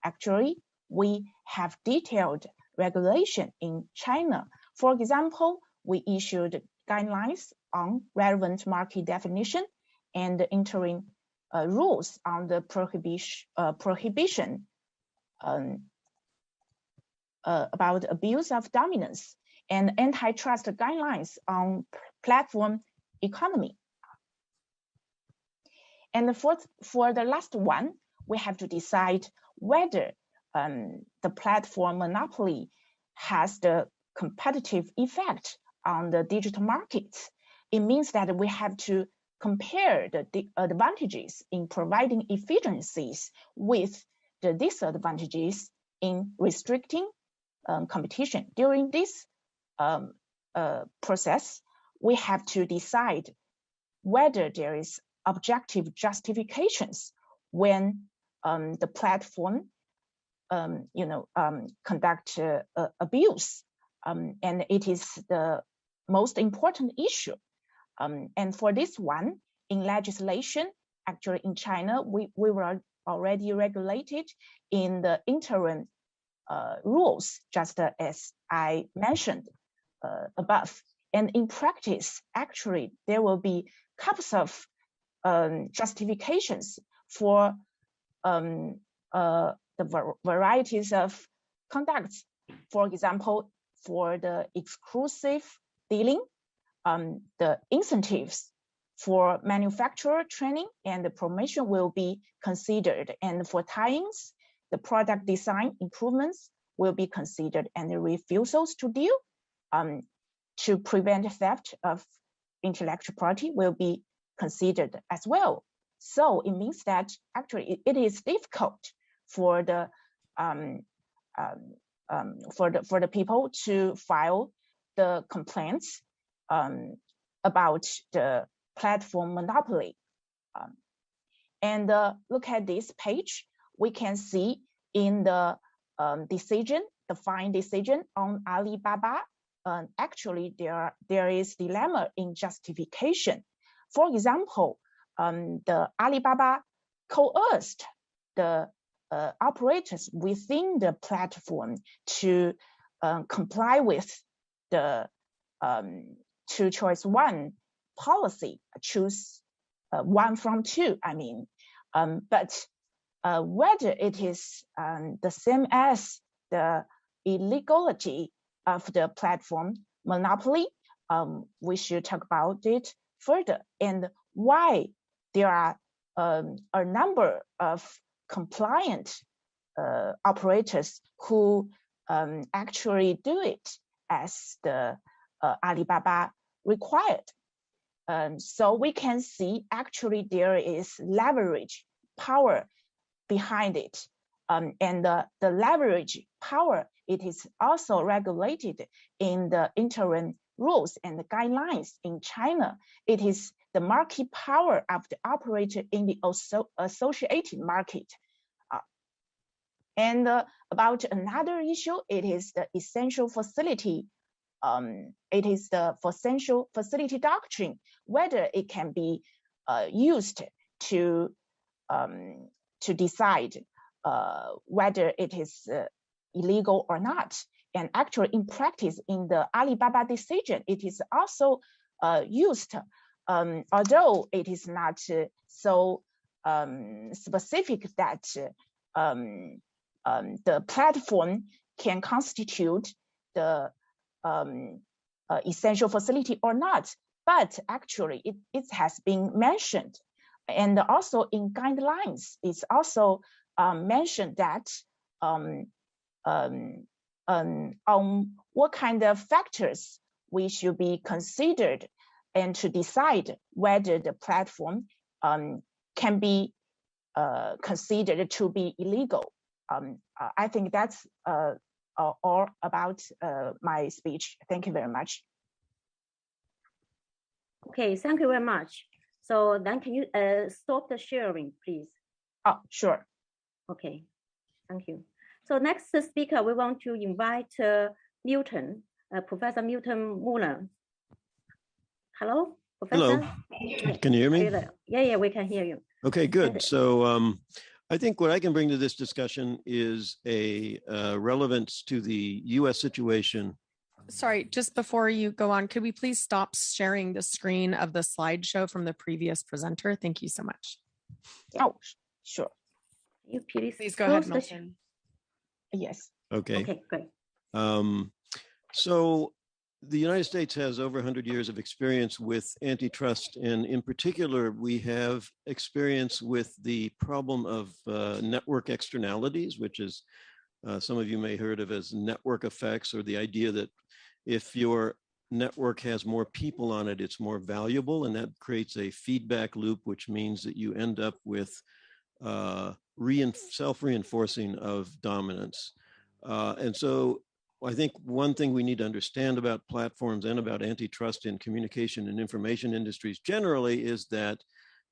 actually, we have detailed regulation in China. For example, we issued guidelines on relevant market definition and entering rules on the prohibition about abuse of dominance, and antitrust guidelines on platform economy. And for the last one, we have to decide whether the platform monopoly has the competitive effect on the digital markets. It means that we have to compare the advantages in providing efficiencies with the disadvantages in restricting competition. During this process, we have to decide whether there is objective justifications when the platform conduct abuse, and it is the most important issue. And for this one, in legislation, Actually, in China, we were already regulated in the interim rules, just as I mentioned above. And in practice, actually, there will be couple of justifications for the varieties of conducts. For example, for the exclusive dealing, the incentives for manufacturer training and the promotion will be considered. And for tie-ins, the product design improvements will be considered, and the refusals to deal to prevent theft of intellectual property will be considered as well. So it means that actually it is difficult for the people to file the complaints about the platform monopoly. And look at this page, we can see in the decision, the fine decision on Alibaba, actually there is dilemma in justification. For example, the Alibaba coerced the operators within the platform to comply with the two choice one policy, choose one from two, I mean. But whether it is the same as the illegality of the platform monopoly, we should talk about it further, and why there are a number of compliant operators who actually do it as the Alibaba required. So we can see actually there is leverage power behind it. And the leverage power, it is also regulated in the interim rules and the guidelines in China. It is the market power of the operator in the associated market. And about another issue, it is the essential facility. It is the essential facility doctrine, whether it can be used to decide whether it is illegal or not. And actually, in practice, in the Alibaba decision, it is also used, although it is not so specific that the platform can constitute the essential facility or not. But actually, it has been mentioned. And also in guidelines, it's also mentioned that on what kind of factors we should be considered and to decide whether the platform can be considered to be illegal. I think that's all about my speech. Thank you very much. Okay, thank you very much. So then can you stop the sharing, please? Oh, sure. Okay, thank you. So next speaker, we want to invite Milton, Professor Milton Muller. Hello, Professor? Hello, can you hear me? Yeah, we can hear you. Okay, good. So I think what I can bring to this discussion is a relevance to the US situation. Sorry, just before you go on, could we please stop sharing the screen of the slideshow from the previous presenter? Thank you so much. Oh, sure. You please go ahead, Milton. Yes. Okay. Okay, great. So the United States has over 100 years of experience with antitrust, and in particular, we have experience with the problem of network externalities, which is some of you may heard of as network effects, or the idea that if your network has more people on it, it's more valuable, and that creates a feedback loop, which means that you end up with self-reinforcing of dominance. And so I think one thing we need to understand about platforms and about antitrust in communication and information industries generally is that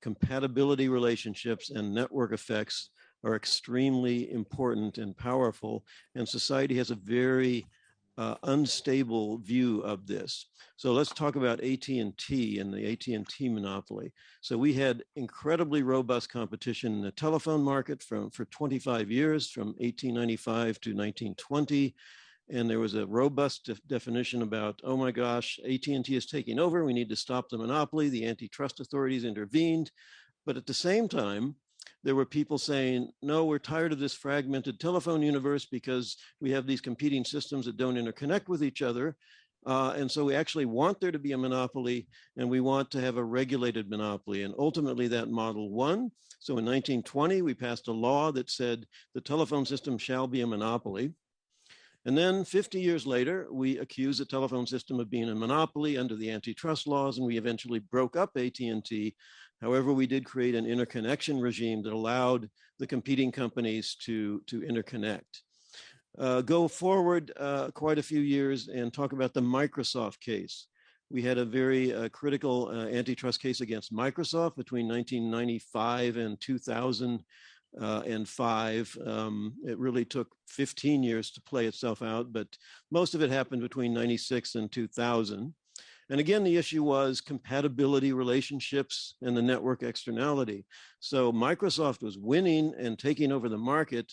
compatibility relationships and network effects are extremely important and powerful, and society has a very unstable view of this. So let's talk about AT&T and the AT&T monopoly. So we had incredibly robust competition in the telephone market for 25 years, from 1895 to 1920. And there was a robust definition about, oh my gosh, AT&T is taking over. We need to stop the monopoly. The antitrust authorities intervened. But at the same time, there were people saying, no, we're tired of this fragmented telephone universe because we have these competing systems that don't interconnect with each other. And so we actually want there to be a monopoly, and we want to have a regulated monopoly. And ultimately that model won. So in 1920, we passed a law that said the telephone system shall be a monopoly. And then 50 years later, we accused the telephone system of being a monopoly under the antitrust laws, and we eventually broke up AT&T. However, we did create an interconnection regime that allowed the competing companies to interconnect. Go forward quite a few years and talk about the Microsoft case. We had a very critical antitrust case against Microsoft between 1995 and 2005. It really took 15 years to play itself out, but most of it happened between 96 and 2000. And again, the issue was compatibility relationships and the network externality. So Microsoft was winning and taking over the market,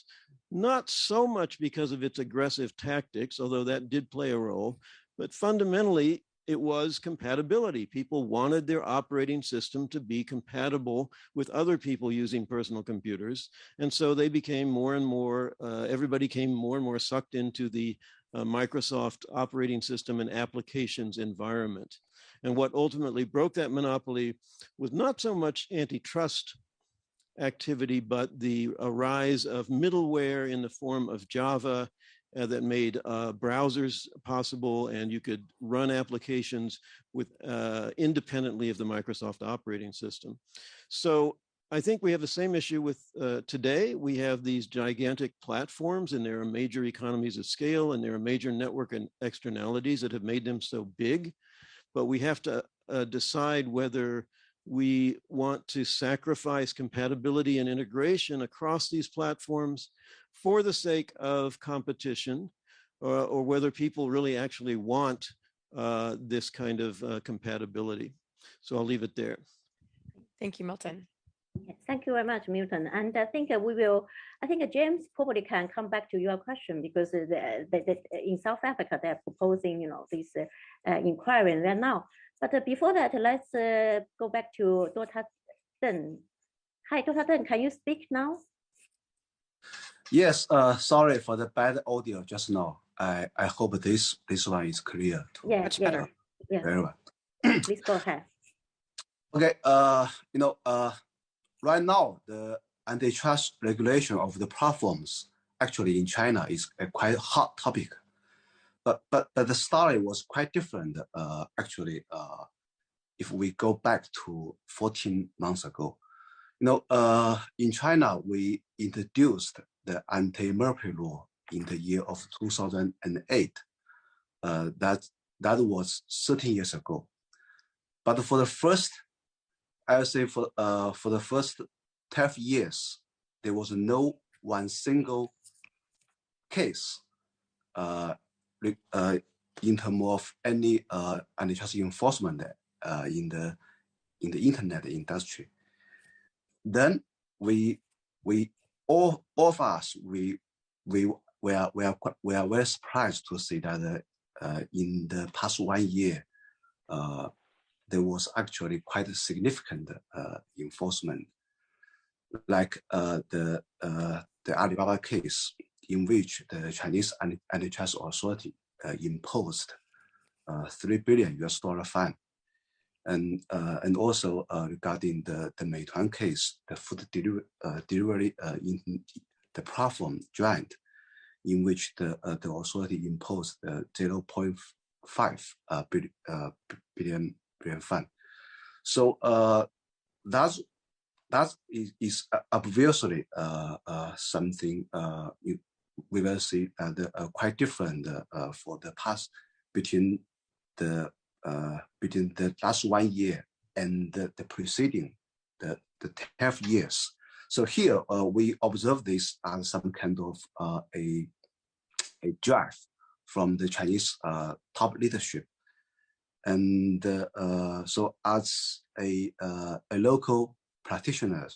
not so much because of its aggressive tactics, although that did play a role, but fundamentally, it was compatibility. People wanted their operating system to be compatible with other people using personal computers. And so they became more and more, everybody came more and more sucked into the Microsoft operating system and applications environment. And what ultimately broke that monopoly was not so much antitrust activity, but the rise of middleware in the form of Java that made browsers possible, and you could run applications with independently of the Microsoft operating system. So I think we have the same issue with today. We have these gigantic platforms, and there are major economies of scale, and there are major network and externalities that have made them so big. But we have to decide whether we want to sacrifice compatibility and integration across these platforms for the sake of competition, or whether people really actually want this kind of compatibility. So I'll leave it there. Thank you, Milton. Yes, thank you very much, Milton. And I think James probably can come back to your question, because in South Africa, they're proposing, this inquiry right now. But before that, let's go back to Dr. Deng. Hi, Dr. Deng, can you speak now? Yes, sorry for the bad audio just now. I hope this one is clear. Yeah, much better. Yeah. Very well. Please go ahead. Okay, right now, the antitrust regulation of the platforms actually in China is a quite hot topic. But the story was quite different, actually, if we go back to 14 months ago. In China, we introduced the anti-monopoly law in the year of 2008. That was 13 years ago. But for the first, I would say for the first 12 years, there was no one single case in terms of any antitrust enforcement in the internet industry. Then all of us were very surprised to see that in the past 1 year there was actually quite a significant enforcement, like the Alibaba case, in which the Chinese antitrust authority imposed $3 billion fine, and also regarding the Meituan case, the food delivery in the platform Giant, in which the authority imposed 0.5 billion fine. So that is obviously something we will see quite different for the past between the last 1 year and the preceding the 12 years. So here we observe this as some kind of a drive from the Chinese top leadership. And so as a local practitioner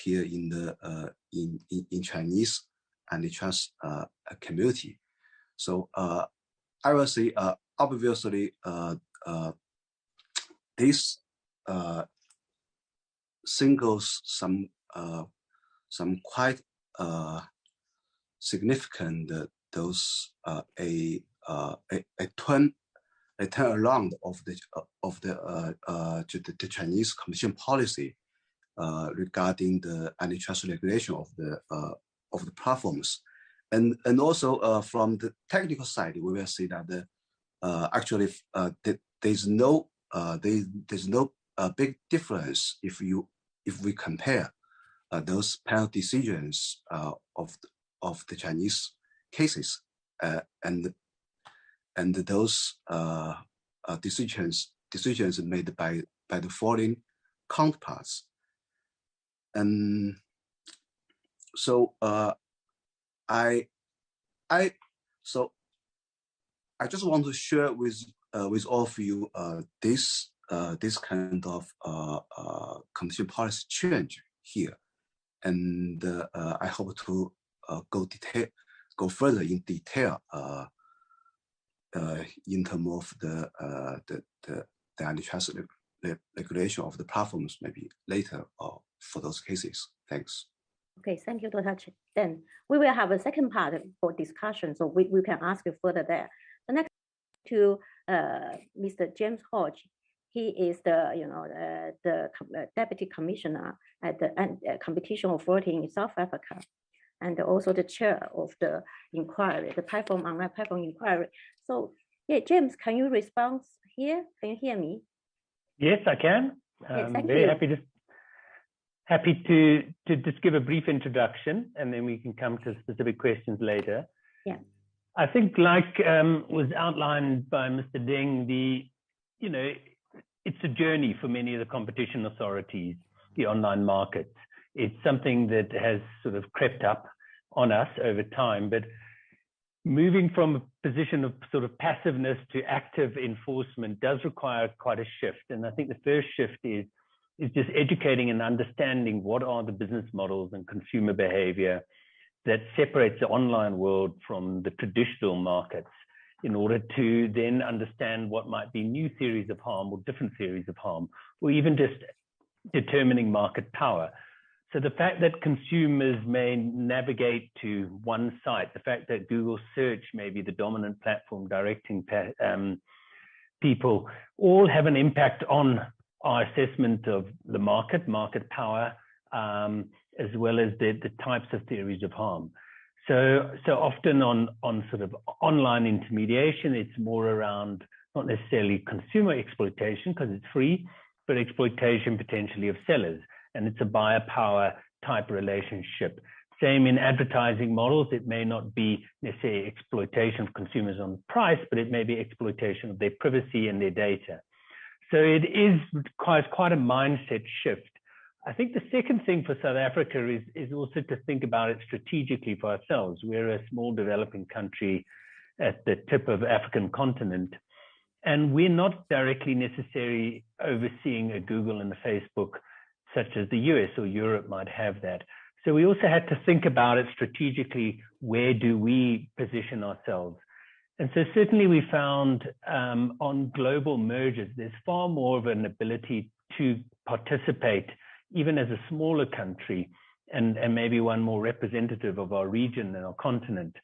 here in the in Chinese antitrust community, so I will say obviously this singles some quite significant those a turnaround of the Chinese competition policy regarding the antitrust regulation of the platforms, and also from the technical side, we will see that actually there's no big difference if we compare those panel decisions of the Chinese cases and those decisions made by the foreign counterparts. And so I just want to share with all of you this kind of competition policy change here, and I hope to go further in detail in terms of the antitrust regulation of the platforms maybe later for those cases. Thanks. Okay, thank you, Dr. Chen. Then we will have a second part for discussion, so we can ask you further there. The next to Mr. James Hodge. He is the Deputy Commissioner at the Competition Authority in South Africa, and also the chair of the inquiry, the online platform inquiry. So, yeah, James, can you respond here? Can you hear me? Yes, I can. Yes, very happy to just give a brief introduction, and then we can come to specific questions later. Yeah. I think, like was outlined by Mr. Deng, it's a journey for many of the competition authorities, the online markets. It's something that has sort of crept up on us over time, but moving from a position of sort of passiveness to active enforcement does require quite a shift. And I think the first shift is just educating and understanding what are the business models and consumer behavior that separates the online world from the traditional markets, in order to then understand what might be new theories of harm or different theories of harm, or even just determining market power. So the fact that consumers may navigate to one site, the fact that Google search may be the dominant platform directing people, all have an impact on our assessment of the market power, as well as the types of theories of harm. So often on sort of online intermediation, it's more around not necessarily consumer exploitation because it's free, but exploitation potentially of sellers. And it's a buyer power type relationship. Same in advertising models. It may not be necessarily exploitation of consumers on price, but it may be exploitation of their privacy and their data. So it requires quite a mindset shift. I think the second thing for South Africa is also to think about it strategically for ourselves. We're a small developing country at the tip of the African continent, and we're not directly necessarily overseeing a Google and a Facebook such as the US or Europe might have that. So we also had to think about it strategically. Where do we position ourselves? And so certainly we found on global mergers, there's far more of an ability to participate even as a smaller country, and maybe one more representative of our region and our continent.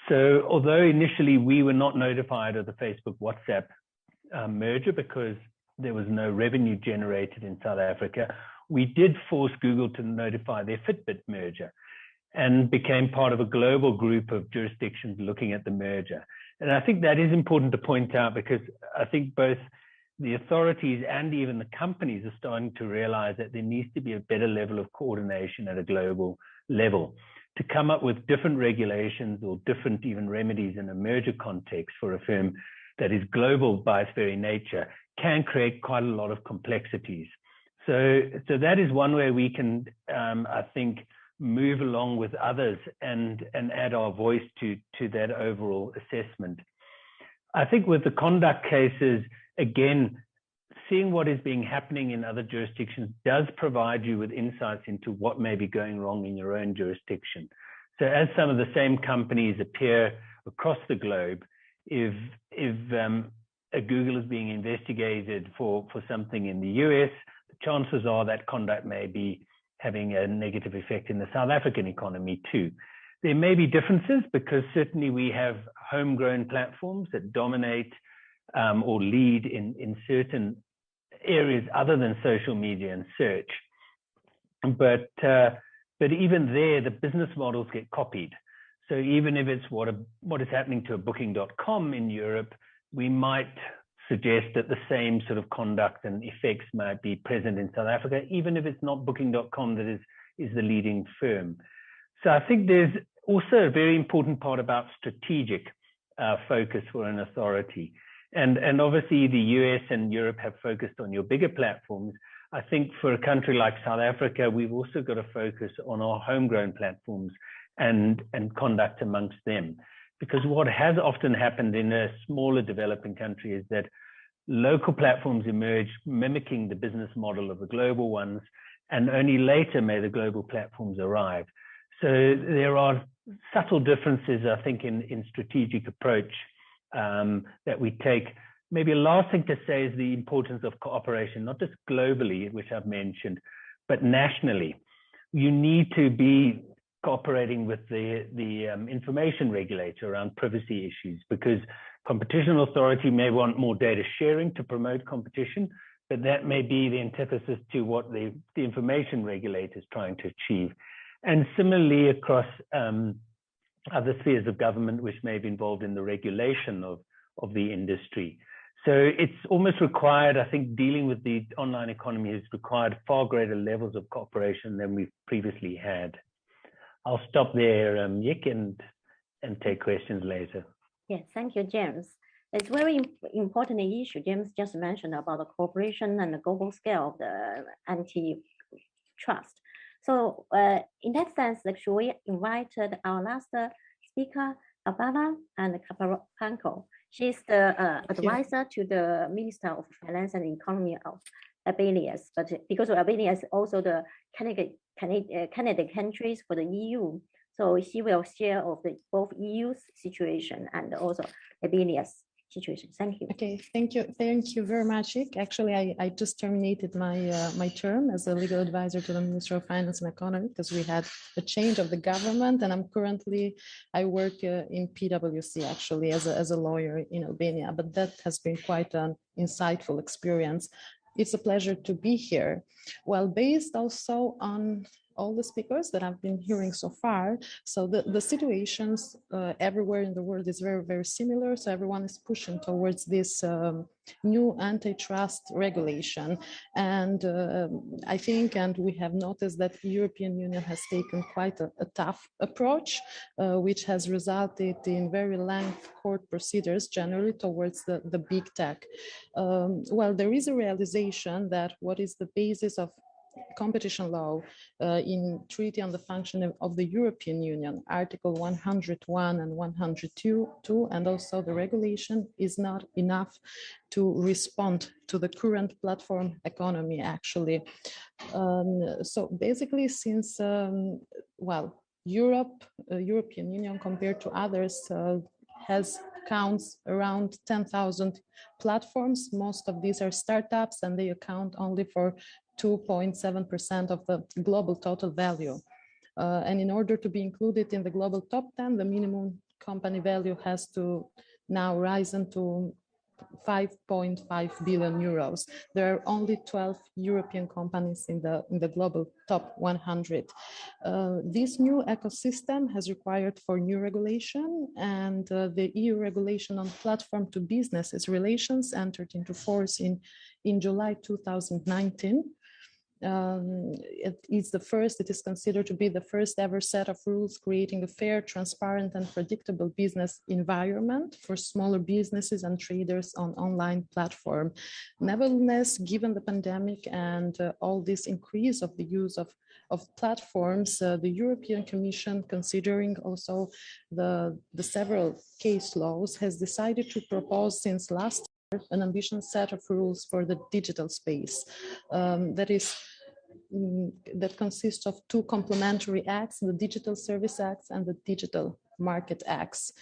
So although initially we were not notified of the Facebook WhatsApp merger because there was no revenue generated in South Africa, we did force Google to notify their Fitbit merger and became part of a global group of jurisdictions looking at the merger. And I think that is important to point out, because I think both the authorities and even the companies are starting to realize that there needs to be a better level of coordination at a global level to come up with different regulations or different even remedies in a merger context for a firm that is global by its very nature can create quite a lot of complexities. So that is one way we can, I think, move along with others and add our voice to that overall assessment. I think with the conduct cases, again, seeing what is being happening in other jurisdictions does provide you with insights into what may be going wrong in your own jurisdiction. So as some of the same companies appear across the globe, if a Google is being investigated for something in the US, the chances are that conduct may be having a negative effect in the South African economy too. There may be differences because certainly we have homegrown platforms that dominate or lead in certain areas other than social media and search. But even there, the business models get copied. So even if it's what is happening to a Booking.com in Europe, we might suggest that the same sort of conduct and effects might be present in South Africa, even if it's not Booking.com that is the leading firm. So I think there's also a very important part about strategic focus for an authority. And obviously the US and Europe have focused on your bigger platforms. I think for a country like South Africa, we've also got to focus on our homegrown platforms and conduct amongst them. Because what has often happened in a smaller developing country is that local platforms emerge mimicking the business model of the global ones, and only later may the global platforms arrive. So there are subtle differences, I think, in strategic approach that we take. Maybe a last thing to say is the importance of cooperation, not just globally, which I've mentioned, but nationally. You need to be cooperating with the information regulator around privacy issues, because competition authority may want more data sharing to promote competition, but that may be the antithesis to what the information regulator is trying to achieve. And similarly across other spheres of government which may be involved in the regulation of the industry. So it's almost required, I think, dealing with the online economy has required far greater levels of cooperation than we've previously had. I'll stop there, Yik, and take questions later. Yes, thank you, James. It's very important issue James just mentioned about the cooperation and the global scale of the antitrust. So in that sense, should we invited our last speaker, Abala and Kaparanko. She's the advisor to the Minister of Finance and Economy of Albania, but because Albania is also the candidate countries for the EU, so she will share of the both EU's situation and also Albania's situation. Thank you. Okay, thank you very much, Ik. Actually, I just terminated my term as a legal advisor to the Minister of Finance and Economy because we had a change of the government, and I work in PwC actually as a lawyer in Albania, but that has been quite an insightful experience. It's a pleasure to be here. Well, based also on all the speakers that I've been hearing so far, so the situations everywhere in the world is very, very similar. So everyone is pushing towards this new antitrust regulation. And I think, and we have noticed that the European Union has taken quite a tough approach, which has resulted in very lengthy court procedures generally towards the big tech. Well, there is a realization that what is the basis of competition law in Treaty on the Functioning of the European Union, Article 101 and 102, and also the regulation is not enough to respond to the current platform economy, actually. So basically, since, European Union compared to others counts around 10,000 platforms. Most of these are startups, and they account only for 2.7% of the global total value. And in order to be included in the global top 10, the minimum company value has to now rise to 5.5 billion euros. There are only 12 European companies in the global top 100. This new ecosystem has required for new regulation, and the EU regulation on platform to businesses relations entered into force in July 2019. It is considered to be the first ever set of rules creating a fair, transparent, and predictable business environment for smaller businesses and traders on online platform. Nevertheless, given the pandemic and all this increase of the use of platforms, the European Commission, considering also the several case laws, has decided to propose since last year an ambitious set of rules for the digital space that consists of two complementary acts, the Digital Service Acts and the Digital Market Acts.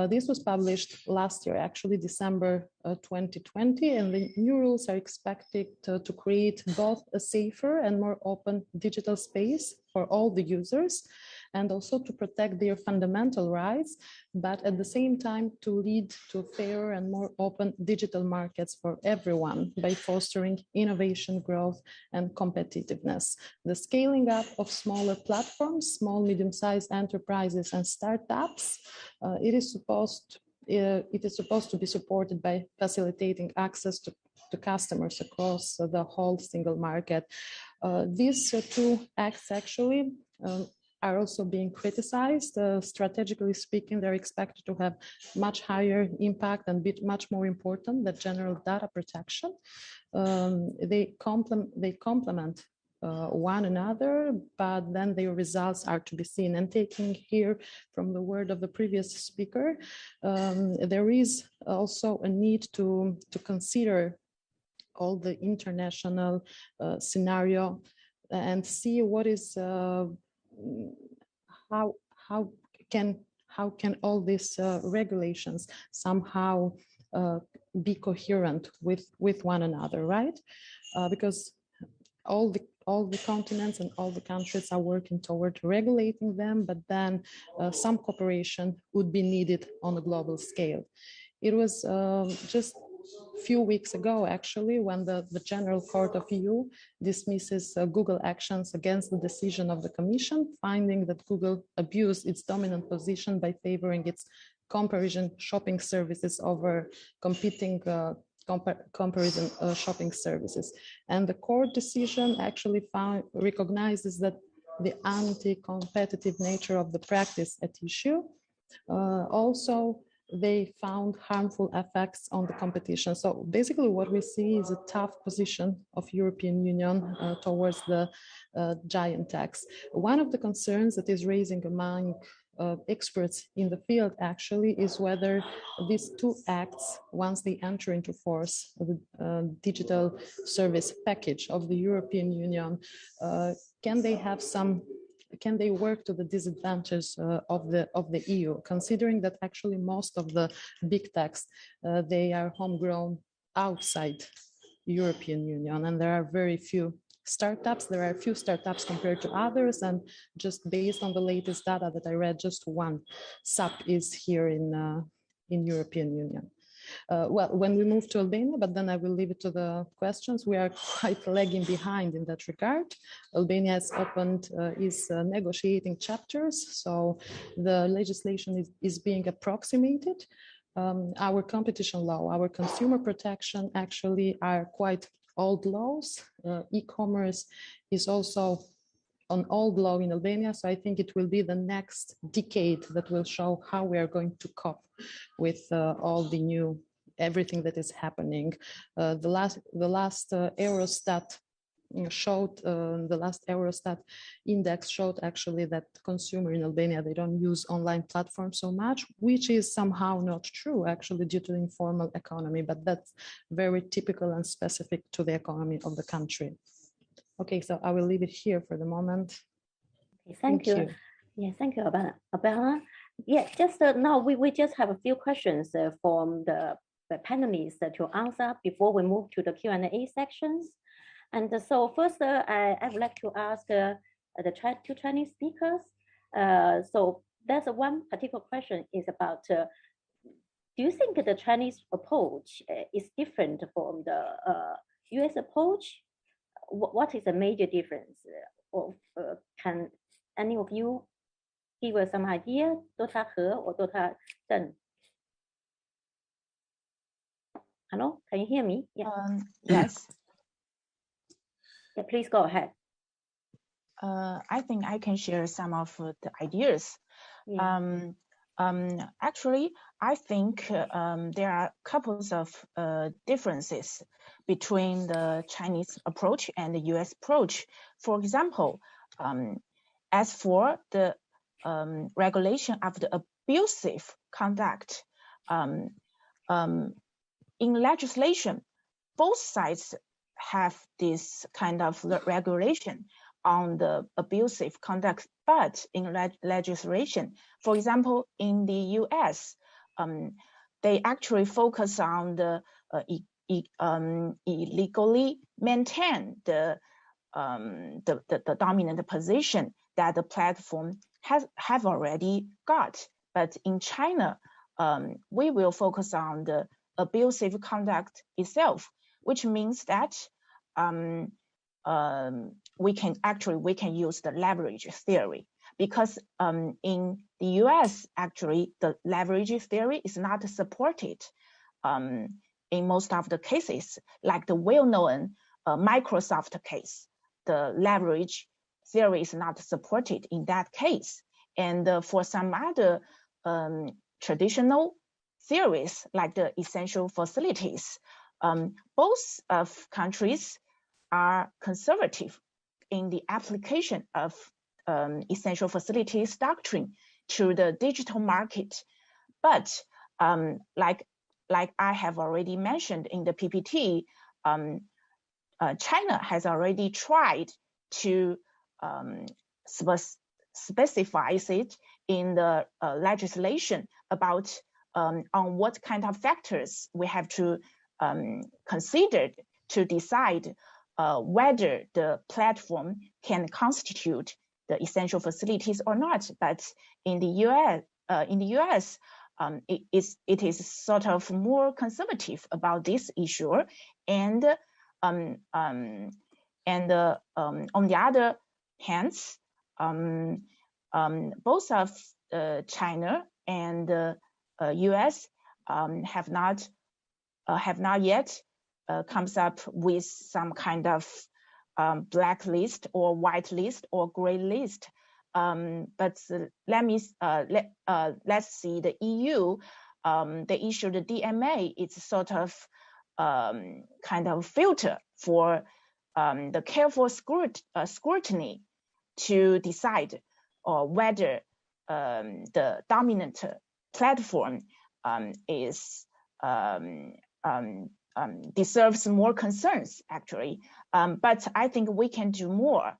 This was published last year, actually December 2020, and the new rules are expected to create both a safer and more open digital space for all the users, and also to protect their fundamental rights, but at the same time to lead to fairer and more open digital markets for everyone by fostering innovation, growth, and competitiveness. The scaling up of smaller platforms, small, medium-sized enterprises and startups, it is supposed to be supported by facilitating access to customers across the whole single market. These two acts actually are also being criticized. Strategically speaking, they're expected to have much higher impact and be much more important than general data protection. They complement one another, but then their results are to be seen. And taking here from the word of the previous speaker, there is also a need to consider all the international scenario and see what is how can all these regulations somehow be coherent with one another, right? Because all the continents and all the countries are working toward regulating them, but then some cooperation would be needed on a global scale. It was just a few weeks ago, actually, when the General Court of EU dismisses Google actions against the decision of the Commission, finding that Google abused its dominant position by favoring its comparison shopping services over competing comparison shopping services. And the court decision actually recognizes that the anti-competitive nature of the practice at issue. Also, they found harmful effects on the competition. So basically what we see is a tough position of European Union towards the giant techs. One of the concerns that is raising among experts in the field actually is whether these two acts, once they enter into force, the digital service package of the European Union, can they work to the disadvantage of the EU, considering that actually most of the big techs, they are homegrown outside European Union, and there are very few startups. There are a few startups compared to others, and just based on the latest data that I read, just one SAP is here in European Union. Well, when we move to Albania, but then I will leave it to the questions, we are quite lagging behind in that regard. Albania has opened, is negotiating chapters, so the legislation is being approximated. Our competition law, our consumer protection actually are quite old laws. E-commerce is also an old law in Albania, so I think it will be the next decade that will show how we are going to cope with all the new, everything that is happening. The last Eurostat showed, the last Eurostat index showed actually that consumer in Albania, they don't use online platforms so much, which is somehow not true actually due to the informal economy, but that's very typical and specific to the economy of the country. Okay, so I will leave it here for the moment. Okay, thank you. Yeah, thank you, Abella. Yeah, just now we just have a few questions from the panelists to answer before we move to the Q&A sections. And so first, I would like to ask the two Chinese speakers. So there's one particular question is about, do you think the Chinese approach is different from the US approach? What is the major difference? Or can any of you give us some idea? Dr. He or Dr. Deng? Hello, can you hear me? Yeah. Yes. Yeah, please go ahead. I think I can share some of the ideas. Yeah. Actually, I think there are couples of differences between the Chinese approach and the US approach. For example, as for the regulation of the abusive conduct, in legislation, both sides have this kind of regulation on the abusive conduct, but in legislation, for example, in the US, they actually focus on the illegally maintain the dominant position that the platform have already got. But in China, we will focus on the abusive conduct itself, which means that we can use the leverage theory, because in the US, actually, the leverage theory is not supported in most of the cases, like the well-known Microsoft case. The leverage theory is not supported in that case. And for some other traditional theories, like the essential facilities, both of countries are conservative in the application of essential facilities doctrine to the digital market. But like I have already mentioned in the PPT, China has already tried to specify it in the legislation about on what kind of factors we have to consider to decide whether the platform can constitute the essential facilities or not. But in the US, it is sort of more conservative about this issue, and on the other hands, both of China and US have not yet comes up with some kind of blacklist or white list or gray list. But let's see, the EU, they issued the DMA. It's sort of kind of filter for the careful scrutiny to decide whether the dominant platform deserves more concerns, actually. But I think we can do more.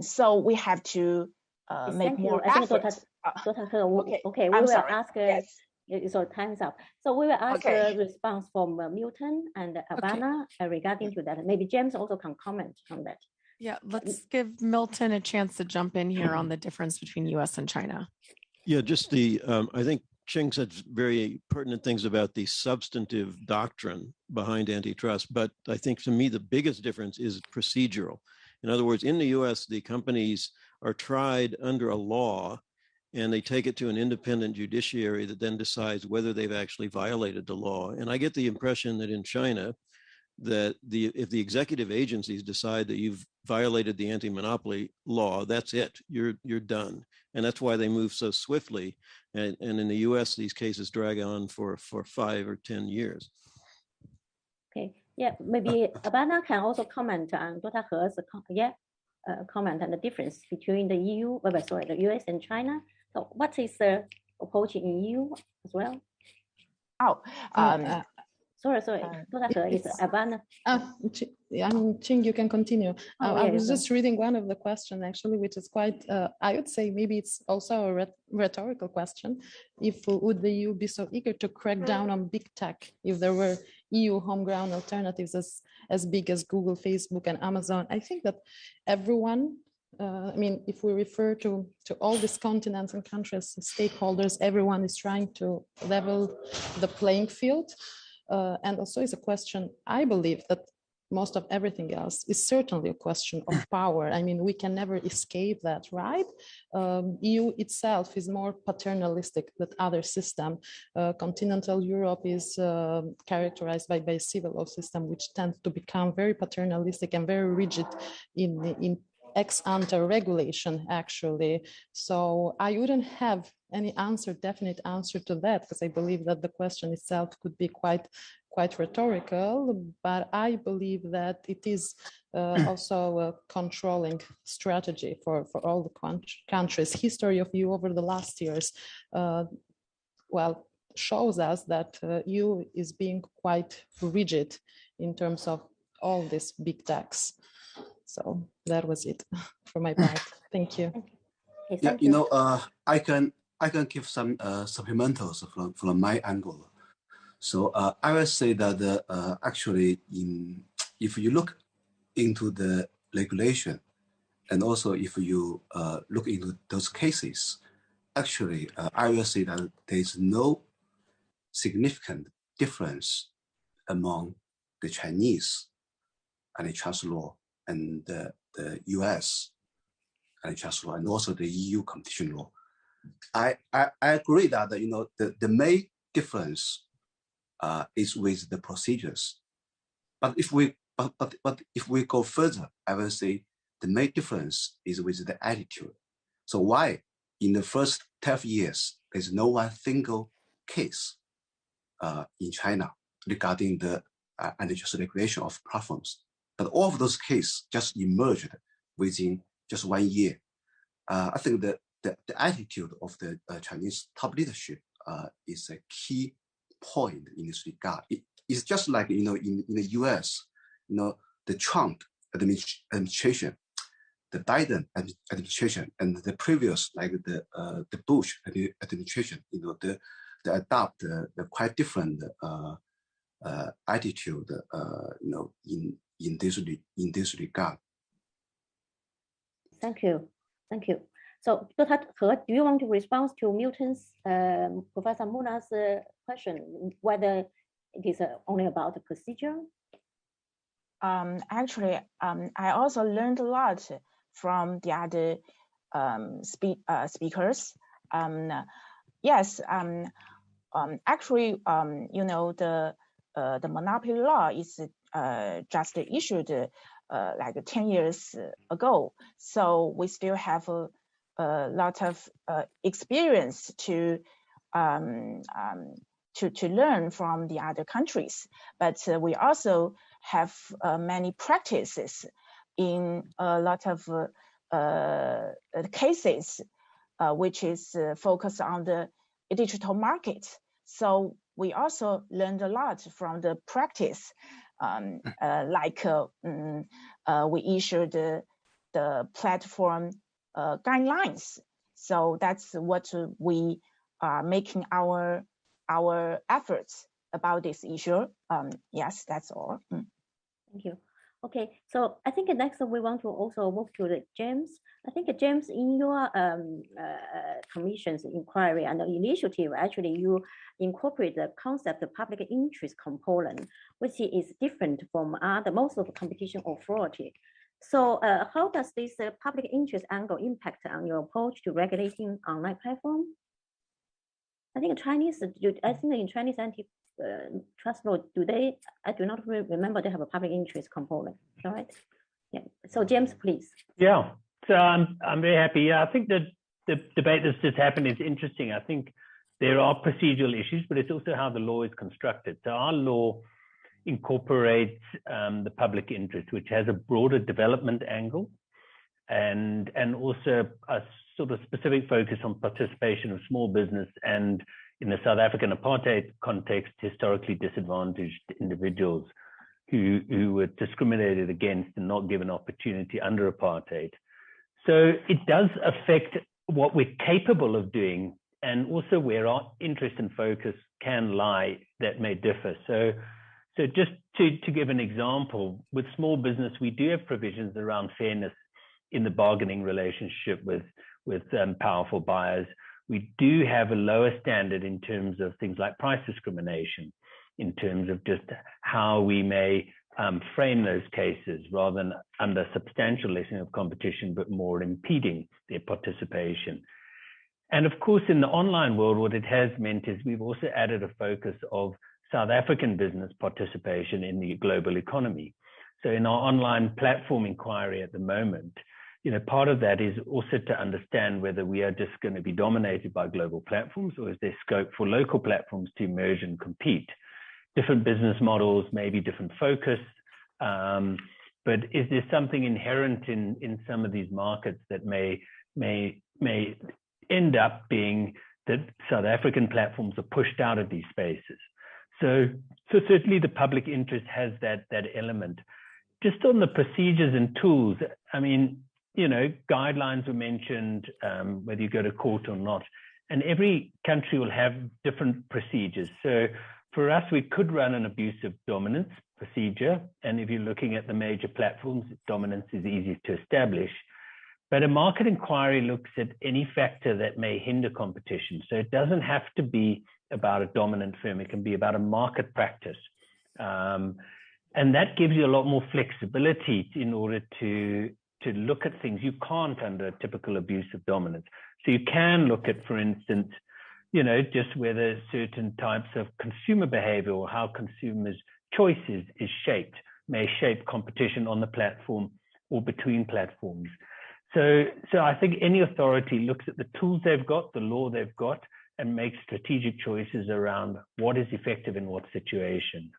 So we have to make more efforts. Okay, we will ask. So time's up. So we will ask a response from Milton and Abana regarding to that. Maybe James also can comment on that. Yeah, let's give Milton a chance to jump in here on the difference between US and China. Yeah, just I think Cheng said very pertinent things about the substantive doctrine behind antitrust, but I think to me the biggest difference is procedural. In other words, in the US, the companies are tried under a law and they take it to an independent judiciary that then decides whether they've actually violated the law. And I get the impression that in China, that if the executive agencies decide that you've violated the anti-monopoly law, that's it, you're done. And that's why they move so swiftly. And in the US, these cases drag on for 5 or 10 years. Okay, yeah, maybe Abana can also comment on Dr. He's comment on the difference between the the US and China. So what is the approach in EU as well? Sorry, Dr. He is Abana. Ching, you can continue. I was just reading one of the questions, actually, which is quite, I would say maybe it's also a rhetorical question. Would the EU be so eager to crack down on big tech if there were EU homegrown alternatives as big as Google, Facebook, and Amazon? I think that everyone, if we refer to all these continents and countries, stakeholders, everyone is trying to level the playing field. And also it's a question, I believe, that most of everything else is certainly a question of power. I mean, we can never escape that, right? EU itself is more paternalistic than other system. Continental Europe is characterized by a civil law system, which tends to become very paternalistic and very rigid in ex ante regulation, actually. So I wouldn't have any definite answer to that, because I believe that the question itself could be quite rhetorical, but I believe that it is also a controlling strategy for all the countries. History of EU over the last years, well, shows us that EU is being quite rigid in terms of all these big techs. So that was it for my part. Thank you. Okay, yeah, you know, I can give some supplementals from my angle. So I will say that actually, if you look into the regulation, and also if you look into those cases, actually, I will say that there is no significant difference among the Chinese antitrust law and the US antitrust law, and also the EU competition law. I agree that you know the main difference is with the procedures, but if we go further, I will say the main difference is with the attitude. So why in the first 12 years there's no one single case in China regarding the antitrust regulation of platforms, but all of those cases just emerged within just 1 year. I think that the attitude of the Chinese top leadership is a key point in this regard. It's just like, you know, in the US, you know, the Trump administration, the Biden administration, and the previous, like the Bush administration, you know, they adopt the quite different attitude, you know, in this regard. Thank you. Thank you. So, Dr. He, do you want to respond to Milton's, Professor Muna's question, whether it is only about the procedure? Actually, I also learned a lot from the other speakers. Yes, actually, you know, the monopoly law is just issued like 10 years ago, so we still have a lot of experience to learn from the other countries, but we also have many practices in a lot of cases, which is focused on the digital market. So we also learned a lot from the practice, like we issued the platform guidelines. So that's what we are making our efforts about this issue. Yes, that's all. Thank you. Okay, so I think next we want to also move to James. I think James, in your commission's inquiry and initiative, actually you incorporate the concept of public interest component, which is different from most of the competition authority. So how does this public interest angle impact on your approach to regulating online platform? I think in Chinese antitrust law, I do not remember they have a public interest component. All right. Yeah. So James, please. Yeah. So I'm very happy. Yeah, I think that the debate that's just happened is interesting. I think there are procedural issues, but it's also how the law is constructed. So our law incorporates the public interest, which has a broader development angle, and also a sort of specific focus on participation of small business and, in the South African apartheid context, historically disadvantaged individuals who were discriminated against and not given opportunity under apartheid. So it does affect what we're capable of doing, and also where our interest and focus can lie that may differ. So just to give an example, with small business, we do have provisions around fairness in the bargaining relationship with powerful buyers. We do have a lower standard in terms of things like price discrimination, in terms of just how we may frame those cases rather than under substantial lessening of competition, but more impeding their participation. And of course, in the online world, what it has meant is we've also added a focus of South African business participation in the global economy. So in our online platform inquiry at the moment, part of that is also to understand whether we are just going to be dominated by global platforms, or is there scope for local platforms to emerge and compete? Different business models, maybe different focus, but is there something inherent in some of these markets that may end up being that South African platforms are pushed out of these spaces? So certainly the public interest has that element. Just on the procedures and tools, I mean, guidelines were mentioned, whether you go to court or not, and every country will have different procedures. So for us, we could run an abusive dominance procedure. And if you're looking at the major platforms, dominance is easy to establish. But a market inquiry looks at any factor that may hinder competition. So it doesn't have to be about a dominant firm. It can be about a market practice. And that gives you a lot more flexibility in order to look at things you can't under typical abusive dominance. So you can look at, for instance, just whether certain types of consumer behavior or how consumers' choices is shaped, may shape competition on the platform or between platforms. So I think any authority looks at the tools they've got, the law they've got, and makes strategic choices around what is effective in what situation.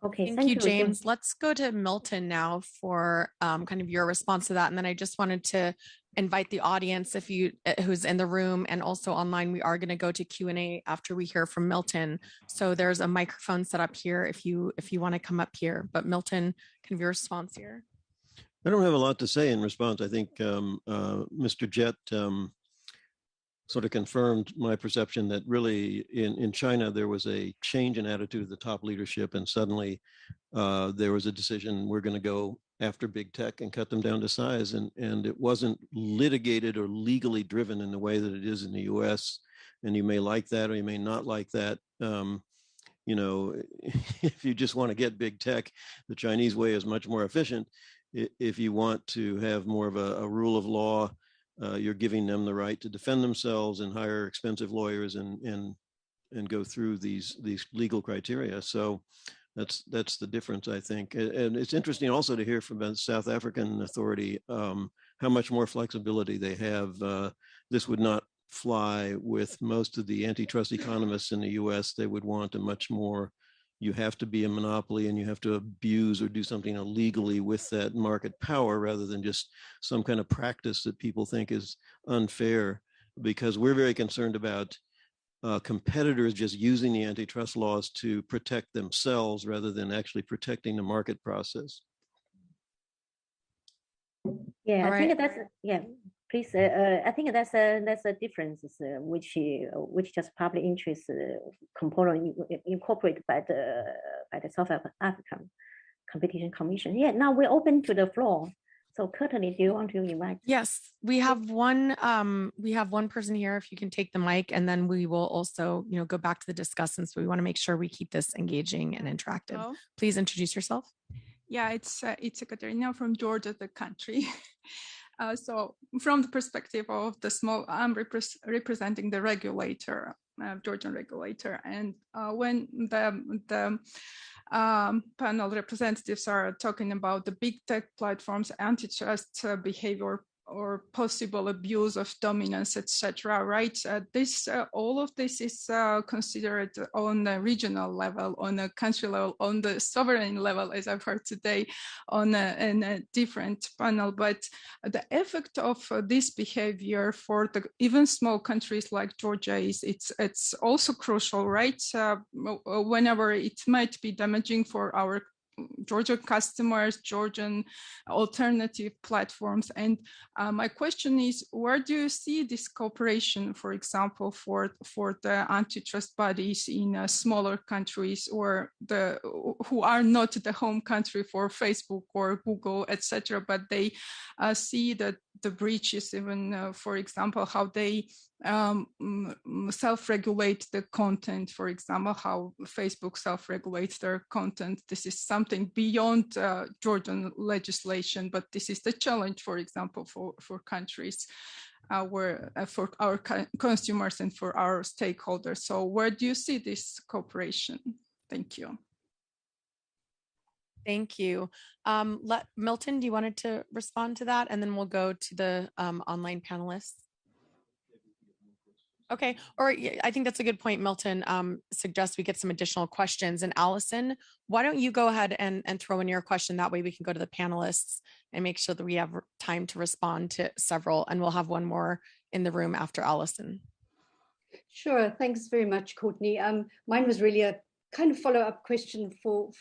Okay, thank you, James. Let's go to Milton now for kind of your response to that. And then I just wanted to invite the audience, if you who's in the room and also online, we are going to go to Q&A after we hear from Milton. So there's a microphone set up here if you want to come up here. But Milton, kind of your response here. I don't have a lot to say in response. I think Mr. Jett sort of confirmed my perception that really in China, there was a change in attitude of the top leadership, and suddenly there was a decision, we're going to go after big tech and cut them down to size. And it wasn't litigated or legally driven in the way that it is in the US. And you may like that or you may not like that. If you just want to get big tech, the Chinese way is much more efficient. If you want to have more of a rule of law, you're giving them the right to defend themselves and hire expensive lawyers and go through these legal criteria. So that's the difference, I think. And it's interesting also to hear from the South African authority how much more flexibility they have. This would not fly with most of the antitrust economists in the US. They would want a much more, you have to be a monopoly and you have to abuse or do something illegally with that market power rather than just some kind of practice that people think is unfair, because we're very concerned about competitors just using the antitrust laws to protect themselves rather than actually protecting the market process. Yeah, I think that's, yeah, please. I think that's a difference which just public interest component incorporated by the South African Competition Commission. Yeah, now we're open to the floor. So Courtney, do you want to invite? Yes, we have one person here. If you can take the mic, and then we will also, go back to the discussants. So we want to make sure we keep this engaging and interactive. Hello? Please introduce yourself. Yeah, it's Katerina from Georgia, the country. So from the perspective of the small, I'm representing the regulator, Georgian regulator. And when the panel representatives are talking about the big tech platforms, antitrust behavior, or possible abuse of dominance, etc. Right? All of this is considered on a regional level, on a country level, on the sovereign level, as I've heard today, in a different panel. But the effect of this behavior for the even small countries like Georgia it's also crucial, right? Whenever it might be damaging for our Georgian customers, Georgian alternative platforms. And my question is, where do you see this cooperation, for example, for the antitrust bodies in smaller countries or who are not the home country for Facebook or Google, etc., but they see that the breaches, even for example, how they self-regulate the content, for example, how Facebook self-regulates their content. This is something beyond Jordan legislation, but this is the challenge, for example, for countries where for our consumers and for our stakeholders. So where do you see this cooperation? Thank you. Thank you. Milton, do you wanted to respond to that? And then we'll go to the online panelists. Okay, or I think that's a good point. Milton suggests we get some additional questions. And Allison, why don't you go ahead and throw in your question? That way we can go to the panelists and make sure that we have time to respond to several. And we'll have one more in the room after Allison. Sure, thanks very much, Courtney. Mine was really a kind of follow-up question for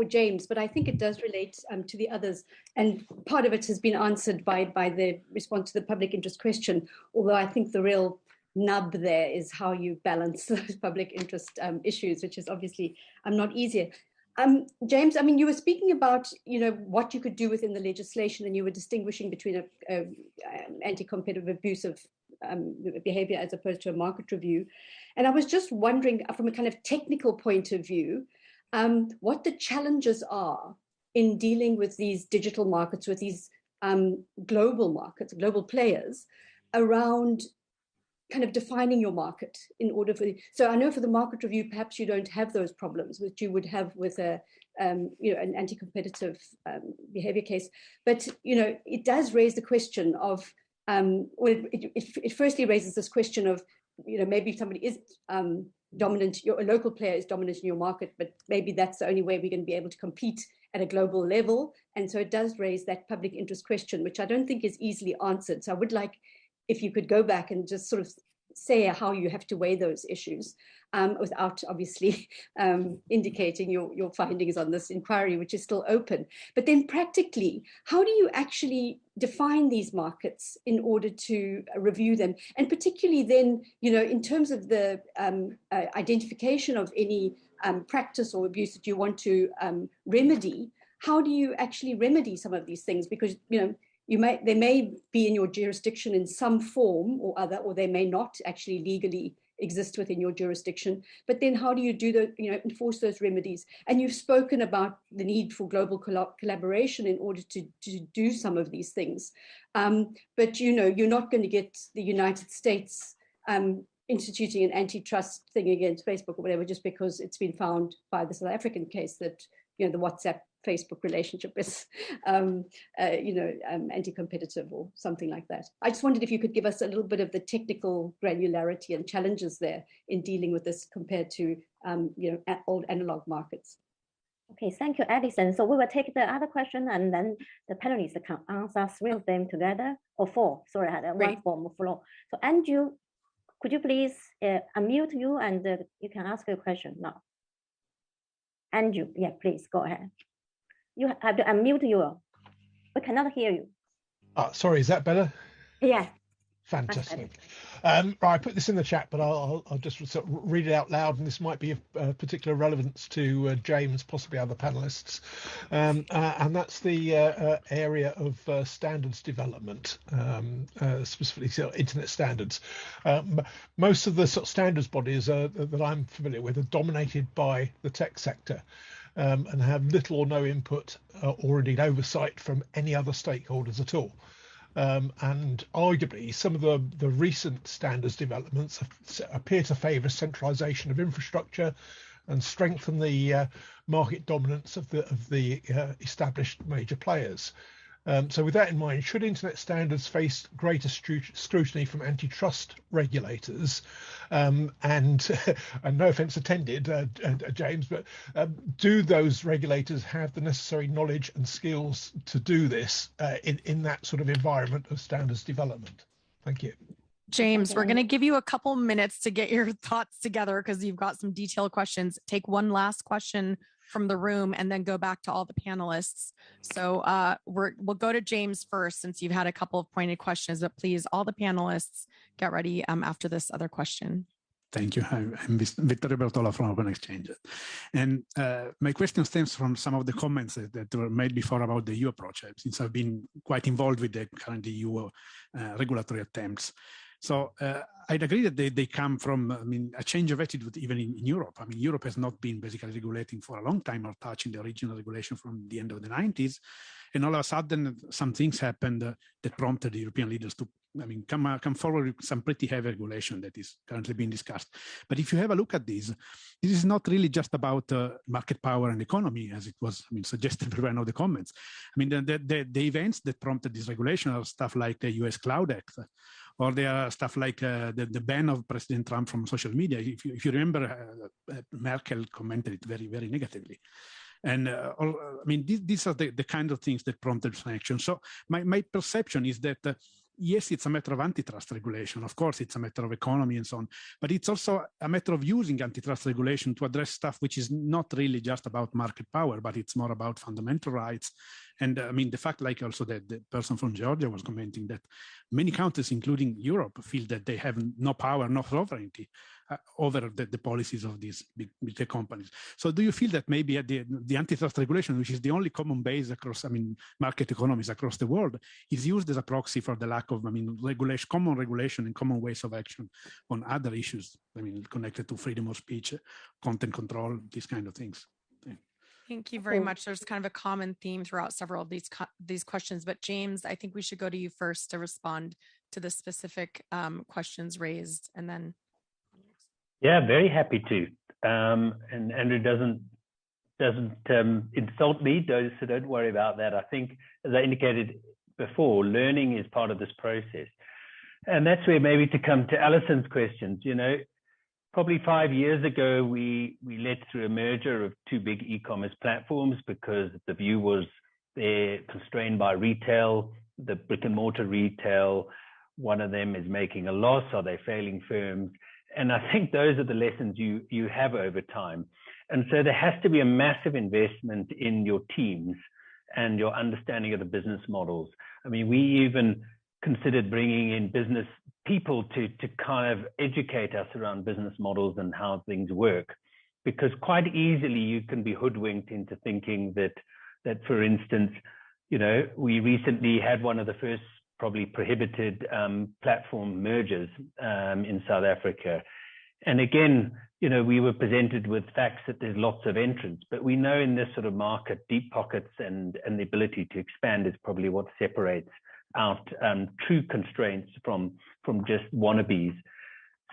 James, but I think it does relate to the others. And part of it has been answered by the response to the public interest question, although I think the real nub there is how you balance those public interest issues, which is obviously not easier. James, I mean, you were speaking about, what you could do within the legislation, and you were distinguishing between anti-competitive abusive behavior as opposed to a market review. And I was just wondering, from a kind of technical point of view, what the challenges are in dealing with these digital markets, with these global markets, global players, around kind of defining your market in order for. So I know for the market review, perhaps you don't have those problems which you would have with an anti-competitive behavior case, but it does raise the question of. It firstly raises this question of, maybe somebody is dominant, a local player is dominant in your market, but maybe that's the only way we're going to be able to compete at a global level. And so it does raise that public interest question, which I don't think is easily answered. So I would like if you could go back and just sort of say how you have to weigh those issues without obviously indicating your findings on this inquiry, which is still open. But then practically, how do you actually define these markets in order to review them? And particularly then, in terms of the identification of any practice or abuse that you want to remedy, how do you actually remedy some of these things? Because, they may be in your jurisdiction in some form or other, or they may not actually legally exist within your jurisdiction. But then how do you enforce those remedies? And you've spoken about the need for global collaboration in order to do some of these things. But you're not going to get the United States instituting an antitrust thing against Facebook or whatever, just because it's been found by the South African case that the WhatsApp Facebook relationship is, anti-competitive or something like that. I just wondered if you could give us a little bit of the technical granularity and challenges there in dealing with this compared to, old analog markets. Okay, thank you, Alison. So we will take the other question and then the panelists can answer 3 of them together, or 4. Sorry, I had one from the floor. So Andrew, could you please unmute you and you can ask your question now. Andrew, yeah, please go ahead. You have to unmute you. We cannot hear you. Sorry, is that better? Yeah. Fantastic. Right, I put this in the chat, but I'll just sort of read it out loud, and this might be of particular relevance to James, possibly other panelists. And that's the area of standards development, specifically internet standards. Most of the sort of standards bodies that I'm familiar with are dominated by the tech sector. And have little or no input or indeed oversight from any other stakeholders at all. And arguably, some of the recent standards developments appear to favour centralisation of infrastructure and strengthen the market dominance of the established major players. So with that in mind, should internet standards face greater scrutiny from antitrust regulators, and no offence intended, James, but do those regulators have the necessary knowledge and skills to do this in that sort of environment of standards development? Thank you. James, we're going to give you a couple minutes to get your thoughts together because you've got some detailed questions. Take one last question from the room and then go back to all the panelists. So we'll go to James first since you've had a couple of pointed questions, but please, all the panelists, get ready after this other question. Thank you. I'm Vittorio Bertola from Open Exchange. And my question stems from some of the comments that were made before about the EU approach, since I've been quite involved with the current EU regulatory attempts. So I'd agree that they come from, a change of attitude even in Europe. Europe has not been basically regulating for a long time or touching the original regulation from the end of the 90s. And all of a sudden, some things happened that prompted the European leaders to come forward with some pretty heavy regulation that is currently being discussed. But if you have a look at this is not really just about market power and economy, as it was suggested by one of the comments. The events that prompted this regulation are stuff like the US Cloud Act, or there are stuff like the ban of President Trump from social media. If you remember, Merkel commented it very, very negatively. And these are the kind of things that prompted sanctions. So my perception is that, yes, it's a matter of antitrust regulation. Of course, it's a matter of economy and so on. But it's also a matter of using antitrust regulation to address stuff which is not really just about market power, but it's more about fundamental rights. And the fact, like also that the person from Georgia was commenting, that many countries, including Europe, feel that they have no power, no sovereignty over the policies of these big tech companies. So do you feel that maybe the antitrust regulation, which is the only common base across, market economies across the world, is used as a proxy for the lack of, common regulation and common ways of action on other issues, connected to freedom of speech, content control, these kind of things? Thank you very much. There's kind of a common theme throughout several of these questions, but James, I think we should go to you first to respond to the specific questions raised, and then. Yeah, very happy to. And Andrew doesn't insult me, so don't worry about that. I think, as I indicated before, learning is part of this process. And that's where maybe to come to Alison's questions, probably 5 years ago, we led through a merger of two big e-commerce platforms because the view was they're constrained by retail, the brick and mortar retail. One of them is making a loss. Are they failing firms? And I think those are the lessons you have over time. And so there has to be a massive investment in your teams and your understanding of the business models. We even considered bringing in business people to kind of educate us around business models and how things work, because quite easily you can be hoodwinked into thinking that for instance, we recently had one of the first probably prohibited platform mergers in South Africa. And again, we were presented with facts that there's lots of entrants, but we know in this sort of market, deep pockets and the ability to expand is probably what separates out true constraints from just wannabes.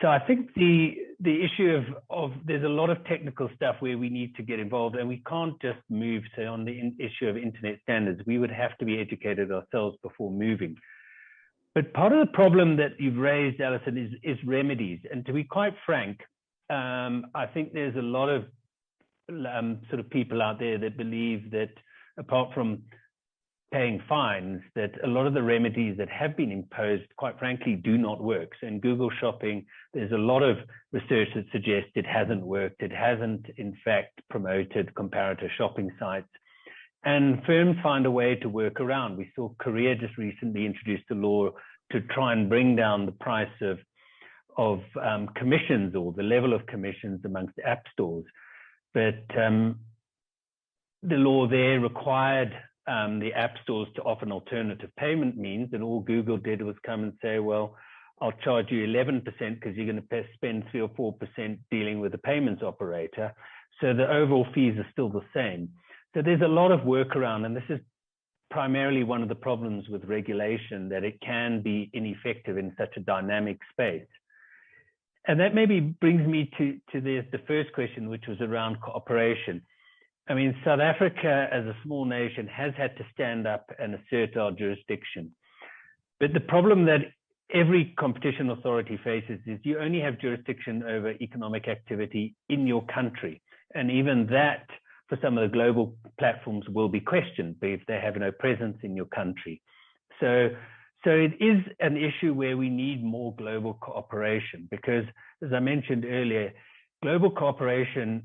So I think the issue of there's a lot of technical stuff where we need to get involved, and we can't just move. So on the issue of internet standards, we would have to be educated ourselves before moving. But part of the problem that you've raised, Alison, is remedies. And to be quite frank, I think there's a lot of sort of people out there that believe that apart from paying fines, that a lot of the remedies that have been imposed, quite frankly, do not work. So in Google Shopping, there's a lot of research that suggests it hasn't worked. It hasn't, in fact, promoted comparator shopping sites. And firms find a way to work around. We saw Korea just recently introduced a law to try and bring down the price of commissions, or the level of commissions amongst app stores. But the law there required the app stores to offer an alternative payment means, and all Google did was come and say, well, I'll charge you 11% because you're going to spend 3 or 4% dealing with the payments operator. So the overall fees are still the same. So there's a lot of workaround, and this is primarily one of the problems with regulation, that it can be ineffective in such a dynamic space. And that maybe brings me to the first question, which was around cooperation. South Africa, as a small nation, has had to stand up and assert our jurisdiction. But the problem that every competition authority faces is you only have jurisdiction over economic activity in your country. And even that, for some of the global platforms, will be questioned if they have no presence in your country. So it is an issue where we need more global cooperation, because, as I mentioned earlier, global cooperation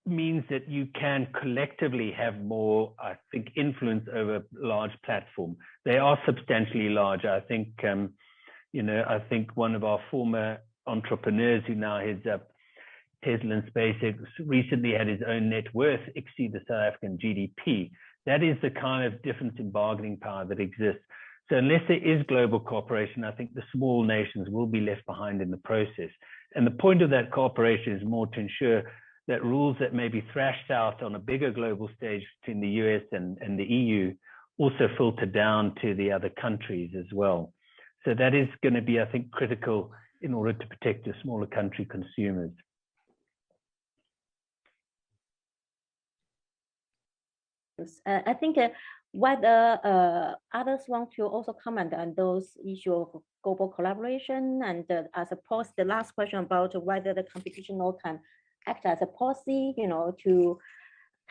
means that you can collectively have more, I think, influence over large platforms. They are substantially larger. I think, I think one of our former entrepreneurs who now heads up Tesla and SpaceX, recently had his own net worth exceed the South African GDP. That is the kind of difference in bargaining power that exists. So unless there is global cooperation, I think the small nations will be left behind in the process. And the point of that cooperation is more to ensure that rules that may be thrashed out on a bigger global stage between the US and the EU also filter down to the other countries as well. So that is going to be, I think, critical in order to protect the smaller country consumers. I think whether others want to also comment on those issues of global collaboration, and as opposed the last question about whether the competition law can act as a policy, to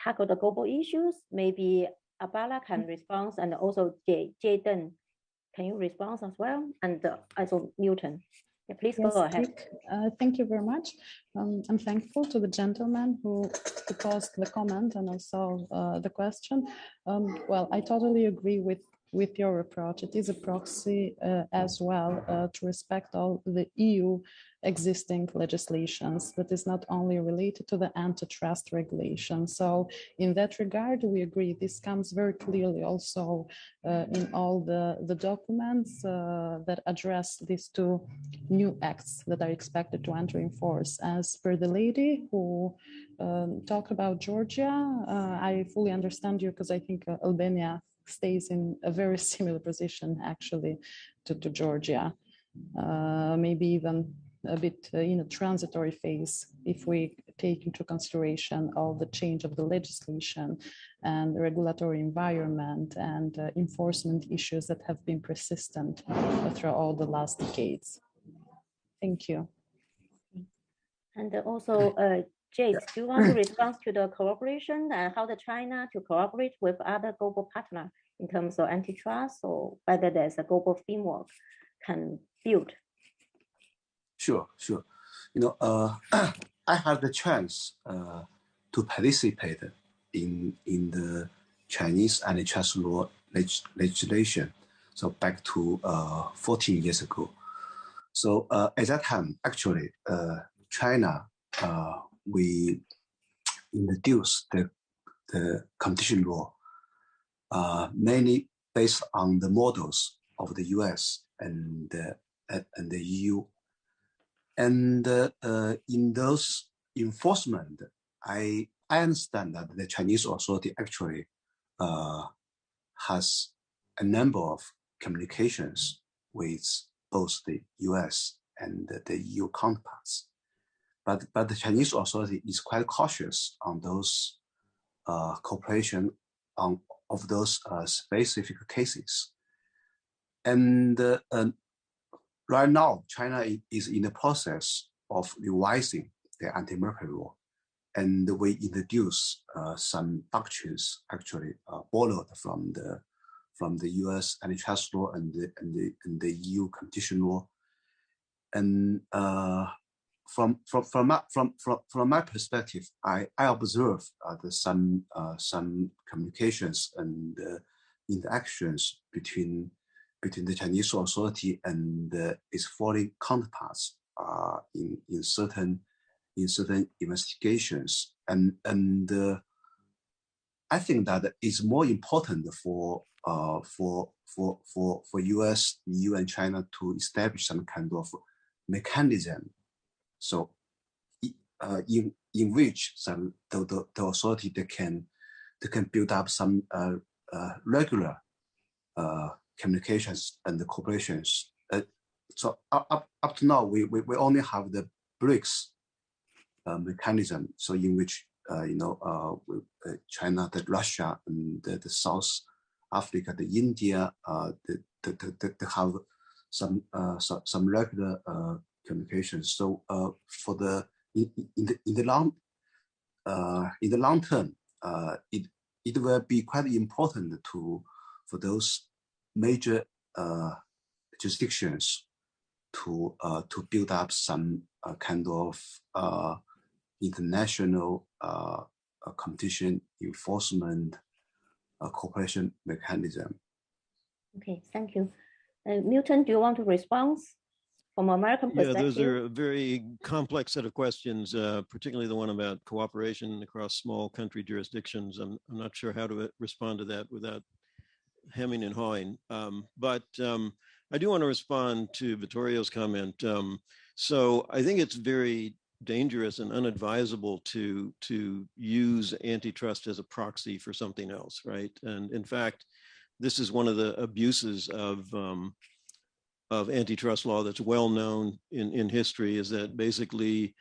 tackle the global issues. Maybe Abala can respond, and also Jaden, can you respond as well? And also Newton. Yeah, please yes, go ahead. Thank you very much. I'm thankful to the gentleman who posed the comment and also the question. Well, I totally agree with your approach. It is a proxy as well to respect all the EU existing legislations, but is not only related to the antitrust regulation. So in that regard, we agree. This comes very clearly also in all the documents that address these two new acts that are expected to enter in force. As per the lady who talked about Georgia, I fully understand you, because I think Albania stays in a very similar position actually to Georgia, maybe even a bit in a transitory phase if we take into consideration all the change of the legislation and the regulatory environment and enforcement issues that have been persistent through all the last decades. Thank you. And also, Jade, do you want to respond to the cooperation and how the China to cooperate with other global partners in terms of antitrust, or whether there's a global framework can build? Sure. I had the chance to participate in the Chinese antitrust law legislation. So back to 14 years ago. So at that time, actually, China, we introduced the competition law mainly based on the models of the US and the EU. And in those enforcement, I understand that the Chinese authority actually has a number of communications with both the US and the EU counterparts. But the Chinese authority is quite cautious on those cooperation of those specific cases. And right now, China is in the process of revising the anti-monopoly law, and we introduce some doctrines actually borrowed from the U.S. antitrust law and the EU competition law. And from my perspective, I observe some communications and interactions between the Chinese authority and its foreign counterparts in certain investigations, and I think that it's more important for US, EU, and China to establish some kind of mechanism, so in which the authority they can build up some regular communications and the cooperations. So up to now, we only have the BRICS mechanism. So in which China, the Russia, and the South Africa, the India, they have some regular communications. So for in the long term, it will be quite important for those major jurisdictions to build up some kind of international competition enforcement cooperation mechanism. Okay, thank you. Milton, do you want to respond from American perspective? Yeah, those are a very complex set of questions, particularly the one about cooperation across small country jurisdictions. I'm not sure how to respond to that without hemming and hawing. But I do want to respond to Vittorio's comment. So I think it's very dangerous and unadvisable to use antitrust as a proxy for something else, right? And in fact, this is one of the abuses of antitrust law that's well known in history, is that basically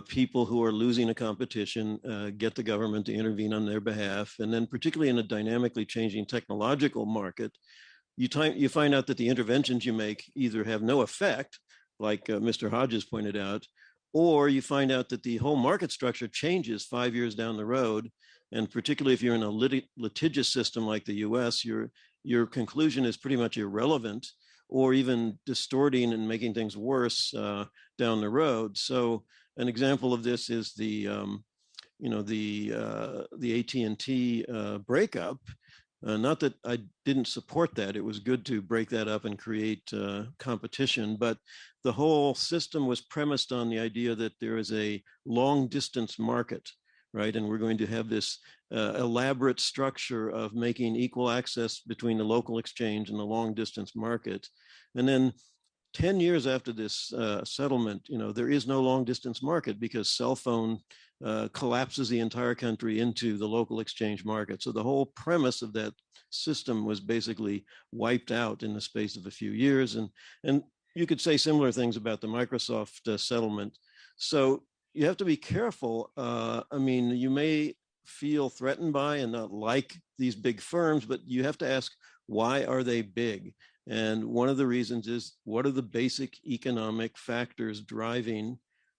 people who are losing a competition get the government to intervene on their behalf. And then particularly in a dynamically changing technological market, you find out that the interventions you make either have no effect, like Mr. Hodges pointed out, or you find out that the whole market structure changes 5 years down the road. And particularly if you're in a litigious system like the US, your conclusion is pretty much irrelevant, or even distorting and making things worse down the road. So an example of this is the AT&T breakup. Not that I didn't support that. It was good to break that up and create competition, but the whole system was premised on the idea that there is a long distance market, right? And we're going to have this elaborate structure of making equal access between the local exchange and the long distance market. And then 10 years after this settlement, there is no long distance market because cell phone collapses the entire country into the local exchange market. So the whole premise of that system was basically wiped out in the space of a few years. And you could say similar things about the Microsoft settlement. So you have to be careful. I mean, you may feel threatened by and not like these big firms, but you have to ask, why are they big? And one of the reasons is, what are the basic economic factors driving,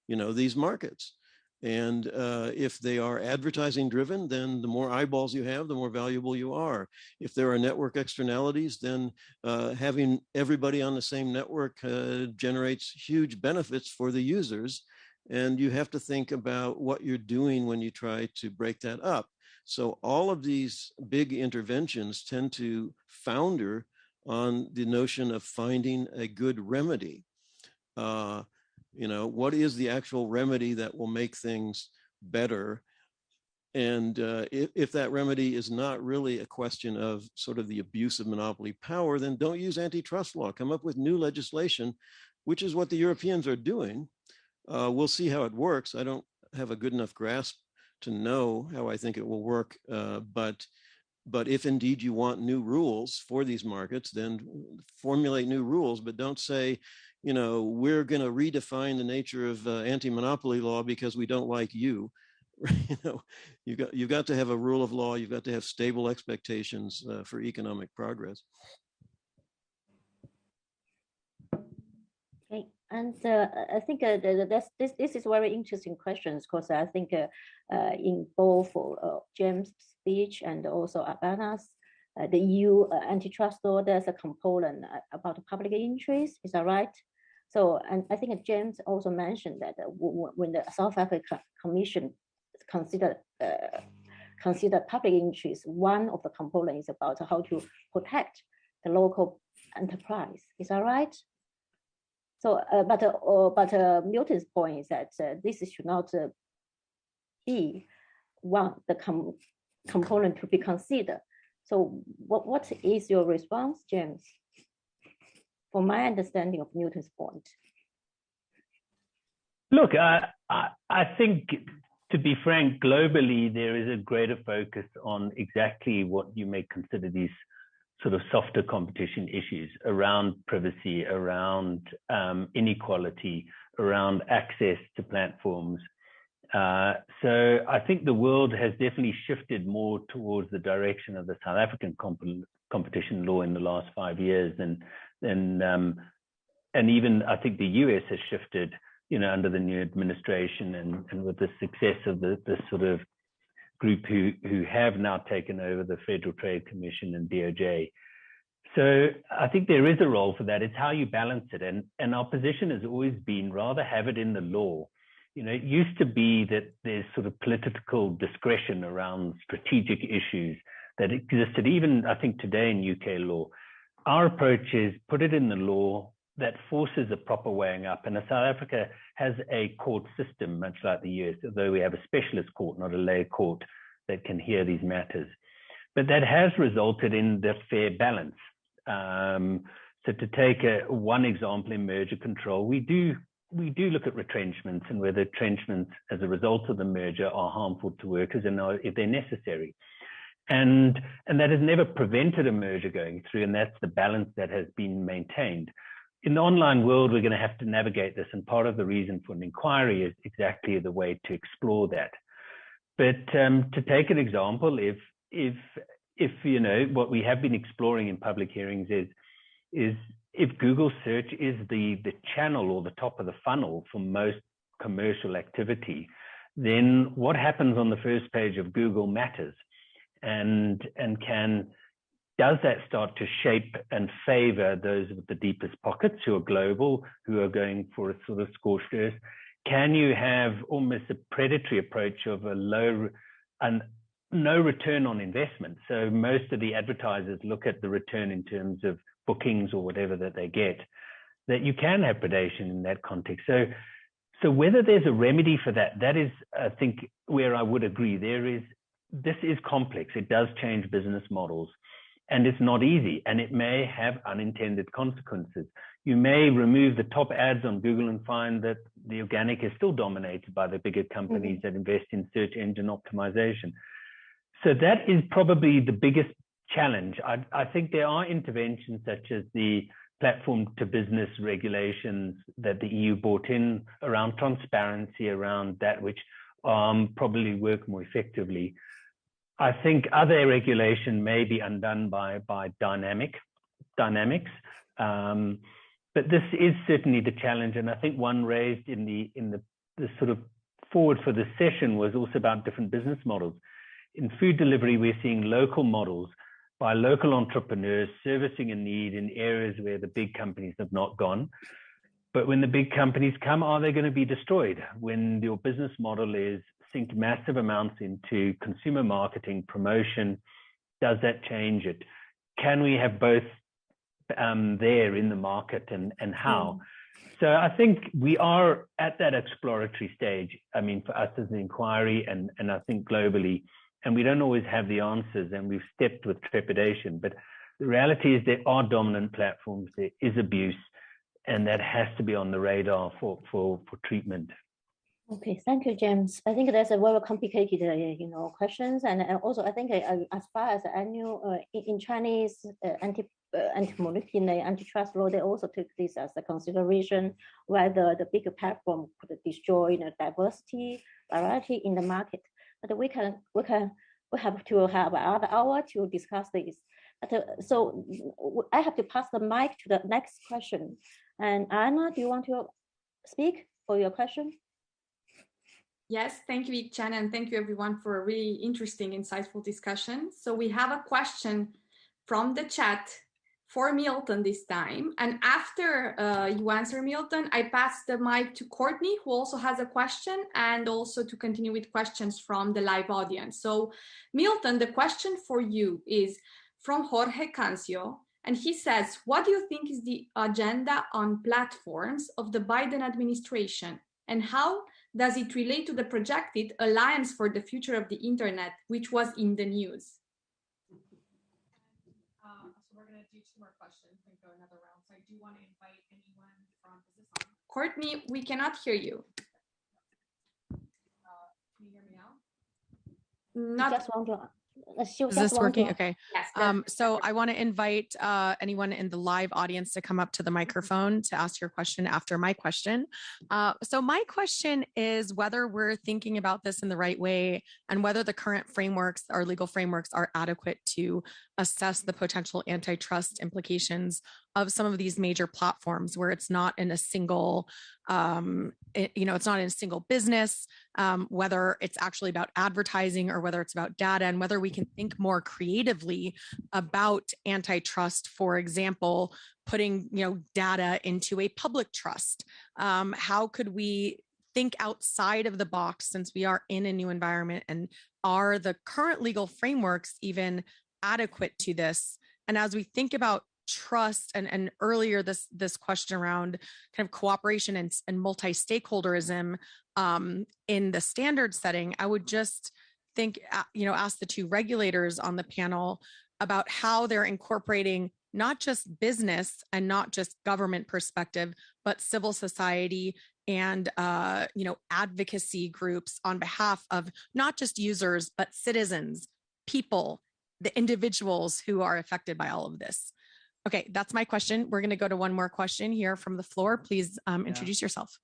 these markets? And if they are advertising driven, then the more eyeballs you have, the more valuable you are. If there are network externalities, then having everybody on the same network generates huge benefits for the users. And you have to think about what you're doing when you try to break that up. So all of these big interventions tend to founder on the notion of finding a good remedy. What is the actual remedy that will make things better? And if that remedy is not really a question of sort of the abuse of monopoly power, then don't use antitrust law. Come up with new legislation, which is what the Europeans are doing. We'll see how it works. I don't have a good enough grasp to know how I think it will work, but if indeed you want new rules for these markets, then formulate new rules, but don't say, we're going to redefine the nature of anti-monopoly law because we don't like you. You've got to have a rule of law. You've got to have stable expectations for economic progress. Okay, and I think this is very interesting questions, because I think in both James' speech and also Abana's, the EU antitrust law, there's a component about public interest. Is that right? So, and I think James also mentioned that when the South Africa Commission consider public interest, one of the components is about how to protect the local enterprise. Is that right? So, but Milton's point is that this should not be the component to be considered. So, what is your response, James? From my understanding of Newton's point. Look, I think, to be frank, globally, there is a greater focus on exactly what you may consider these sort of softer competition issues around privacy, around inequality, around access to platforms. So I think the world has definitely shifted more towards the direction of the South African competition law in the last 5 years, and even I think the US has shifted, under the new administration and with the success of the sort of group who have now taken over the Federal Trade Commission and DOJ. So I think there is a role for that. It's how you balance it. And our position has always been rather have it in the law. It used to be that there's sort of political discretion around strategic issues that existed even, I think, today in UK law. Our approach is put it in the law, that forces a proper weighing up. And South Africa has a court system, much like the US, although we have a specialist court, not a lay court, that can hear these matters. But that has resulted in the fair balance. So to take one example in merger control, we do look at retrenchments and whether retrenchments as a result of the merger are harmful to workers and if they're necessary. And that has never prevented a merger going through, and that's the balance that has been maintained. In the online world, we're going to have to navigate this, and part of the reason for an inquiry is exactly the way to explore that. But to take an example, if you know what we have been exploring in public hearings is if Google search is the channel or the top of the funnel for most commercial activity, then what happens on the first page of Google matters. And does that start to shape and favor those with the deepest pockets who are global, who are going for a sort of scorched earth? Can you have almost a predatory approach of no return on investment? So most of the advertisers look at the return in terms of bookings or whatever that they get, that you can have predation in that context. So whether there's a remedy for that, that is, I think, where I would agree. This is complex. It does change business models, and it's not easy, and it may have unintended consequences. You may remove the top ads on Google and find that the organic is still dominated by the bigger companies that invest in search engine optimization. So that is probably the biggest challenge. I think there are interventions such as the platform to business regulations that the EU brought in around transparency, around that which probably work more effectively. I think other regulation may be undone by dynamics. But this is certainly the challenge. And I think one raised in the sort of forward for the session was also about different business models. In food delivery, we're seeing local models by local entrepreneurs servicing a need in areas where the big companies have not gone. But when the big companies come, are they going to be destroyed? When your business model is sink massive amounts into consumer marketing, promotion, does that change it? Can we have both there in the market, and how? So I think we are at that exploratory stage. I mean, for us as an inquiry and I think globally, and we don't always have the answers, and we've stepped with trepidation. But the reality is there are dominant platforms, there is abuse, and that has to be on the radar for treatment. Okay, thank you, James. I think that's a very complicated, questions, and also I think as far as annual in Chinese anti-monopoly antitrust law, they also took this as a consideration whether the bigger platform could destroy diversity, variety in the market. But we have to have another hour to discuss this. So I have to pass the mic to the next question. And Anna, do you want to speak for your question? Yes, thank you, Ichan, and thank you everyone for a really interesting, insightful discussion. So we have a question from the chat for Milton this time. And after you answer, Milton, I pass the mic to Courtney, who also has a question, and also to continue with questions from the live audience. So Milton, the question for you is from Jorge Cancio, and he says, what do you think is the agenda on platforms of the Biden administration, and how does it relate to the projected Alliance for the Future of the Internet, which was in the news? So we're going to do 2 more questions and go another round. So I do want to invite anyone from, is this on? Courtney, we cannot hear you. Can you hear me now? Not just want to. Is this working? Okay. Yes. So I want to invite anyone in the live audience to come up to the microphone to ask your question after my question. So my question is whether we're thinking about this in the right way and whether the current frameworks, our legal frameworks, are adequate to assess the potential antitrust implications of some of these major platforms where it's not in a single, it's not in a single business, whether it's actually about advertising or whether it's about data, and whether we can think more creatively about antitrust, for example, putting, data into a public trust. How could we think outside of the box since we are in a new environment, and are the current legal frameworks even adequate to this? And as we think about trust and earlier this question around kind of cooperation and multi-stakeholderism in the standard setting, I would just think, ask the two regulators on the panel about how they're incorporating not just business and not just government perspective, but civil society and advocacy groups on behalf of not just users, but citizens, people, the individuals who are affected by all of this. Okay, that's my question. We're going to go to one more question here from the floor. Please introduce yourself.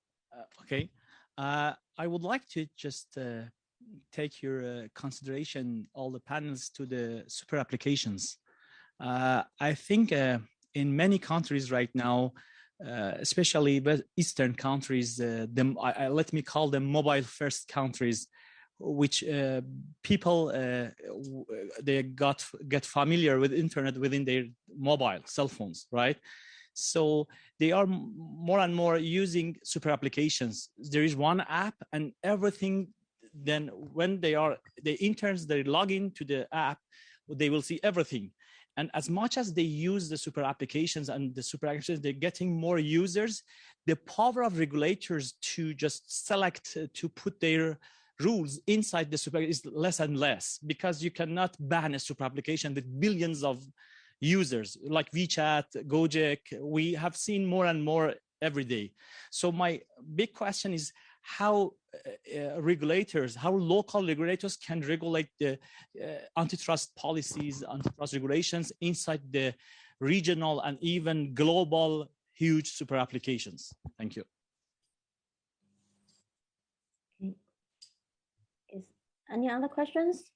Okay. I would like to just take your consideration, all the panels, to the super applications. I think in many countries right now, especially Eastern countries, let me call them mobile first countries, which people they get familiar with internet within their mobile cell phones, right? So they are more and more using super applications. There is one app and everything. Then when they log into the app, they will see everything. And as much as they use the super applications and the super applications, they're getting more users. The power of regulators to just select to put their rules inside the super is less and less, because you cannot ban a super application with billions of users like WeChat, Gojek. We have seen more and more every day. So my big question is how local regulators can regulate the antitrust policies, antitrust regulations inside the regional and even global huge super applications. Thank you. Is any other questions?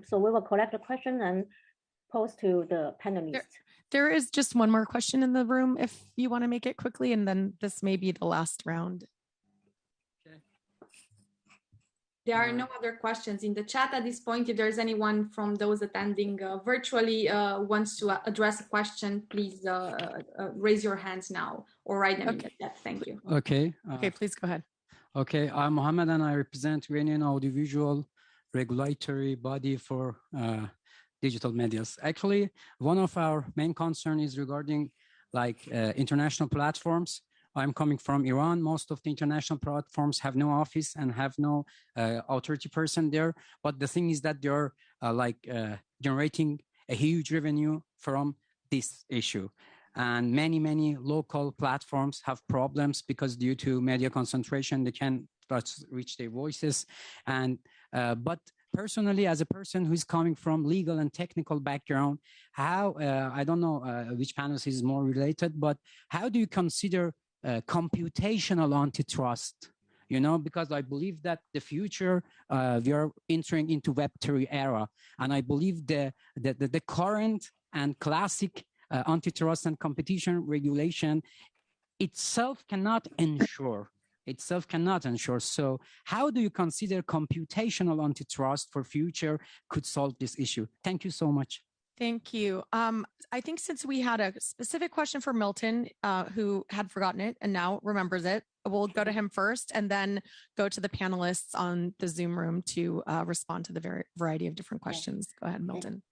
So we will collect the question and pose to the panelists. There is just one more question in the room if you want to make it quickly, and then this may be the last round. There are no other questions in the chat at this point. If there's anyone from those attending virtually wants to address a question, please raise your hands now or write them in the chat. Thank you. Okay. Okay, please go ahead. Okay, I'm Mohammed and I represent Iranian Audiovisual Regulatory Body for Digital Medias. Actually, one of our main concern is regarding international platforms. I'm coming from Iran. Most of the international platforms have no office and have no authority person there. But the thing is that they're generating a huge revenue from this issue. And many local platforms have problems because due to media concentration, they can't reach their voices. And but personally, as a person who's coming from legal and technical background, how I don't know which panels is more related, but how do you consider computational antitrust? Because I believe that the future we are entering into Web3 era, and I believe the current and classic antitrust and competition regulation itself cannot ensure. So how do you consider computational antitrust for future could solve this issue? Thank you so much. Thank you. I think since we had a specific question for Milton, who had forgotten it and now remembers it, we'll go to him first and then go to the panelists on the Zoom room to respond to the variety of different questions. Go ahead, Milton.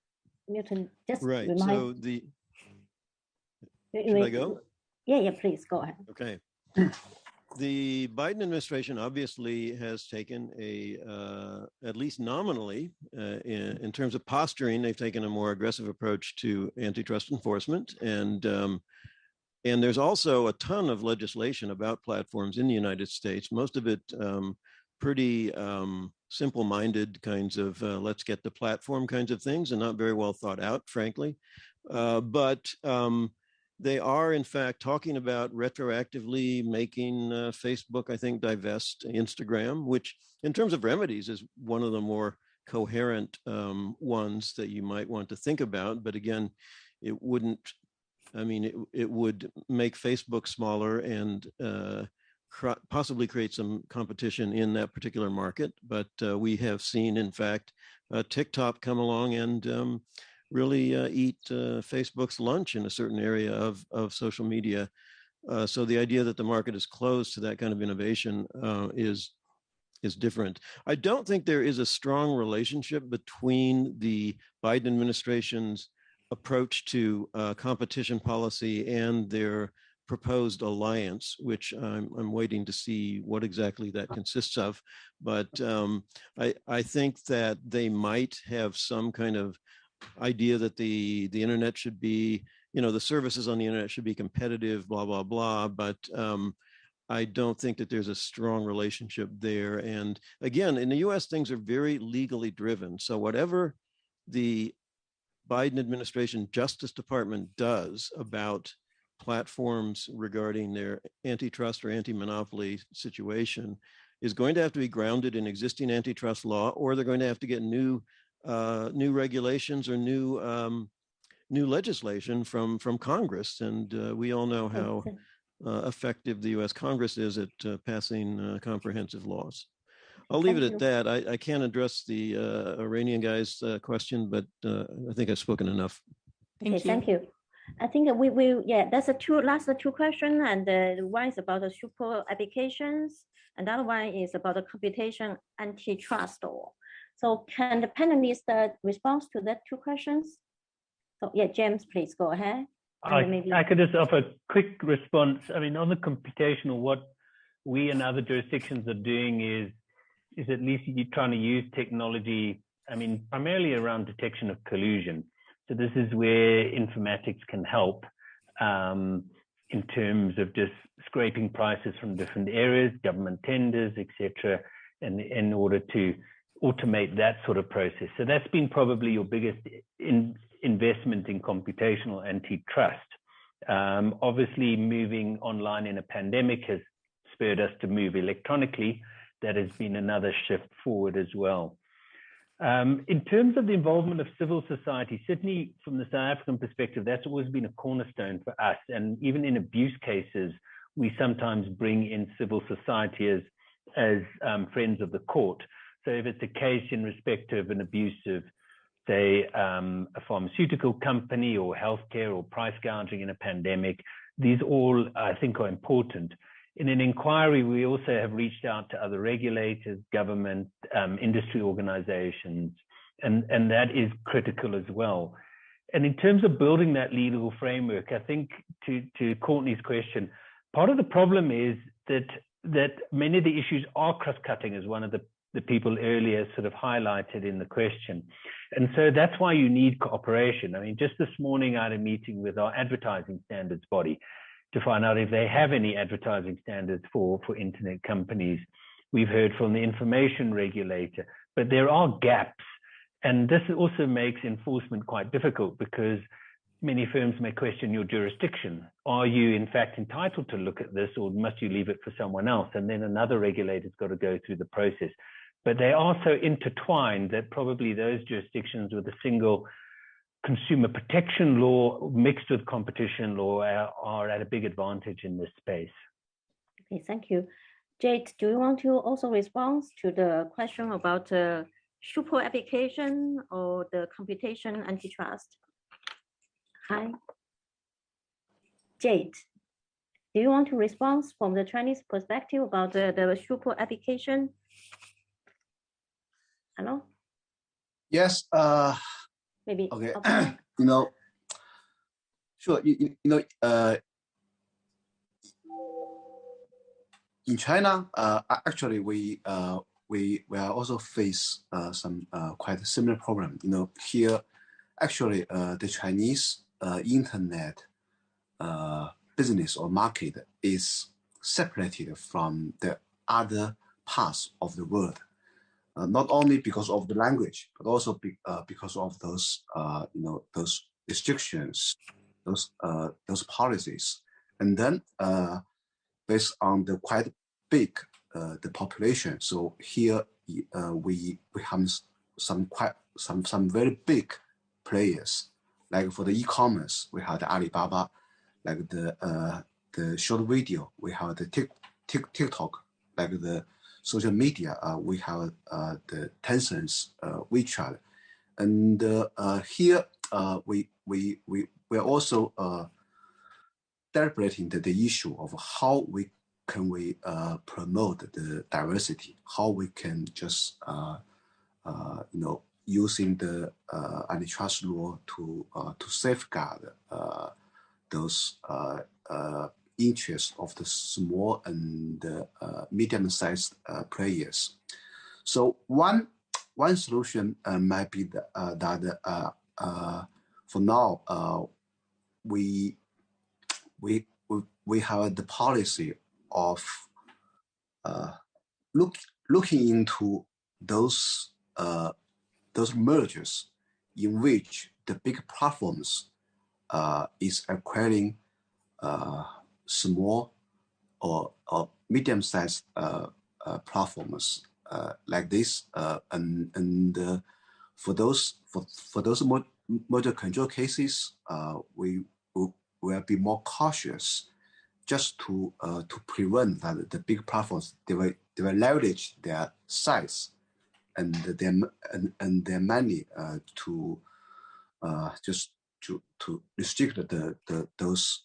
Milton, just right. remind... So should I go? Yeah, please go ahead. Okay. The Biden administration obviously has taken at least nominally, in terms of posturing, they've taken a more aggressive approach to antitrust enforcement. And there's also a ton of legislation about platforms in the United States, most of it pretty simple-minded kinds of let's get the platform kinds of things and not very well thought out, frankly. But they are, in fact, talking about retroactively making Facebook, I think, divest Instagram, which in terms of remedies is one of the more coherent ones that you might want to think about. But again, it wouldn't, it would make Facebook smaller and possibly create some competition in that particular market. But we have seen, in fact, TikTok come along and really eat Facebook's lunch in a certain area of social media. So the idea that the market is closed to that kind of innovation is different. I don't think there is a strong relationship between the Biden administration's approach to competition policy and their proposed alliance, which I'm waiting to see what exactly that consists of. But I think that they might have some kind of idea that the internet should be, the services on the internet should be competitive, blah, blah, blah. But I don't think that there's a strong relationship there. And again, in the US, things are very legally driven. So whatever the Biden administration Justice Department does about platforms regarding their antitrust or anti-monopoly situation is going to have to be grounded in existing antitrust law, or they're going to have to get new regulations or new legislation from Congress. And we all know how effective the U.S. Congress is at passing comprehensive laws. I'll leave it at that. I can't address the Iranian guy's question, but I think I've spoken enough. Thank you. I think that's the last two questions, and one is about the super applications, and the other one is about the computation antitrust law. So can the panelists respond to that two questions? So James, please go ahead. I could just offer a quick response. I mean, on the computational, what we and other jurisdictions are doing is at least you're trying to use technology, I mean, primarily around detection of collusion. So this is where informatics can help in terms of just scraping prices from different areas, government tenders, etc., and in order to automate that sort of process. So that's been probably your biggest investment in computational antitrust. Obviously, moving online in a pandemic has spurred us to move electronically. That has been another shift forward as well. In terms of the involvement of civil society, certainly from the South African perspective, that's always been a cornerstone for us. And even in abuse cases, we sometimes bring in civil society as friends of the court. So if it's a case in respect of an abuse of, say, a pharmaceutical company or healthcare or price gouging in a pandemic, these all, I think, are important. In an inquiry, we also have reached out to other regulators, government, industry organizations, and that is critical as well. And in terms of building that legal framework, I think to Courtney's question, part of the problem is that many of the issues are cross-cutting, as one of the people earlier sort of highlighted in the question. And so that's why you need cooperation. I mean, just this morning I had a meeting with our advertising standards body to find out if they have any advertising standards for internet companies. We've heard from the information regulator, but there are gaps. And this also makes enforcement quite difficult because many firms may question your jurisdiction. Are you in fact entitled to look at this, or must you leave it for someone else? And then another regulator's got to go through the process. But they are so intertwined that probably those jurisdictions with a single consumer protection law mixed with competition law are at a big advantage in this space. Okay, thank you. Jade, do you want to also respond to the question about super application or the computation antitrust? Hi. Jade, do you want to respond from the Chinese perspective about the super application? Hello? Yes. Maybe. Okay. Okay. Sure. In China, actually, we are also face some quite similar problem. Here, actually, the Chinese internet business or market is separated from the other parts of the world. Not only because of the language, but also because of those those restrictions, those policies, and then based on the quite big the population. So here we have some very big players. Like for the e-commerce, we have the Alibaba, like the short video, we have the TikTok, like the social media, we have the Tencent's WeChat, and here we are also deliberating the issue of how we promote the diversity, how we can just using the antitrust law to safeguard those interests of the small and medium-sized players. So one solution might be that for now we have the policy of looking into those mergers in which the big platforms is acquiring small or medium-sized platforms like this, and for those merger control cases, we will be more cautious, just to prevent that the big platforms they will leverage their size and their money to just to restrict those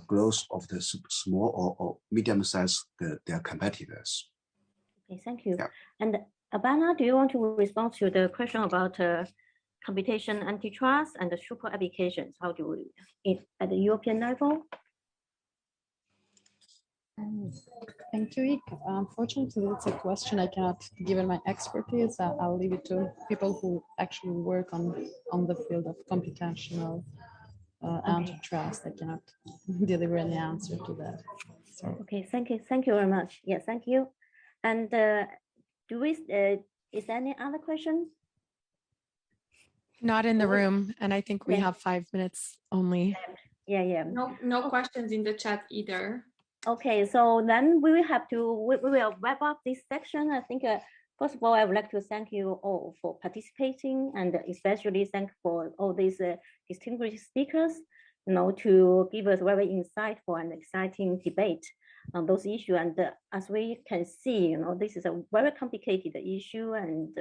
growth of the small or medium-sized their competitors. Okay, thank you. Yeah. And Abana, do you want to respond to the question about competition antitrust and the super applications? How do we, at the European level? Thank you, Ik. Unfortunately, it's a question I cannot, given my expertise, I'll leave it to people who actually work on the field of computational antitrust. I cannot deliver any answer to that. Sorry. Okay, thank you very much. Yes, thank you. And is there any other questions? Not in the room, and I think we have 5 minutes only. Yeah. No questions in the chat either. Okay, so then we will wrap up this section. I think first of all, I would like to thank you all for participating, and especially thank for all these distinguished speakers, to give us very insightful and exciting debate on those issues. And as we can see, this is a very complicated issue, and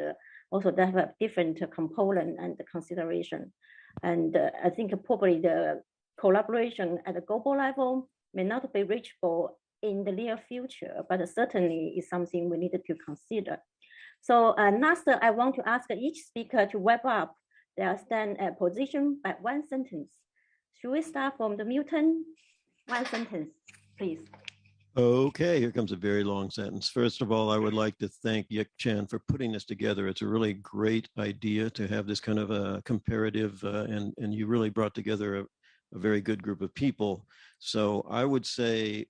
also they have a different component and consideration. And I think probably the collaboration at the global level may not be reachable in the near future, but certainly is something we needed to consider. So last, I want to ask each speaker to wrap up their position by one sentence. Should we start from the Milton? One sentence, please. Okay, here comes a very long sentence. First of all, I would like to thank Yik Chan for putting this together. It's a really great idea to have this kind of a comparative, and you really brought together a very good group of people. So I would say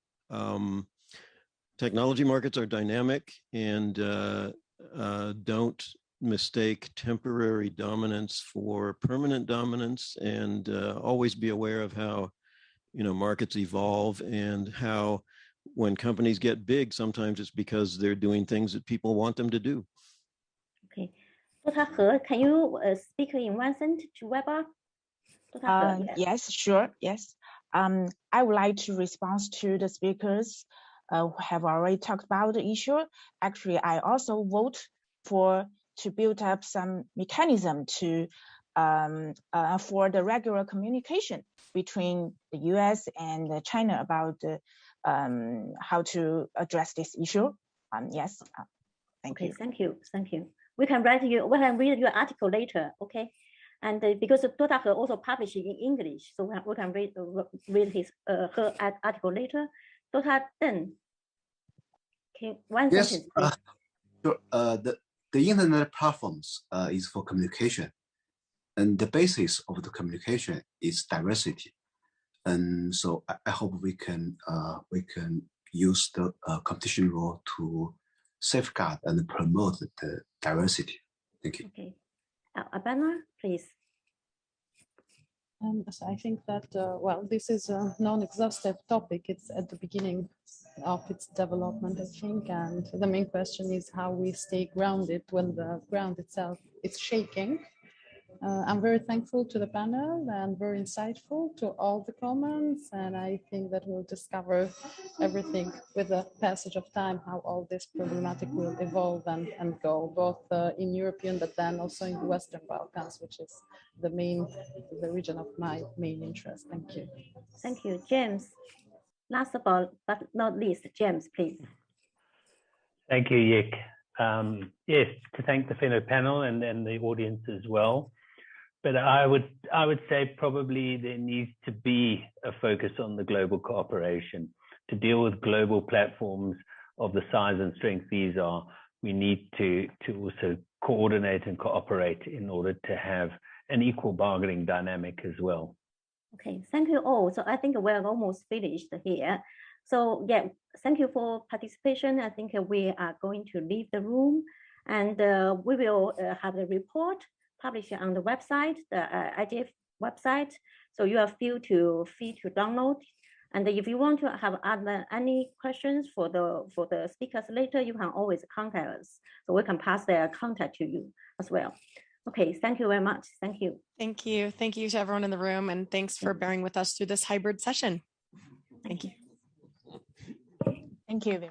technology markets are dynamic, and don't mistake temporary dominance for permanent dominance, and always be aware of how markets evolve, and how when companies get big, sometimes it's because they're doing things that people want them to do. Okay. Dr. He, can you speak in one sentence to wrap up? Yes, sure. Yes. I would like to respond to the speakers who have already talked about the issue. Actually, I also vote to build up some mechanism for the regular communication between the US and China about how to address this issue. Yes. Thank you. Thank you. We can read your article later. Okay. And because Dr. He also published in English, so we can read her article later. Dr. Deng, one sentence, please. Sure. The internet platforms is for communication, and the basis of the communication is diversity. And so I hope we can use the competition law to safeguard and promote the diversity. Thank you. Okay. Abana, please. So I think that, well, this is a non-exhaustive topic. It's at the beginning of its development, I think. And the main question is how we stay grounded when the ground itself is shaking. I'm very thankful to the panel and very insightful to all the comments. And I think that we'll discover everything with the passage of time, how all this problematic will evolve and go, both in European, but then also in the Western Balkans, which is the region of my main interest. Thank you. Thank you. James, last of all, but not least, James, please. Thank you, Yik. Yes, to thank the fellow panel and the audience as well. But I would say probably there needs to be a focus on the global cooperation to deal with global platforms of the size and strength these are. We need to also coordinate and cooperate in order to have an equal bargaining dynamic as well. Okay, thank you all. So I think we're almost finished here. So yeah, thank you for participation. I think we are going to leave the room, and we will have the report published on the website, the IGF website. So you are free to download. And if you want to have any questions for the speakers later, you can always contact us. So we can pass their contact to you as well. Okay, thank you very much. Thank you. Thank you. Thank you to everyone in the room, and thanks for bearing with us through this hybrid session. Thank you. Thank you.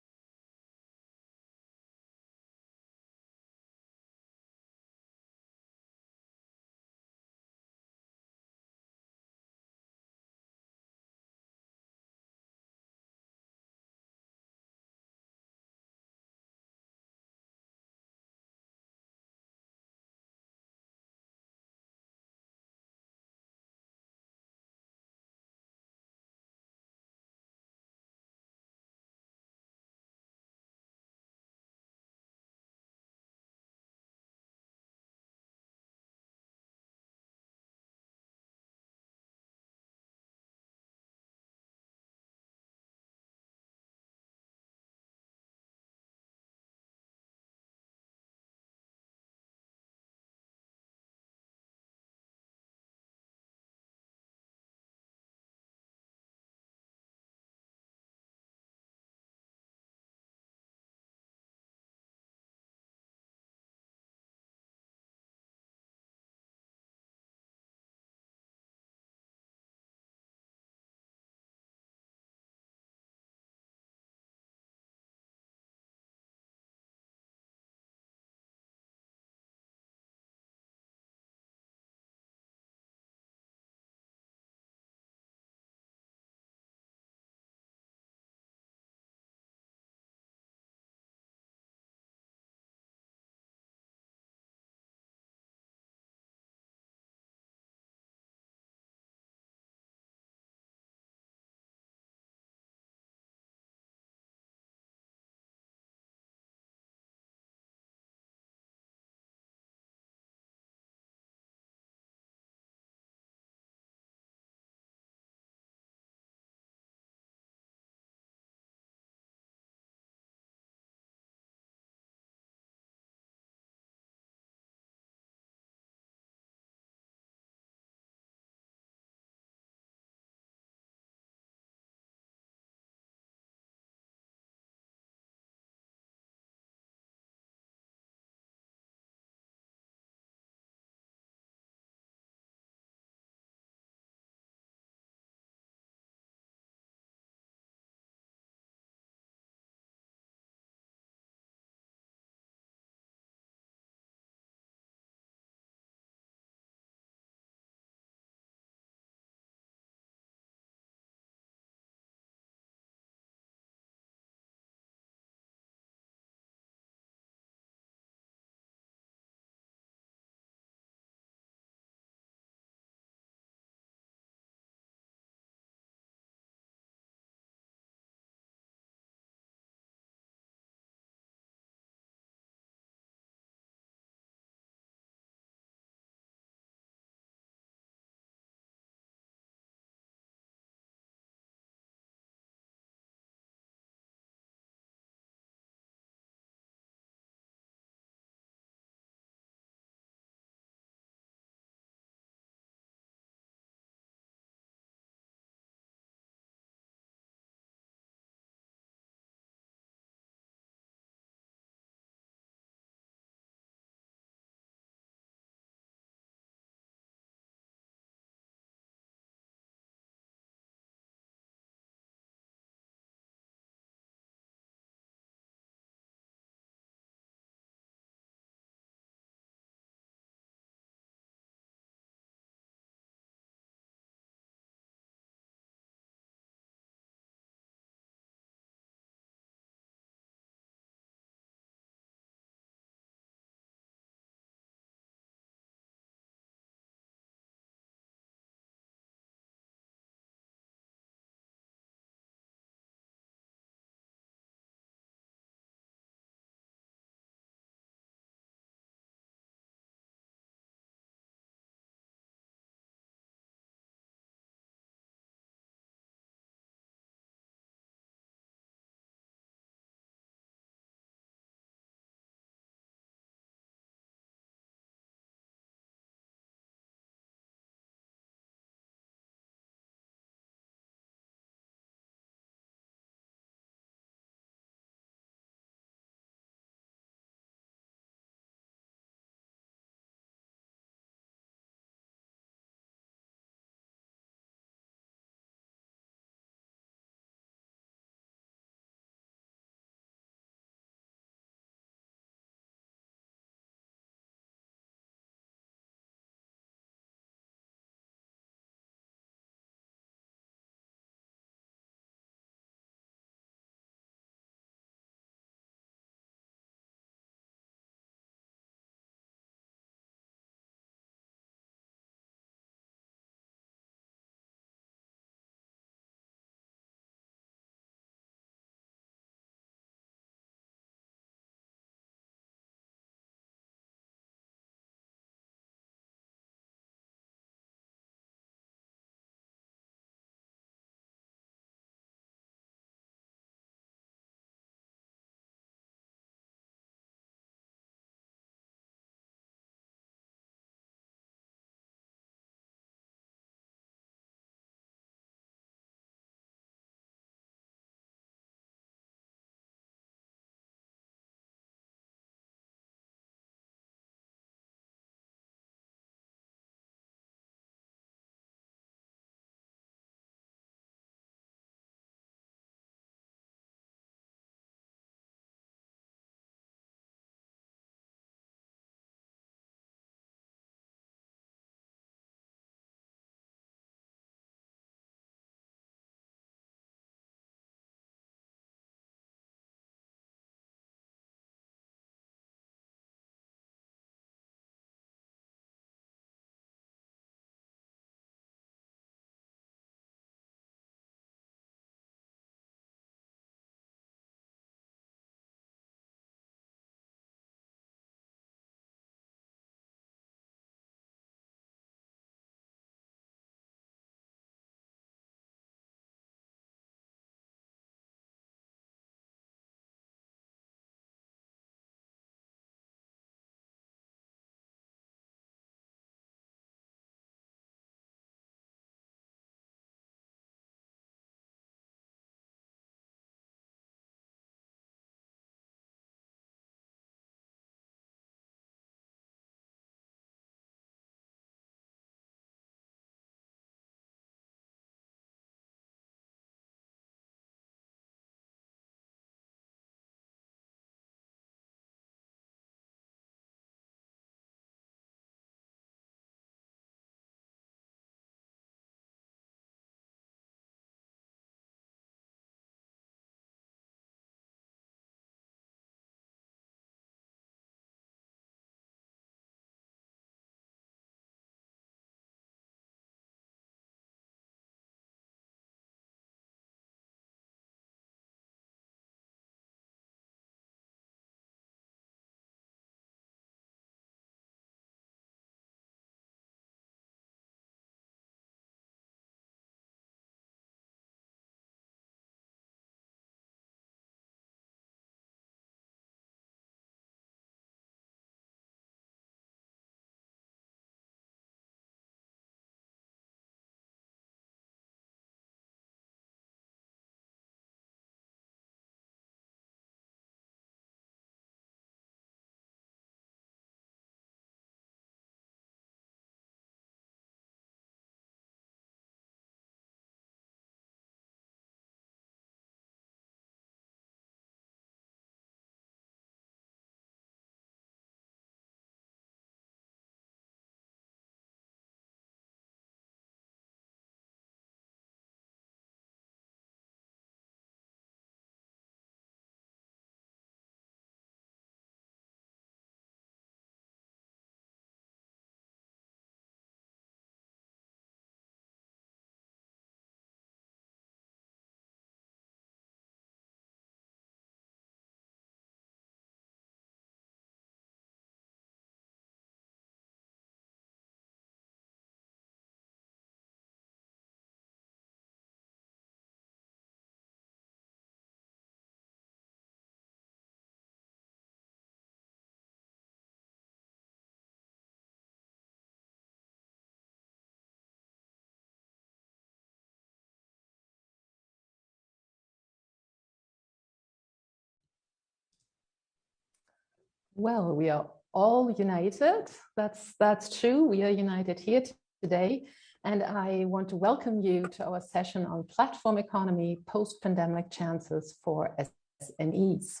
Well, we are all united. That's true. We are united here today. And I want to welcome you to our session on platform economy, post-pandemic chances for SMEs.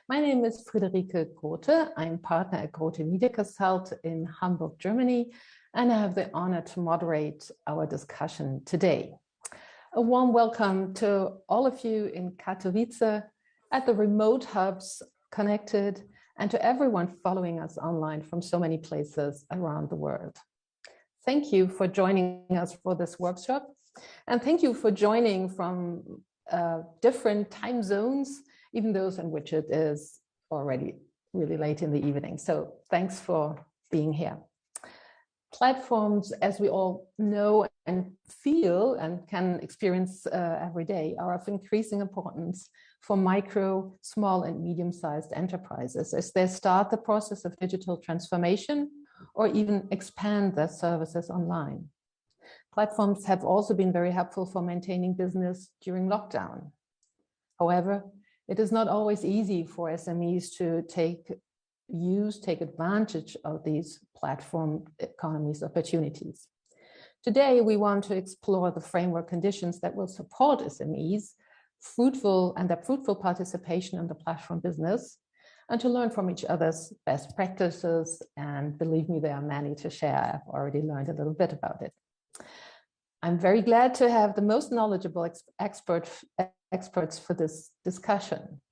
My name is Friederike Grote. I'm partner at Grote Media Consult in Hamburg, Germany, and I have the honor to moderate our discussion today. A warm welcome to all of you in Katowice, at the remote hubs connected, and to everyone following us online from so many places around the world. Thank you for joining us for this workshop, and thank you for joining from different time zones, even those in which it is already really late in the evening. So thanks for being here. Platforms, as we all know and feel and can experience every day, are of increasing importance for micro, small and medium-sized enterprises as they start the process of digital transformation or even expand their services online. Platforms have also been very helpful for maintaining business during lockdown. However, it is not always easy for SMEs to take advantage of these platform economies opportunities. Today, we want to explore the framework conditions that will support SMEs their fruitful participation in the platform business, and to learn from each other's best practices. And believe me, there are many to share. I've already learned a little bit about it. I'm very glad to have the most knowledgeable experts for this discussion.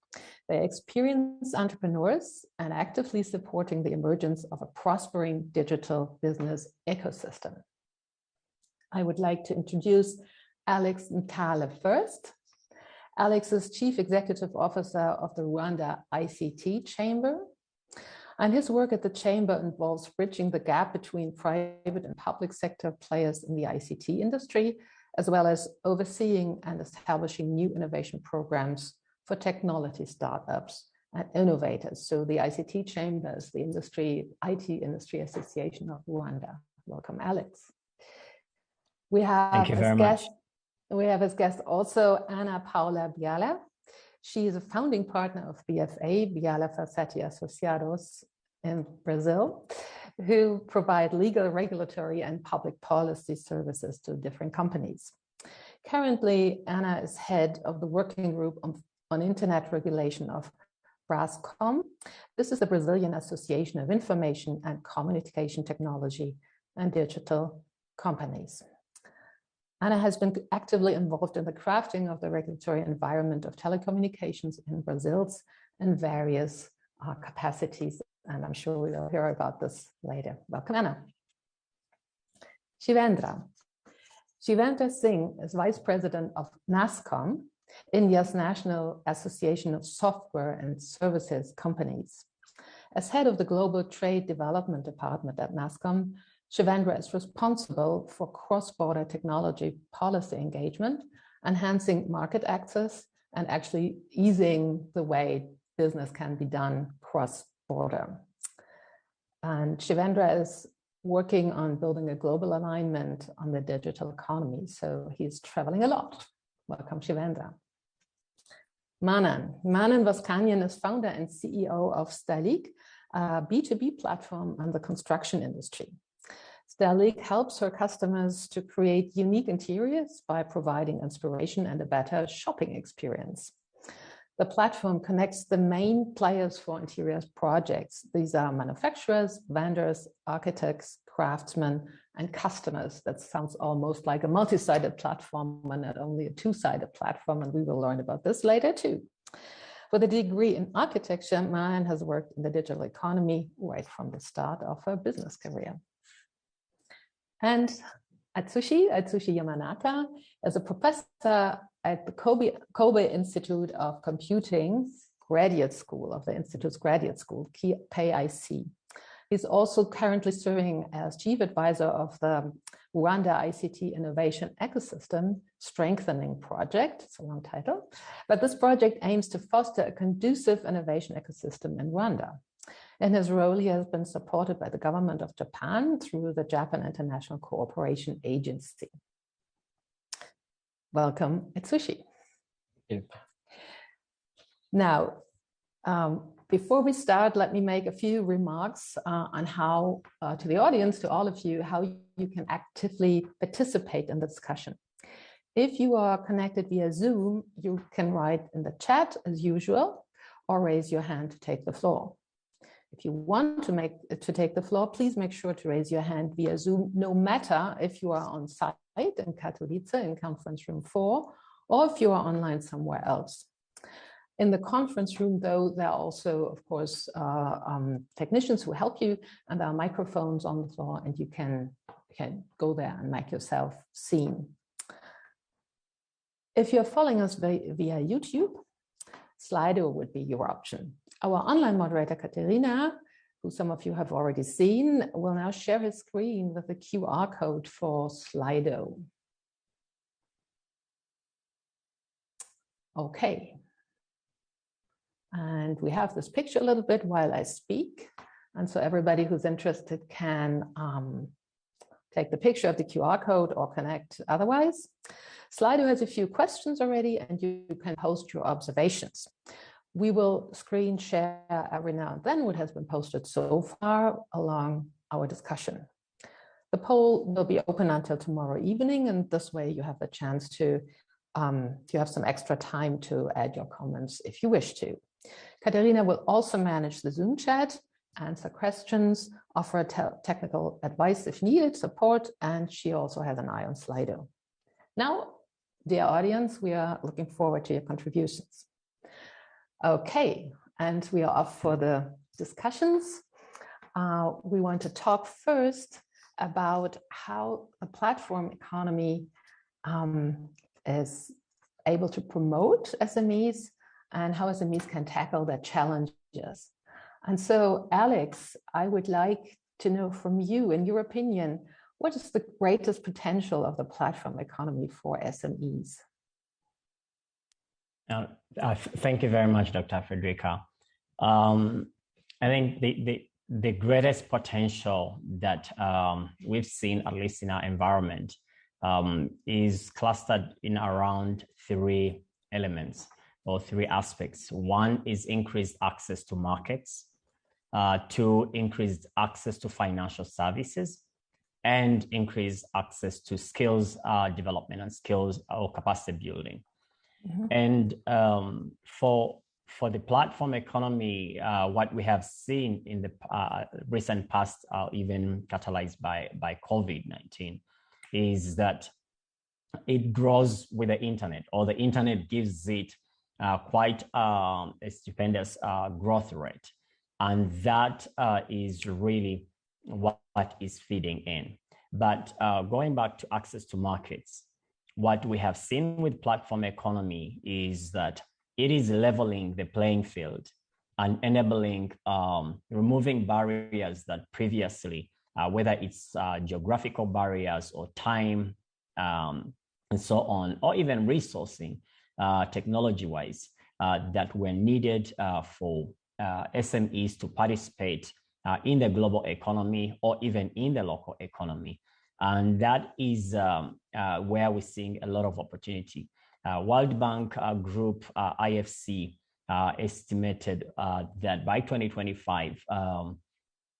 They're experienced entrepreneurs and actively supporting the emergence of a prospering digital business ecosystem. I would like to introduce Alex Ntale first. Alex is Chief Executive Officer of the Rwanda ICT Chamber, and his work at the Chamber involves bridging the gap between private and public sector players in the ICT industry, as well as overseeing and establishing new innovation programs for technology startups and innovators. So the ICT Chamber is the IT industry association of Rwanda. Welcome, Alex. We have as guest also Ana Paula Biala. She is a founding partner of BFA, Biala Fassetti Associados in Brazil, who provide legal, regulatory, and public policy services to different companies. Currently, Ana is head of the working group on internet regulation of Brascom. This is the Brazilian Association of Information and Communication Technology and Digital Companies. Ana has been actively involved in the crafting of the regulatory environment of telecommunications in Brazil's in various capacities, and I'm sure we'll hear about this later. Welcome, Ana. Shivendra Singh is Vice President of NASSCOM, India's National Association of Software and Services Companies. As head of the Global Trade Development Department at NASSCOM, Shivendra is responsible for cross-border technology policy engagement, enhancing market access, and actually easing the way business can be done cross-border. And Shivendra is working on building a global alignment on the digital economy, so he's traveling a lot. Welcome, Shivendra. Manan Vaskanyan is founder and CEO of Stalik, a B2B platform on the construction industry. Stalik helps her customers to create unique interiors by providing inspiration and a better shopping experience. The platform connects the main players for interiors projects. These are manufacturers, vendors, architects, craftsmen, and customers. That sounds almost like a multi-sided platform and not only a two-sided platform, and we will learn about this later too. With a degree in architecture, Mayan has worked in the digital economy right from the start of her business career. And Atsushi Yamanaka is a professor at the Kobe Institute of Computing Graduate School of the Institute's Graduate School, KIC. He's also currently serving as chief advisor of the Rwanda ICT Innovation Ecosystem Strengthening Project. It's a long title, but this project aims to foster a conducive innovation ecosystem in Rwanda. In his role, he has been supported by the government of Japan through the Japan International Cooperation Agency. Welcome, Atsushi. Yeah. Now, Before we start, let me make a few remarks on how, to the audience, to all of you, how you can actively participate in the discussion. If you are connected via Zoom, you can write in the chat as usual, or raise your hand to take the floor. If you want to take the floor, please make sure to raise your hand via Zoom, no matter if you are on site in Katowice in conference room 4, or if you are online somewhere else. In the conference room, though, there are also, of course, technicians who help you, and there are microphones on the floor, and you can go there and make yourself seen. If you're following us via YouTube, Slido would be your option. Our online moderator, Katerina, who some of you have already seen, will now share his screen with the QR code for Slido. Okay. And we have this picture a little bit while I speak. And so everybody who's interested can take the picture of the QR code or connect otherwise. Slido has a few questions already, and you can post your observations. We will screen share every now and then what has been posted so far along our discussion. The poll will be open until tomorrow evening, and this way you have the chance to, you have some extra time to add your comments if you wish to. Katerina will also manage the Zoom chat, answer questions, offer technical advice if needed, support, and she also has an eye on Slido. Now, dear audience, we are looking forward to your contributions. Okay, and we are off for the discussions. We want to talk first about how the platform economy is able to promote SMEs and how SMEs can tackle their challenges. And so, Alex, I would like to know from you, in your opinion, what is the greatest potential of the platform economy for SMEs? Thank you very much, Dr. Frederica. I think the greatest potential that we've seen, at least in our environment, is clustered in around 3 elements or 3 aspects. 1 is increased access to markets, 2, increased access to financial services, and increased access to skills development and skills or capacity building. Mm-hmm. And for the platform economy, what we have seen in the recent past, even catalyzed by COVID-19, is that it grows with the internet, or the internet gives it quite a stupendous growth rate. And that is really what is feeding in. But going back to access to markets, what we have seen with platform economy is that it is leveling the playing field and enabling removing barriers that previously, whether it's geographical barriers or time and so on, or even resourcing technology-wise that were needed for SMEs to participate in the global economy or even in the local economy. And that is where we're seeing a lot of opportunity. World Bank Group, IFC, estimated that by 2025,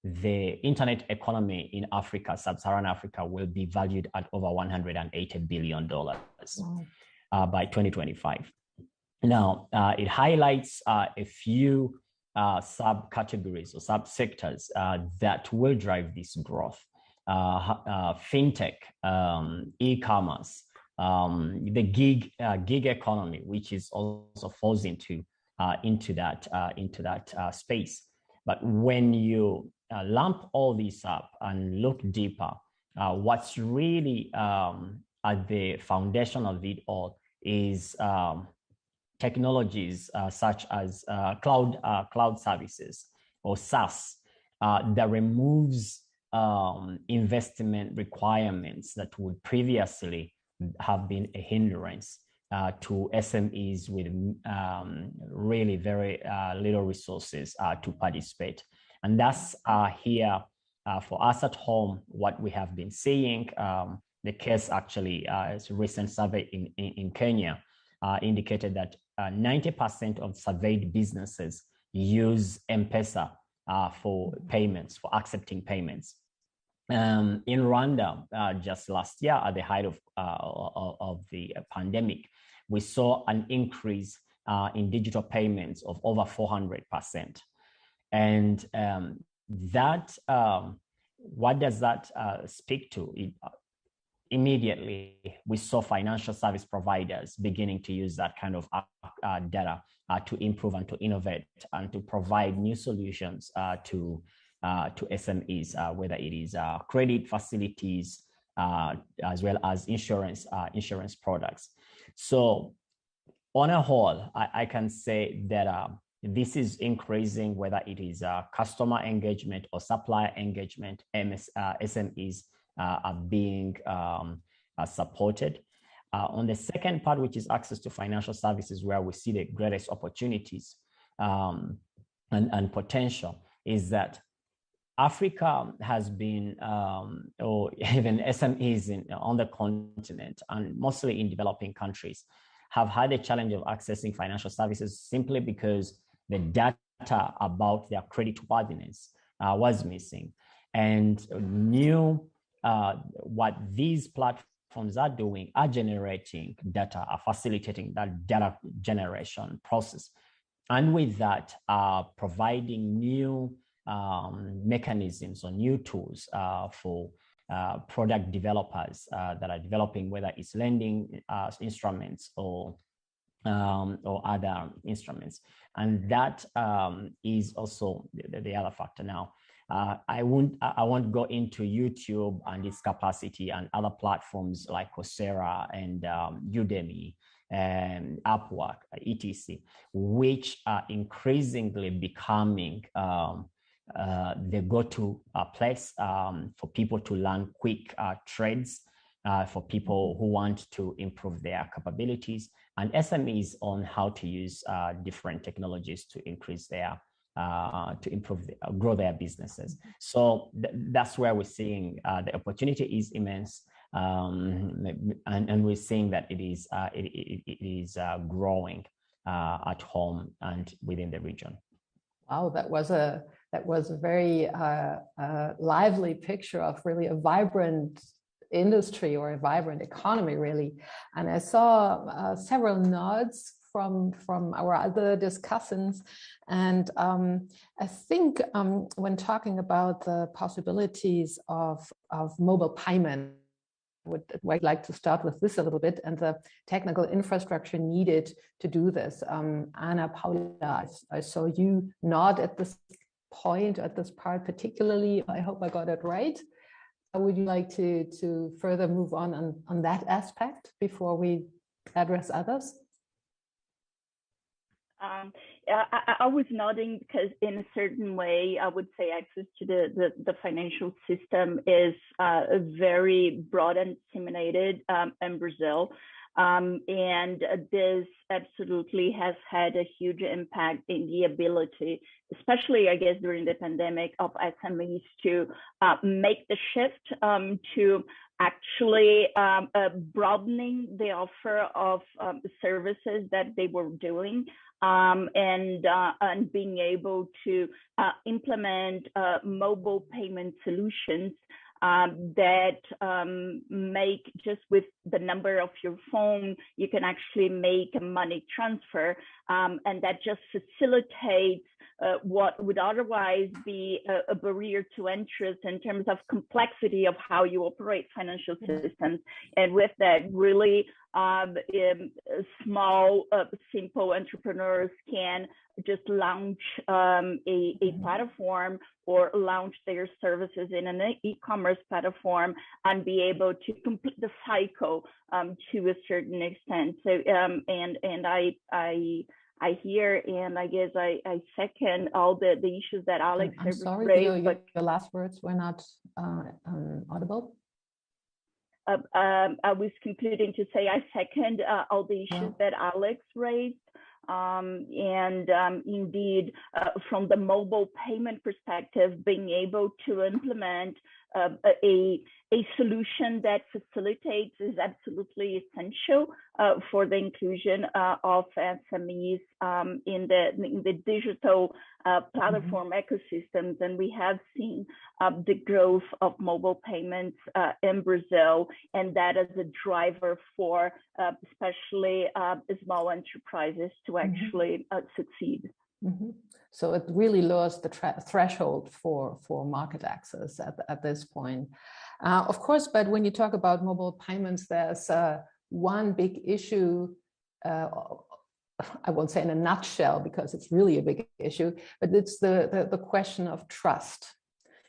the internet economy in Africa, sub-Saharan Africa, will be valued at over $180 billion by 2025. Now, it highlights a few subcategories or subsectors that will drive this growth. Fintech, e-commerce, the gig economy, which is also falls into that space. But when you lump all these up and look deeper, what's really at the foundation of it all is technologies such as cloud services or SaaS that removes investment requirements that would previously have been a hindrance to SMEs with really very little resources to participate. And that's here for us at home, what we have been seeing. The case actually, a recent survey in Kenya indicated that 90% of surveyed businesses use M-Pesa for payments, for accepting payments. In Rwanda, just last year at the height of the pandemic, we saw an increase in digital payments of over 400%. And that, what does that speak to? Immediately, we saw financial service providers beginning to use that kind of data to improve and to innovate and to provide new solutions to SMEs, whether it is credit facilities as well as insurance products. So on a whole, I can say that this is increasing, whether it is customer engagement or supplier engagement. SMEs are being supported. On the second part, which is access to financial services, where we see the greatest opportunities and potential, is that Africa has been, or even SMEs on the continent and mostly in developing countries, have had a challenge of accessing financial services simply because the data about their creditworthiness was missing. And what these platforms are doing are generating data, are facilitating that data generation process. And with that, providing new mechanisms or new tools for product developers that are developing, whether it's lending instruments or other instruments. And that is also the other factor. Now, I won't go into YouTube and its capacity and other platforms like Coursera and Udemy and Upwork, etc., which are increasingly becoming the go-to place for people to learn quick trades, for people who want to improve their capabilities, and SMEs on how to use different technologies to increase their grow their businesses. So that's where we're seeing the opportunity is immense, and we're seeing that it is growing at home and within the region. Wow, that was a very lively picture of really a vibrant industry or a vibrant economy, really. And I saw several nods from our other discussants. And I think when talking about the possibilities of mobile payment, I'd like to start with this a little bit and the technical infrastructure needed to do this. Ana Paula, I saw you nod at this point, at this part particularly. I hope I got it right. Would you like to further move on that aspect before we address others? I was nodding because in a certain way, I would say access to the financial system is very broad and disseminated in Brazil. And this absolutely has had a huge impact in the ability, especially, I guess, during the pandemic, of SMEs to make the shift to actually broadening the offer of services that they were doing, and being able to implement mobile payment solutions that make, just with the number of your phone, you can actually make a money transfer, and that just facilitates what would otherwise be a barrier to entry in terms of complexity of how you operate financial systems. And with that, really small, simple entrepreneurs can just launch a platform or launch their services in an e-commerce platform and be able to complete the cycle to a certain extent. So, and I hear, and I guess I second all the issues that Alex I'm sorry, raised, your last words were not audible. I was concluding to say I second all the issues that Alex raised. Indeed, from the mobile payment perspective, being able to implement a solution that facilitates is absolutely essential for the inclusion of SMEs in the digital platform ecosystems. And we have seen the growth of mobile payments in Brazil, and that is a driver for especially small enterprises to actually succeed. So it really lowers the threshold for market access at this point. Of course, but when you talk about mobile payments, there's one big issue, I won't say in a nutshell because it's really a big issue, but it's the question of trust.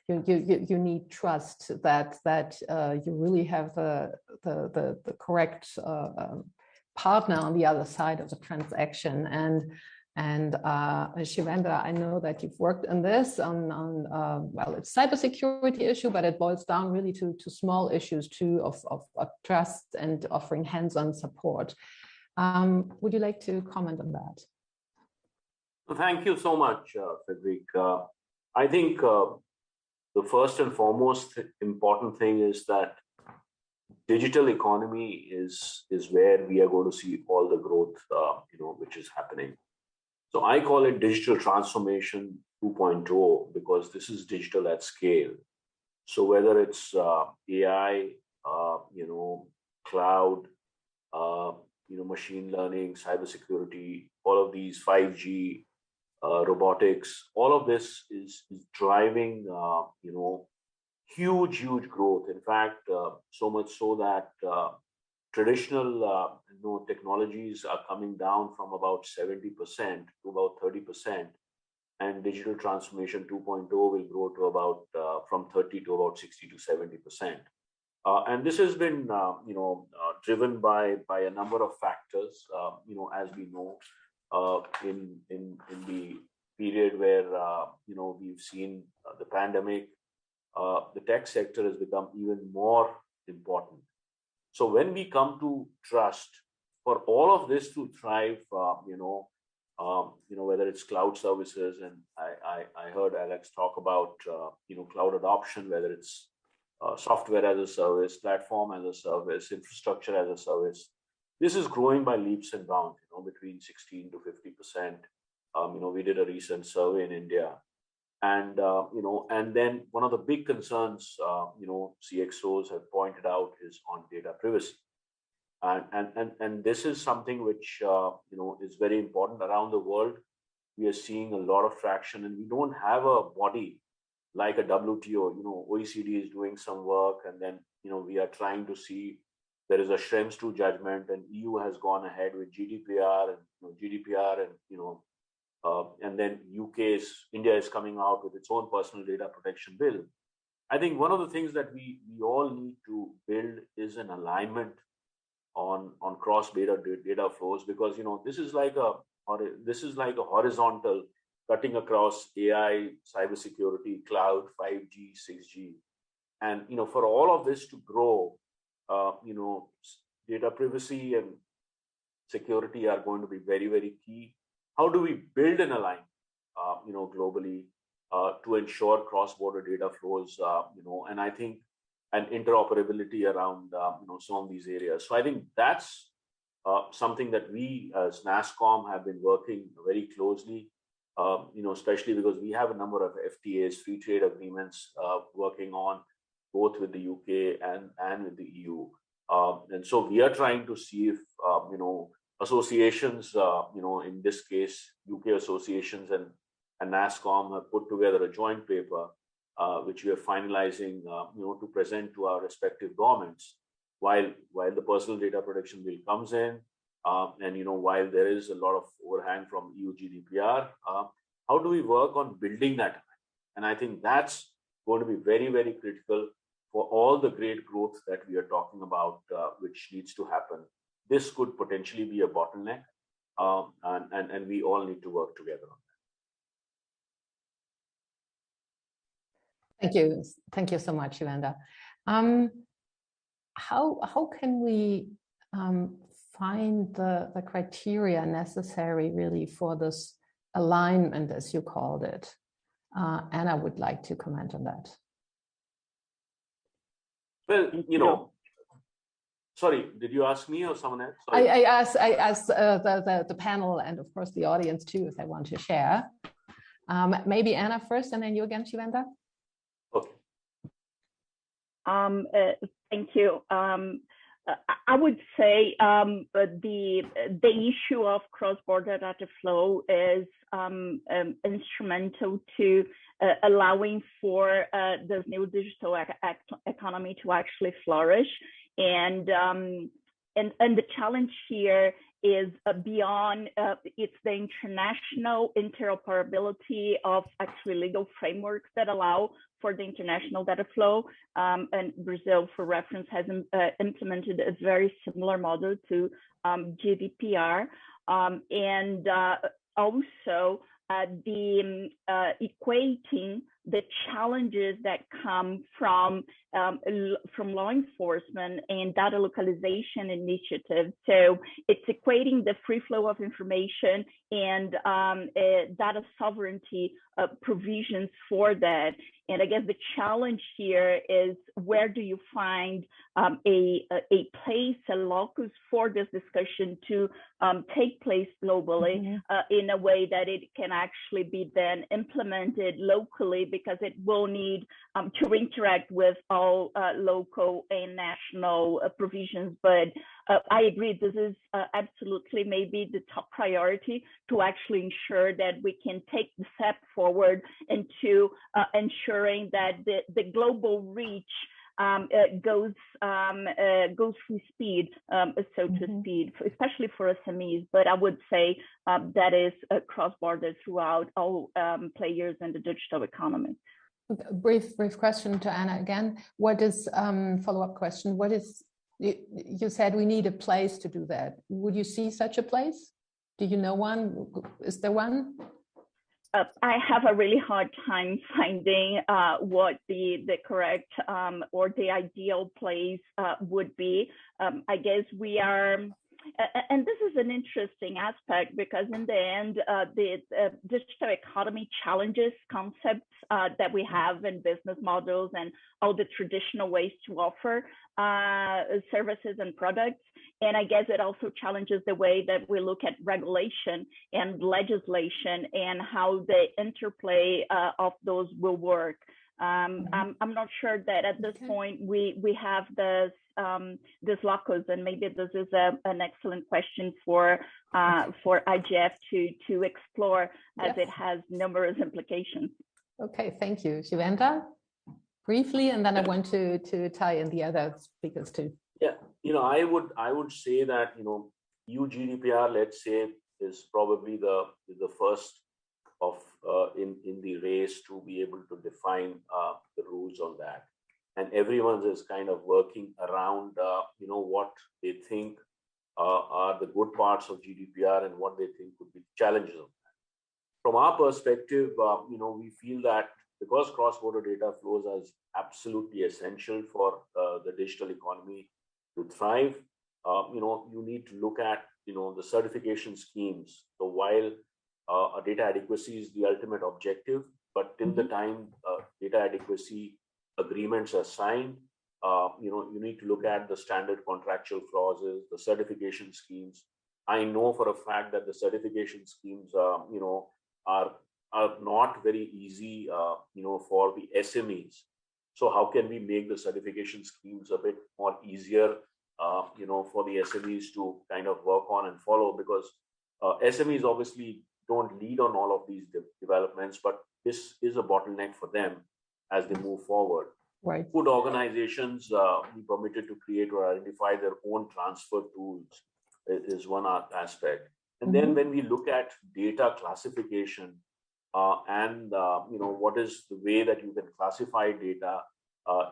You need trust that you really have the correct partner on the other side of the transaction. And Shivendra, I know that you've worked on this well, it's cybersecurity issue, but it boils down really to small issues too of trust and offering hands-on support. Would you like to comment on that? Well, thank you so much, Frederica. I think the first and foremost important thing is that digital economy is where we are going to see all the growth, which is happening. So I call it digital transformation 2.0 because this is digital at scale. So whether it's AI, cloud, machine learning, cybersecurity, all of these 5G, robotics, all of this is driving, huge growth. In fact, so much so that traditional technologies are coming down from about 70% to about 30%, and digital transformation 2.0 will grow to about from 30 to about 60 to 70%. And this has been driven by a number of factors. As we know, in the period where we've seen the pandemic, the tech sector has become even more important. So when we come to trust, for all of this to thrive, whether it's cloud services, and I heard Alex talk about cloud adoption, whether it's software as a service, platform as a service, infrastructure as a service, this is growing by leaps and bounds, between 16 to 50%. We did a recent survey in India. And, and then one of the big concerns, CXOs have pointed out is on data privacy. And this is something which, is very important around the world. We are seeing a lot of traction, and we don't have a body like a WTO. OECD is doing some work, and then, we are trying to see there is a Schrems II judgment, and EU has gone ahead with GDPR and then India is coming out with its own personal data protection bill. I think one of the things that we all need to build is an alignment on cross data flows, because this is like a horizontal cutting across AI, cybersecurity, cloud, 5G, 6G, and for all of this to grow, data privacy and security are going to be very, very key. How do we build an alignment, globally to ensure cross-border data flows, and I think and interoperability around, some of these areas. So I think that's something that we as NASSCOM have been working very closely, especially because we have a number of FTAs, free trade agreements, working on both with the UK and with the EU. And so we are trying to see if, associations, in this case, UK associations and NASSCOM have put together a joint paper, which we are finalizing, to present to our respective governments, while the personal data protection bill comes in, and while there is a lot of overhang from EU GDPR, how do we work on building that? And I think that's going to be very, very critical for all the great growth that we are talking about, which needs to happen. This could potentially be a bottleneck, and we all need to work together on that. Thank you so much, Shivendra. How can we find the criteria necessary really for this alignment, as you called it? Anna would like to comment on that. Well, you know, sorry, did you ask me or someone else? I asked the panel and of course the audience too, if they want to share. Maybe Anna first and then you again, Shivenda. Okay. Thank you. I would say the issue of cross-border data flow is instrumental to allowing for this new digital economy to actually flourish. And the challenge here is beyond it's the international interoperability of actually legal frameworks that allow for the international data flow. And Brazil, for reference, has implemented a very similar model to GDPR. And also the equating the challenges that come from law enforcement and data localization initiatives. So it's equating the free flow of information and data sovereignty provisions for that. And I guess the challenge here is where do you find a place, a locus for this discussion to take place globally in a way that it can actually be then implemented locally, because it will need to interact with all local and national provisions. But I agree, this is absolutely maybe the top priority to actually ensure that we can take the step forward into ensuring that the global reach goes full speed, so to speak, especially for SMEs. But I would say that is cross-border throughout all players in the digital economy. Brief question to Anna again. What is follow-up question? What is you said we need a place to do that. Would you see such a place? Do you know one? Is there one? I have a really hard time finding what the correct or the ideal place would be. I guess we are, and this is an interesting aspect, because in the end, the digital economy challenges concepts that we have in business models and all the traditional ways to offer services and products. And I guess it also challenges the way that we look at regulation and legislation and how the interplay of those will work. I'm not sure that at this point we have this locus, and maybe this is an excellent question for IGF to explore, as it has numerous implications. Okay, thank you. Shivenda, briefly, and then I want to tie in the other speakers too. Yeah, you know, I would say that, you know, EU GDPR, let's say, is probably the first of in the race to be able to define the rules on that, and everyone is kind of working around you know, what they think are the good parts of GDPR and what they think could be challenges of that. From our perspective, you know, we feel that because cross-border data flows are absolutely essential for the digital economy to thrive, you know, you need to look at, you know, the certification schemes. So while data adequacy is the ultimate objective, but till the time data adequacy agreements are signed, you know, you need to look at the standard contractual clauses, the certification schemes. I know for a fact that the certification schemes, you know, are not very easy, you know, for the SMEs. So how can we make the certification schemes a bit more easier, you know, for the SMEs to kind of work on and follow? Because SMEs obviously don't lead on all of these developments, but this is a bottleneck for them as they move forward. Right. Could organizations be permitted to create or identify their own transfer tools is one aspect. And then when we look at data classification, and you know, what is the way that you can classify data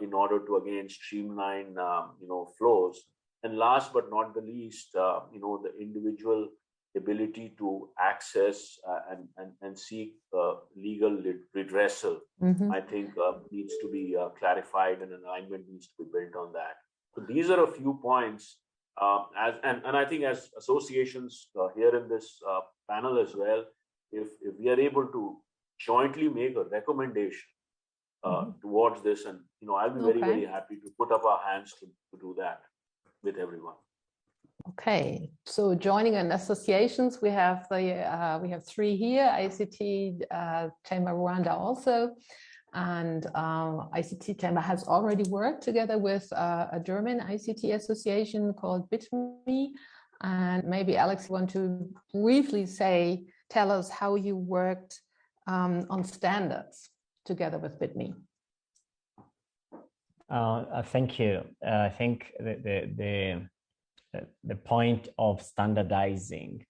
in order to again streamline you know, flows, and last but not the least, you know, the individual ability to access and seek legal redressal, I think needs to be clarified, and an alignment needs to be built on that. So these are a few points, and I think as associations here in this panel as well, if we are able to jointly make a recommendation towards this, and I'll be very, very happy to put up our hands to do that with everyone. Okay, so joining in associations, we have three here: ICT Chamber Rwanda also, and ICT Chamber has already worked together with a German ICT association called BitMe. And maybe Alex, you want to briefly tell us how you worked on standards together with BitMe. Thank you. I think the point of standardizing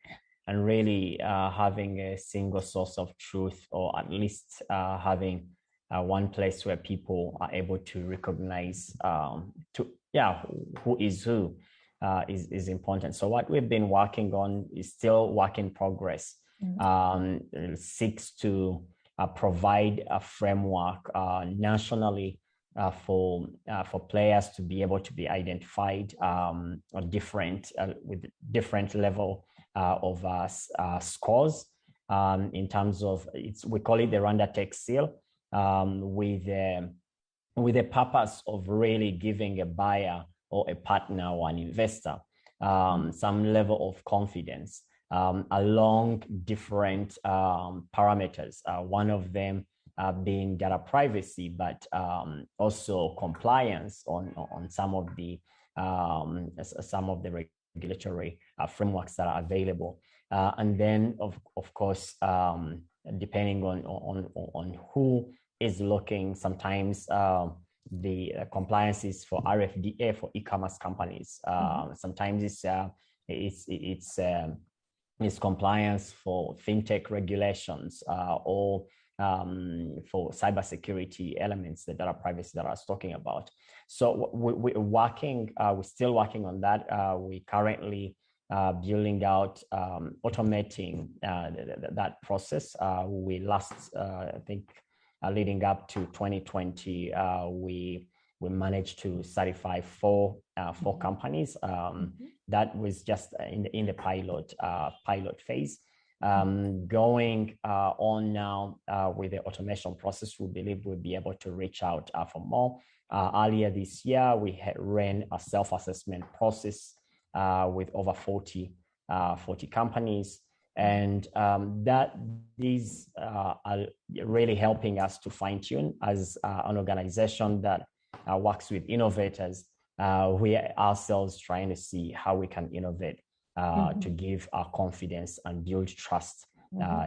and really having a single source of truth, or at least having one place where people are able to recognize who is who is important. So what we've been working on is still work in progress. Seeks to provide a framework nationally for players to be able to be identified with different level of scores in terms of we call it the Rwanda Tech Seal, with the purpose of really giving a buyer or a partner or an investor some level of confidence along different parameters. One of them being data privacy, but also compliance on some of the regulatory frameworks that are available, and then of course depending on who is looking, sometimes the compliance is for RFDA for e-commerce companies. Sometimes it's compliance for fintech regulations or for cybersecurity elements, the data privacy that I was talking about. So we're still working on that. We currently building out, automating that process. We last, I think, leading up to 2020, we managed to certify four companies. That was just in the pilot phase. Going on now with the automation process, we believe we'll be able to reach out for more. Earlier this year, we had ran a self-assessment process with over 40 companies, and that these are really helping us to fine-tune as an organization that works with innovators. We are ourselves trying to see how we can innovate to give our confidence and build trust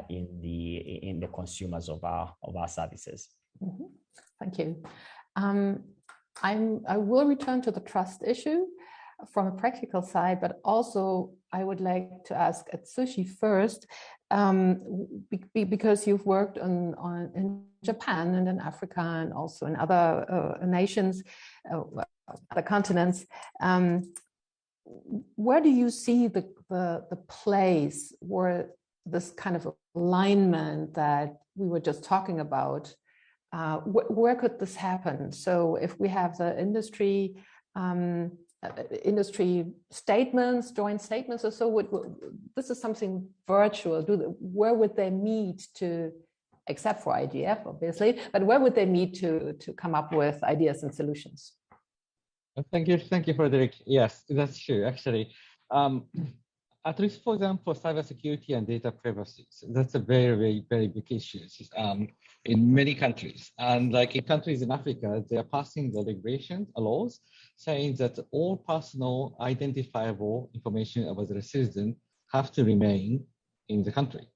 in the consumers of our services. Thank you. I will return to the trust issue from a practical side, but also I would like to ask Atsushi first, because you've worked in Japan and in Africa and also in other nations, other continents. Where do you see the place where this kind of alignment that we were just talking about, where could this happen? So if we have the industry statements, joint statements, or so, this is something virtual. Where would they meet to, except for IGF, obviously, but where would they meet to come up with ideas and solutions? Thank you, Frederick. Yes, that's true. Actually, at least, for example, cybersecurity and data privacy, so that's a very, very big issue in many countries. And like in countries in Africa, they are passing the regulations, laws, saying that all personal identifiable information about the citizen have to remain in the country.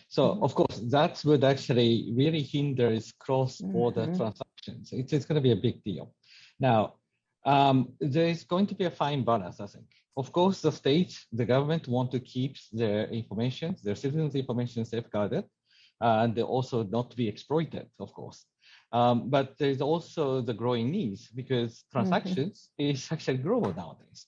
So of course, that would actually really hinder cross-border transactions. It's going to be a big deal. Now, there's going to be a fine balance, I think. Of course, the government want to keep their information, their citizens' information safeguarded, and they also not to be exploited, of course. But there's also the growing needs because transactions is actually global nowadays.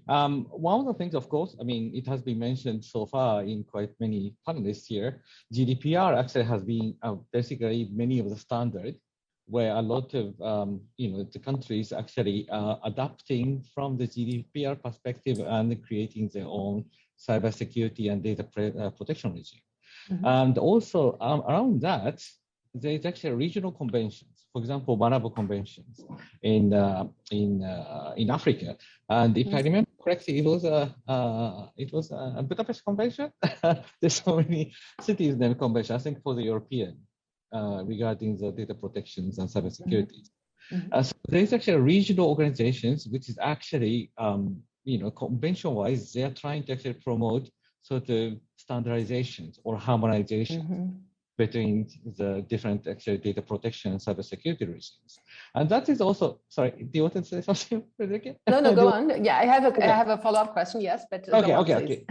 One of the things, of course, I mean, it has been mentioned so far in quite many panelists here, GDPR actually has been basically many of the standards where a lot of the countries actually adapting from the GDPR perspective and creating their own cybersecurity and data protection regime. And also around that, there's actually regional conventions. For example, Malabo conventions in Africa. And if I remember correctly, it was a Budapest convention. There's so many cities named convention. I think for the European regarding the data protections and cybersecurity. So there's actually regional organizations, which is actually, convention-wise, they are trying to actually promote sort of standardizations or harmonization between the different actually data protection and cybersecurity regimes. And that is also, sorry, do you want to say something, Frederica? No, go on. Yeah, I have a follow-up question, yes, but go on, please.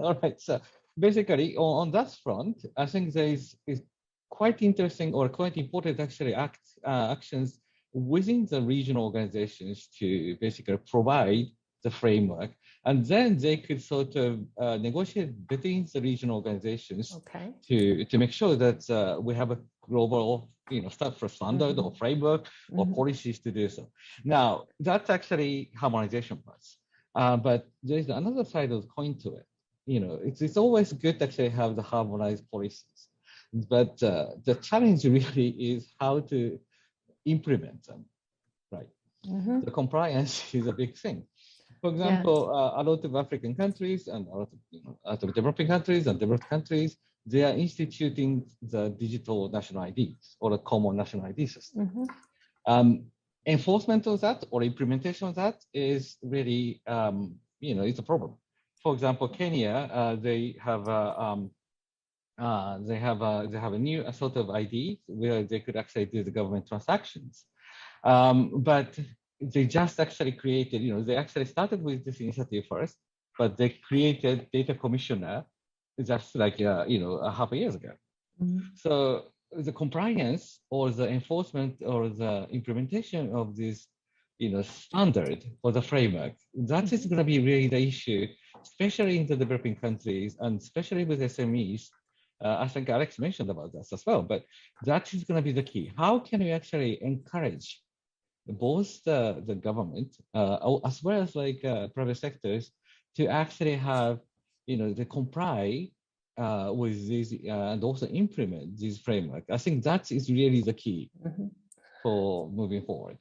All right, so basically on that front, I think there is quite interesting or quite important actually actions within the regional organizations to basically provide the framework, and then they could sort of negotiate between the regional organizations to make sure that we have a global, standard or framework or policies to do so. Now, that's actually harmonization parts, but there's another side of the coin to it. It's always good to actually have the harmonized policies, but the challenge really is how to implement them, right? The compliance is a big thing. For example, a lot of African countries and a lot of developing countries and developed countries, they are instituting the digital national IDs or a common national ID system. Enforcement of that or implementation of that is really, it's a problem. For example, Kenya, they have a new sort of ID where they could actually do the government transactions, but they just actually created, they actually started with this initiative first, but they created data commissioner just like, half a year ago. So the compliance or the enforcement or the implementation of this, standard or the framework, that is going to be really the issue, especially in the developing countries and especially with SMEs. I think Alex mentioned about this as well, but that is going to be the key. How can we actually encourage both the government as well as like private sectors to actually have, they comply with these and also implement this framework? I think that is really the key for moving forward.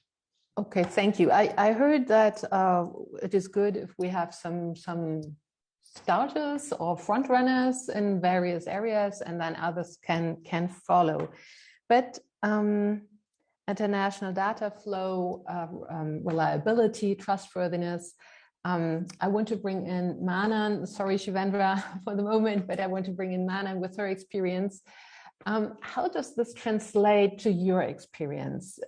Okay, thank you. I heard that it is good if we have some starters or front runners in various areas, and then others can follow. But international data flow, reliability, trustworthiness. I want to bring in Manan. Sorry, Shivendra, for the moment, but I want to bring in Manan with her experience. How does this translate to your experience?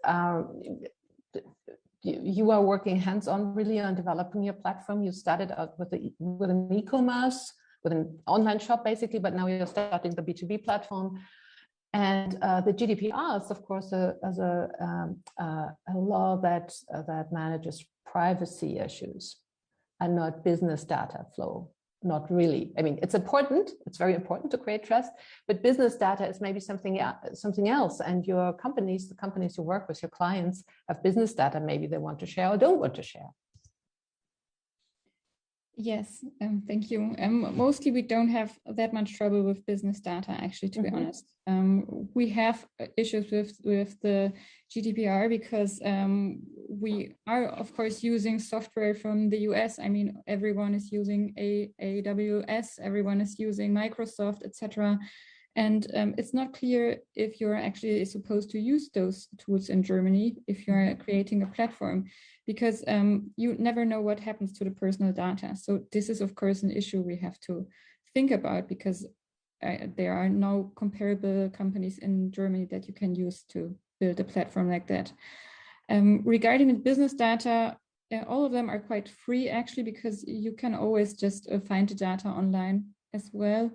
You are working hands-on really on developing your platform. You started out with an e-commerce, with an online shop basically, but now you're starting the B2B platform. And the GDPR is, of course, a law that manages privacy issues and not business data flow. Not really. I mean, it's important. It's very important to create trust, but business data is maybe something else. And your companies, the companies you work with, your clients have business data maybe they want to share or don't want to share. Yes, thank you. Mostly we don't have that much trouble with business data, actually, to be honest. We have issues with the GDPR because we are, of course, using software from the US. I mean, everyone is using AWS, everyone is using Microsoft, etc. And it's not clear if you're actually supposed to use those tools in Germany if you're creating a platform, because you never know what happens to the personal data. So this is, of course, an issue we have to think about, because there are no comparable companies in Germany that you can use to build a platform like that. Regarding the business data, all of them are quite free, actually, because you can always just find the data online as well.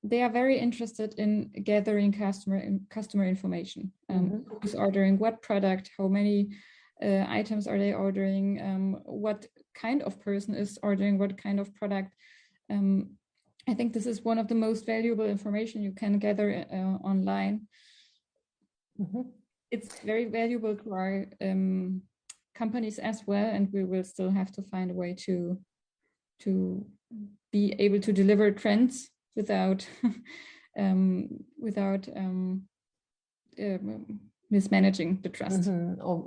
They are very interested in gathering customer information. Who's ordering what product, how many items are they ordering, what kind of person is ordering what kind of product. I think this is one of the most valuable information you can gather online. It's very valuable to our companies as well, and we will still have to find a way to be able to deliver trends without mismanaging the trust. Mm-hmm. Or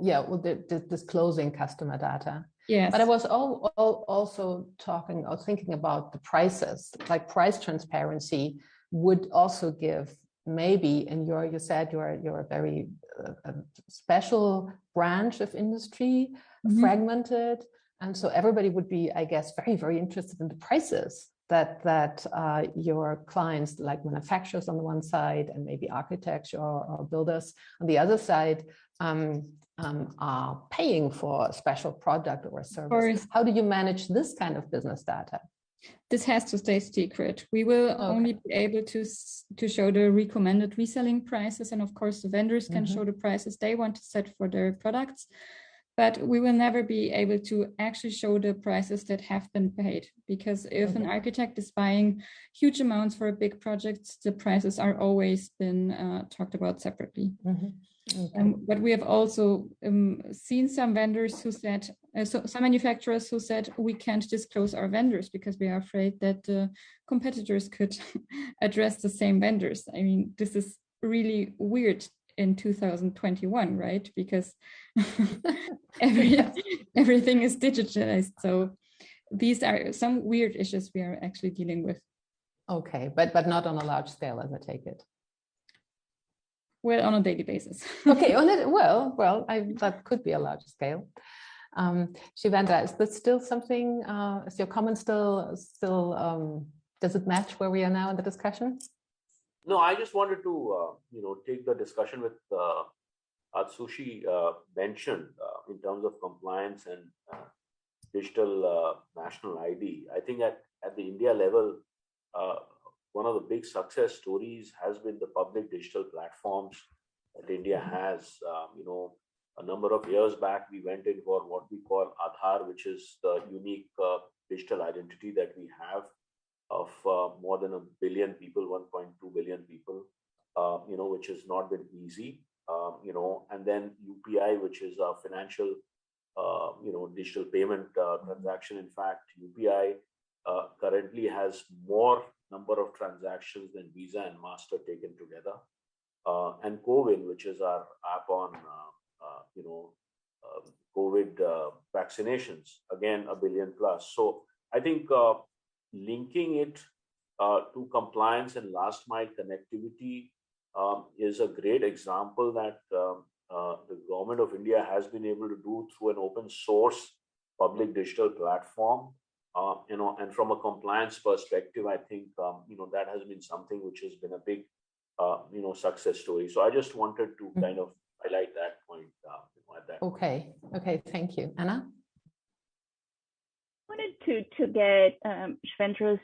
disclosing customer data. Yes. But I was also talking or thinking about the prices, like price transparency would also give maybe, and you said you're a very special branch of industry, fragmented, and so everybody would be, I guess, very, very interested in the prices that your clients, like manufacturers on the one side and maybe architects or builders on the other side, are paying for a special product or service. How do you manage this kind of business data? This has to stay secret. We will only be able to show the recommended reselling prices, and of course the vendors can show the prices they want to set for their products, but we will never be able to actually show the prices that have been paid, because if an architect is buying huge amounts for a big project, the prices are always been talked about separately. But we have also seen some vendors who said, some manufacturers who said, we can't disclose our vendors because we are afraid that competitors could address the same vendors. I mean, this is really weird in 2021, right? Because everything is digitalized. So these are some weird issues we are actually dealing with. Okay, but not on a large scale, as I take it. Well, on a daily basis. Okay, that could be a large scale. Shivendra, is this still something, is your comment still does it match where we are now in the discussion? No, I just wanted to, take the discussion with Atsushi mentioned in terms of compliance and digital national ID. I think at the India level, one of the big success stories has been the public digital platforms that India has. A number of years back, we went in for what we call Aadhaar, which is the unique digital identity that we have of more than 1 billion people, 1.2 billion people, which has not been easy, and then UPI, which is a financial, digital payment transaction. In fact, UPI currently has more number of transactions than Visa and Master taken together. And CoWIN, which is our app on, COVID vaccinations, again, 1 billion plus. So I think linking it to compliance and last mile connectivity is a great example that the government of India has been able to do through an open source public digital platform. And from a compliance perspective, I think that has been something which has been a big success story. So I just wanted to kind of highlight that point at that. Okay, thank you. Anna? I wanted to get Shivendra's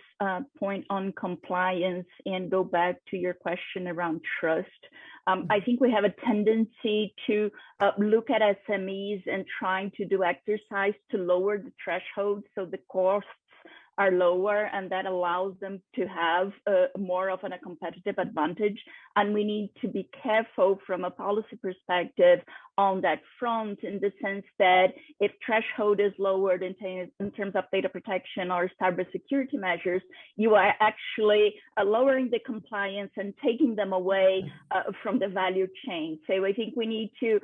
point on compliance and go back to your question around trust. I think we have a tendency to look at SMEs and trying to do exercise to lower the threshold so the costs are lower, and that allows them to have more of a competitive advantage. And we need to be careful from a policy perspective on that front, in the sense that if threshold is lowered in terms of data protection or cybersecurity measures, you are actually lowering the compliance and taking them away from the value chain. So I think we need to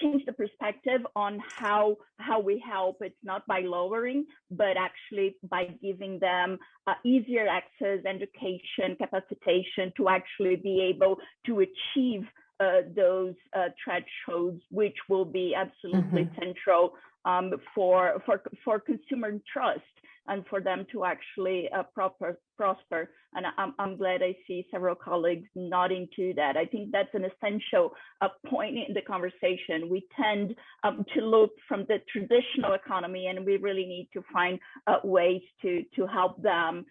change the perspective on how we help. It's not by lowering, but actually by giving them easier access, education, capacitation to actually be able to achieve those thresholds, which will be absolutely central for consumer trust and for them to actually prosper. And I'm glad I see several colleagues nodding to that. I think that's an essential point in the conversation. We tend to look from the traditional economy, and we really need to find ways to help them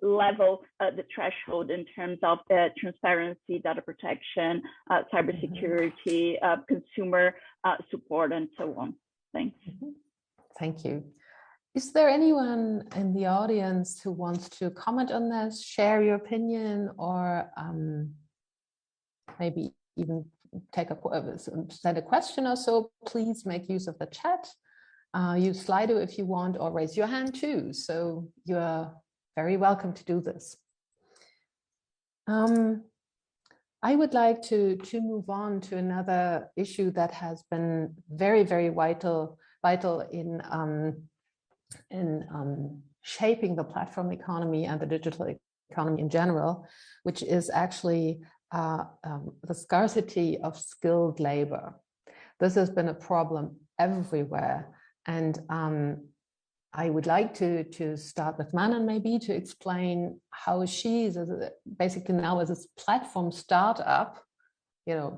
level the threshold in terms of transparency, data protection, cybersecurity, consumer support, and so on. Thanks. Thank you. Is there anyone in the audience who wants to comment on this, share your opinion, or maybe even send a question or so? Please make use of the chat. Use Slido if you want, or raise your hand too. So you're very welcome to do this. I would like to move on to another issue that has been very, very vital in shaping the platform economy and the digital economy in general, which is actually the scarcity of skilled labor. This has been a problem everywhere, and I would like to start with Manon maybe to explain how she's basically now as a platform startup,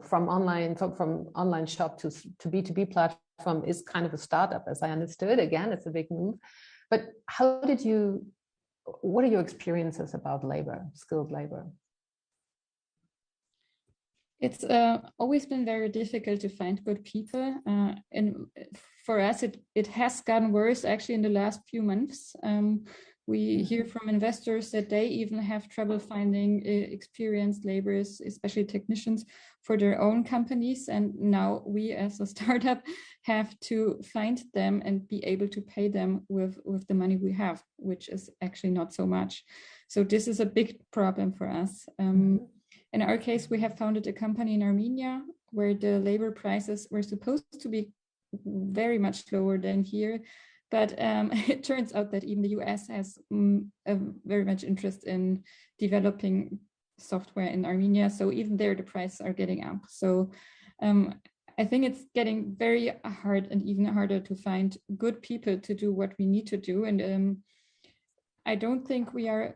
from online shop to B2B platform is kind of a startup, as I understood. Again, it's a big move. But what are your experiences about labor, skilled labor? It's always been very difficult to find good people. And for us, it has gotten worse actually in the last few months. We hear from investors that they even have trouble finding experienced laborers, especially technicians, for their own companies. And now we as a startup have to find them and be able to pay them with the money we have, which is actually not so much. So this is a big problem for us. In our case, we have founded a company in Armenia where the labor prices were supposed to be very much lower than here. But it turns out that even the US has a very much interest in developing software in Armenia. So even there, the prices are getting up. So I think it's getting very hard and even harder to find good people to do what we need to do. And I don't think we are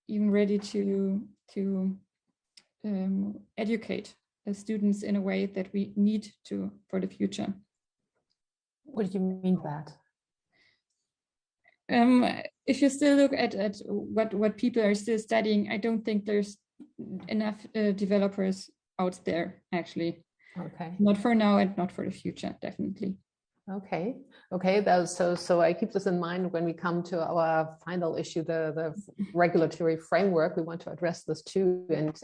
even ready to educate the students in a way that we need to for the future. What do you mean by that? If you still look at what people are still studying, I don't think there's enough developers out there, actually. Okay. Not for now and not for the future, definitely. Okay. So I keep this in mind when we come to our final issue, the regulatory framework. We want to address this too and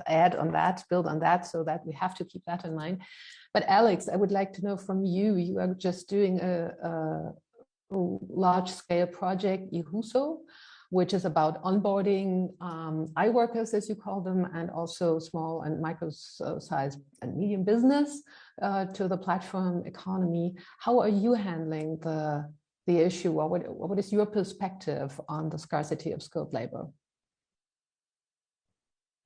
add on that, build on that, so that we have to keep that in mind. But Alex, I would like to know from you. You are just doing a large-scale project, IHUSO, which is about onboarding iWorkers, as you call them, and also small and micro-sized and medium business to the platform economy. How are you handling the issue, or what is your perspective on the scarcity of skilled labor?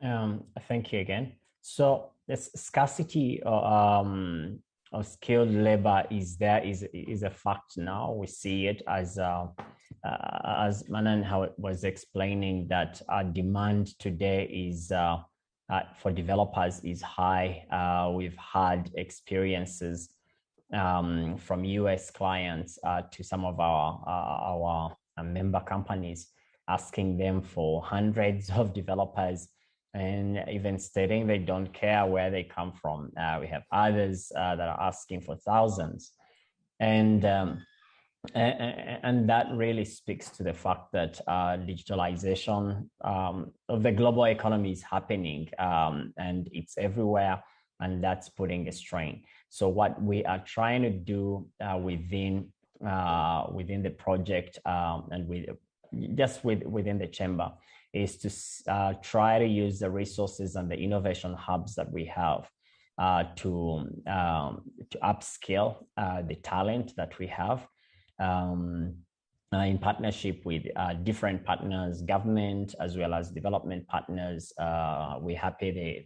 Thank you again. So this scarcity of skilled labor is a fact now. We see it as Manon was explaining, that our demand today is for developers is high. We've had experiences from US clients to some of our member companies asking them for hundreds of developers, and even stating they don't care where they come from. We have others that are asking for thousands. And that really speaks to the fact that digitalization of the global economy is happening, and it's everywhere, and that's putting a strain. So what we are trying to do within the project and within the chamber is to try to use the resources and the innovation hubs that we have to upscale the talent that we have in partnership with different partners, government as well as development partners. We're happy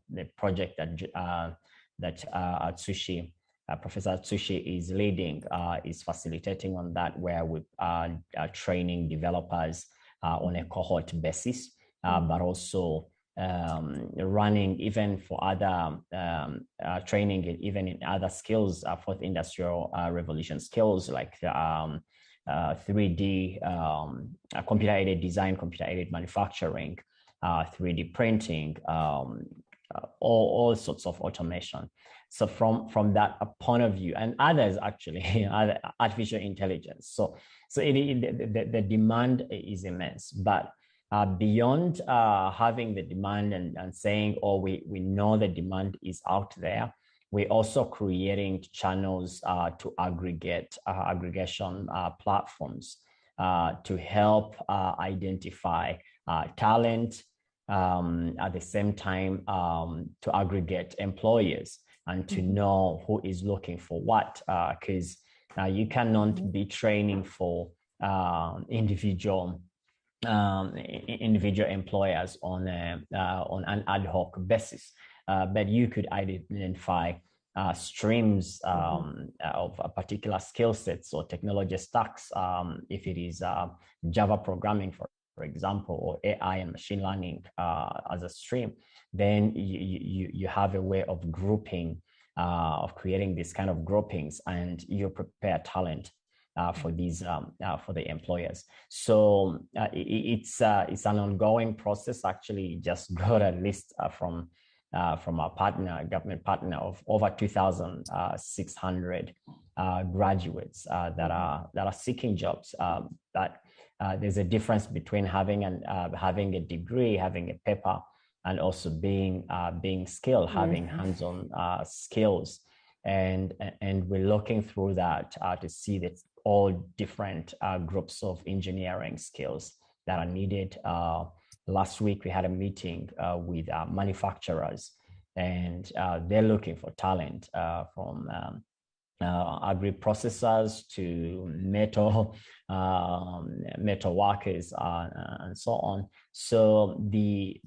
the project that Atsushi, Professor Atsushi is leading is facilitating on that, where we are training developers on a cohort basis, but also running even for other training, even in other skills, fourth industrial revolution skills like 3D, computer-aided design, computer-aided manufacturing, 3D printing, all sorts of automation. So from that point of view, and others actually, artificial intelligence. So the demand is immense, but beyond having the demand and saying, oh, we know the demand is out there, we're also creating channels to aggregate aggregation platforms to help identify talent at the same time to aggregate employers and to know who is looking for what, because you cannot be training for individual employers on an ad hoc basis, but you could identify streams of a particular skill sets or technology stacks. If it is Java programming, for example, or AI and machine learning as a stream, then you have a way of grouping, of creating this kind of groupings, and you prepare talent for these for the employers. So it's an ongoing process. Actually, just got a list from our partner, government partner, of over 2,600 graduates that are seeking jobs. But there's a difference between having a degree, having a paper, and also being skilled, having hands-on skills. And we're looking through that to see that all different groups of engineering skills that are needed. Last week, we had a meeting with manufacturers, and they're looking for talent from agri-processors to metal workers and so on. So the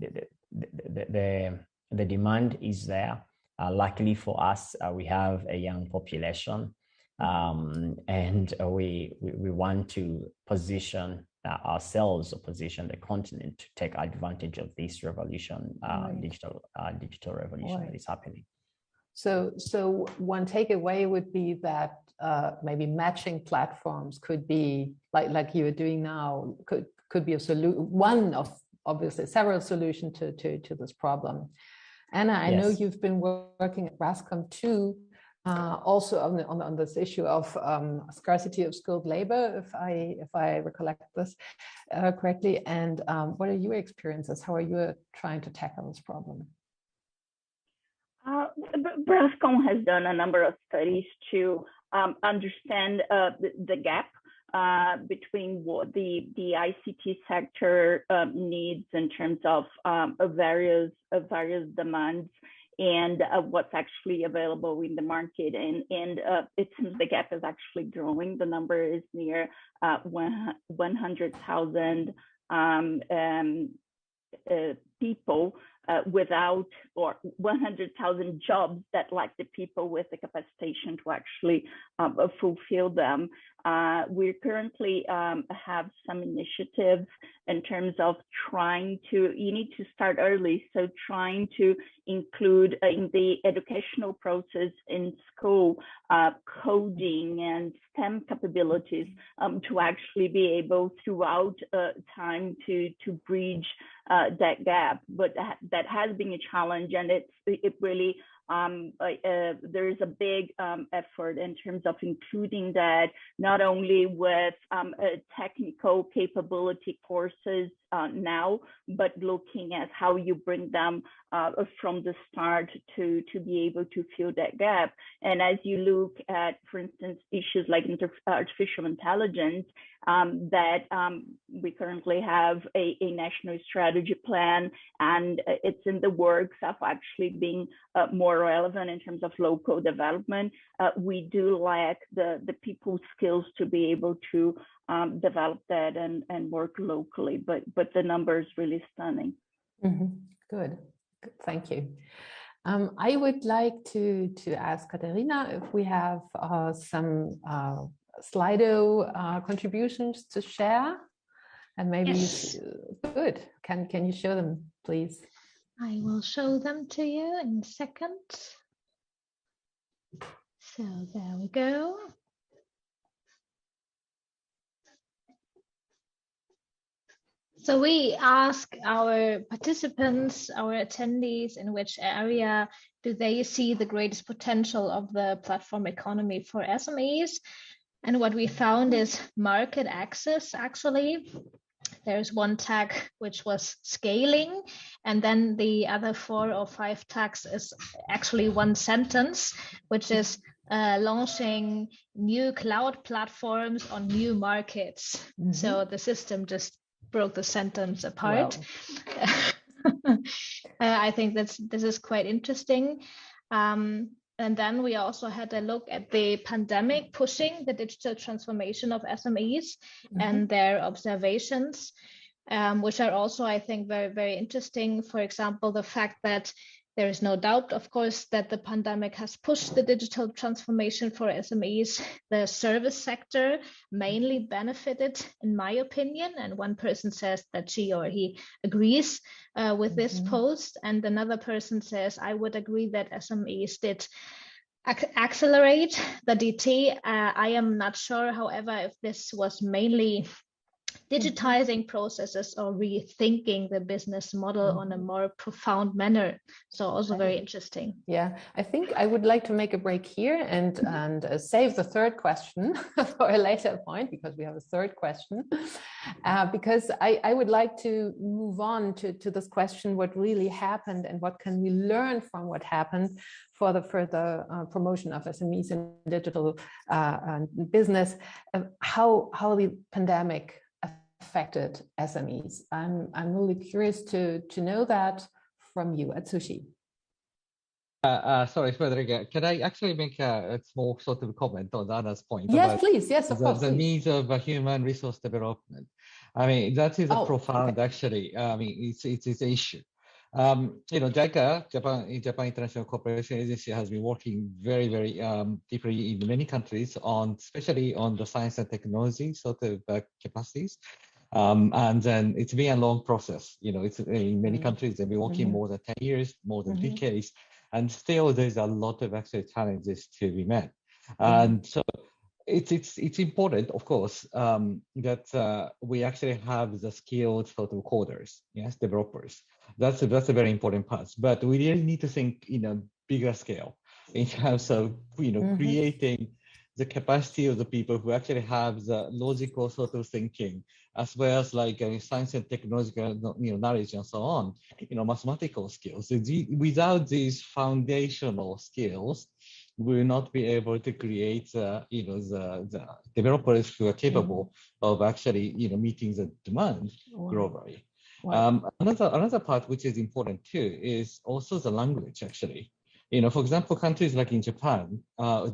demand is there. Luckily for us, we have a young population, and we want to position ourselves, or position the continent to take advantage of this revolution, digital revolution that is happening. So one takeaway would be that maybe matching platforms could be like you are doing now, could be a one of obviously several solutions to this problem. Anna, I know you've been working at Brascom too, also on this issue of scarcity of skilled labor, if I recollect this correctly. And what are your experiences? How are you trying to tackle this problem? Brascom has done a number of studies to understand the gap between what the ICT sector needs in terms of various demands and what's actually available in the market. And it seems the gap is actually growing. The number is near 100,000 people without, or 100,000 jobs that lack the people with the capacitation to actually fulfill them. We currently have some initiatives in terms of trying to, you need to start early, so trying to include in the educational process in school coding and STEM capabilities to actually be able throughout time to bridge that gap. But that has been a challenge, and it really there is a big effort in terms of including that, not only with technical capability courses now, but looking at how you bring them from the start to be able to fill that gap. And as you look at, for instance, issues like artificial intelligence, that we currently have a national strategy plan, and it's in the works of actually being more relevant in terms of local development. We do lack the people skills to be able to develop that and work locally, but the number is really stunning. Good, thank you. I would like to ask Katerina if we have some Slido contributions to share, and maybe good. Can you show them, please? I will show them to you in a second. So there we go. So we ask our participants, our attendees, in which area do they see the greatest potential of the platform economy for SMEs? And what we found is market access, actually. There's one tag which was scaling, and then the other 4 or 5 tags is actually one sentence, which is launching new cloud platforms on new markets. So the system just broke the sentence apart. I think this is quite interesting. And then we also had a look at the pandemic pushing the digital transformation of SMEs and their observations, which are also, I think, very, very interesting. For example, the fact that there is no doubt, of course, that the pandemic has pushed the digital transformation for SMEs. The service sector mainly benefited, in my opinion, and one person says that she or he agrees with this post, and another person says, I would agree that SMEs did accelerate the DT. I am not sure, however, if this was mainly digitizing processes or rethinking the business model on a more profound manner. So also very interesting. Yeah, I think I would like to make a break here and save the third question for a later point, because we have a third question. Because I would like to move on to this question, what really happened and what can we learn from what happened for the further promotion of SMEs in digital business, how the pandemic affected SMEs. I'm really curious to know that from you, Atsushi. Sorry, Frederica, can I actually make a small sort of comment on Anna's point? Yes, about please. Yes, of course. The needs of human resource development. I mean, that is a profound, actually. I mean, it's an issue. You know, JICA, Japan International Cooperation Agency, has been working very, very deeply in many countries on, especially on the science and technology sort of capacities. And then it's been a long process. You know, it's in many countries they've been working more than 10 years, more than decades, and still there's a lot of actually challenges to be met. And so it's important, of course, that we actually have the skilled sort of coders, yes, developers. That's a very important part. But we really need to think in a bigger scale in terms of, you know, creating the capacity of the people who actually have the logical sort of thinking, as well as like science and technological, you know, knowledge and so on, you know, mathematical skills. So without these foundational skills, we will not be able to create, you know, the developers who are capable of actually, you know, meeting the demand globally. Another part which is important too is also the language, actually. You know, for example, countries like in Japan,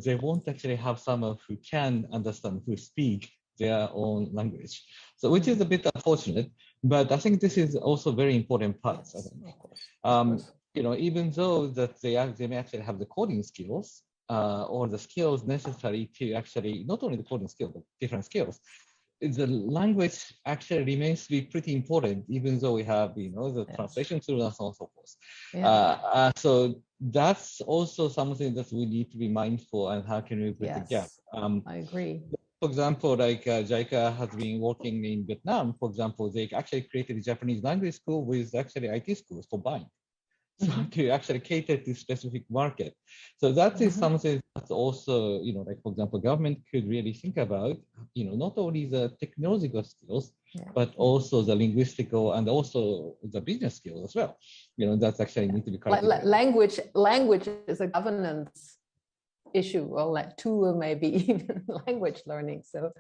they won't actually have someone who can understand, who speak their own language. So, which is a bit unfortunate, but I think this is also very important part. I think. You know, even though that they may actually have the coding skills or the skills necessary to actually, not only the coding skills, but different skills, the language actually remains to be pretty important, even though we have, you know, the translation tools and so on and so forth. So that's also something that we need to be mindful, and how can we bridge the gap? I agree. For example, like JICA has been working in Vietnam. For example, they actually created a Japanese language school with actually IT schools combined. So to actually cater to specific market. So that is something that's also, you know, like, for example, government could really think about, you know, not only the technological skills, but also the linguistical and also the business skills as well. You know, that's actually need to be cultivated. Language is a governance issue, or like tool, maybe even language learning. So,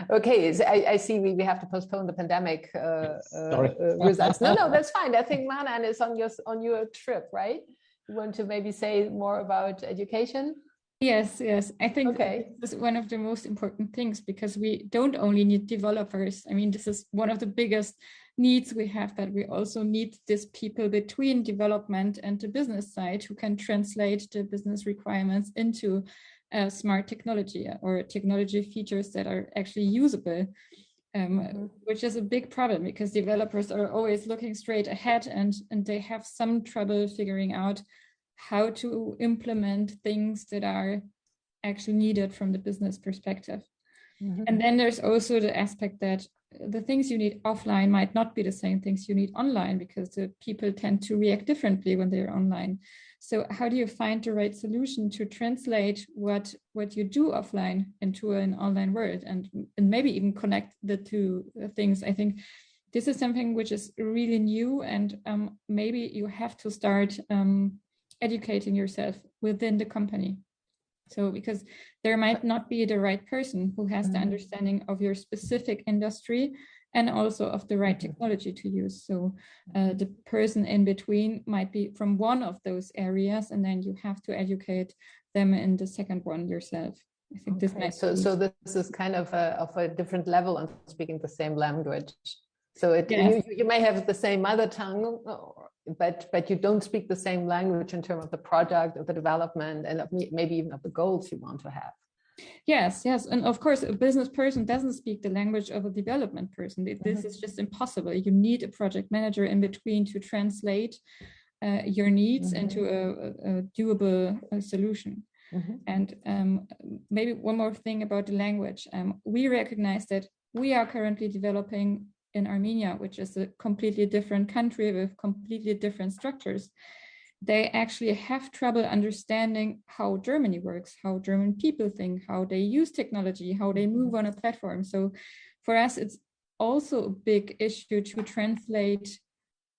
okay, so I see we have to postpone the pandemic results. No, that's fine. I think Manan is on your trip, right? You want to maybe say more about education? Yes. I think this is one of the most important things, because we don't only need developers. I mean, this is one of the biggest needs we have, that we also need these people between development and the business side who can translate the business requirements into smart technology or technology features that are actually usable, which is a big problem, because developers are always looking straight ahead and they have some trouble figuring out how to implement things that are actually needed from the business perspective. And then there's also the aspect that the things you need offline might not be the same things you need online, because the people tend to react differently when they're online. So how do you find the right solution to translate what you do offline into an online world, and maybe even connect the two things? I think this is something which is really new, and maybe you have to start educating yourself within the company. So, because there might not be the right person who has the understanding of your specific industry, and also of the right technology to use. So the person in between might be from one of those areas, and then you have to educate them in the second one yourself. I think this makes so this is kind of a different level on speaking the same language. So you may have the same mother tongue, but you don't speak the same language in terms of the product, of the development, and maybe even of the goals you want to have. Yes, and of course, a business person doesn't speak the language of a development person. This is just impossible. You need a project manager in between to translate your needs into a doable solution. And maybe one more thing about the language. We recognize that we are currently developing in Armenia, which is a completely different country with completely different structures. They actually have trouble understanding how Germany works, how German people think, how they use technology, how they move on a platform. So for us, it's also a big issue to translate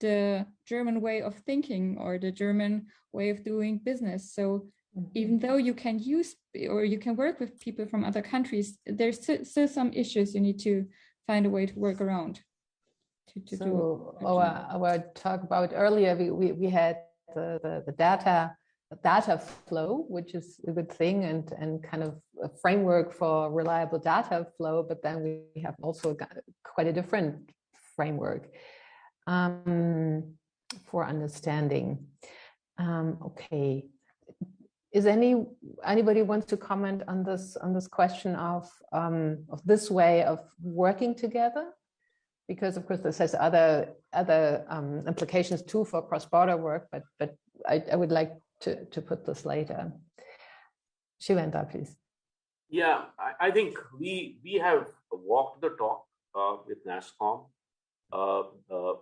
the German way of thinking or the German way of doing business. So even though you can use or you can work with people from other countries, there's still some issues you need to find a way to work around. So our talk about earlier, we had the data flow, which is a good thing, and kind of a framework for reliable data flow, but then we have also got quite a different framework for understanding. Okay. Is anybody wants to comment on this question of this way of working together? Because of course this has other implications too for cross-border work, but I would like to put this later. Shivendra, please. Yeah, I think we have walked the talk with NASSCOM.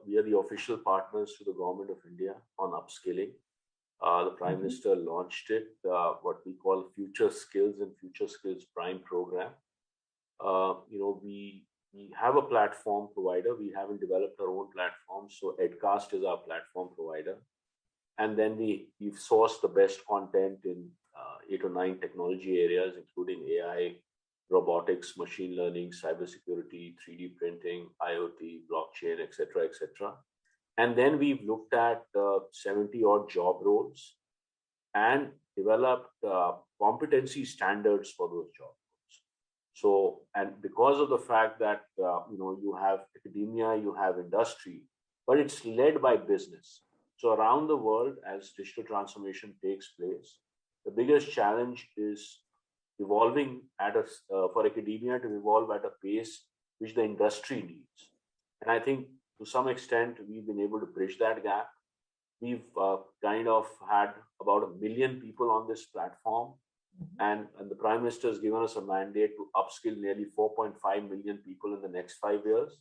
We are the official partners to the government of India on upskilling. The Prime Minister launched it, what we call Future Skills and Future Skills Prime Program. We have a platform provider. We haven't developed our own platform, so Edcast is our platform provider. And then we've sourced the best content in 8 or 9 technology areas, including AI, robotics, machine learning, cybersecurity, 3D printing, IoT, blockchain, etc., etc. And then we've looked at 70 odd job roles and developed competency standards for those job roles. So, and because of the fact that you have academia, you have industry, but it's led by business. So around the world, as digital transformation takes place, the biggest challenge is evolving for academia to evolve at a pace which the industry needs. And I think to some extent, we've been able to bridge that gap. We've kind of had about 1 million people on this platform, and the Prime Minister has given us a mandate to upskill nearly 4.5 million people in the next 5 years,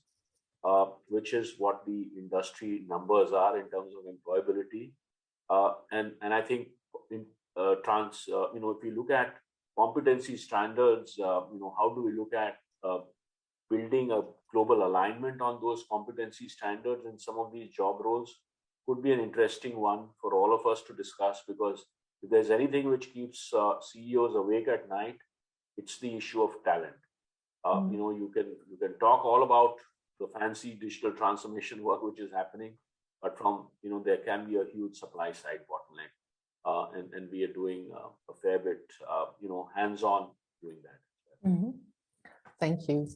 which is what the industry numbers are in terms of employability. And I think if we look at competency standards, how do we look at building a global alignment on those competency standards in some of these job roles could be an interesting one for all of us to discuss, because if there's anything which keeps CEOs awake at night, it's the issue of talent. You can talk all about the fancy digital transformation work which is happening, but there can be a huge supply side bottleneck, and we are doing a fair bit, hands-on doing that. Thank you.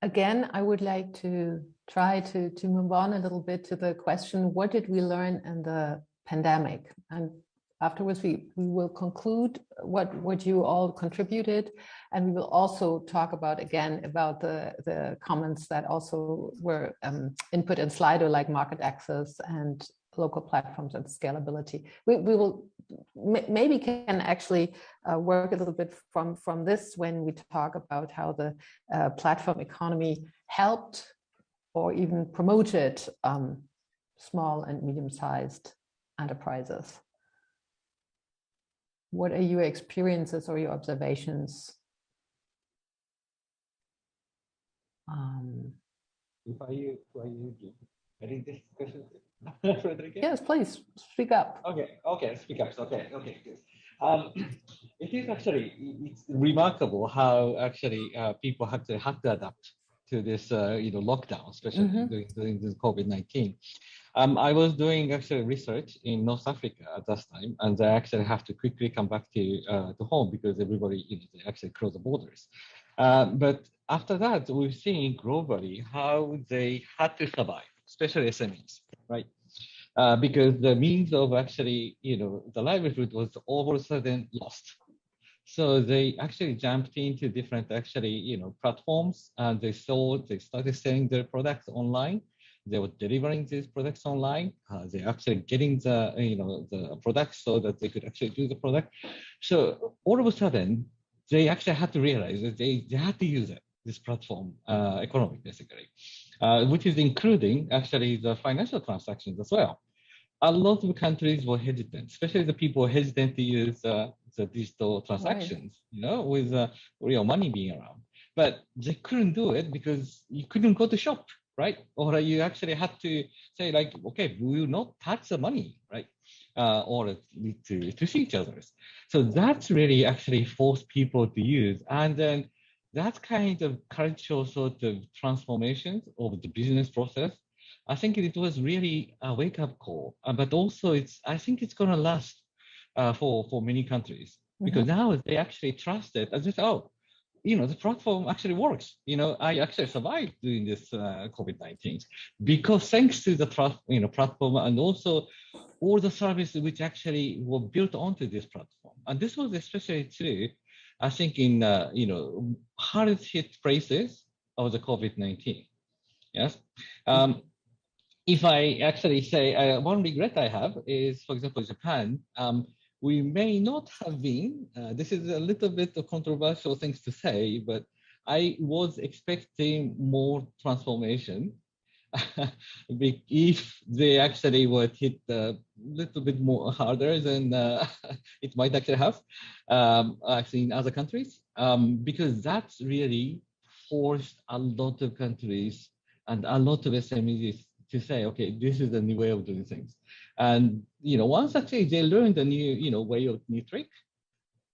Again, I would like to try to move on a little bit to the question, what did we learn in the pandemic? And afterwards, we will conclude what you all contributed, and we will also talk about the comments that also were input in Slido, like market access and local platforms and scalability. We will maybe can actually work a little bit from this when we talk about how the platform economy helped or even promoted small and medium-sized enterprises. What are your experiences or your observations? Are you ready this question? Yes, please speak up. Okay, speak up. Okay, good. It is actually, it's remarkable how actually people have to adapt to this lockdown, especially during this COVID-19. I was doing actually research in North Africa at that time, and I actually have to quickly come back to home because everybody, they actually close the borders. But after that, we've seen globally how they had to survive, especially SMEs, right? Because the means of actually, the livelihood was all of a sudden lost. So they actually jumped into different platforms, and they started selling their products online. They were delivering these products online. They're actually getting the products so that they could actually do the product. So all of a sudden, they actually had to realize that they had to use it, this platform economy, basically, which is including actually the financial transactions as well. A lot of countries were hesitant, especially the people hesitant to use the digital transactions, with real money being around. But they couldn't do it because you couldn't go to shop, right? Or you actually had to say like, okay, we will not touch the money, right? Or need to see each other. So that's really actually forced people to use. And then that kind of cultural sort of transformations of the business process, I think it was really a wake-up call, but also I think it's going to last for many countries, because now they actually trust it as if, the platform actually works. I actually survived during this COVID-19 because thanks to the platform, and also all the services which actually were built onto this platform. And this was especially true, I think, in hard hit places of the COVID-19. Yes. If I actually say one regret I have is, for example, Japan, we may not have been, this is a little bit of controversial things to say, but I was expecting more transformation if they actually were hit a little bit more harder than it might actually have actually in other countries, because that's really forced a lot of countries and a lot of SMEs to say, okay, this is a new way of doing things. And, once actually they learn the new, way of new trick,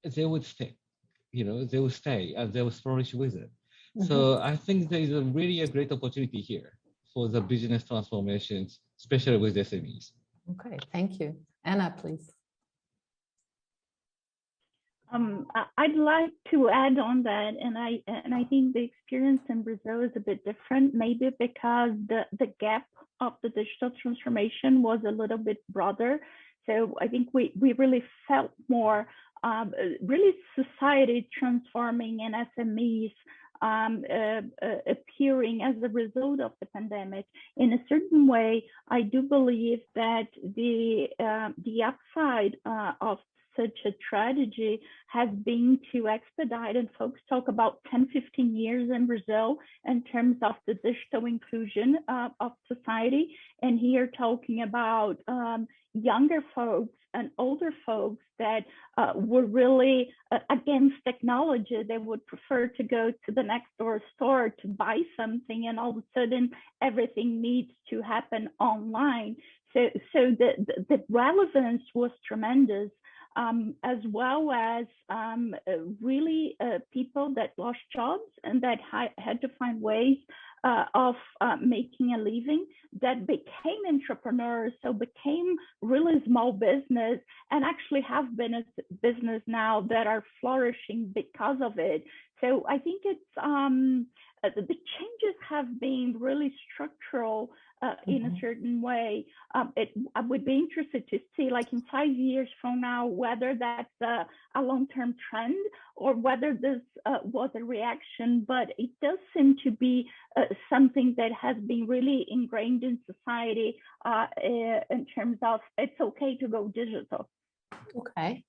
they would stay, they will stay and they will flourish with it. So I think there is really a great opportunity here for the business transformations, especially with SMEs. Okay, thank you. Anna, please. I'd like to add on that, and I think the experience in Brazil is a bit different, maybe because the gap of the digital transformation was a little bit broader. So I think we really felt more, really society transforming and SMEs appearing as a result of the pandemic. In a certain way, I do believe that the upside of such a strategy has been to expedite, and folks talk about 10, 15 years in Brazil in terms of the digital inclusion of society. And here talking about younger folks and older folks that were really against technology. They would prefer to go to the next door store to buy something, and all of a sudden everything needs to happen online. So the relevance was tremendous. As well as really people that lost jobs and that had to find ways of making a living, that became entrepreneurs, so became really small business, and actually have been a business now that are flourishing because of it. So I think it's the changes have been really structural in a certain way. I would be interested to see, like in 5 years from now, whether that's a long-term trend or whether this was a reaction. But it does seem to be something that has been really ingrained in society in terms of it's okay to go digital. Okay.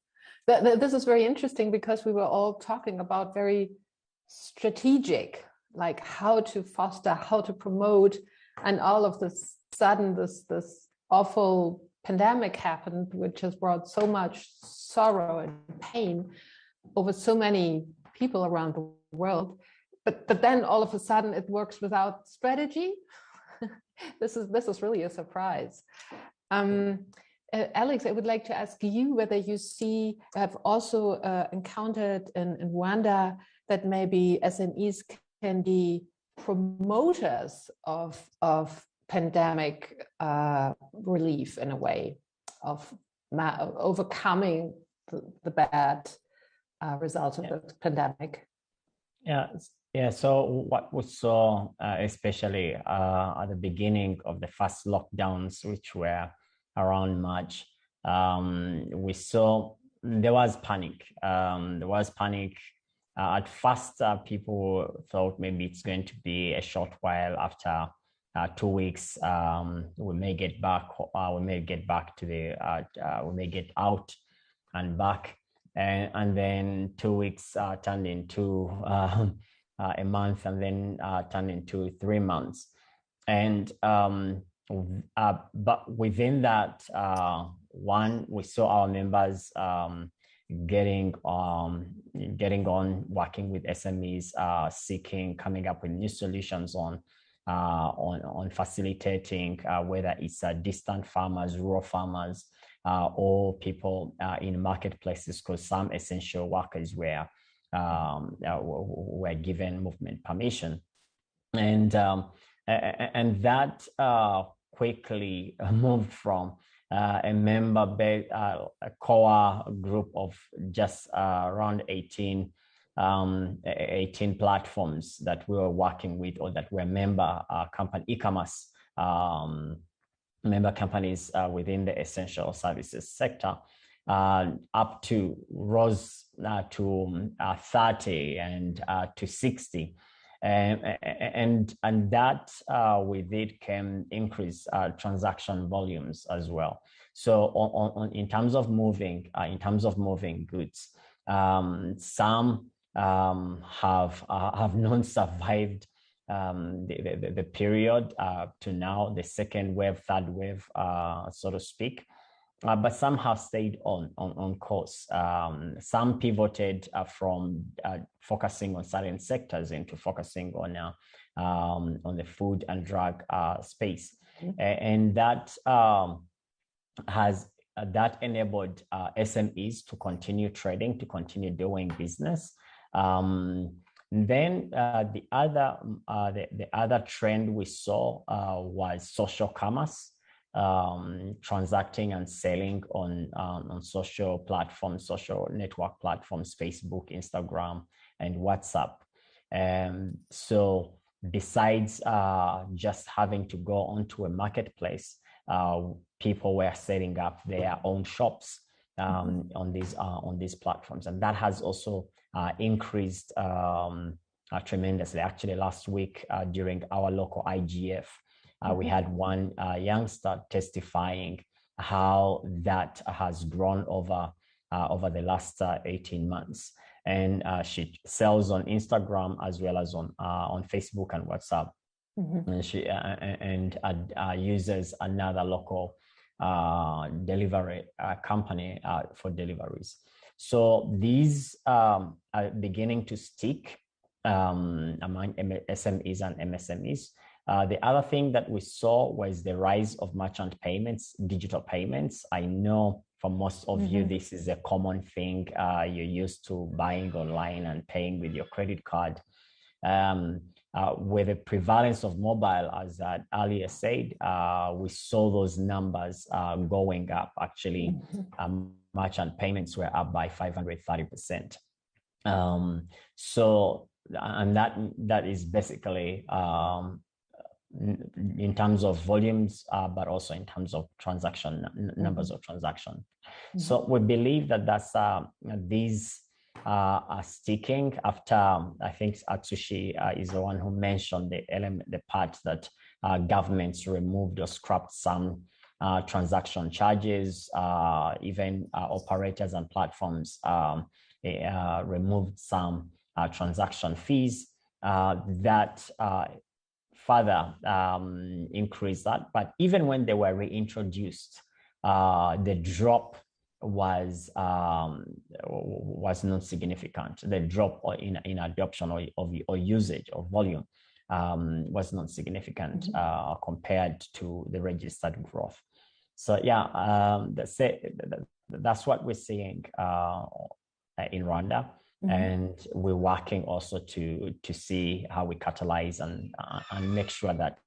This is very interesting because we were all talking about very strategic, like how to foster, how to promote, and all of this sudden this awful pandemic happened, which has brought so much sorrow and pain over so many people around the world. But then all of a sudden it works without strategy. This is really a surprise. Alex, I would like to ask you whether you have also encountered in Rwanda that maybe SMEs can be promoters of pandemic relief in a way, of overcoming the bad results of the pandemic. Yeah. So what we saw, especially at the beginning of the first lockdowns, which were around March, we saw there was panic. At first, people thought maybe it's going to be a short while. After 2 weeks, we may get back. We may get out and back, and then 2 weeks turned into a month, and then turned into 3 months, and but within that one, we saw our members getting on, working with SMEs, coming up with new solutions on facilitating whether it's distant farmers, rural farmers, or people in marketplaces, because some essential workers were given movement permission, and that quickly moved from a member-based core group of just around 18 platforms that we were working with, or that were member company e-commerce member companies within the essential services sector, up to rose to 30 and to 60. And that with it came increased transaction volumes as well. So in terms of moving goods, some have not survived the period to now, the second wave, third wave, so to speak. But some have stayed on course. Some pivoted from focusing on certain sectors into focusing on the food and drug space, and that has enabled SMEs to continue trading, to continue doing business. Then the other trend we saw was social commerce. Transacting and selling on social platforms, social network platforms, Facebook, Instagram, and WhatsApp. So besides just having to go onto a marketplace, people were setting up their own shops on these platforms, and that has also increased tremendously. Actually, last week during our local IGF, we had one youngster testifying how that has grown over the last 18 months, and she sells on Instagram as well as on Facebook and WhatsApp, and she uses another local delivery company for deliveries. So these are beginning to stick among SMEs and MSMEs. The other thing that we saw was the rise of merchant payments, digital payments. I know for most of you, this is a common thing. You're used to buying online and paying with your credit card. With the prevalence of mobile, as I earlier said, we saw those numbers going up. Actually, merchant payments were up by 530%. So, and that is basically in terms of volumes, but also in terms of transaction numbers of transaction. So we believe that these are sticking after, I think Atsushi is the one who mentioned the part that governments removed or scrapped some transaction charges, even operators and platforms removed some transaction fees that further increased that. But even when they were reintroduced, the drop was not significant. The drop in adoption or usage or volume was not significant compared to the registered growth. So yeah, that's what we're seeing in Rwanda. And we're working also to see how we catalyze and make sure that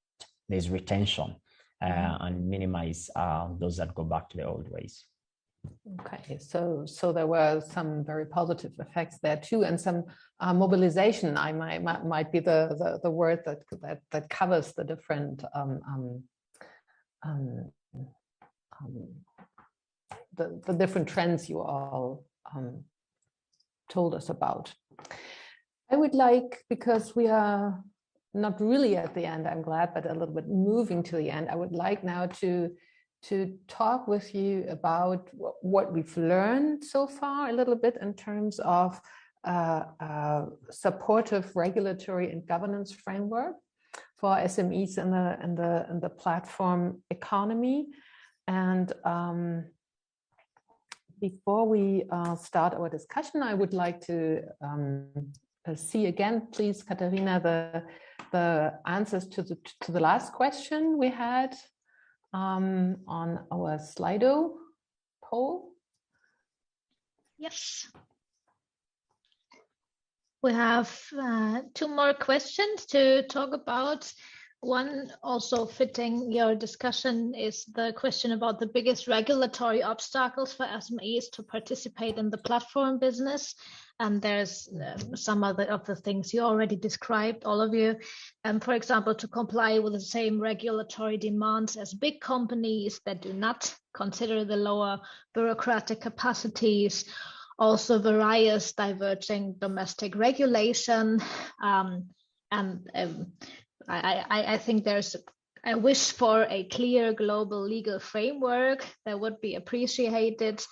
there's retention and minimize those that go back to the old ways. Okay, so there were some very positive effects there too, and some mobilization. Might be the word that covers the different the different trends you all told us about. I would like, because we are not really at the end, I'm glad, but a little bit moving to the end, I would like now to talk with you about what we've learned so far a little bit in terms of supportive regulatory and governance framework for SMEs in the platform economy. And before we start our discussion, I would like to see again, please, Katharina, the answers to the last question we had on our Slido poll. Yes. We have 2 more questions to talk about. One also fitting your discussion is the question about the biggest regulatory obstacles for SMEs to participate in the platform business. And there's some of the things you already described, all of you. For example, to comply with the same regulatory demands as big companies that do not consider the lower bureaucratic capacities, also various diverging domestic regulation. I think there's a wish for a clear global legal framework that would be appreciated.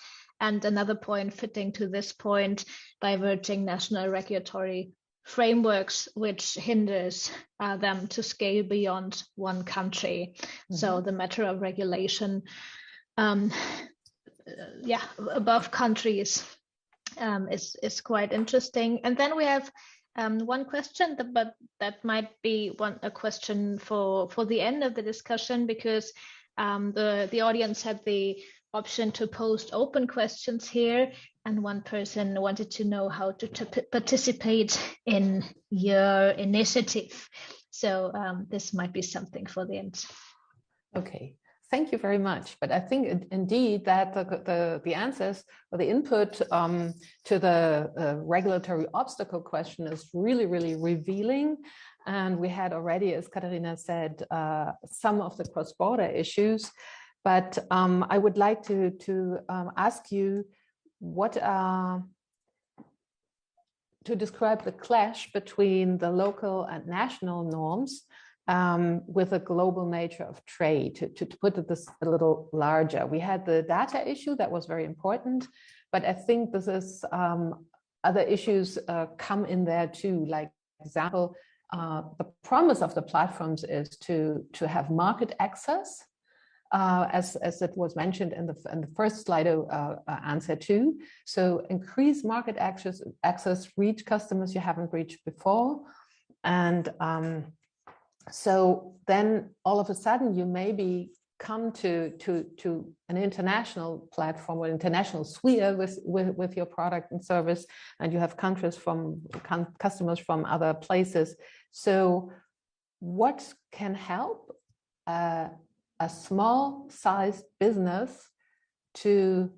And another point fitting to this point, diverging national regulatory frameworks, which hinders them to scale beyond one country. So the matter of regulation, above countries is quite interesting. And then we have one question, but that might be a question for the end of the discussion, because the audience had the option to post open questions here, and one person wanted to know how to participate in your initiative. So this might be something for the end. Okay. Thank you very much. But I think indeed that the answers or the input to the regulatory obstacle question is really, really revealing. And we had already, as Katharina said, some of the cross-border issues. But I would like to ask you to describe the clash between the local and national norms with a global nature of trade, to put this a little larger. We had the data issue that was very important, but I think this is other issues come in there too. Like, for example, the promise of the platforms is to have market access, as it was mentioned in the first Slido answer too. So increase market access, reach customers you haven't reached before, and so then all of a sudden you maybe come to an international platform or international sphere with your product and service, and you have customers from other places. So what can help a small-sized business to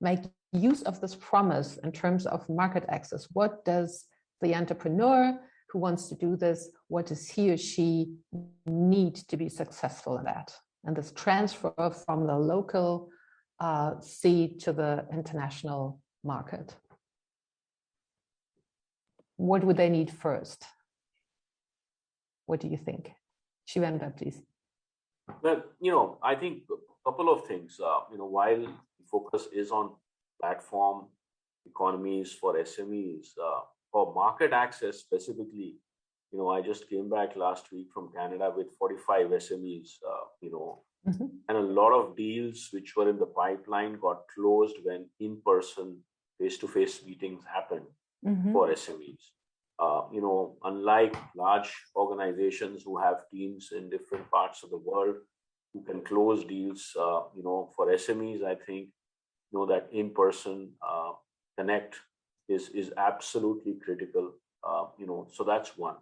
make use of this promise in terms of market access? What does the entrepreneur who wants to do this, what does he or she need to be successful in that? And this transfer from the local seed to the international market. What would they need first? What do you think? Shivendra, please. Well, I think a couple of things. While the focus is on platform economies for SMEs, for market access specifically, I just came back last week from Canada with 45 SMEs, and a lot of deals which were in the pipeline got closed when in-person, face-to-face meetings happened for SMEs. Unlike large organizations who have teams in different parts of the world, who can close deals. For SMEs, I think that in-person connect is absolutely critical. So that's one.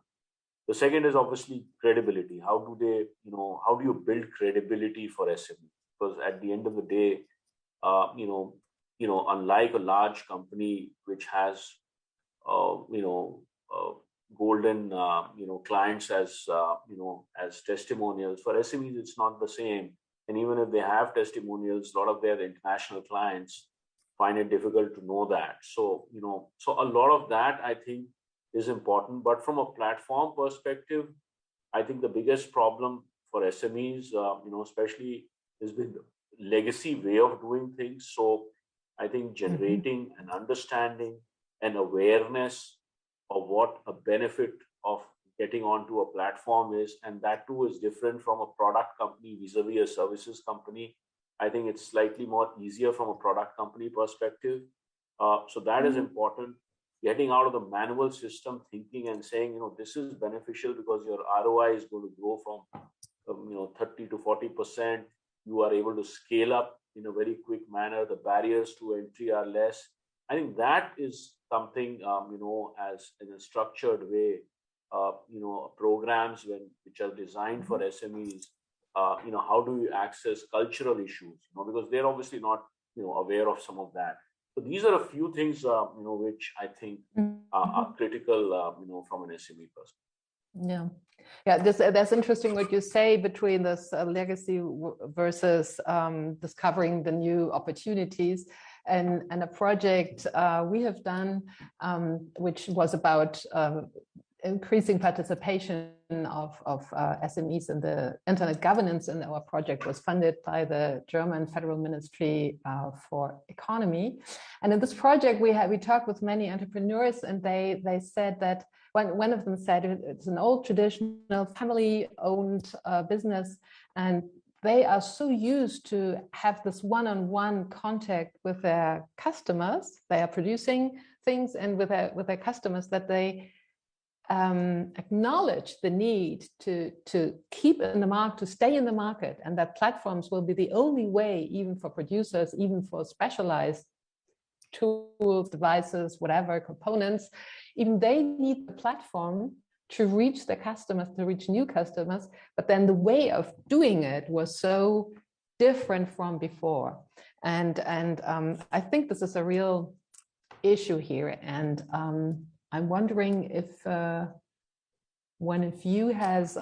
The second is obviously credibility. How do you build credibility for SME? Because at the end of the day, unlike a large company which has, golden, clients as testimonials, for SMEs it's not the same. And even if they have testimonials, a lot of their international clients find it difficult to know that. So a lot of that I think is important. But from a platform perspective, I think the biggest problem for SMEs, especially, has been the legacy way of doing things. So I think generating an understanding and awareness of what a benefit of getting onto a platform is, and that too is different from a product company vis-a-vis a services company. I think it's slightly more easier from a product company perspective. So that is important. Getting out of the manual system thinking and saying, this is beneficial because your ROI is going to grow from 30 to 40%. You are able to scale up in a very quick manner. The barriers to entry are less. I think that is something, as in a structured way, programs which are designed for SMEs, how do you access cultural issues, because they're obviously not, aware of some of that. So these are a few things, which I think are critical, from an SME perspective. Yeah, that's interesting what you say between this legacy versus discovering the new opportunities. And a project we have done, which was about increasing participation of SMEs in the internet governance, and our project was funded by the German Federal Ministry for Economy. And in this project, we talked with many entrepreneurs, and they said that one of them said it's an old traditional family-owned business, and they are so used to have this one-on-one contact with their customers. They are producing things and with their customers that they acknowledge the need to keep in the market, to stay in the market, and that platforms will be the only way, even for producers, even for specialized tools, devices, whatever, components, even they need the platform to reach the customers, to reach new customers. But then the way of doing it was so different from before. And I think this is a real issue here. And I'm wondering if one of you has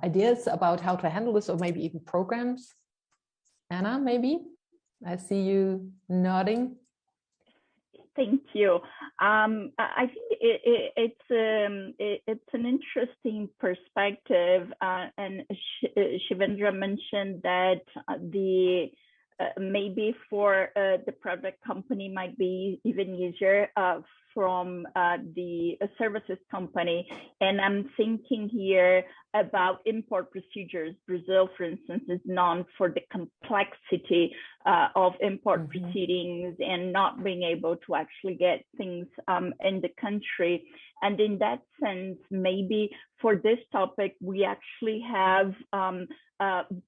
ideas about how to handle this, or maybe even programs. Anna, maybe? I see you nodding. Thank you. I think it's an interesting perspective, and Shivendra mentioned that maybe for the product company might be even easier from the services company. And I'm thinking here about import procedures. Brazil, for instance, is known for the complexity of import proceedings and not being able to actually get things in the country. And in that sense, maybe for this topic, we actually have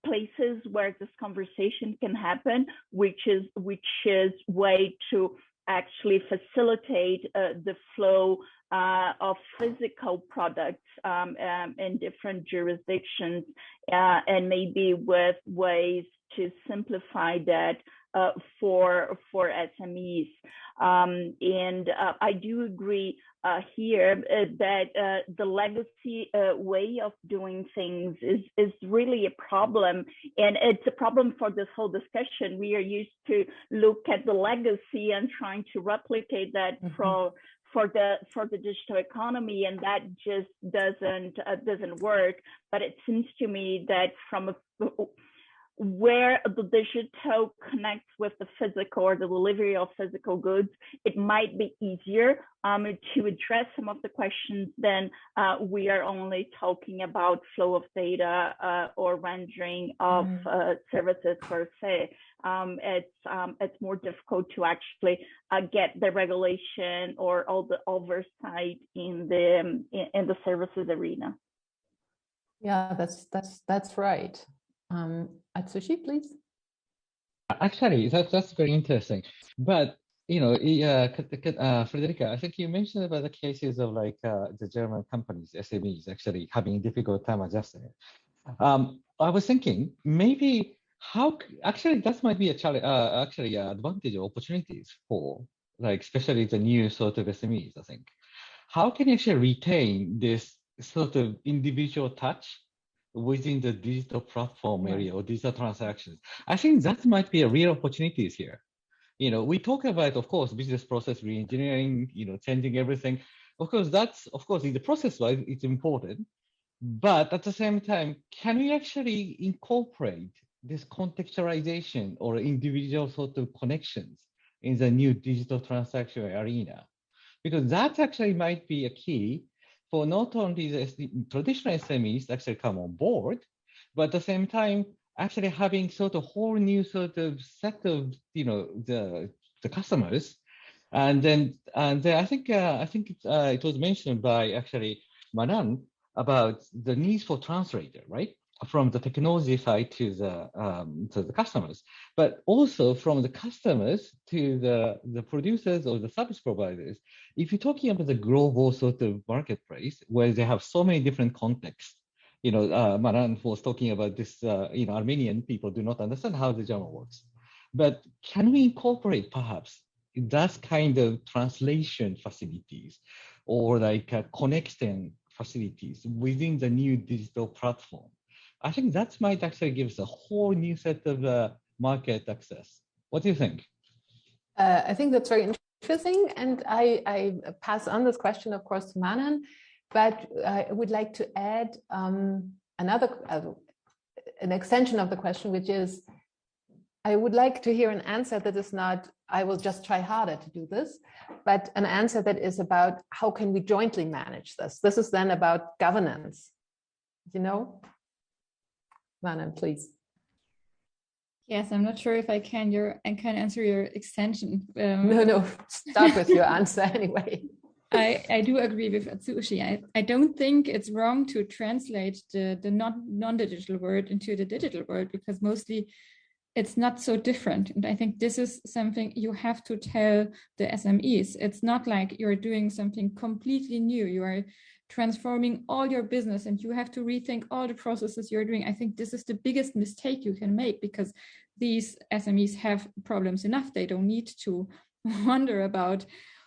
places where this conversation can happen, which is way to actually facilitate the flow of physical products in different jurisdictions, and maybe with ways to simplify that for SMEs. And I do agree here that the legacy way of doing things is really a problem, and it's a problem for this whole discussion. We are used to look at the legacy and trying to replicate that for the digital economy, and that just doesn't work. But it seems to me that from where the digital connects with the physical, or the delivery of physical goods, it might be easier to address some of the questions than we are only talking about flow of data or rendering of services per se. It's more difficult to actually get the regulation or all the oversight in the services arena. Yeah, that's right. Atsushi, please. Actually, that's very interesting. But Frederica, I think you mentioned about the cases of like the German companies, SMEs, actually having difficult time adjusting. I was thinking maybe actually that might be a challenge, actually advantage or opportunities for like especially the new sort of SMEs. I think how can you actually retain this sort of individual touch within the digital platform area or digital transactions? I think that might be a real opportunities here. We talk about, of course, business process reengineering, changing everything. Of course, in the process wise, it's important. But at the same time, can we actually incorporate this contextualization or individual sort of connections in the new digital transaction arena? Because that actually might be a key for not only the traditional SMEs to actually come on board, but at the same time, actually having sort of whole new sort of set of, the customers. And then I think it was mentioned by actually Manan about the needs for translator, right? From the technology side to the customers, but also from the customers to the producers or the service providers. If you're talking about the global sort of marketplace where they have so many different contexts, Maran was talking about this, Armenian people do not understand how the German works. But can we incorporate perhaps that kind of translation facilities or like connection facilities within the new digital platform? I think that might actually give us a whole new set of market access. What do you think? I think that's very interesting. And I pass on this question, of course, to Manan, but I would like to add an extension of the question, which is, I would like to hear an answer that is not, I will just try harder to do this, but an answer that is about how can we jointly manage this? This is then about governance, Manan, please. Yes, I'm not sure if I can answer your extension. No, start with your answer anyway. I do agree with Atsushi. I don't think it's wrong to translate the non-digital world into the digital world, because mostly it's not so different. And I think this is something you have to tell the SMEs. It's not like you're doing something completely new. You are transforming all your business and you have to rethink all the processes you're doing. I think this is the biggest mistake you can make, because these SMEs have problems enough. They don't need to wonder about,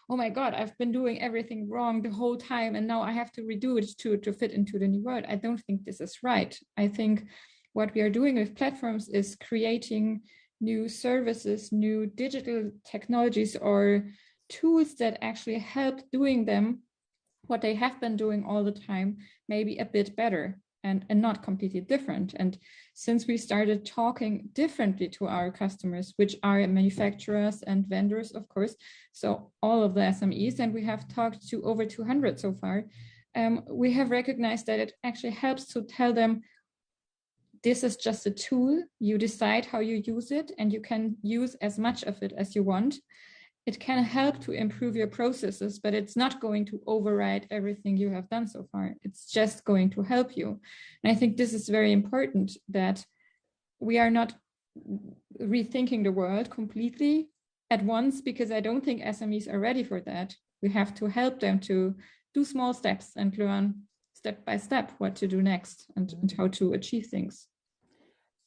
oh my God, I've been doing everything wrong the whole time and now I have to redo it to fit into the new world. I don't think this is right. I think what we are doing with platforms is creating new services, new digital technologies or tools that actually help doing them what they have been doing all the time, maybe a bit better and not completely different. And since we started talking differently to our customers, which are manufacturers and vendors, of course, so all of the SMEs, and we have talked to over 200 so far, we have recognized that it actually helps to tell them, this is just a tool, you decide how you use it, and you can use as much of it as you want. It can help to improve your processes, but it's not going to override everything you have done so far. It's just going to help you. And I think this is very important, that we are not rethinking the world completely at once, because I don't think SMEs are ready for that. We have to help them to do small steps and learn step by step what to do next and how to achieve things.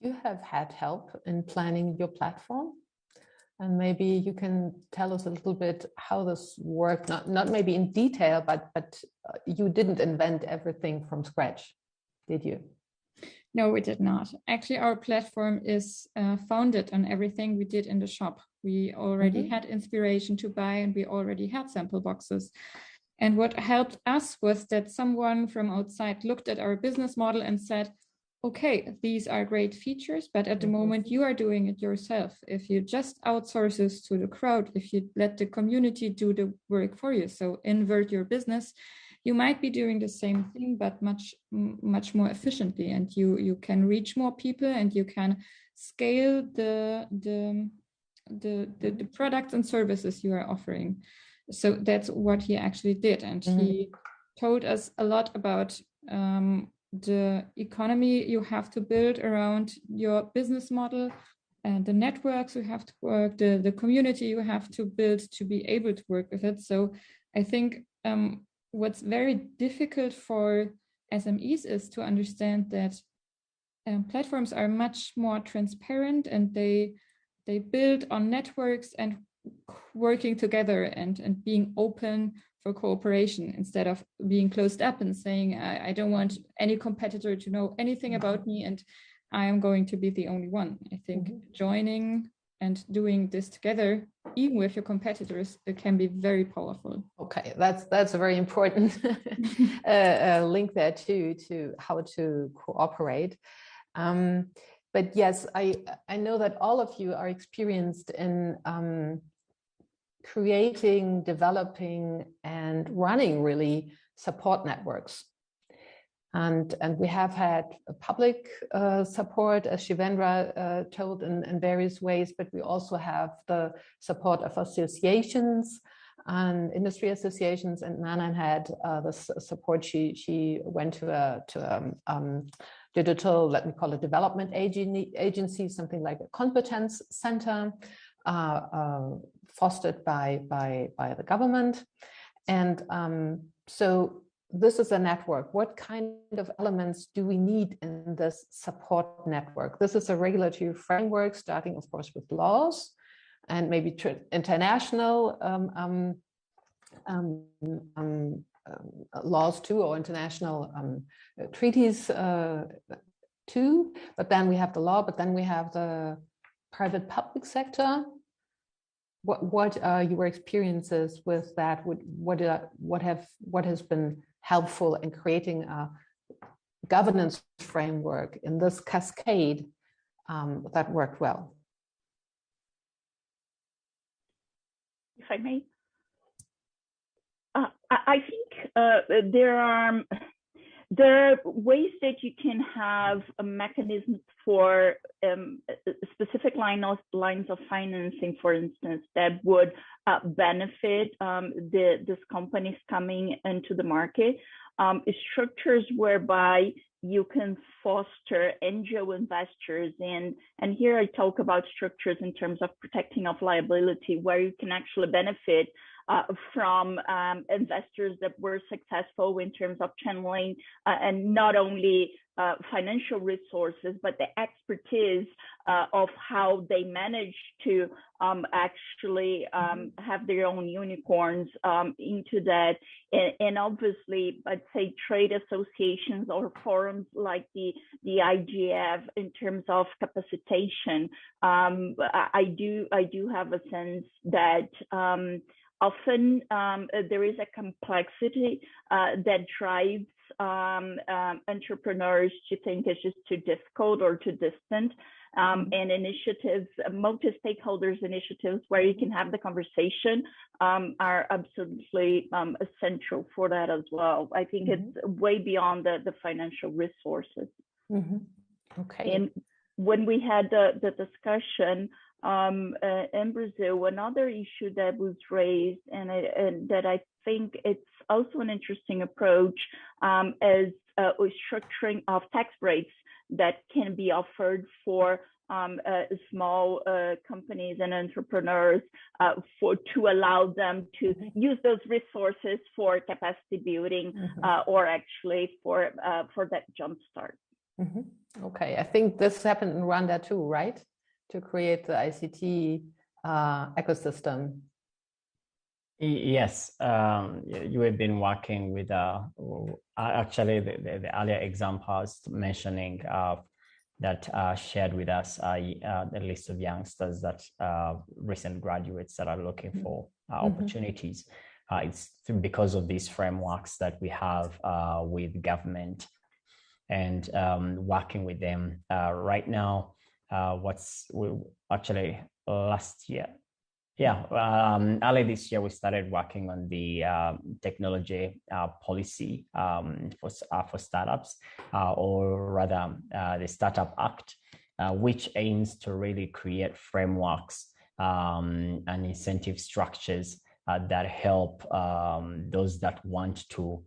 You have had help in planning your platform. And maybe you can tell us a little bit how this worked, not maybe in detail, but you didn't invent everything from scratch, did you? No, we did not. Actually, our platform is founded on everything we did in the shop. We already had inspiration to buy and we already had sample boxes. And what helped us was that someone from outside looked at our business model and said, okay, these are great features, but at the moment you are doing it yourself. If you just outsource this to the crowd, if you let the community do the work for you, so invert your business, you might be doing the same thing, but much more efficiently, and you can reach more people and you can scale the products and services you are offering. So that's what he actually did, and he told us a lot about the economy you have to build around your business model, and the networks you have to work, the community you have to build to be able to work with it. So I think what's very difficult for SMEs is to understand that platforms are much more transparent, and they build on networks and working together and being open for cooperation instead of being closed up and saying, I don't want any competitor to know anything about me and I am going to be the only one. I think joining and doing this together, even with your competitors, it can be very powerful. Okay, that's a very important link there too, to how to cooperate. But yes, I know that all of you are experienced in creating, developing, and running really support networks. And we have had public support, as Shivendra told, in various ways, but we also have the support of associations and industry associations. And Nanan had the support. She went to a digital, let me call it, development agency, something like a competence center, fostered by the government. And so this is a network. What kind of elements do we need in this support network? This is a regulatory framework, starting, of course, with laws and maybe international laws too, or international treaties too. But then we have the law, but then we have the private public sector. What are your experiences with that? What has been helpful in creating a governance framework in this cascade that worked well? If I may, I think there are ways that you can have a mechanism for specific lines of financing, for instance, that would benefit these companies coming into the market. Structures whereby you can foster angel investors in, and here I talk about structures in terms of protecting of liability, where you can actually benefit from investors that were successful in terms of channeling and not only financial resources, but the expertise of how they manage to actually have their own unicorns into that. And obviously, I'd say trade associations or forums like the IGF in terms of capacitation. I do have a sense that often there is a complexity that drives entrepreneurs to think it's just too difficult or too distant. And initiatives, multi-stakeholders initiatives where you can have the conversation are absolutely essential for that as well. I think it's way beyond the financial resources. Okay. And when we had the discussion in Brazil, another issue that was raised and that I think it's also an interesting approach is structuring of tax breaks that can be offered for small companies and entrepreneurs to allow them to use those resources for capacity building or actually for that jumpstart. Okay, I think this happened in Rwanda too, right? To create the ICT ecosystem. Yes, you have been working with actually the earlier examples mentioning that shared with us the list of youngsters that recent graduates that are looking for opportunities. It's because of these frameworks that we have with government and working with them right now. Actually last year. Early this year, we started working on the technology policy for startups, or rather the Startup Act, which aims to really create frameworks and incentive structures that help those that want to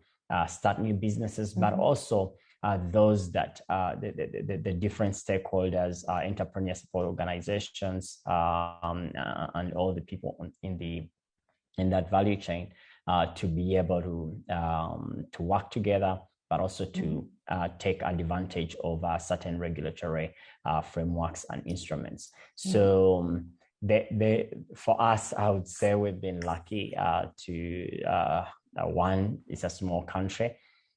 start new businesses, but also those that the different stakeholders, entrepreneur support organizations, and all the people in that value chain to be able to work together, but also to take advantage of certain regulatory frameworks and instruments. So for us, I would say we've been lucky to one, it's a small country,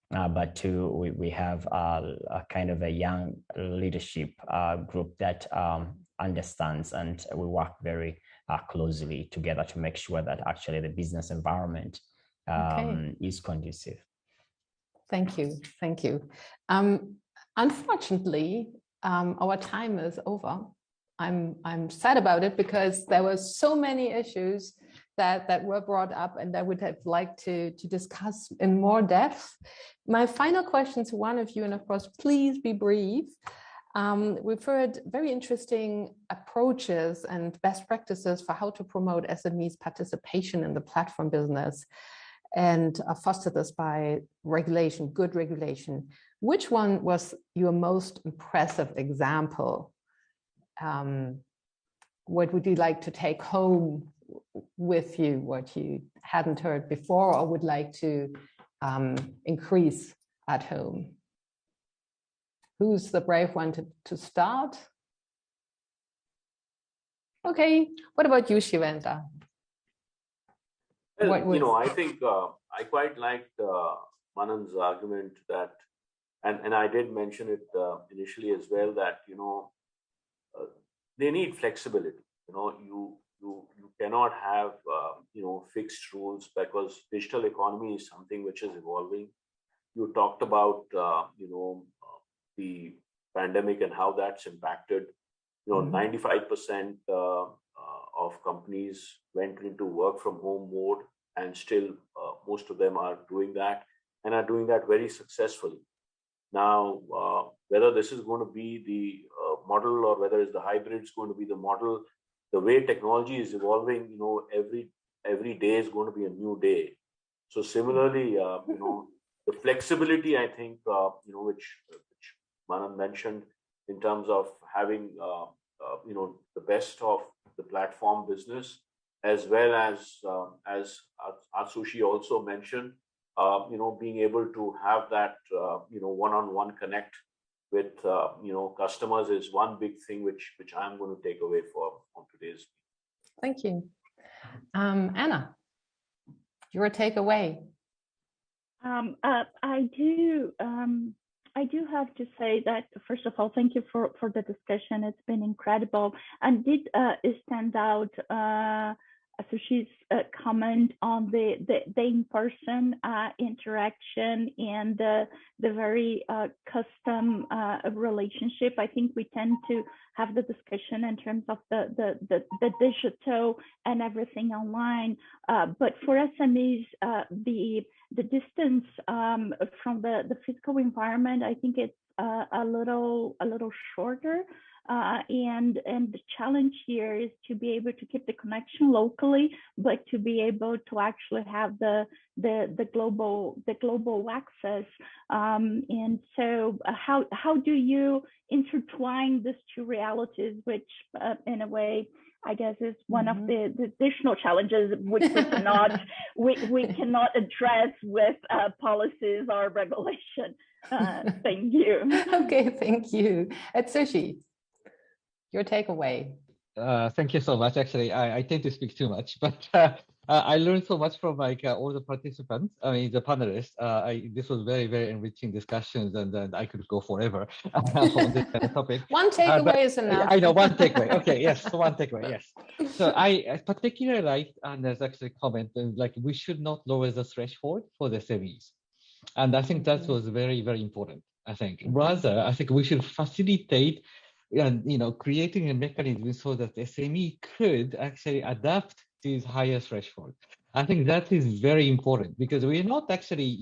but two, we have a kind of a young leadership group that understands, and we work very closely together to make sure that actually the business environment is conducive. Thank you. Thank you. Unfortunately, our time is over. I'm sad about it because there were so many issues that were brought up and I would have liked to discuss in more depth. My final question to one of you, and of course, please be brief. We've heard very interesting approaches and best practices for how to promote SMEs' participation in the platform business and foster this by regulation, good regulation. Which one was your most impressive example? What would you like to take home with you, what you hadn't heard before or would like to increase at home? Who's the brave one to start? Okay, what about you, Shivendra? Well, I think I quite liked Manan's argument that, and I did mention it initially as well, that they need flexibility. You cannot have fixed rules because digital economy is something which is evolving. You talked about the pandemic and how that's impacted. 95% of companies went into work from home mode, and still most of them are doing that and are doing that very successfully. Now, whether this is going to be the model or whether it's the hybrid is going to be the model, the way technology is evolving, every day is going to be a new day. So similarly, the flexibility, I think, which Manan mentioned in terms of having, the best of the platform business, as well as Atsushi also mentioned, being able to have that, one-on-one connect with, customers is one big thing which I'm going to take away from today's. Thank you. Anna, your takeaway. I do have to say that, first of all, thank you for the discussion. It's been incredible. And did stand out Atsushi's comment on the in-person interaction and the very custom relationship. I think we tend to have the discussion in terms of the digital and everything online. But for SMEs, the distance from the physical environment, I think it's a little shorter. And the challenge here is to be able to keep the connection locally, but to be able to actually have the global access. And so how do you intertwine these two realities, which in a way, I guess, is one of the additional challenges which we cannot address with policies or regulation. Thank you. Okay, thank you. Atsushi, your takeaway. Thank you so much. Actually, I tend to speak too much, but I learned so much from all the participants. I mean, the panelists. This was very, very enriching discussions, and I could go forever on this kind of topic. One takeaway is enough. I know, one takeaway. Okay, yes, one takeaway. Yes. So I particularly like Anna's actually comment like we should not lower the threshold for the SMEs, and I think that was very, very important. I think rather, I think we should facilitate and creating a mechanism so that the SME could actually adapt these higher thresholds. I think that is very important because we're not actually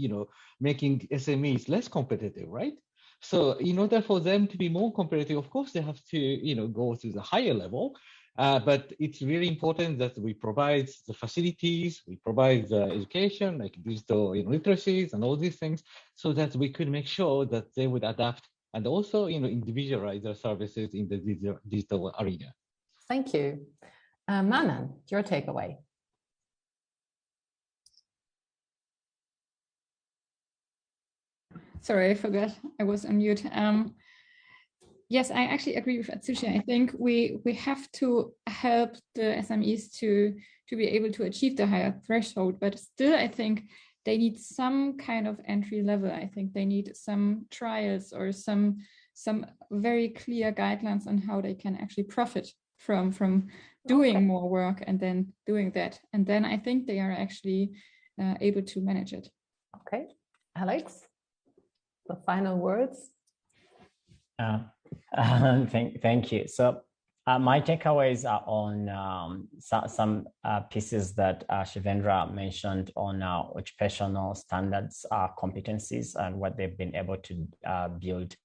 making SMEs less competitive, right? So in order for them to be more competitive, of course they have to go to the higher level, But it's really important that we provide the facilities, we provide the education, like digital literacies and all these things, so that we could make sure that they would adapt and also individualize their services in the digital arena. Thank you. Manan, your takeaway. Sorry, I forgot I was on mute. Yes, I actually agree with Atsushi. I think we have to help the SMEs to be able to achieve the higher threshold, but still I think they need some kind of entry level. I think they need some trials or some very clear guidelines on how they can actually profit from doing more work and then doing that. And then I think they are actually able to manage it. Okay, Alex, the final words. Thank you. So my takeaways are on some pieces that Shivendra mentioned on occupational standards competencies and what they've been able to build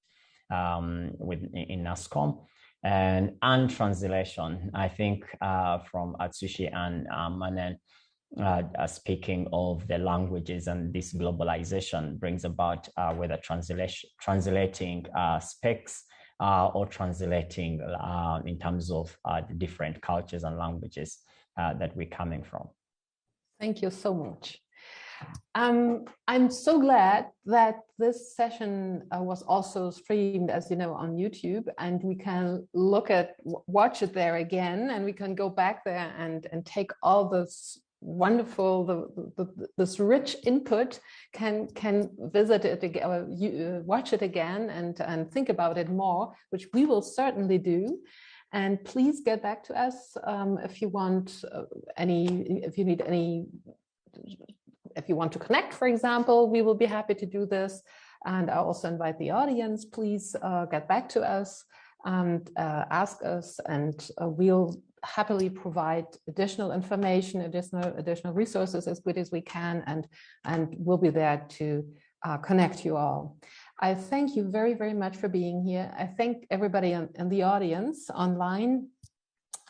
in NASCOM, and translation. I think from Atsushi and Manan, speaking of the languages and this globalization brings about whether translating specs or translating in terms of the different cultures and languages that we're coming from. Thank you so much. I'm so glad that this session was also streamed, as you know, on YouTube, and we can watch it there again, and we can go back there and take all this wonderful, this rich input, can visit it again, watch it again, and think about it more, which we will certainly do. And please get back to us if you want if you want to connect, for example, we will be happy to do this. And I also invite the audience, please get back to us and ask us, and we'll happily provide additional information, additional resources as good as we can, and we'll be there to connect you all. I thank you very, very much for being here. I thank everybody in the audience, online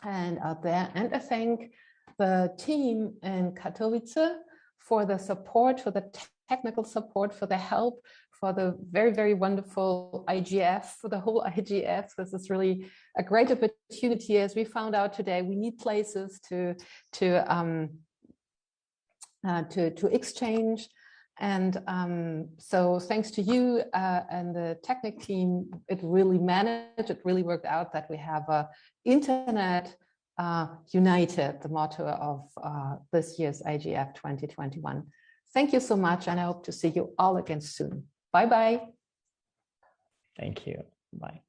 and out there, and I thank the team in Katowice for the support, for the technical support, for the help, for the very, very wonderful IGF, for the whole IGF. This is really a great opportunity. As we found out today, we need places to exchange. And so thanks to you and the Technic team, it really worked out that we have Internet United, the motto of this year's IGF 2021. Thank you so much, and I hope to see you all again soon. Bye-bye. Thank you. Bye.